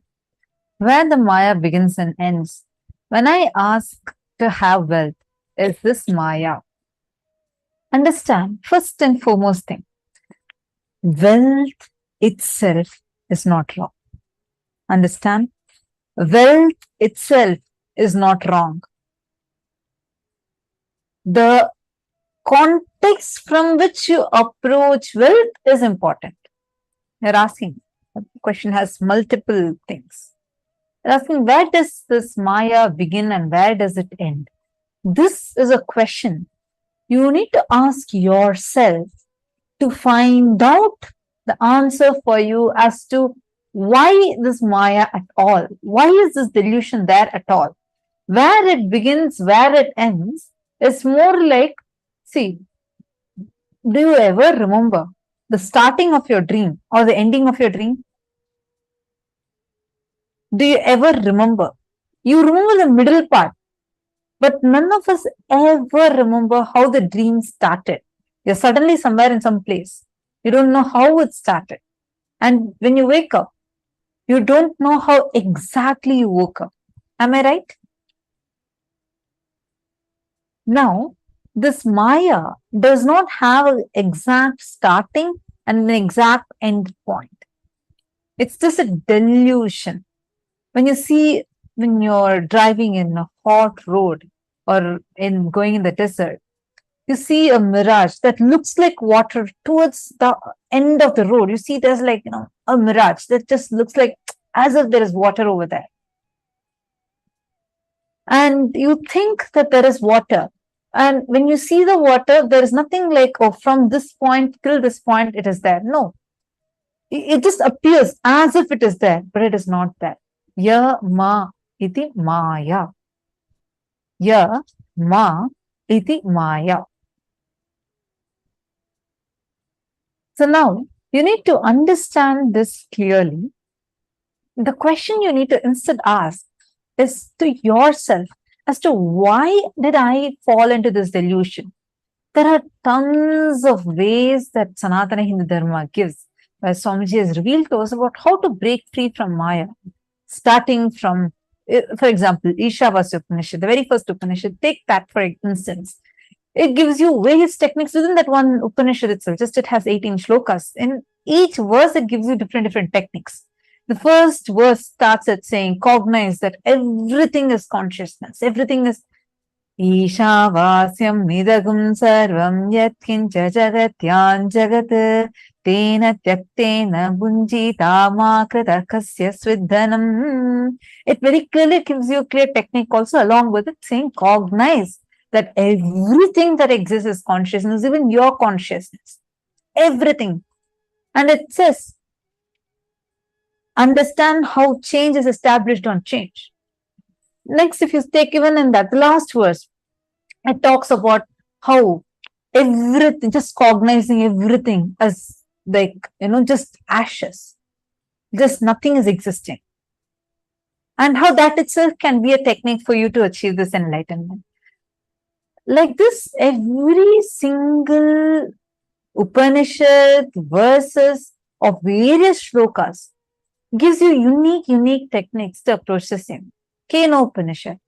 where the Maya begins and ends. When I ask to have wealth, is this Maya? Understand, first and foremost thing, wealth itself is not wrong. Understand? Wealth itself is not wrong. The context from which you approach wealth is important. You're asking, the question has multiple things. You're asking, where does this Maya begin and where does it end? This is a question you need to ask yourself to find out the answer for you as to why this Maya at all? Why is this delusion there at all? Where it begins, where it ends, is more like, see, do you ever remember the starting of your dream or the ending of your dream? Do you ever remember? You remember the middle part, but none of us ever remember how the dream started. You're suddenly somewhere in some place. You don't know how it started. And when you wake up, you don't know how exactly you woke up. Am I right? Now, this Maya does not have an exact starting and an exact end point. It's just a delusion. When you see, when you're driving in a hot road or in going in the desert, you see a mirage that looks like water towards the end of the road. You see there's like, a mirage that just looks like as if there is water over there. And you think that there is water. And when you see the water, there is nothing like, oh, from this point till this point, it is there. No. It just appears as if it is there, but it is not there. Ya ma iti maya. Ya ma iti maya. So now you need to understand this clearly. The question you need to instead ask is to yourself as to why did I fall into this delusion? There are tons of ways that Sanatana Hindu Dharma gives, where Swamiji has revealed to us about how to break free from Maya. Starting from, for example, Ishavasya Upanishad, the very first Upanishad, take that for instance. It gives you various techniques within that one Upanishad itself. Just it has 18 shlokas. In each verse, it gives you different techniques. The first verse starts at saying, cognize that everything is consciousness. Everything is Ishavasyam midagum sarvam yatkincha jagatyan jagat tena tyaktena bunjita makrita kasya svidhanam. It very clearly gives you a clear technique also along with it saying cognize that everything that exists is consciousness, even your consciousness. Everything. And it says, understand how change is established on change. Next, if you take even in that last verse, it talks about how everything, just cognizing everything as like, just ashes. Just nothing is existing. And how that itself can be a technique for you to achieve this enlightenment. Like this, every single Upanishad, verses of various shlokas gives you unique techniques to approach the same. Kena Upanishad.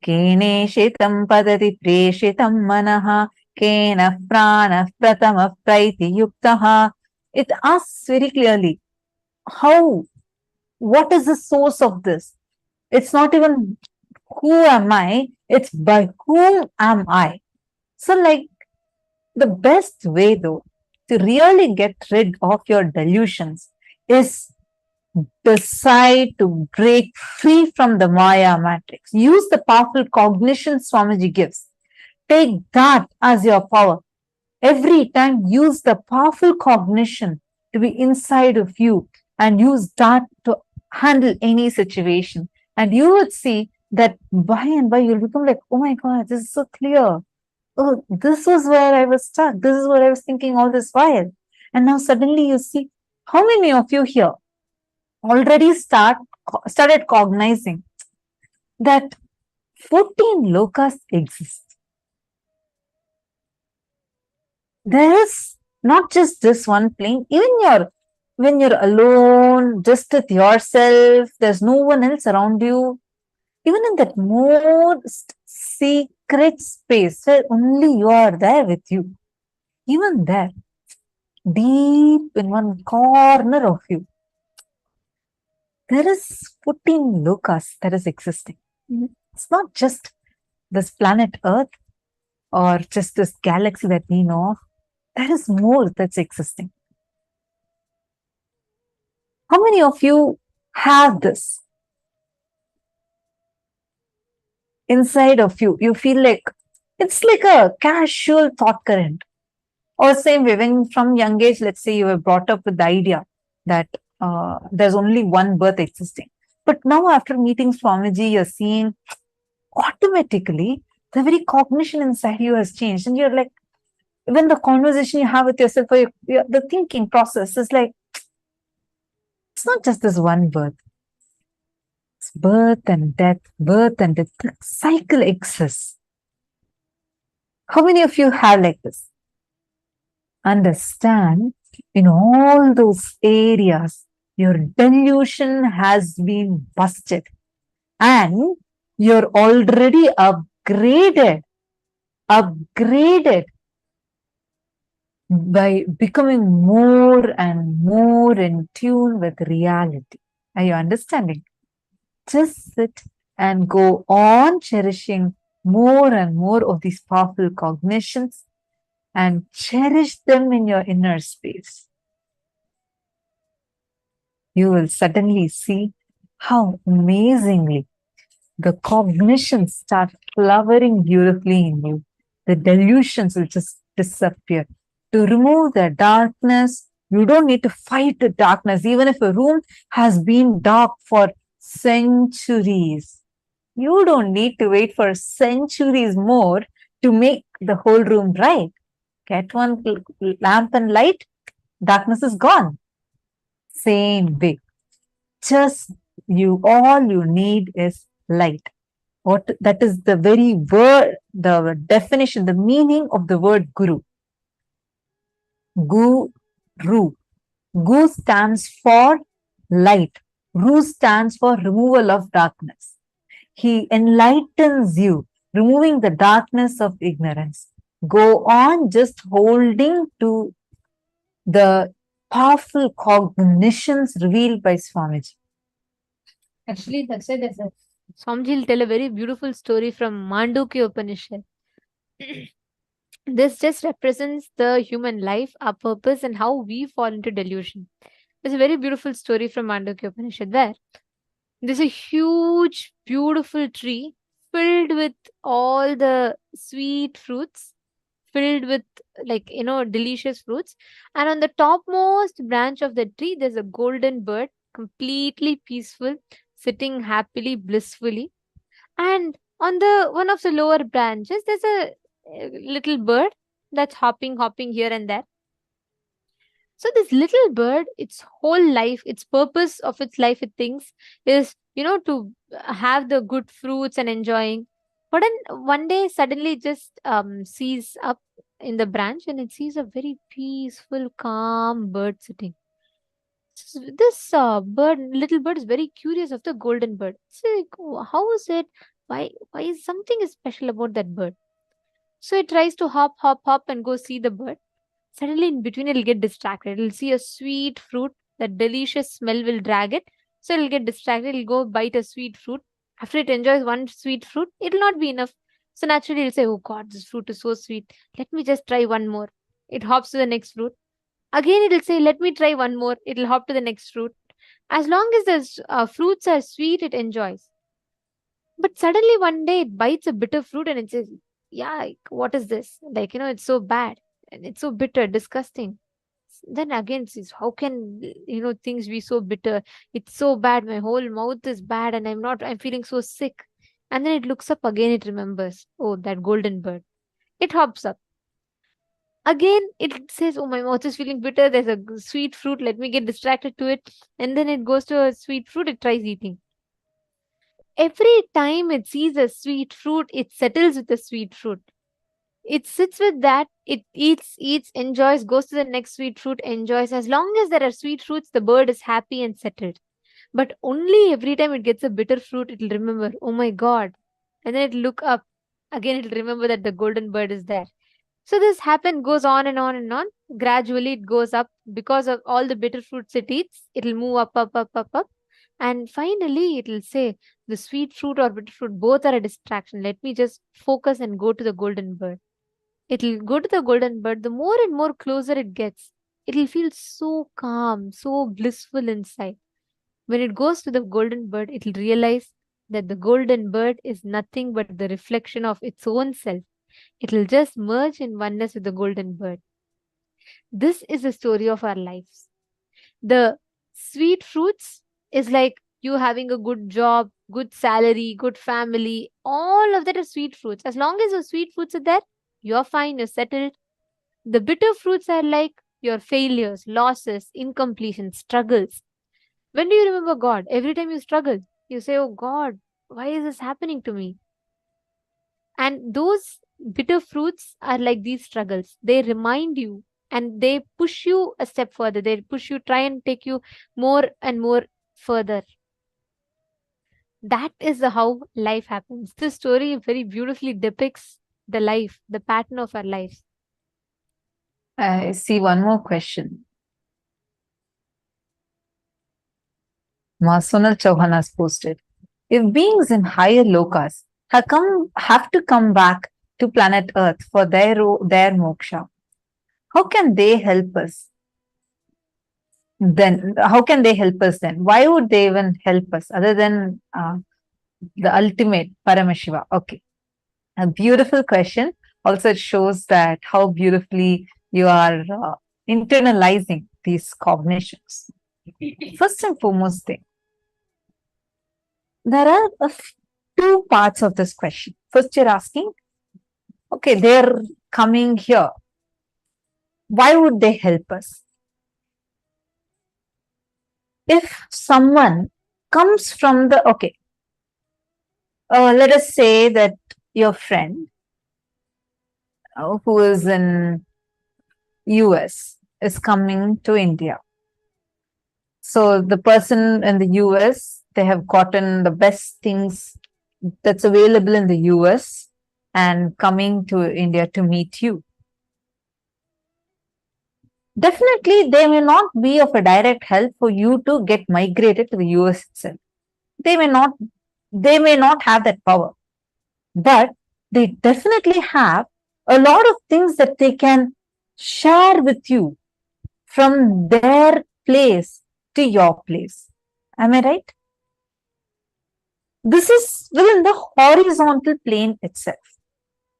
Kene shitam padati preshitam manaha kena prana pratama praiti yuktaha. It asks very clearly, what is the source of this? It's not even who am I, it's by whom am I. So like the best way though to really get rid of your delusions is decide to break free from the Maya matrix. Use the powerful cognition Swamiji gives. Take that as your power. Every time use the powerful cognition to be inside of you and use that to handle any situation. And you would see that by and by you'll become like, oh my God, this is so clear. Oh, this was where I was stuck. This is what I was thinking all this while. And now suddenly you see, how many of you here already started cognizing that 14 lokas exist. There is not just this one plane, even your when you're alone, just with yourself, there's no one else around you, even in that most secret space where only you are there with you, even there, deep in one corner of you, there is 14 lokas that is existing. It's not just this planet Earth or just this galaxy that we know of. There is more that's existing. How many of you have this inside of you? You feel like it's like a casual thought current. Or same way, when from young age, let's say you were brought up with the idea that there's only one birth existing. But now after meeting Swamiji, you're seeing automatically the very cognition inside you has changed. And you're like, when the conversation you have with yourself, or the thinking process is like, it's not just this one birth. It's birth and death, birth and death. The cycle exists. How many of you have like this? Understand, in all those areas, your delusion has been busted and you're already upgraded by becoming more and more in tune with reality. Are you understanding? Just sit and go on cherishing more and more of these powerful cognitions and cherish them in your inner space. You will suddenly see how amazingly the cognitions start flowering beautifully in you. The delusions will just disappear. To remove the darkness, you don't need to fight the darkness. Even if a room has been dark for centuries, you don't need to wait for centuries more to make the whole room bright. Get one lamp and light, darkness is gone. Same way. Just all you need is light. That is the very word, the definition, the meaning of the word guru. Guru. Gu stands for light. Ru stands for removal of darkness. He enlightens you, removing the darkness of ignorance. Go on just holding to the powerful cognitions revealed by Swamiji. Actually, that's why there's a Swamiji will tell a very beautiful story from Mandukya Upanishad. This just represents the human life, our purpose, and how we fall into delusion. There's a very beautiful story from Mandukya Upanishad where there's a huge, beautiful tree filled with all the sweet fruits, filled with delicious fruits. And on the topmost branch of the tree, there's a golden bird, completely peaceful, sitting happily, blissfully. And on the one of the lower branches, there's a little bird that's hopping here and there. So this little bird, its whole life, its purpose of its life, it thinks is, to have the good fruits and enjoying. But then one day suddenly it just sees up in the branch and it sees a very peaceful, calm bird sitting. This little bird is very curious of the golden bird. It's like, how is it? Why is something special about that bird? So it tries to hop and go see the bird. Suddenly in between it'll get distracted. It'll see a sweet fruit. That delicious smell will drag it. So it'll get distracted. It'll go bite a sweet fruit. After it enjoys one sweet fruit, it'll not be enough. So naturally it'll say, oh God, this fruit is so sweet. Let me just try one more. It hops to the next fruit. Again it'll say, let me try one more. It'll hop to the next fruit. As long as the fruits are sweet, it enjoys. But suddenly one day it bites a bitter fruit and it says, yeah, what is this? It's so bad. And it's so bitter, disgusting. Then again says, how can things be so bitter? It's so bad. My whole mouth is bad and I'm feeling so sick. And then it looks up again, it remembers, oh, that golden bird. It hops up. Again, it says, oh, my mouth is feeling bitter. There's a sweet fruit. Let me get distracted to it. And then it goes to a sweet fruit. It tries eating. Every time it sees a sweet fruit, it settles with the sweet fruit. It sits with that, it eats, enjoys, goes to the next sweet fruit, enjoys. As long as there are sweet fruits, the bird is happy and settled. But only every time it gets a bitter fruit, it'll remember, oh my God. And then it'll look up. Again, it'll remember that the golden bird is there. So this goes on and on and on. Gradually, it goes up because of all the bitter fruits it eats. It'll move up, up, up, up, up. And finally, it'll say, the sweet fruit or bitter fruit, both are a distraction. Let me just focus and go to the golden bird. It'll go to the golden bird. The more and more closer it gets, it'll feel so calm, so blissful inside. When it goes to the golden bird, it'll realize that the golden bird is nothing but the reflection of its own self. It'll just merge in oneness with the golden bird. This is the story of our lives. The sweet fruits is like you having a good job, good salary, good family. All of that are sweet fruits. As long as your sweet fruits are there, you're fine, you're settled. The bitter fruits are like your failures, losses, incompletions, struggles. When do you remember God? Every time you struggle, you say, oh God, why is this happening to me? And those bitter fruits are like these struggles. They remind you and they push you a step further. They push you, try and take you more and more further. That is how life happens. This story very beautifully depicts the life, the pattern of our lives. I see one more question. Sonal Chauhan has posted, if beings in higher lokas have to come back to planet Earth for their moksha, how can they help us? Then how can they help us then? Why would they even help us other than the ultimate Paramashiva? Okay, a beautiful question. Also, it shows that how beautifully you are internalizing these cognitions. First and foremost thing, there are two parts of this question. First, you're asking, okay, they're coming here. Why would they help us? If someone comes from the, okay, let us say that your friend who is in US is coming to India. So the person in the US, they have gotten the best things that's available in the US and coming to India to meet you. Definitely, they may not be of a direct help for you to get migrated to the US itself. They may not have that power, but they definitely have a lot of things that they can share with you from their place to your place. Am I right? This is within the horizontal plane itself.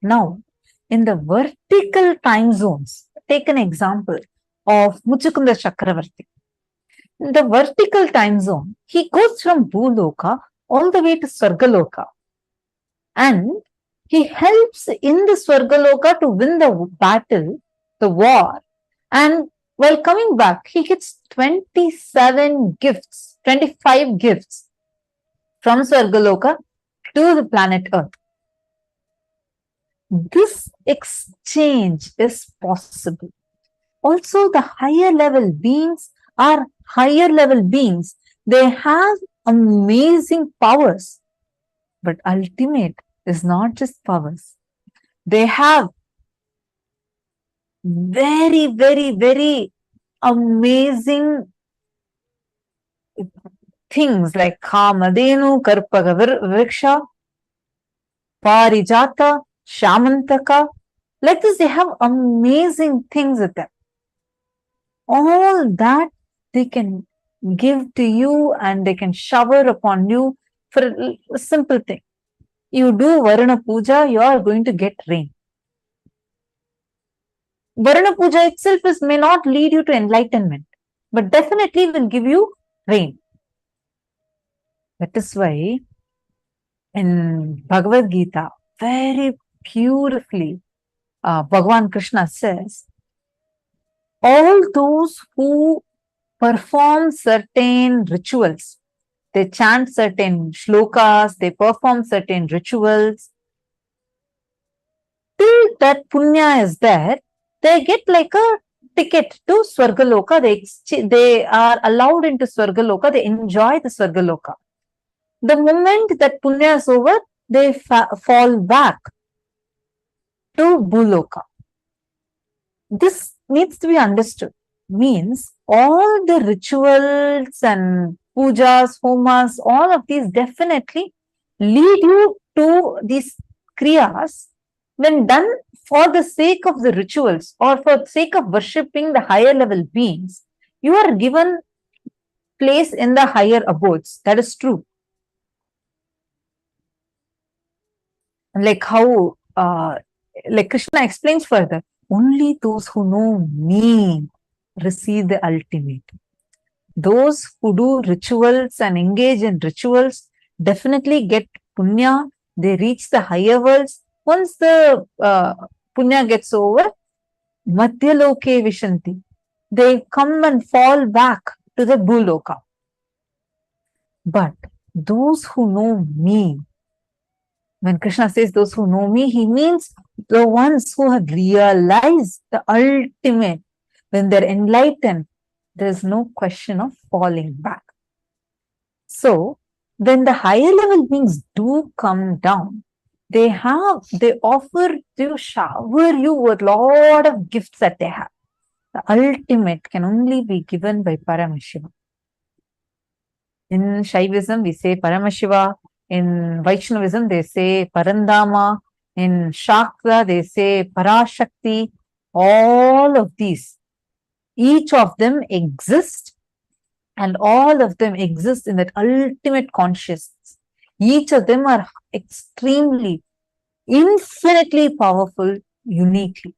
Now, in the vertical time zones, take an example of Muchukunda Chakravarti. In the vertical time zone, he goes from Bhuloka all the way to Swargaloka. And he helps in the Swargaloka to win the battle, the war. And while coming back, he gets 25 gifts from Swargaloka to the planet Earth. This exchange is possible. Also, the higher level beings are higher level beings. They have amazing powers. But ultimate is not just powers. They have very, very, very amazing things like Kamadenu, Karpaga Vriksha, Parijata, Shamantaka. Like this, they have amazing things with them. All that they can give to you and they can shower upon you for a simple thing. You do Varuna Puja, you are going to get rain. Varuna Puja itself may not lead you to enlightenment, but definitely will give you rain. That is why in Bhagavad Gita, very beautifully, Bhagavan Krishna says, all those who perform certain rituals, they chant certain shlokas, they perform certain rituals, till that punya is there, they get like a ticket to Swargaloka. They are allowed into Swargaloka. They enjoy the Swargaloka. The moment that punya is over, they fall back to Bhuloka. This needs to be understood. Means all the rituals and pujas, homas, all of these definitely lead you to these kriyas when done for the sake of the rituals or for the sake of worshipping the higher level beings. You are given place in the higher abodes. That is true. Like how like Krishna explains further, only those who know me receive the ultimate. Those who do rituals and engage in rituals definitely get punya. They reach the higher worlds. Once the punya gets over, madhyaloke vishanti. They come and fall back to the bhuloka. But those who know me, when Krishna says those who know me, he means the ones who have realized the ultimate. When they're enlightened, there's no question of falling back. So, when the higher level beings do come down, they offer to shower you with a lot of gifts that they have. The ultimate can only be given by Paramashiva. In Shaivism, we say Paramashiva. In Vaishnavism, they say Parandama. In Shakta, they say Parashakti. All of these, each of them exist, and all of them exist in that ultimate consciousness. Each of them are extremely, infinitely powerful, uniquely.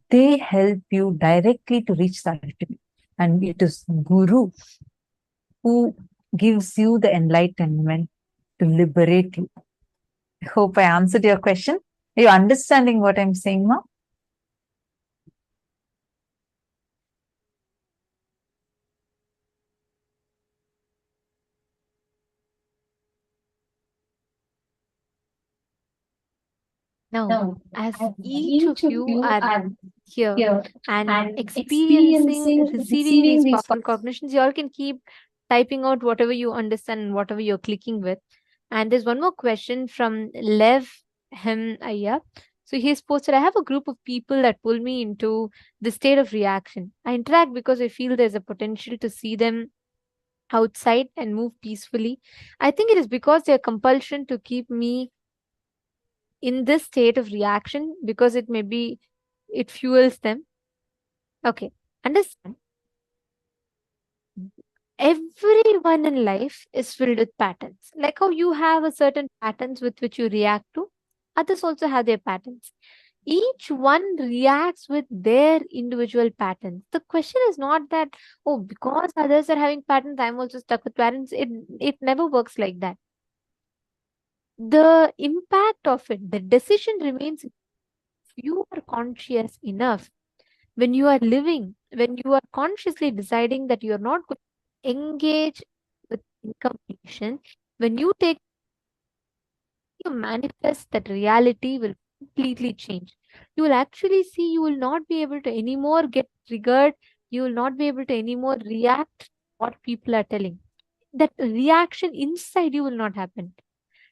They help you directly to reach the ultimate. And it is Guru who gives you the enlightenment to liberate you. I hope I answered your question. Are you understanding what I'm saying now? Now, as each of you are here and experiencing, receiving these powerful cognitions, you all can keep typing out whatever you understand and whatever you're clicking with. And there's one more question from Lev Hem Aya. So he's posted, I have a group of people that pull me into the state of reaction. I interact because I feel there's a potential to see them outside and move peacefully. I think it is because their compulsion to keep me in this state of reaction because it fuels them. Okay, understand. Everyone in life is filled with patterns. Like how you have a certain patterns with which you react to, others also have their patterns. Each one reacts with their individual patterns. The question is not that, oh, because others are having patterns, I'm also stuck with patterns. It never works like that. The impact of it, the decision remains if you are conscious enough. When you are living, when you are consciously deciding that you are not going to engage with incompletion, when you manifest, that reality will completely change. You will actually see you will not be able to anymore get triggered. You will not be able to anymore react to what people are telling. That reaction inside you will not happen.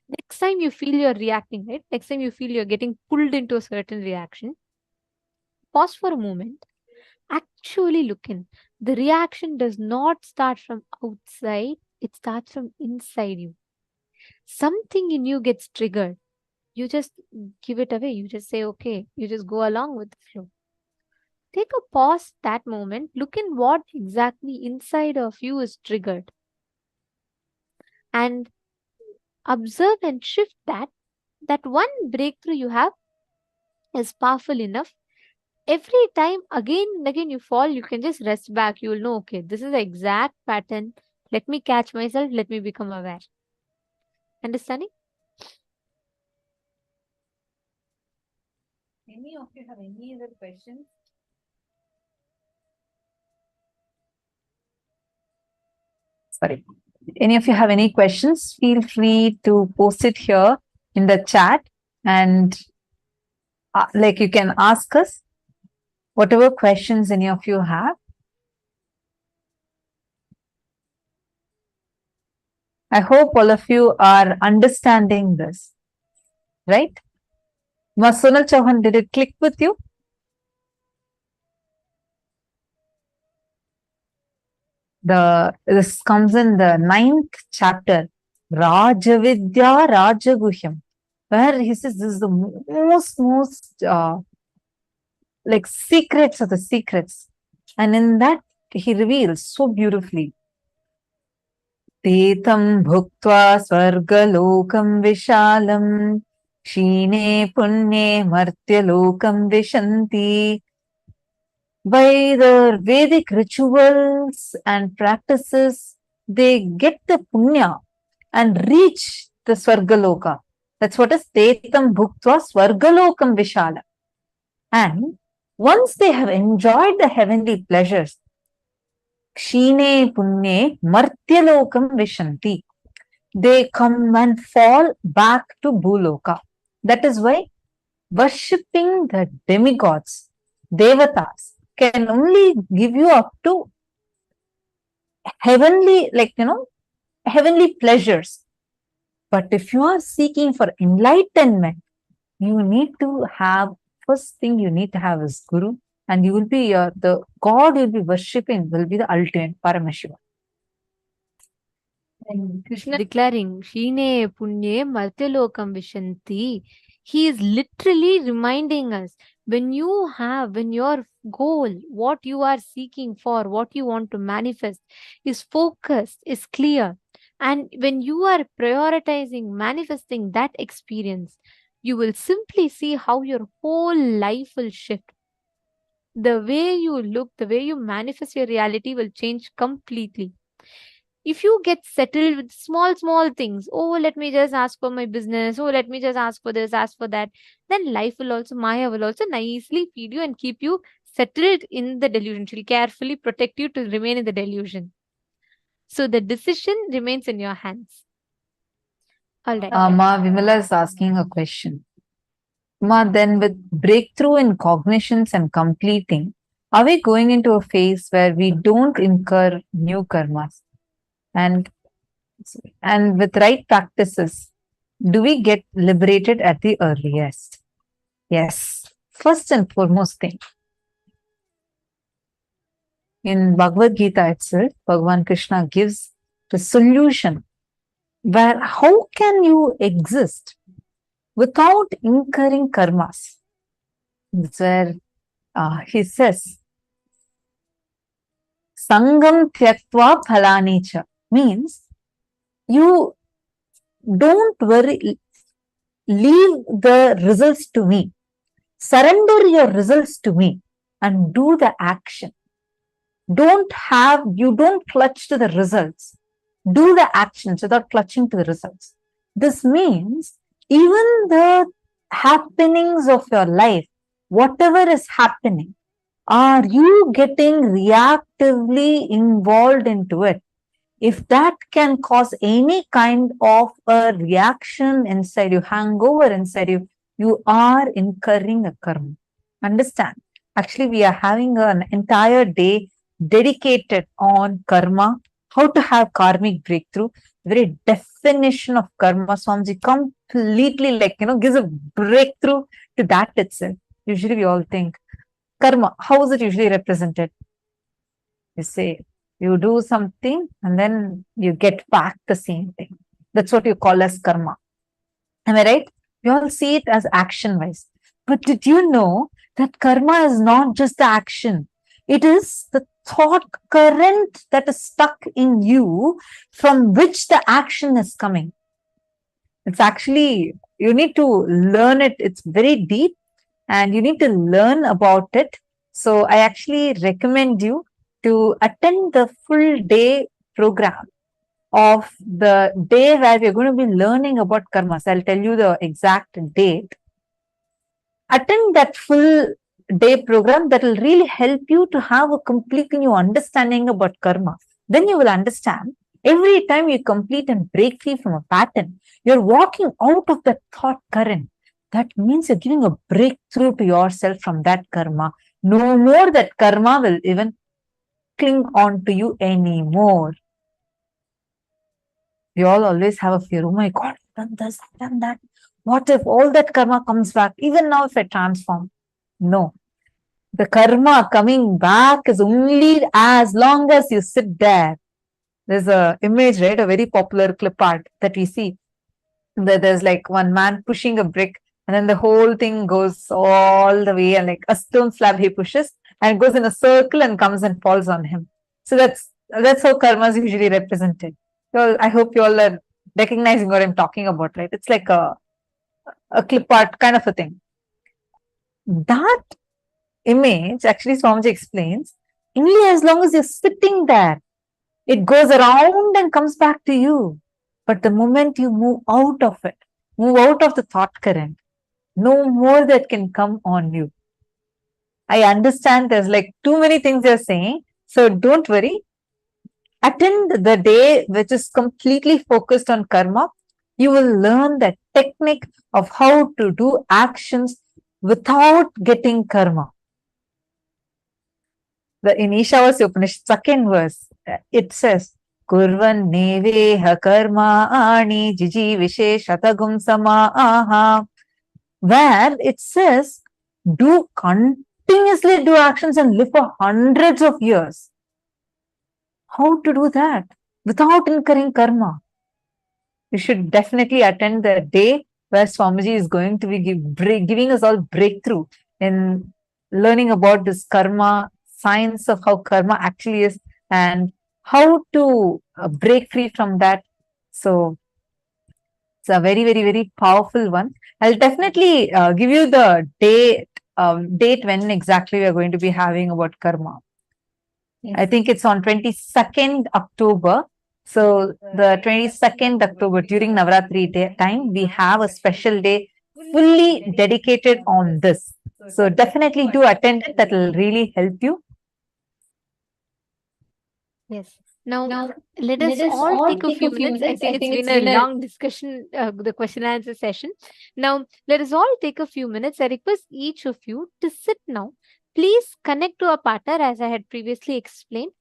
Next time you feel you're reacting, right? Next time you feel you're getting pulled into a certain reaction, pause for a moment. Actually look in. The reaction does not start from outside. It starts from inside you. Something in you gets triggered. You just give it away. You just say, okay. You just go along with the flow. Take a pause that moment. Look in what exactly inside of you is triggered. And observe and shift that. That one breakthrough you have is powerful enough. Every time again and again you fall, you can just rest back. You will know, okay, this is the exact pattern. Let me catch myself. Let me become aware. Understanding? Any of you have any other questions? Sorry. Any of you have any questions? Feel free to post it here in the chat, and like you can ask us whatever questions any of you have. I hope all of you are understanding this, right? Sonal Chauhan, did it click with you? This comes in the 9th chapter, Rajavidya Rajaguhyam, where he says this is the most like secrets of the secrets. And in that he reveals so beautifully. Tetam bhuktva svargalokam vishalam Shine punye martyalokam vishanti. By the Vedic rituals and practices, they get the punya and reach the Swargaloka. That's what is Tetam Bhuktva Swargalokam Vishala. And once they have enjoyed the heavenly pleasures, Kshine Punye Martyalokam Vishanti. They come and fall back to Bhuloka. That is why worshipping the demigods, devatas, can only give you up to heavenly, heavenly pleasures. But if you are seeking for enlightenment, you need to have, first thing you need to have is Guru, and you will be, the God you'll be worshipping will be the ultimate Paramashivoham. And Krishna declaring, Shine Punye Martyalokam Vishanti. He is literally reminding us, when your goal, what you are seeking for, what you want to manifest is focused, is clear. And when you are prioritizing, manifesting that experience, you will simply see how your whole life will shift. The way you look, the way you manifest your reality will change completely. If you get settled with small things, oh, let me just ask for my business, oh, let me just ask for this, ask for that, then life will also, Maya will also nicely feed you and keep you settled in the delusion. She'll carefully protect you to remain in the delusion. So the decision remains in your hands. All right. Ma Vimala is asking a question. Ma, then with breakthrough in cognitions and completing, are we going into a phase where we don't incur new karmas? And with right practices, do we get liberated at the earliest? Yes. First and foremost thing. In Bhagavad Gita itself, Bhagavan Krishna gives the solution where how can you exist without incurring karmas? That's where he says, Sangam Tyaktva Phalanicha, means you don't worry, leave the results to me. Surrender your results to me and do the action. You don't clutch to the results. Do the actions without clutching to the results. This means even the happenings of your life, whatever is happening, are you getting reactively involved into it? If that can cause any kind of a reaction inside you, hangover inside you, you are incurring a karma. Understand? Actually, we are having an entire day dedicated on karma, how to have karmic breakthrough. The very definition of karma, Swamiji completely gives a breakthrough to that itself. Usually we all think, karma, how is it usually represented? You say, you do something and then you get back the same thing. That's what you call as karma. Am I right? You all see it as action-wise. But did you know that karma is not just the action? It is the thought current that is stuck in you from which the action is coming. It's actually, you need to learn it. It's very deep and you need to learn about it. So I actually recommend you to attend the full day program of the day where we're going to be learning about karmas. I'll tell you the exact date. Attend that full day program that will really help you to have a completely new understanding about karma. Then you will understand every time you complete and break free from a pattern, you're walking out of that thought current. that means you're giving a breakthrough to yourself from that karma. No more that karma will even cling on to you anymore. We all always have a fear. Oh my God, I've done this, I've done that. What if all that karma comes back? Even now, if I transform? No. The karma coming back is only as long as you sit there. There's a image, right? A very popular clip art that we see. There's like one man pushing a brick, and then the whole thing goes all the way, and like a stone slab he pushes, and it goes in a circle and comes and falls on him. So that's how karma is usually represented. So I hope you all are recognizing what I'm talking about, right? It's like a clip art kind of a thing. That image, actually, Swamiji explains, only as long as you're sitting there, it goes around and comes back to you. But the moment you move out of it, move out of the thought current, no more that can come on you. I understand there's like too many things you're saying, so don't worry. Attend the day which is completely focused on karma. You will learn the technique of how to do actions without getting karma. In Ishavasya Upanishad, second verse, it says, Kurvan neveha karma ani jiji visheshatagum samaaha, where it says, continuously do actions and live for hundreds of years. How to do that without incurring karma? You should definitely attend the day where Swamiji is going to be giving us all breakthrough in learning about this karma, science of how karma actually is, and how to break free from that. So it's a very, very, very powerful one. I'll definitely give you the date when exactly we are going to be having about karma. Yes. I think it's on 22nd October. So the 22nd October during Navratri time, we have a special day fully dedicated on this. So definitely do attend it. That will really help you. Yes. Now, let us all take a few minutes. I think it's been a long discussion, the question and answer session. Now, let us all take a few minutes. I request each of you to sit now. Please connect to a partner as I had previously explained.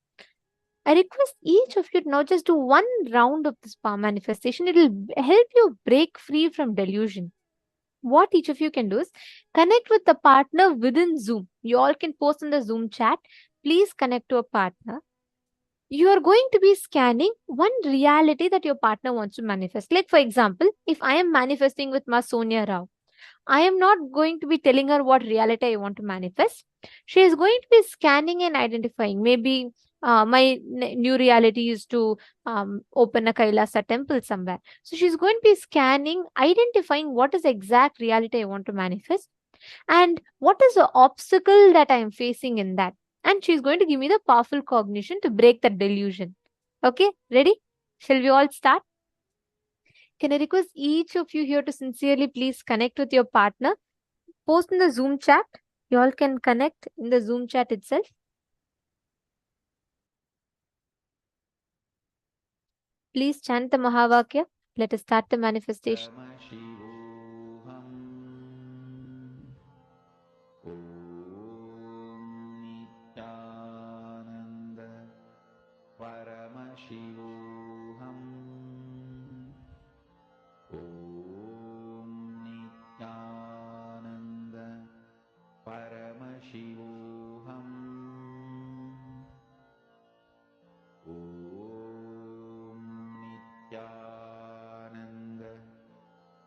I request each of you to now just do one round of this power manifestation. It will help you break free from delusion. What each of you can do is connect with the partner within Zoom. You all can post in the Zoom chat. Please connect to a partner. You are going to be scanning one reality that your partner wants to manifest. Like, for example, if I am manifesting with Ma Sonia Rao, I am not going to be telling her what reality I want to manifest. She is going to be scanning and identifying. Maybe my new reality is to open a Kailasa temple somewhere. So she's going to be scanning, identifying what is the exact reality I want to manifest and what is the obstacle that I am facing in that. And she's going to give me the powerful cognition to break that delusion. Okay, ready? Shall we all start? Can I request each of you here to sincerely please connect with your partner? Post in the Zoom chat. You all can connect in the Zoom chat itself. Please chant the Mahavakya. Let us start the manifestation. Paramashivoham. Om Nithyananda Paramashivoham. Om Nithyananda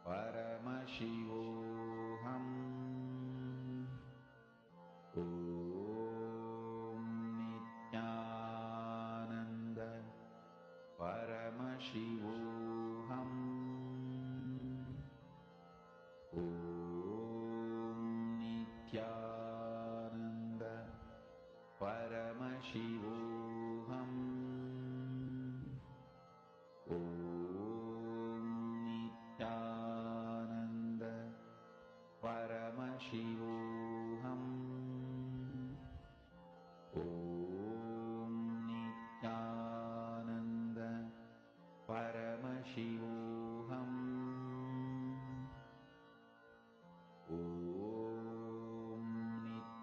Paramashivoham. Om Nithyananda Paramashivoham. Om Nithyananda Paramashivoham. Om Nithyananda Paramashivoham.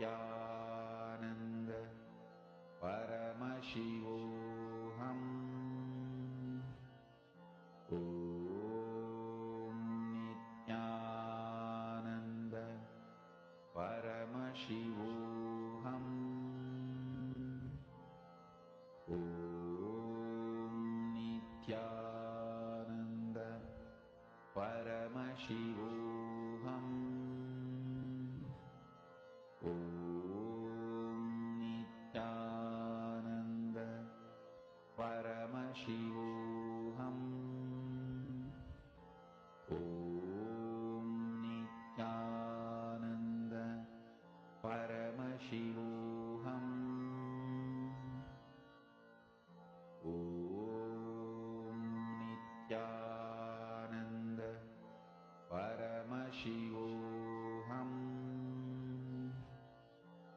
Nithyananda Paramashivoham. Om Nithyananda Paramashivoham. Om Nithyananda Paramashivoham. Om Nithyananda Paramashivoham. Om Nithyananda Paramashivoham. Om Nithyananda Paramashivoham.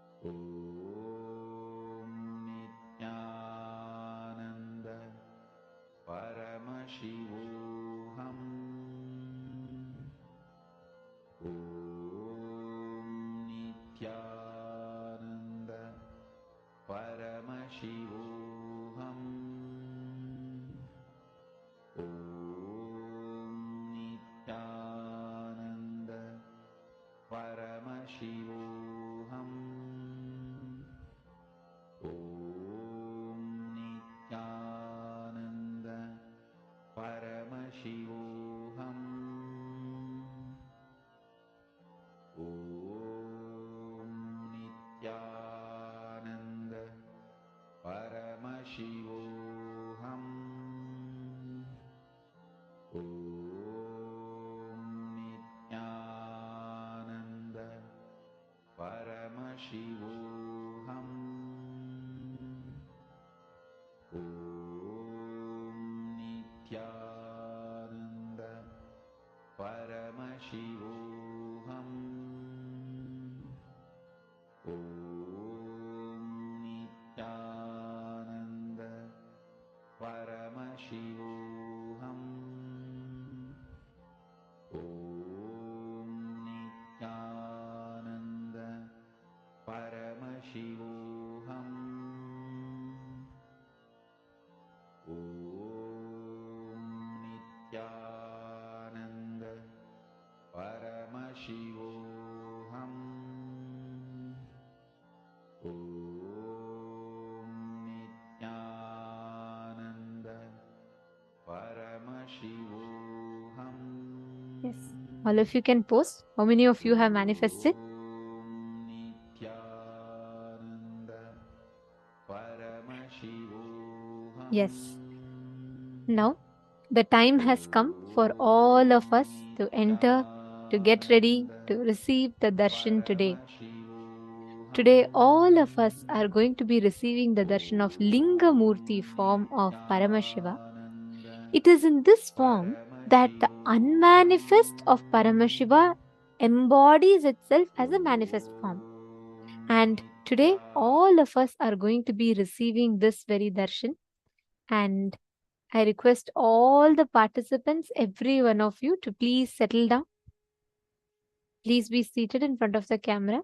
Om Nithyananda Paramashivoham. Om Nithyananda Paramashivoham. Om Nithyananda Paramashivoham. Om Nithyananda Paramashivoham. Om Nithyananda Paramashivoham. Om Nithyananda Paramashivoham. Om Nithyananda Paramashivoham. Om Nithyananda Paramashivoham. Om Nithyananda Paramashivoham. Om Nithyananda Paramashivoham. Om Nithyananda Paramashivoham. Yes. All of you can post. How many of you have manifested? Om Nithyananda Paramashivoham. Yes. Now, the time has come for all of us to enter, to get ready, to receive the darshan today. Today, all of us are going to be receiving the darshan of Linga Murti form of Paramashiva. It is in this form that the unmanifest of Paramashiva embodies itself as a manifest form. And today, all of us are going to be receiving this very darshan. And I request all the participants, every one of you, to please settle down. Please be seated in front of the camera.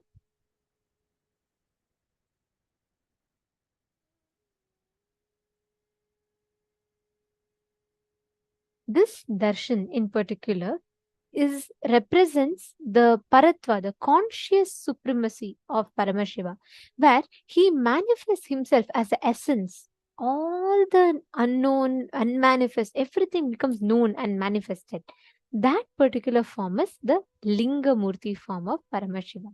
This darshan in particular represents the paratva, the conscious supremacy of Paramashiva, where he manifests himself as the essence. All the unknown, unmanifest, everything becomes known and manifested. That particular form is the Linga Murti form of Paramashiva.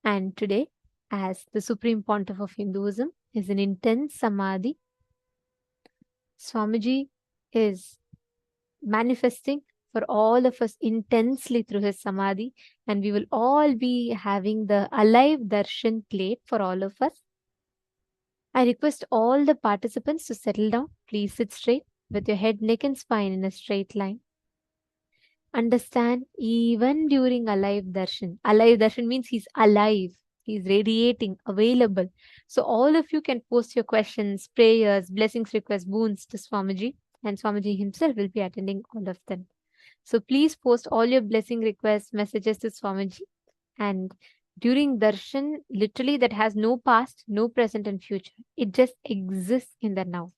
And today, as the Supreme Pontiff of Hinduism is in intense samadhi, Swamiji is manifesting for all of us intensely through his samadhi, and we will all be having the alive darshan played for all of us. I request all the participants to settle down. Please sit straight with your head, neck and spine in a straight line. Understand, even during alive darshan means he's alive, he's radiating, available. So all of you can post your questions, prayers, blessings, requests, boons to Swamiji, and Swamiji himself will be attending all of them. So please post all your blessing requests, messages to Swamiji, and During darshan, literally that has no past, no present and future. It just exists in the now.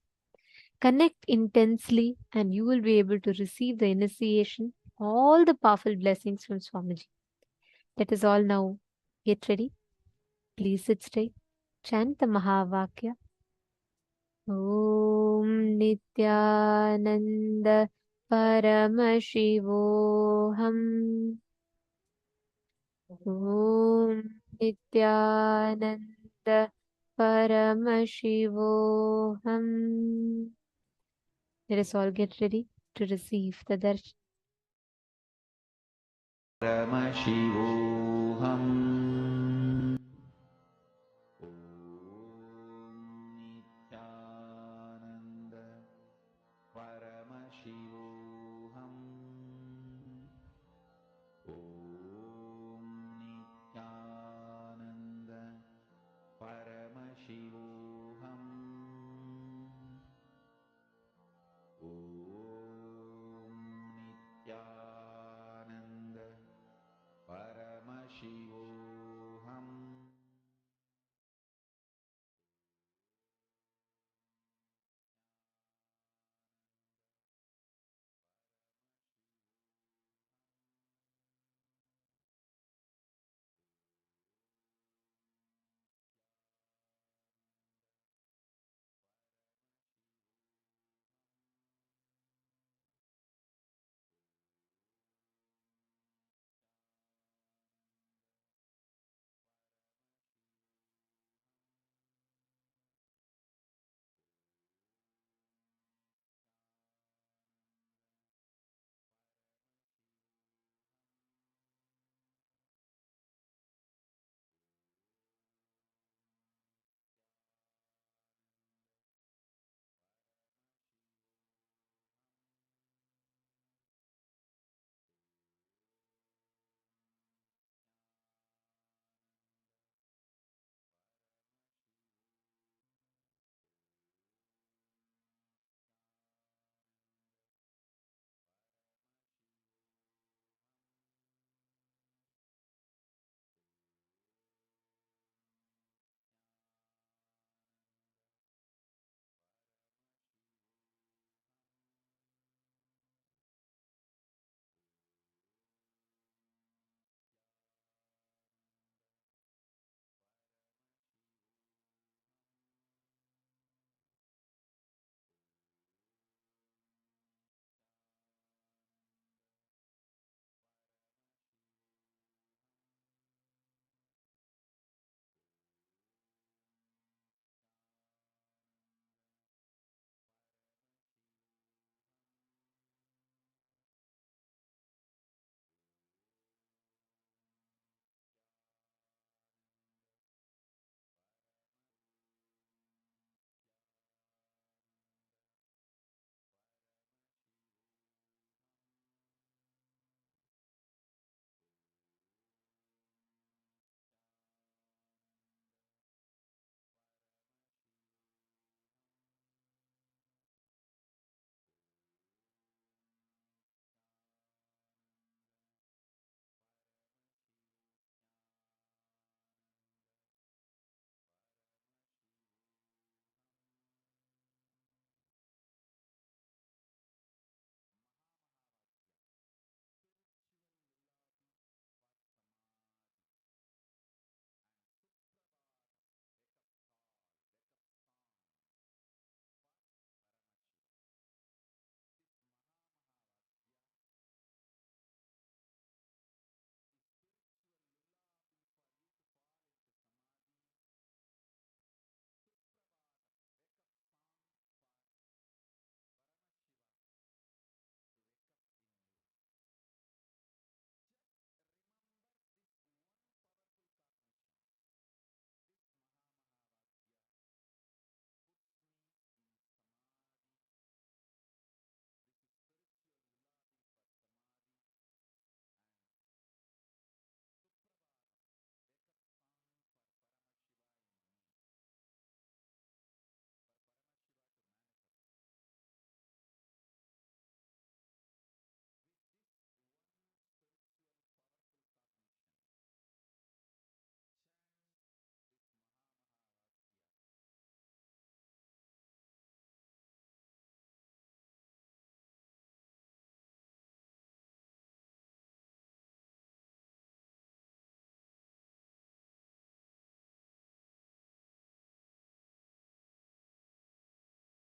Connect intensely and you will be able to receive the initiation, all the powerful blessings from Swamiji. Let us all now get ready. Please sit straight. Chant the Mahavakya. Om Nithyananda Paramashivoham. Om Nithyananda Paramashivoham. Let us all get ready to receive the darshan. Paramashivoham